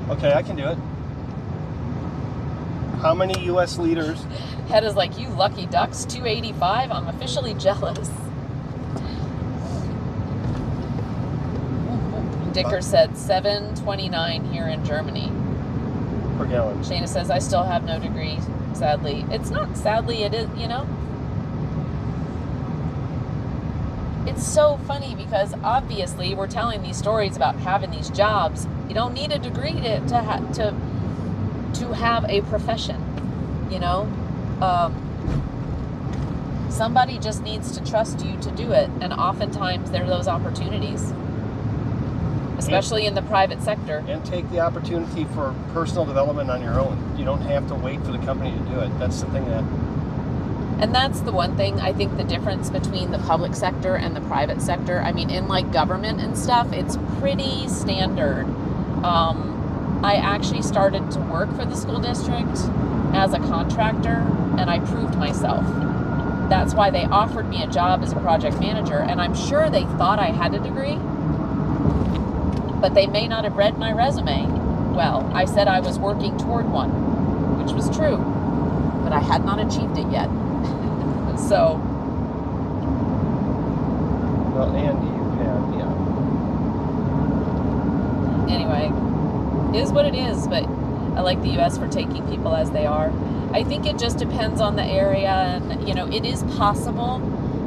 B: Okay, I can do it. How many U.S. liters?
I: Head is like, you lucky ducks, 285? I'm officially jealous. Dicker said 7.29 here in Germany.
B: Per gallon.
I: Shayna says, I still have no degree, sadly. It's not sadly, it is, you know? It's so funny because obviously we're telling these stories about having these jobs. You don't need a degree to have a profession, you know? Somebody just needs to trust you to do it, and oftentimes there are those opportunities, especially in the private sector.
B: And take the opportunity for personal development on your own. You don't have to wait for the company to do it. That's the thing that...
I: And that's the one thing, I think, the difference between the public sector and the private sector. I mean, in like government and stuff, it's pretty standard. I actually started to work for the school district as a contractor, and I proved myself. That's why they offered me a job as a project manager, and I'm sure they thought I had a degree, but they may not have read my resume. Well, I said I was working toward one, which was true, but I had not achieved it yet. So,
B: Well, and you have,
I: anyway, is what it is, but I like the U.S. for taking people as they are. I think it just depends on the area, and, you know, it is possible,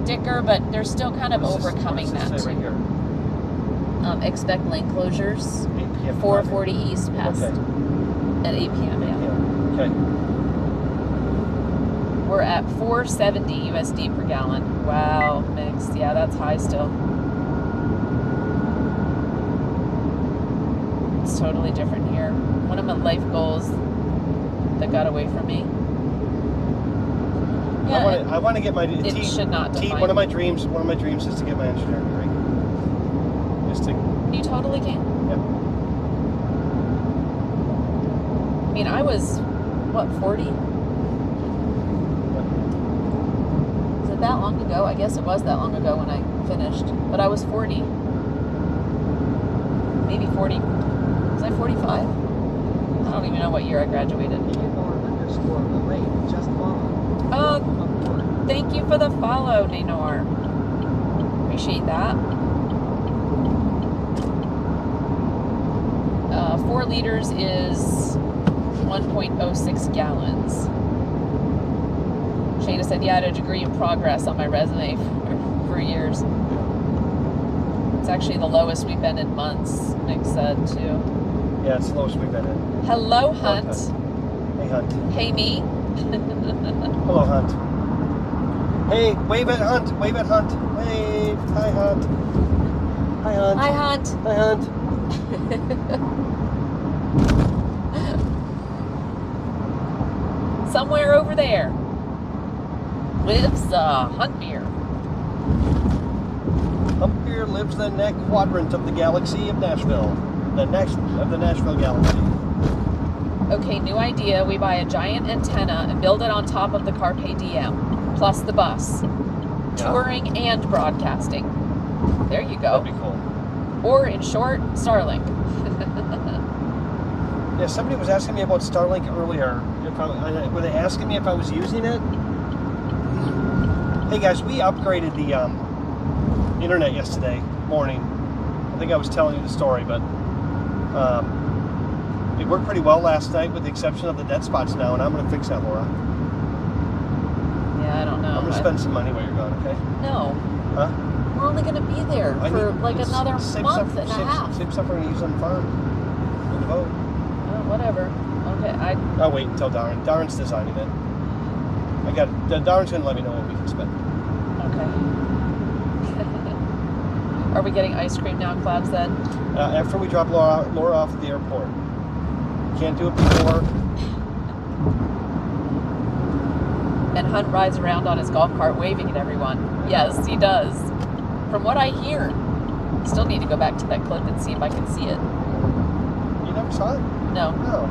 I: Dicker, but they're still kind of overcoming that.
B: Say right here.
I: Expect lane closures,
B: 8 p.m.
I: 440 East past
B: Okay.
I: at 8 p.m. Yeah.
B: Yeah. Okay.
I: We're at 470 USD per gallon. Wow, mixed. Yeah, that's high still. It's totally different here. One of my life goals that got away from me. Yeah,
B: I want to get my
I: it should not define.
B: one of my dreams is to get my engineering degree. Is to
I: You totally can.
B: Yep.
I: I mean, I was, what, 40? Was it that long ago? I guess it was that long ago when I finished. But I was 40. Maybe 40. Was I 45? I don't even know what year I graduated. Oh, thank you for the follow, Naynor. Appreciate that. 4 liters is 1.06 gallons. Shayna said, yeah, I had a degree in progress on my resume for years. It's actually the lowest we've been in months, Nick said, too.
B: Yeah, it's the lowest we've been in.
I: Hello, Hunt.
B: Hey, Hunt.
I: Hey, me.
B: Hello, Hunt. Hey, wave at Hunt. Wave at Hunt. Wave. Hi, Hunt. Hi, Hunt.
I: Hi, Hunt.
B: Hi, Hunt.
I: Somewhere over there lives Hunt Beer.
B: Hunt Beer lives in that quadrant of the galaxy of Nashville. The Nashville galaxy.
I: Okay, new idea. We buy a giant antenna and build it on top of the Carpe Diem, plus the bus.
B: Yeah.
I: Touring and broadcasting. There you go.
B: That'd be cool.
I: Or, in short, Starlink.
B: Yeah, somebody was asking me about Starlink earlier. Were they asking me if I was using it? Hey guys, we upgraded the internet yesterday morning. I think I was telling you the story, but it worked pretty well last night with the exception of the dead spots now, and I'm going to fix that, Laura.
I: Yeah, I don't know.
B: I'm going to spend some money while you're gone, okay?
I: No.
B: Huh?
I: We're only going to be there for like another month and a half.
B: Same stuff we're going to use on the farm. On the boat.
I: Oh, whatever. Okay,
B: I'll wait until Darren. Darren's designing it. Darren's going to let me know what we can spend.
I: Okay. Are we getting ice cream now, Clab said?
B: After we drop Laura off at the airport. Can't do it before.
I: And Hunt rides around on his golf cart waving at everyone. Yes, he does. From what I hear. Still need to go back to that clip and see if I can see it.
B: You never saw it?
I: No.
B: No.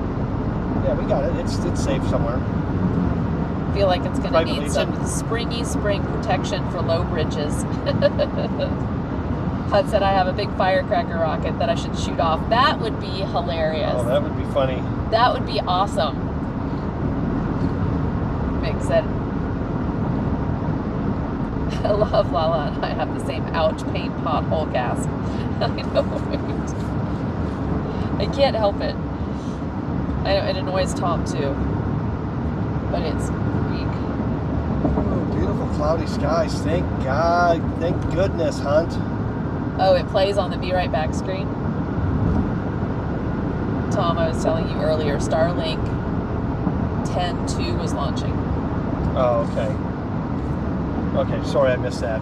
B: Yeah, we got it. It's safe somewhere.
I: Feel like it's going to
B: Privately
I: need some
B: done.
I: springy spring protection for low bridges. Hud said I have a big firecracker rocket that I should shoot off. That would be hilarious.
B: Oh, that would be funny.
I: That would be awesome. Mick said, I love Lala and I have the same ouch pain pothole gasp. I know, right? I can't help it. I know, it annoys Tom too. But it's weak.
B: Oh, beautiful cloudy skies. Thank God. Thank goodness, Hunt.
I: Oh, it plays on the Be Right Back screen? Tom, I was telling you earlier, Starlink 10.2 was launching.
B: Oh, okay. Okay, sorry I missed that.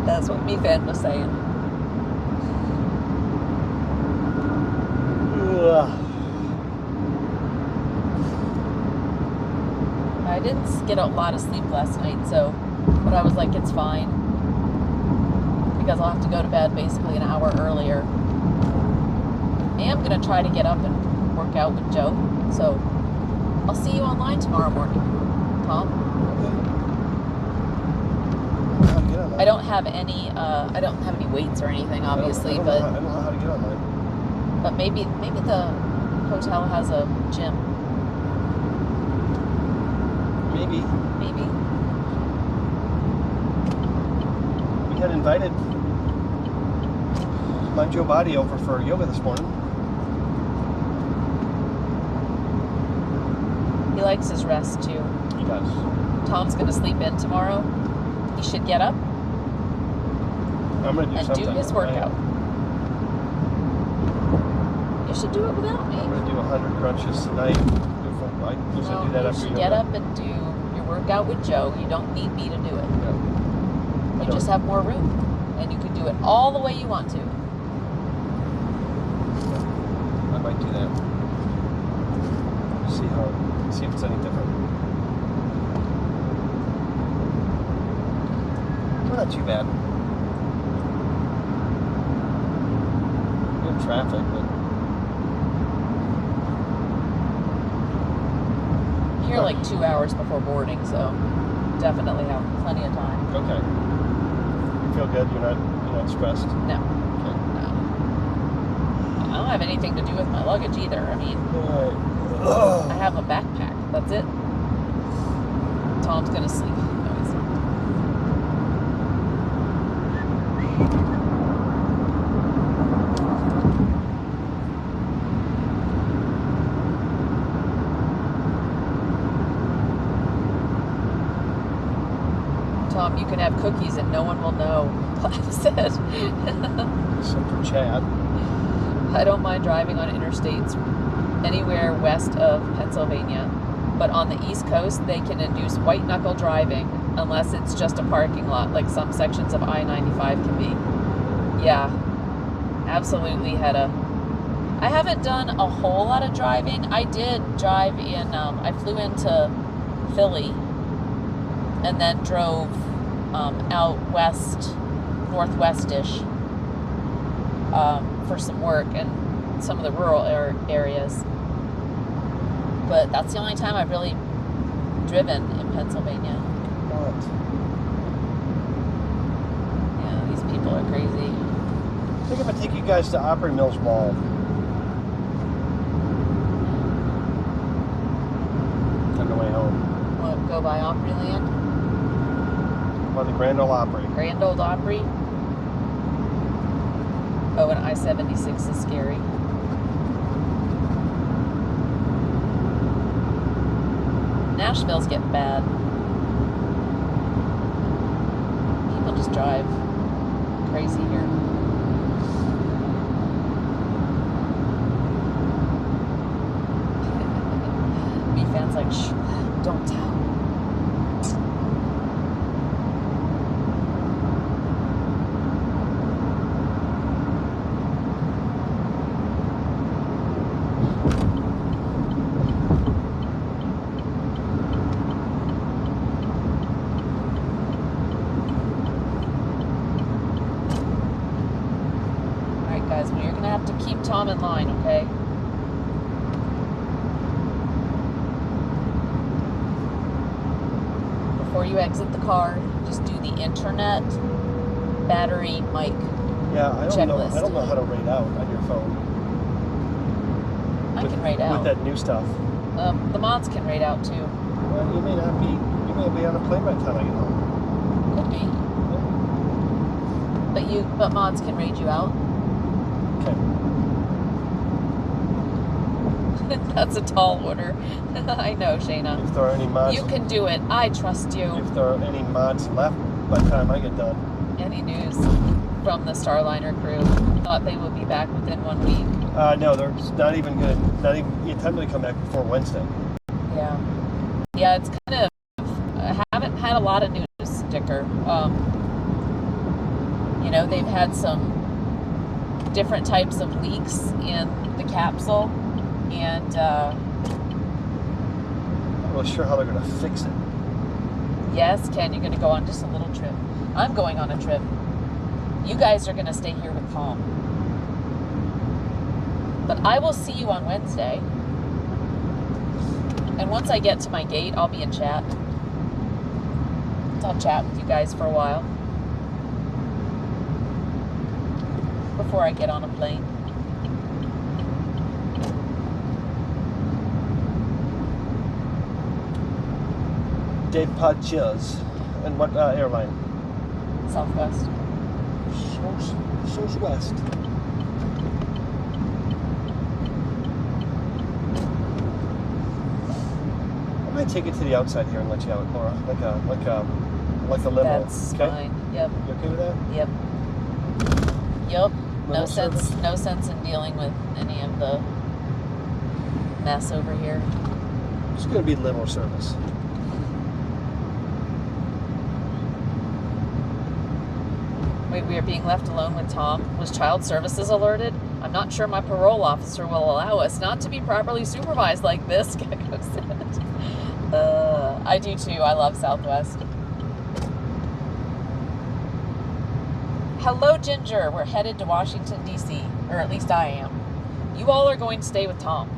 I: That's what MeFan was saying.
B: Ugh.
I: I didn't get a lot of sleep last night, so, but I was like, it's fine. Because I'll have to go to bed basically an hour earlier. I am going to try to get up and work out with Joe, so I'll see you online tomorrow morning, Tom. I don't have any weights or anything, obviously,
B: I don't know how to get online.
I: But maybe the hotel has a gym.
B: Maybe.
I: Maybe.
B: We had invited my Joe Body over for yoga this morning.
I: He likes his rest too.
B: He does.
I: Tom's gonna sleep in tomorrow. He should get up
B: I'm going to do
I: and
B: something.
I: do his workout. You should do it without me.
B: I'm going to do 100 crunches tonight. I usually do that
I: You
B: after
I: should
B: yoga.
I: get up and do your workout with Joe. You don't need me to do it.
B: Yeah.
I: You just have more room. And you can do it all the way you want to.
B: I might do that. See if it's any different. Well, not too bad. Good traffic, but
I: You're like 2 hours before boarding, so definitely have plenty of time.
B: okay. You feel good? You're not stressed?
I: No.
B: Okay.
I: No. I don't have anything to do with my luggage either. I mean, I have a backpack. That's it. Tom's gonna sleep. No, he's not. Tom, you can have cookies and no one will know. Clive said.
B: Except for Chad.
I: I don't mind driving on interstates anywhere west of Pennsylvania, but on the East Coast they can induce white knuckle driving unless it's just a parking lot like some sections of I-95 can be. Yeah, absolutely, Hedda. I haven't done a whole lot of driving. I did drive in, I flew into Philly and then drove out west, northwest-ish for some work and some of the rural areas. But that's the only time I've really driven in Pennsylvania.
B: What?
I: Yeah, these people are crazy.
B: I think if I take you guys to Opry Mills Mall. On the way home.
I: What, go by Opryland?
B: On the Grand Ole Opry.
I: Grand Old Opry? Oh, and I-76 is scary. Nashville's getting bad. People just drive crazy here. Me fans like, shh, don't tell. have to keep Tom in line, okay? Before you exit the car, just do the internet, battery, mic.
B: Yeah, I don't know.
I: Checklist.
B: I don't know how to rate out on your phone.
I: I can rate out.
B: With that new stuff.
I: The mods can rate out too.
B: Well, you may not be. You may be on a plane by the time I get home.
I: Could be. But mods can raid you out.
B: Okay.
I: That's a tall order. I know, Shayna.
B: If there are any mods.
I: You can do it. I trust you.
B: If there are any mods left by the time I get done.
I: Any news from the Starliner crew? Thought they would be back within 1 week.
B: No, they're not even good. Not even attempting to come back before Wednesday.
I: Yeah. Yeah, it's kind of. I haven't had a lot of news, Dicker. You know, they've had some different types of leaks in the capsule, and
B: I'm not really sure how they're going to fix it.
I: yes, Ken, you're going to go on just a little trip. I'm going on a trip. You guys are going to stay here with Tom. But I will see you on Wednesday. And once I get to my gate, I'll be in chat. So I'll chat with you guys for a while. Before I get on a plane.
B: Dave Podchills. And what airline?
I: Southwest.
B: Southwest. I might take it to the outside here and let you out, Laura. Like a limo.
I: That's
B: okay?
I: fine. Yep.
B: You okay with that?
I: Yep. Yep. No
B: Limo
I: sense.
B: service?
I: No sense in dealing with any of the mess over here.
B: It's going to be limo service.
I: Wait, we are being left alone with Tom. Was child services alerted? I'm not sure my parole officer will allow us not to be properly supervised like this, Gecko said. I do too. I love Southwest. Hello, Ginger. We're headed to Washington, D.C. Or at least I am. You all are going to stay with Tom.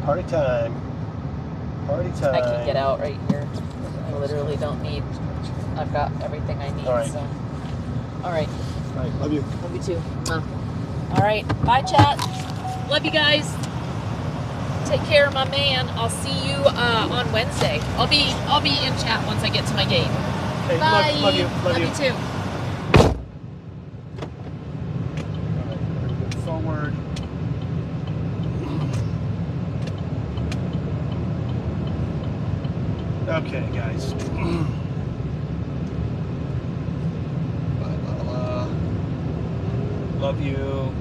B: Party time. Party time.
I: I can get out right here. I literally don't need... I've got everything I need.
B: All right.
I: So. All right.
B: All right. Love you.
I: Love you too. All right. Bye, chat. Love you guys. Take care of my man. I'll see you on Wednesday. I'll be in chat once I get to my gate.
B: Hey,
I: Bye.
B: Love you. Love you.
I: you too.
B: All right. Move forward. Okay, guys. Love you.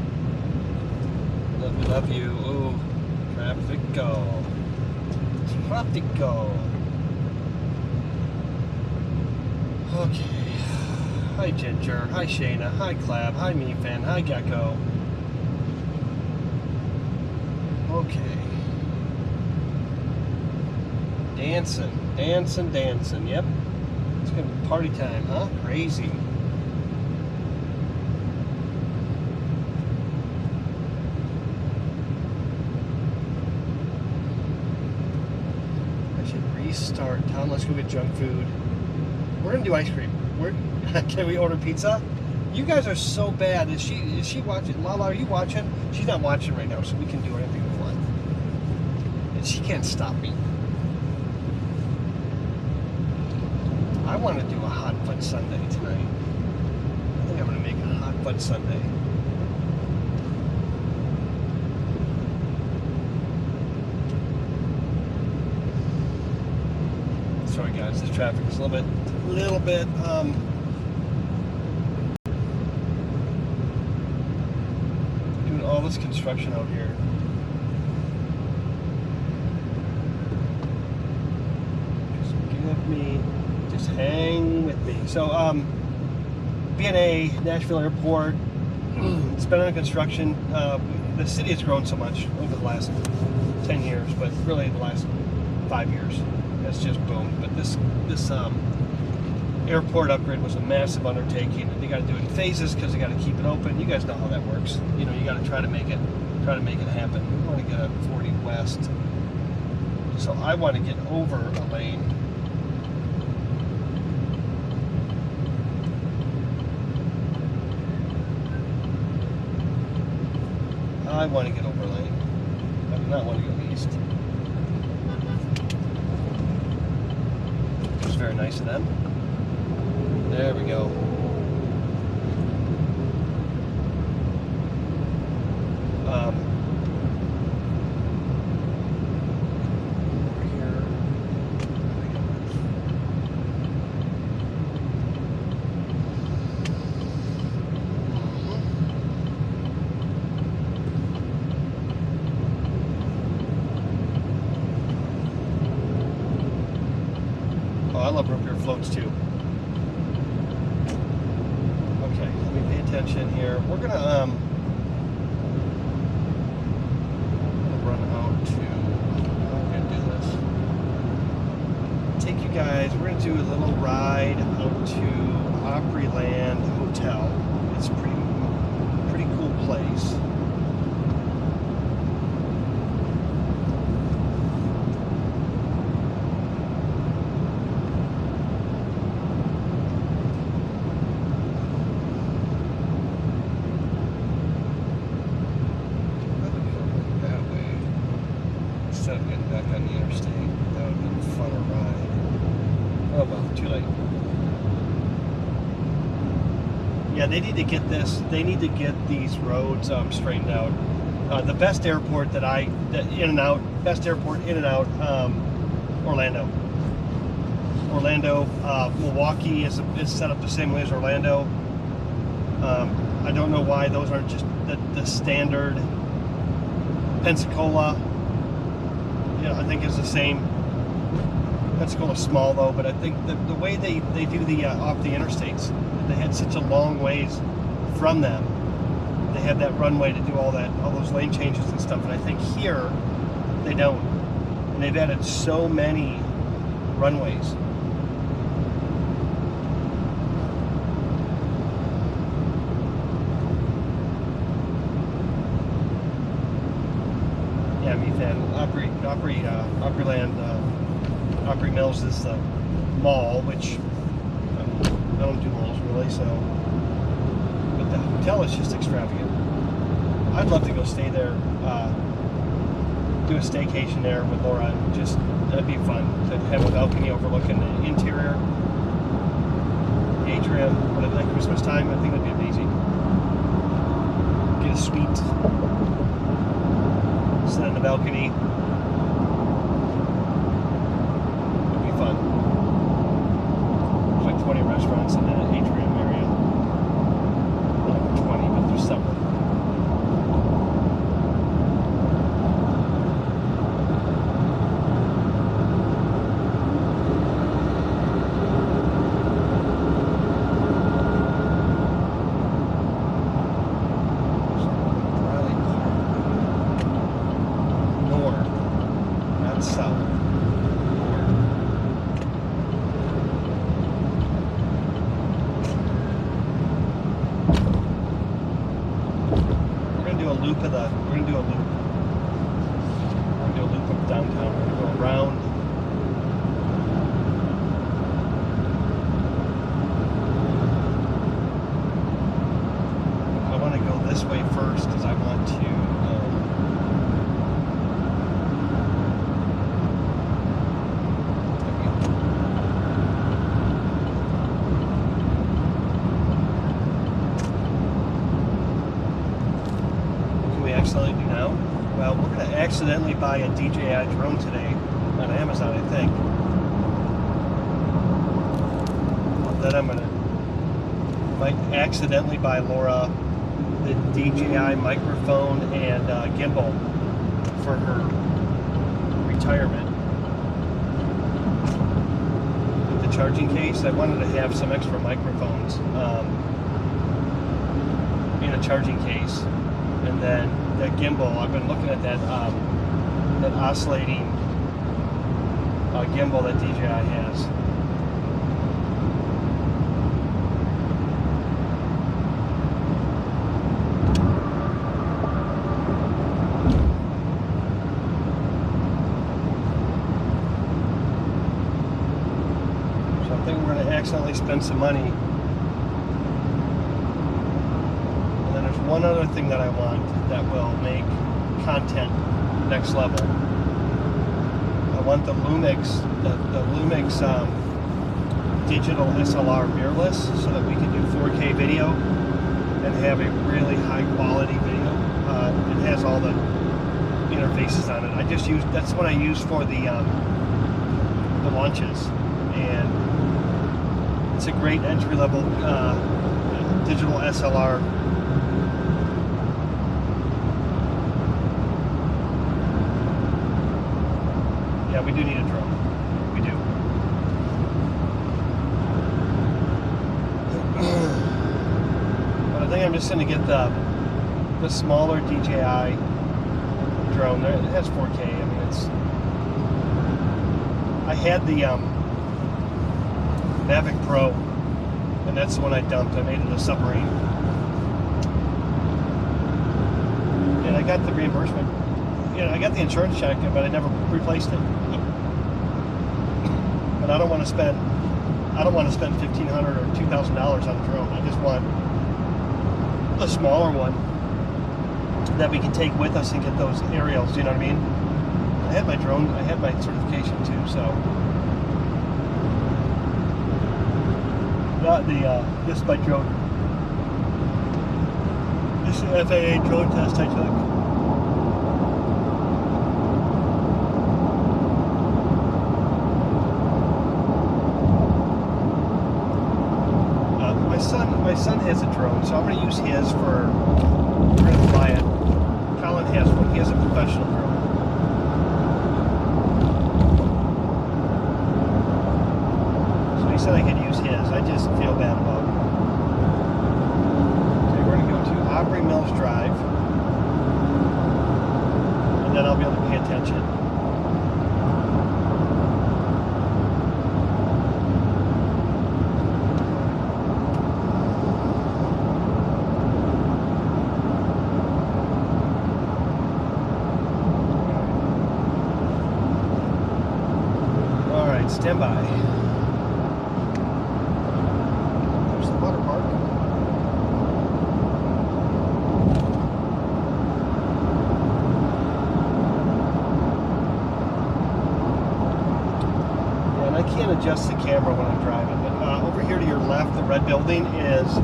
B: Love you. Ooh. Traffico. Okay. Hi, Ginger. Hi, Shayna. Hi, Clab. Hi, Meefan. Hi, Gecko. Okay. Dancing. Yep. It's gonna be party time, huh? Crazy. Restart town. Let's go get junk food. We're gonna do ice cream. Can we order pizza? You guys are so bad. Is she watching? Lala, are you watching? She's not watching right now, so we can do anything we want. And she can't stop me. I want to do a hot fudge sundae tonight. I think I'm gonna make a hot fudge sundae. Sorry guys, the traffic is a little bit doing all this construction out here. Just hang with me. So BNA, Nashville Airport, it's been under construction. The city has grown so much over the last 10 years, but really the last 5 years. It's just boomed. But this airport upgrade was a massive undertaking, and they got to do it in phases because they got to keep it open. You guys know how that works. You know, you got to try to make it happen. We want to get a 40 west, so I want to get over a lane. I want to get over a lane. I do not want to go east. It's very nice of them. There we go. Over here. Oh, I love root beer floats too. Okay, let me pay attention here. We're gonna run out to. How are we gonna do this? Take you guys. We're gonna do a little ride out to Opryland Hotel. It's a pretty cool place. Instead of getting back on the interstate, that would have been a funner ride. Oh well, too late. Yeah, they need to get this. They need to get these roads straightened out. The best airport best airport in and out, Orlando. Milwaukee is set up the same way as Orlando. I don't know why those aren't just the standard. Pensacola, I think is the same. Pensacola's small though, but I think the way they do the off the interstates, they had such a long ways from them. They have that runway to do all those lane changes and stuff, and I think here they don't. And they've added so many runways. Yeah, I'm a fan. Opry Mills is the mall, which I don't do malls really, so. But the hotel is just extravagant. I'd love to go stay there, do a staycation there with Laura. That'd be fun to have a balcony overlooking the interior, the atrium, at Christmas time. I think that'd be amazing. Get a suite. Sit on the balcony. It'd be fun. There's like 20 restaurants in the atrium area. Not 20, but there's several. Accidentally buy a DJI drone today on Amazon, I think. Then might accidentally buy Laura the DJI microphone and gimbal for her retirement. With the charging case, I wanted to have some extra microphones in a charging case, and then that gimbal. I've been looking at that oscillating gimbal that DJI has. accidentally spend some money. And then there's one other thing that I want that will make content next level. I want the Lumix, the Lumix digital SLR mirrorless, so that we can do 4K video and have a really high quality video. It has all the interfaces on it. I just use, that's what I use for the launches, and it's a great entry level digital SLR. Yeah, we do need a drone. We do. But I think I'm just going to get the smaller DJI drone. It has 4K. I mean, it's. I had the Mavic Pro, and that's the one I dumped. I made it a submarine, and I got the reimbursement. Yeah, I got the insurance check, but I never replaced it. But I don't want to spend $1,500 or $2,000 on a drone. I just want a smaller one that we can take with us and get those aerials. You know what I mean? I had my drone. I had my certification too. So not this is my drone. This is an FAA drone test I took. My son has a drone, so I'm going to use his for. We're going to fly it. Colin has one. He has a professional drone. So he said I could use his. I just feel bad about it. Okay, we're going to go to Aubrey Mills Drive, and then I'll be able to pay attention. Stand by. There's the water park. Yeah, and I can't adjust the camera when I'm driving, but over here to your left, the red building is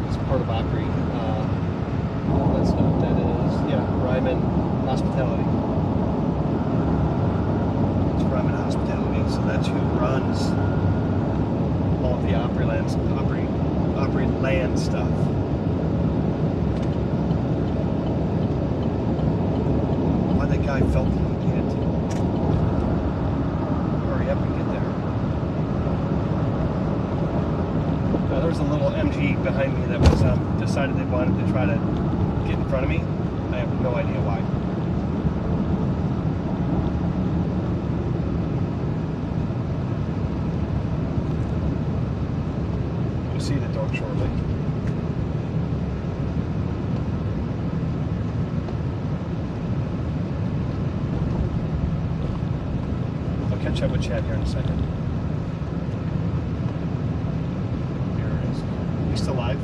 B: it's part of Opry. That's not what that is. Yeah, Ryman Hospitality. It's Ryman Hospitality, so that's who runs all of the Opryland stuff. Why that guy felt that he can't hurry up and get there. There was a little MG behind me that was decided they wanted to try to get in front of me. I have no idea why. You'll see the door shortly. I'll catch up with Chad here in a second. Here it is. Are you still live?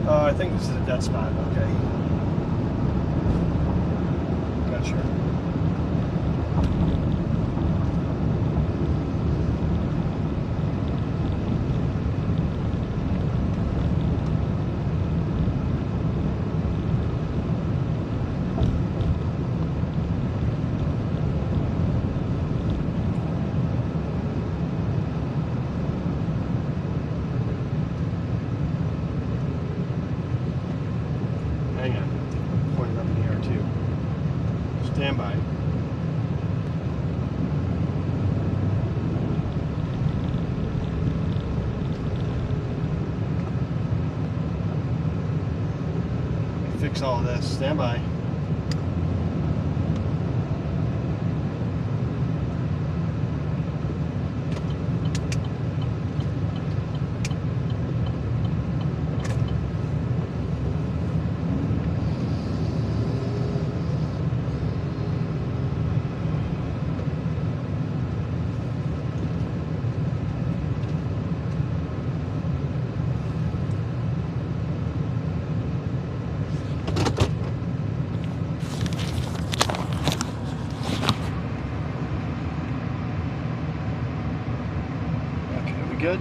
B: I think this is a dead spot. Okay. Not sure. Hang on. Pointed up in the air too. Stand by. Fix all of this. Stand by. good?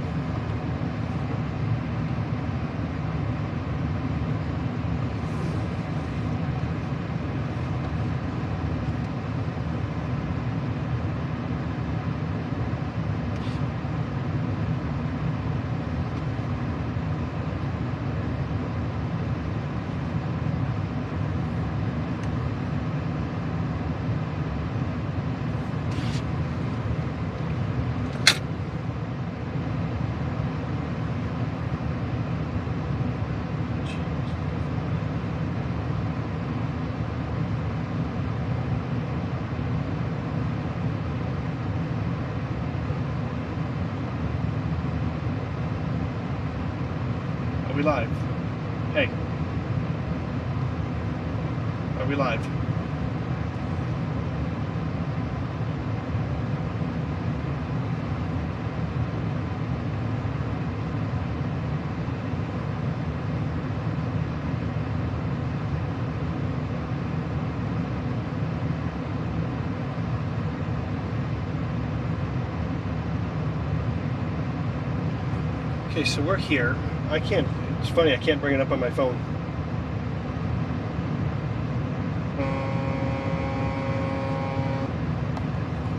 B: Are we live? Hey. Are we live? Okay, so we're here. I can't, it's funny, I can't bring it up on my phone.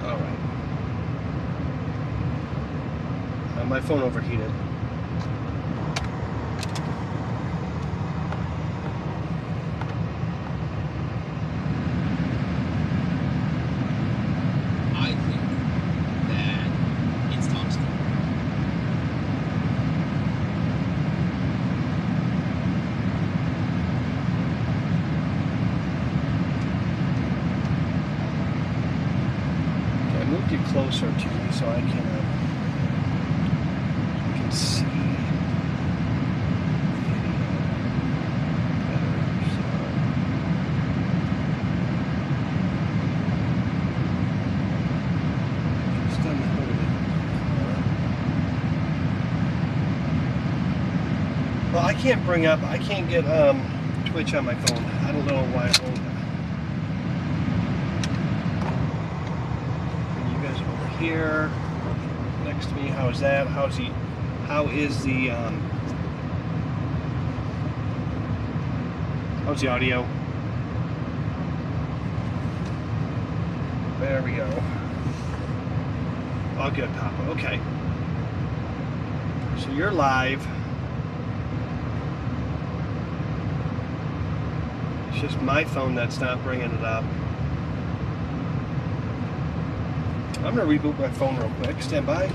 B: Alright. My phone overheated.
J: I think that it's tungsten.
B: I moved you closer to me so I can see better. So just on the hood of it. Well, I can't bring up. I can't get Twitch on my phone. I don't know why it won't. Here next to me. How is that? How is the audio? There we go. All good, Papa. Okay. So you're live. It's just my phone that's not bringing it up. I'm going to reboot my phone real quick. Stand by.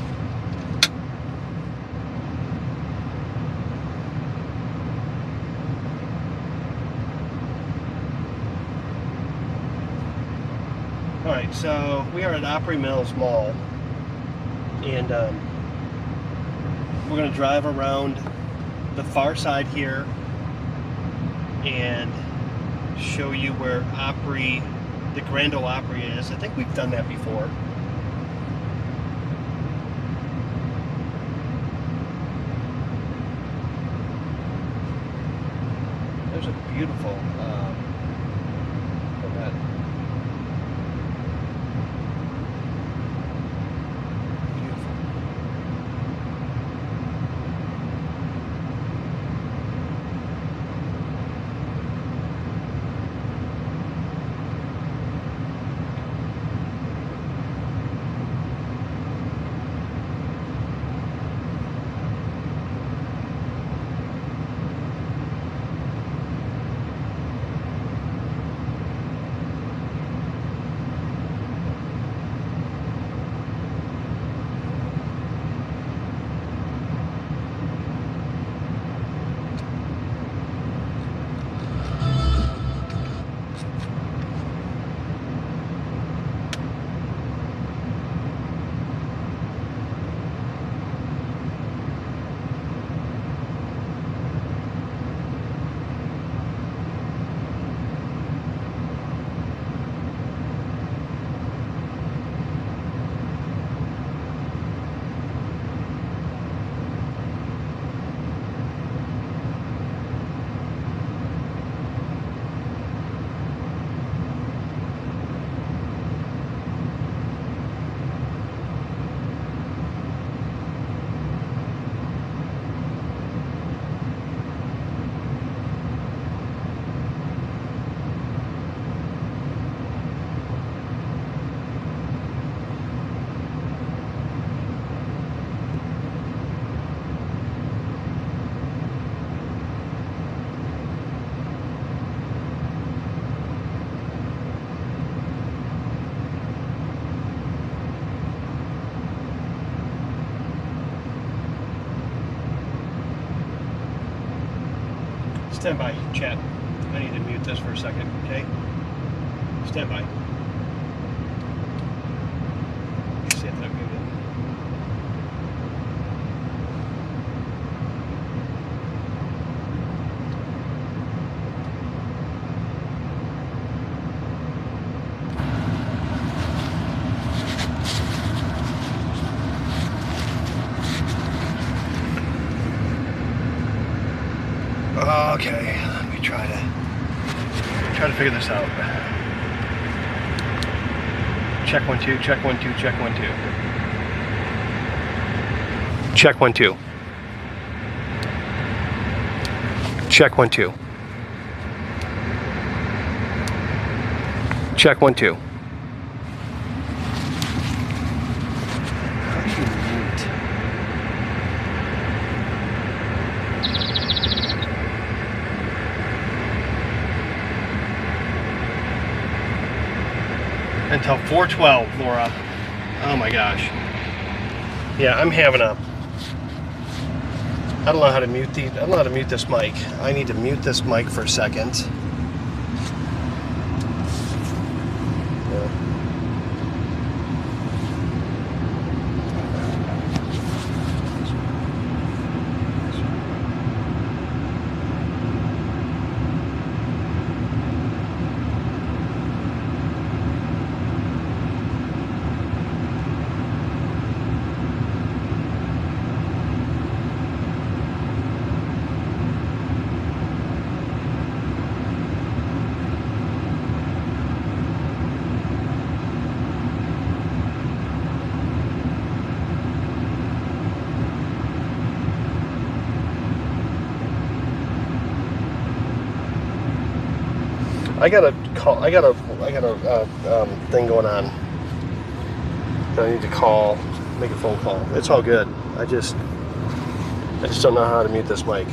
B: Alright, so we are at Opry Mills Mall. And we're going to drive around the far side here and show you where Opry, the Grand Ole Opry is. I think we've done that before. There's a beautiful Corvette. Beautiful. Stand by, chat. I need to mute this for a second, okay? Stand by. See if I'm muted. Okay, let me try to figure this out. Check 1 2, check 1 2, check 1 2. Check 1 2. Check 1 2. Check 1 2. How do you mute? Until 4:12, Laura. Oh my gosh. Yeah, I'm having a. I don't know how to mute the. I don't know how to mute this mic. I need to mute this mic for a second. Yeah. I got a call. I got a thing going on. I need to call, make a phone call. It's all good. I just don't know how to mute this mic.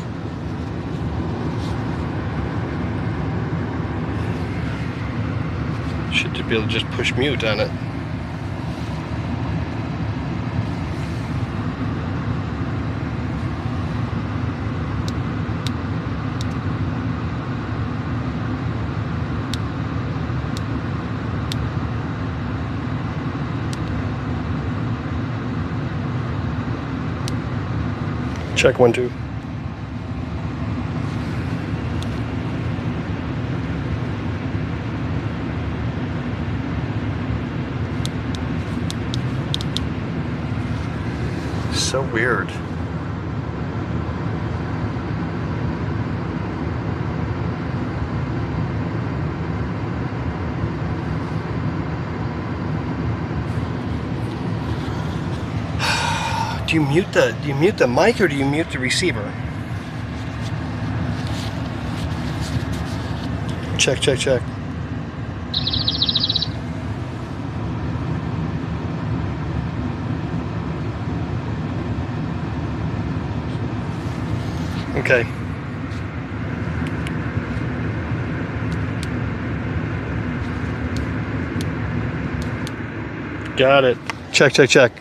B: Should be able to just push mute on it. Check 1 2. So weird. Do you mute the mic or do you mute the receiver? Check, check, check. Okay. Got it. Check, check, check.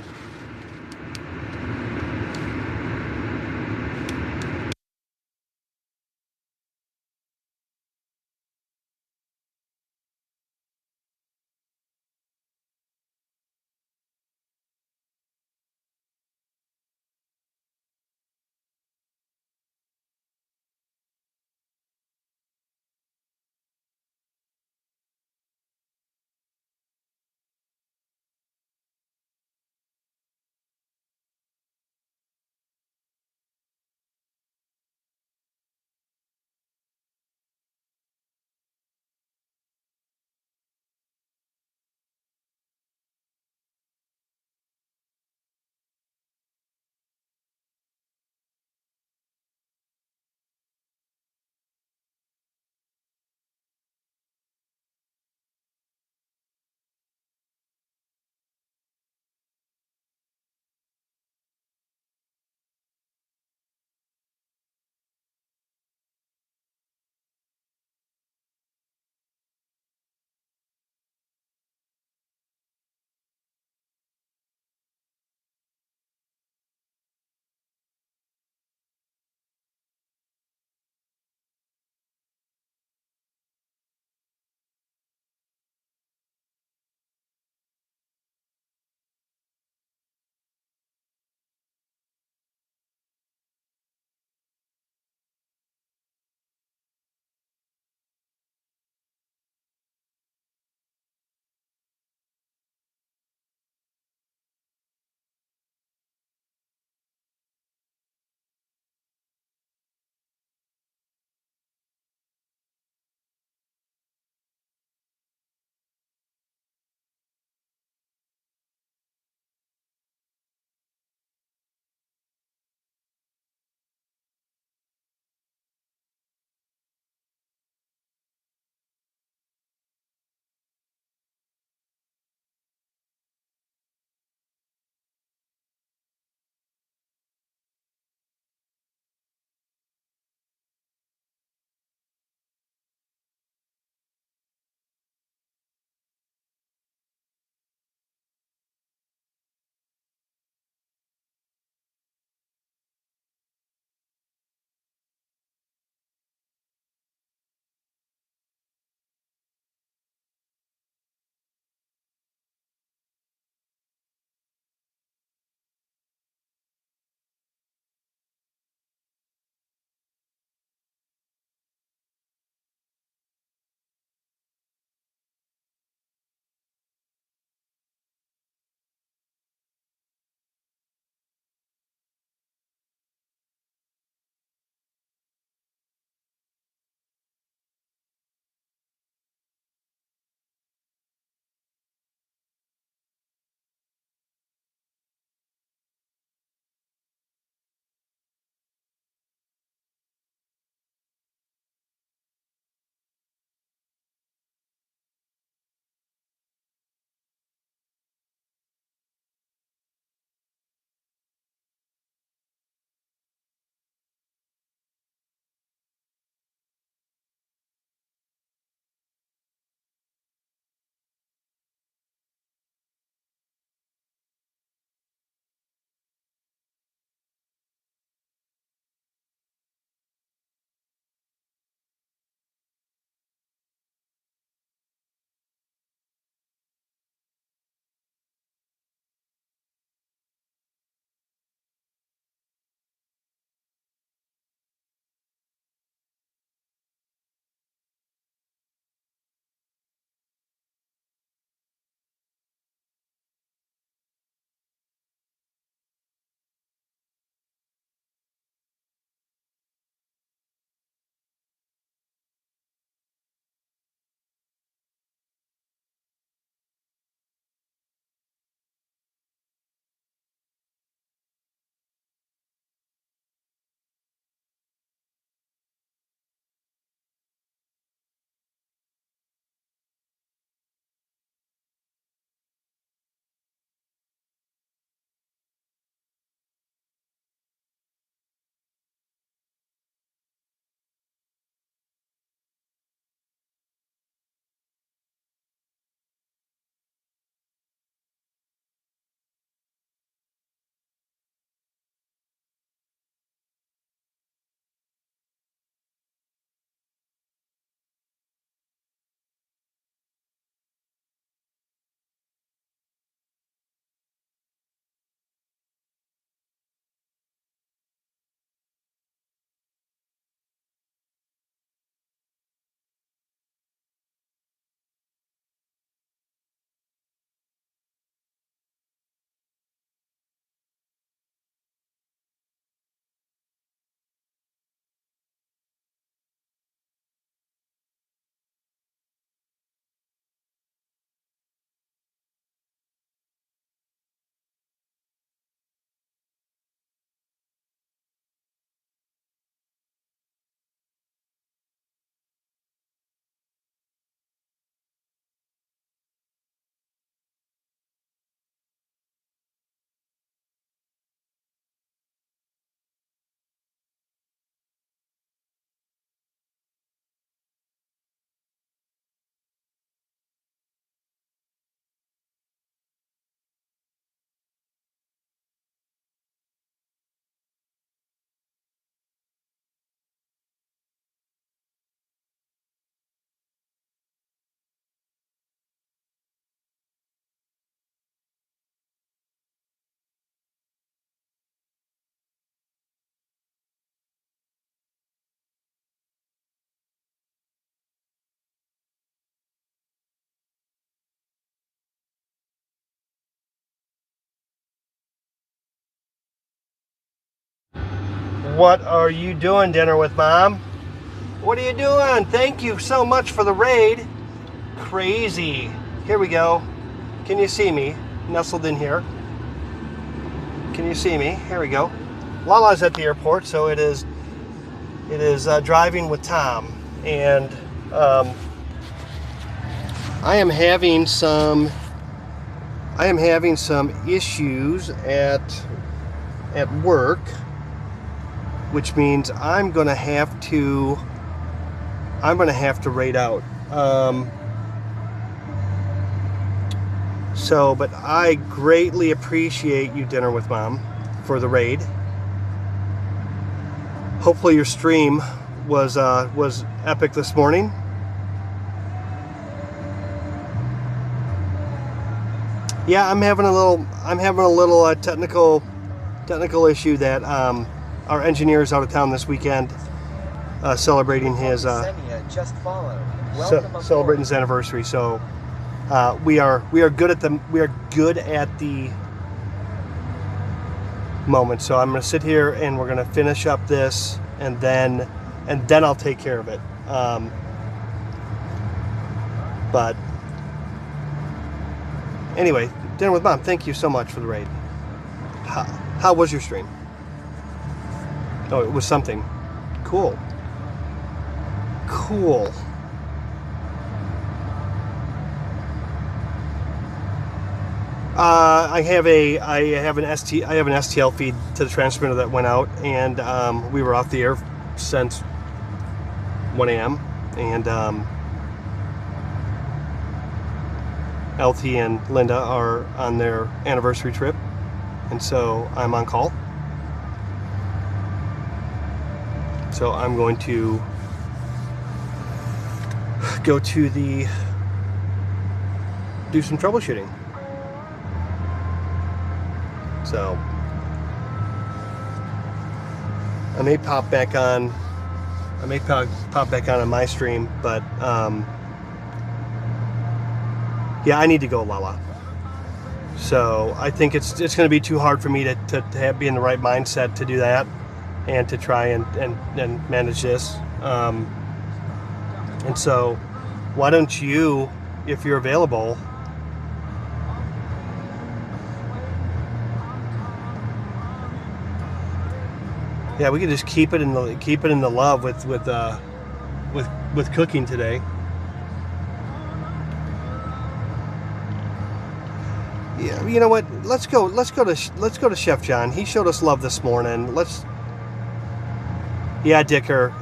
B: What are you doing, Dinner with Mom? What are you doing? Thank you so much for the raid. Crazy. Here we go. Can you see me? Nestled in here. Can you see me? Here we go. Lala's at the airport, so it is driving with Tom, and I am having some issues at work, which means I'm gonna have to raid out. But I greatly appreciate you, Dinner with Mom, for the raid. Hopefully your stream was epic this morning. Yeah, I'm having a little technical issue that our engineer's out of town this weekend, celebrating his celebrating his anniversary. So we are good at the moment. So I'm going to sit here and we're going to finish up this, and then I'll take care of it. But anyway, Dinner with Mom, thank you so much for the raid. How was your stream? Oh, it was something. Cool. I have an STL feed to the transmitter that went out, and we were off the air since 1 a.m. and LT and Linda are on their anniversary trip, and so I'm on call. So I'm going to go to do some troubleshooting. So I may pop back on on my stream, but yeah, I need to go, Lala. So I think it's going to be too hard for me to be in the right mindset to do that, and to try and manage this. And so why don't you, if you're available, yeah, we could just keep it in the love with cooking today. Yeah, you know what? Let's go to Chef John. He showed us love this morning. Yeah, Dicker.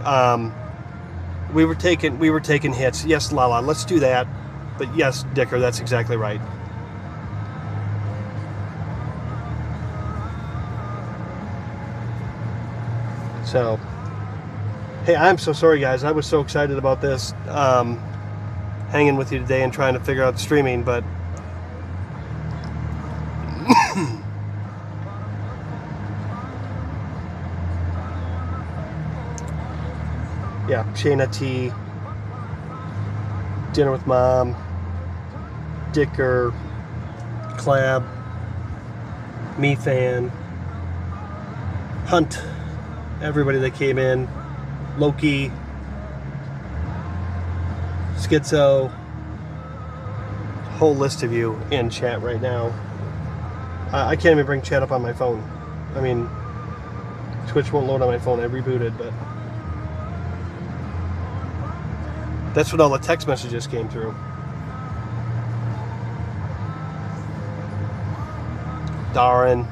B: We were taking hits. Yes, Lala. Let's do that. But yes, Dicker, that's exactly right. So, hey, I'm so sorry, guys. I was so excited about this, hanging with you today and trying to figure out the streaming, but yeah, Shayna T, Dinner with Mom, Dicker, Clab, Methan, Hunt, everybody that came in, Loki, Schizo, whole list of you in chat right now. I can't even bring chat up on my phone. I mean, Twitch won't load on my phone. I rebooted, but that's what all the text messages came through. Darren.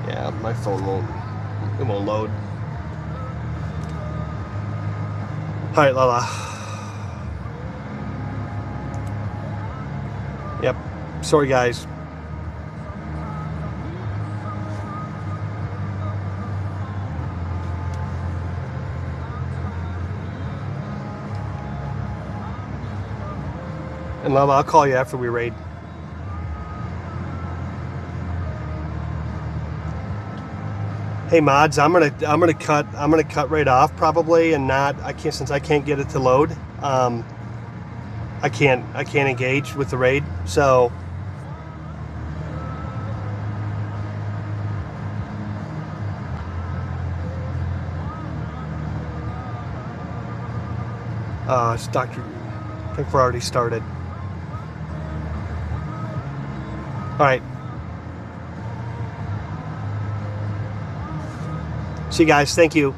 B: Yeah, my phone won't load. All right, Lala. Yep. Sorry, guys. And Lala, I'll call you after we raid. Hey mods, I'm gonna cut right off probably, and since I can't get it to load. I can't engage with the raid, so It's Dr. I think we're already started. All right. See you guys. Thank you.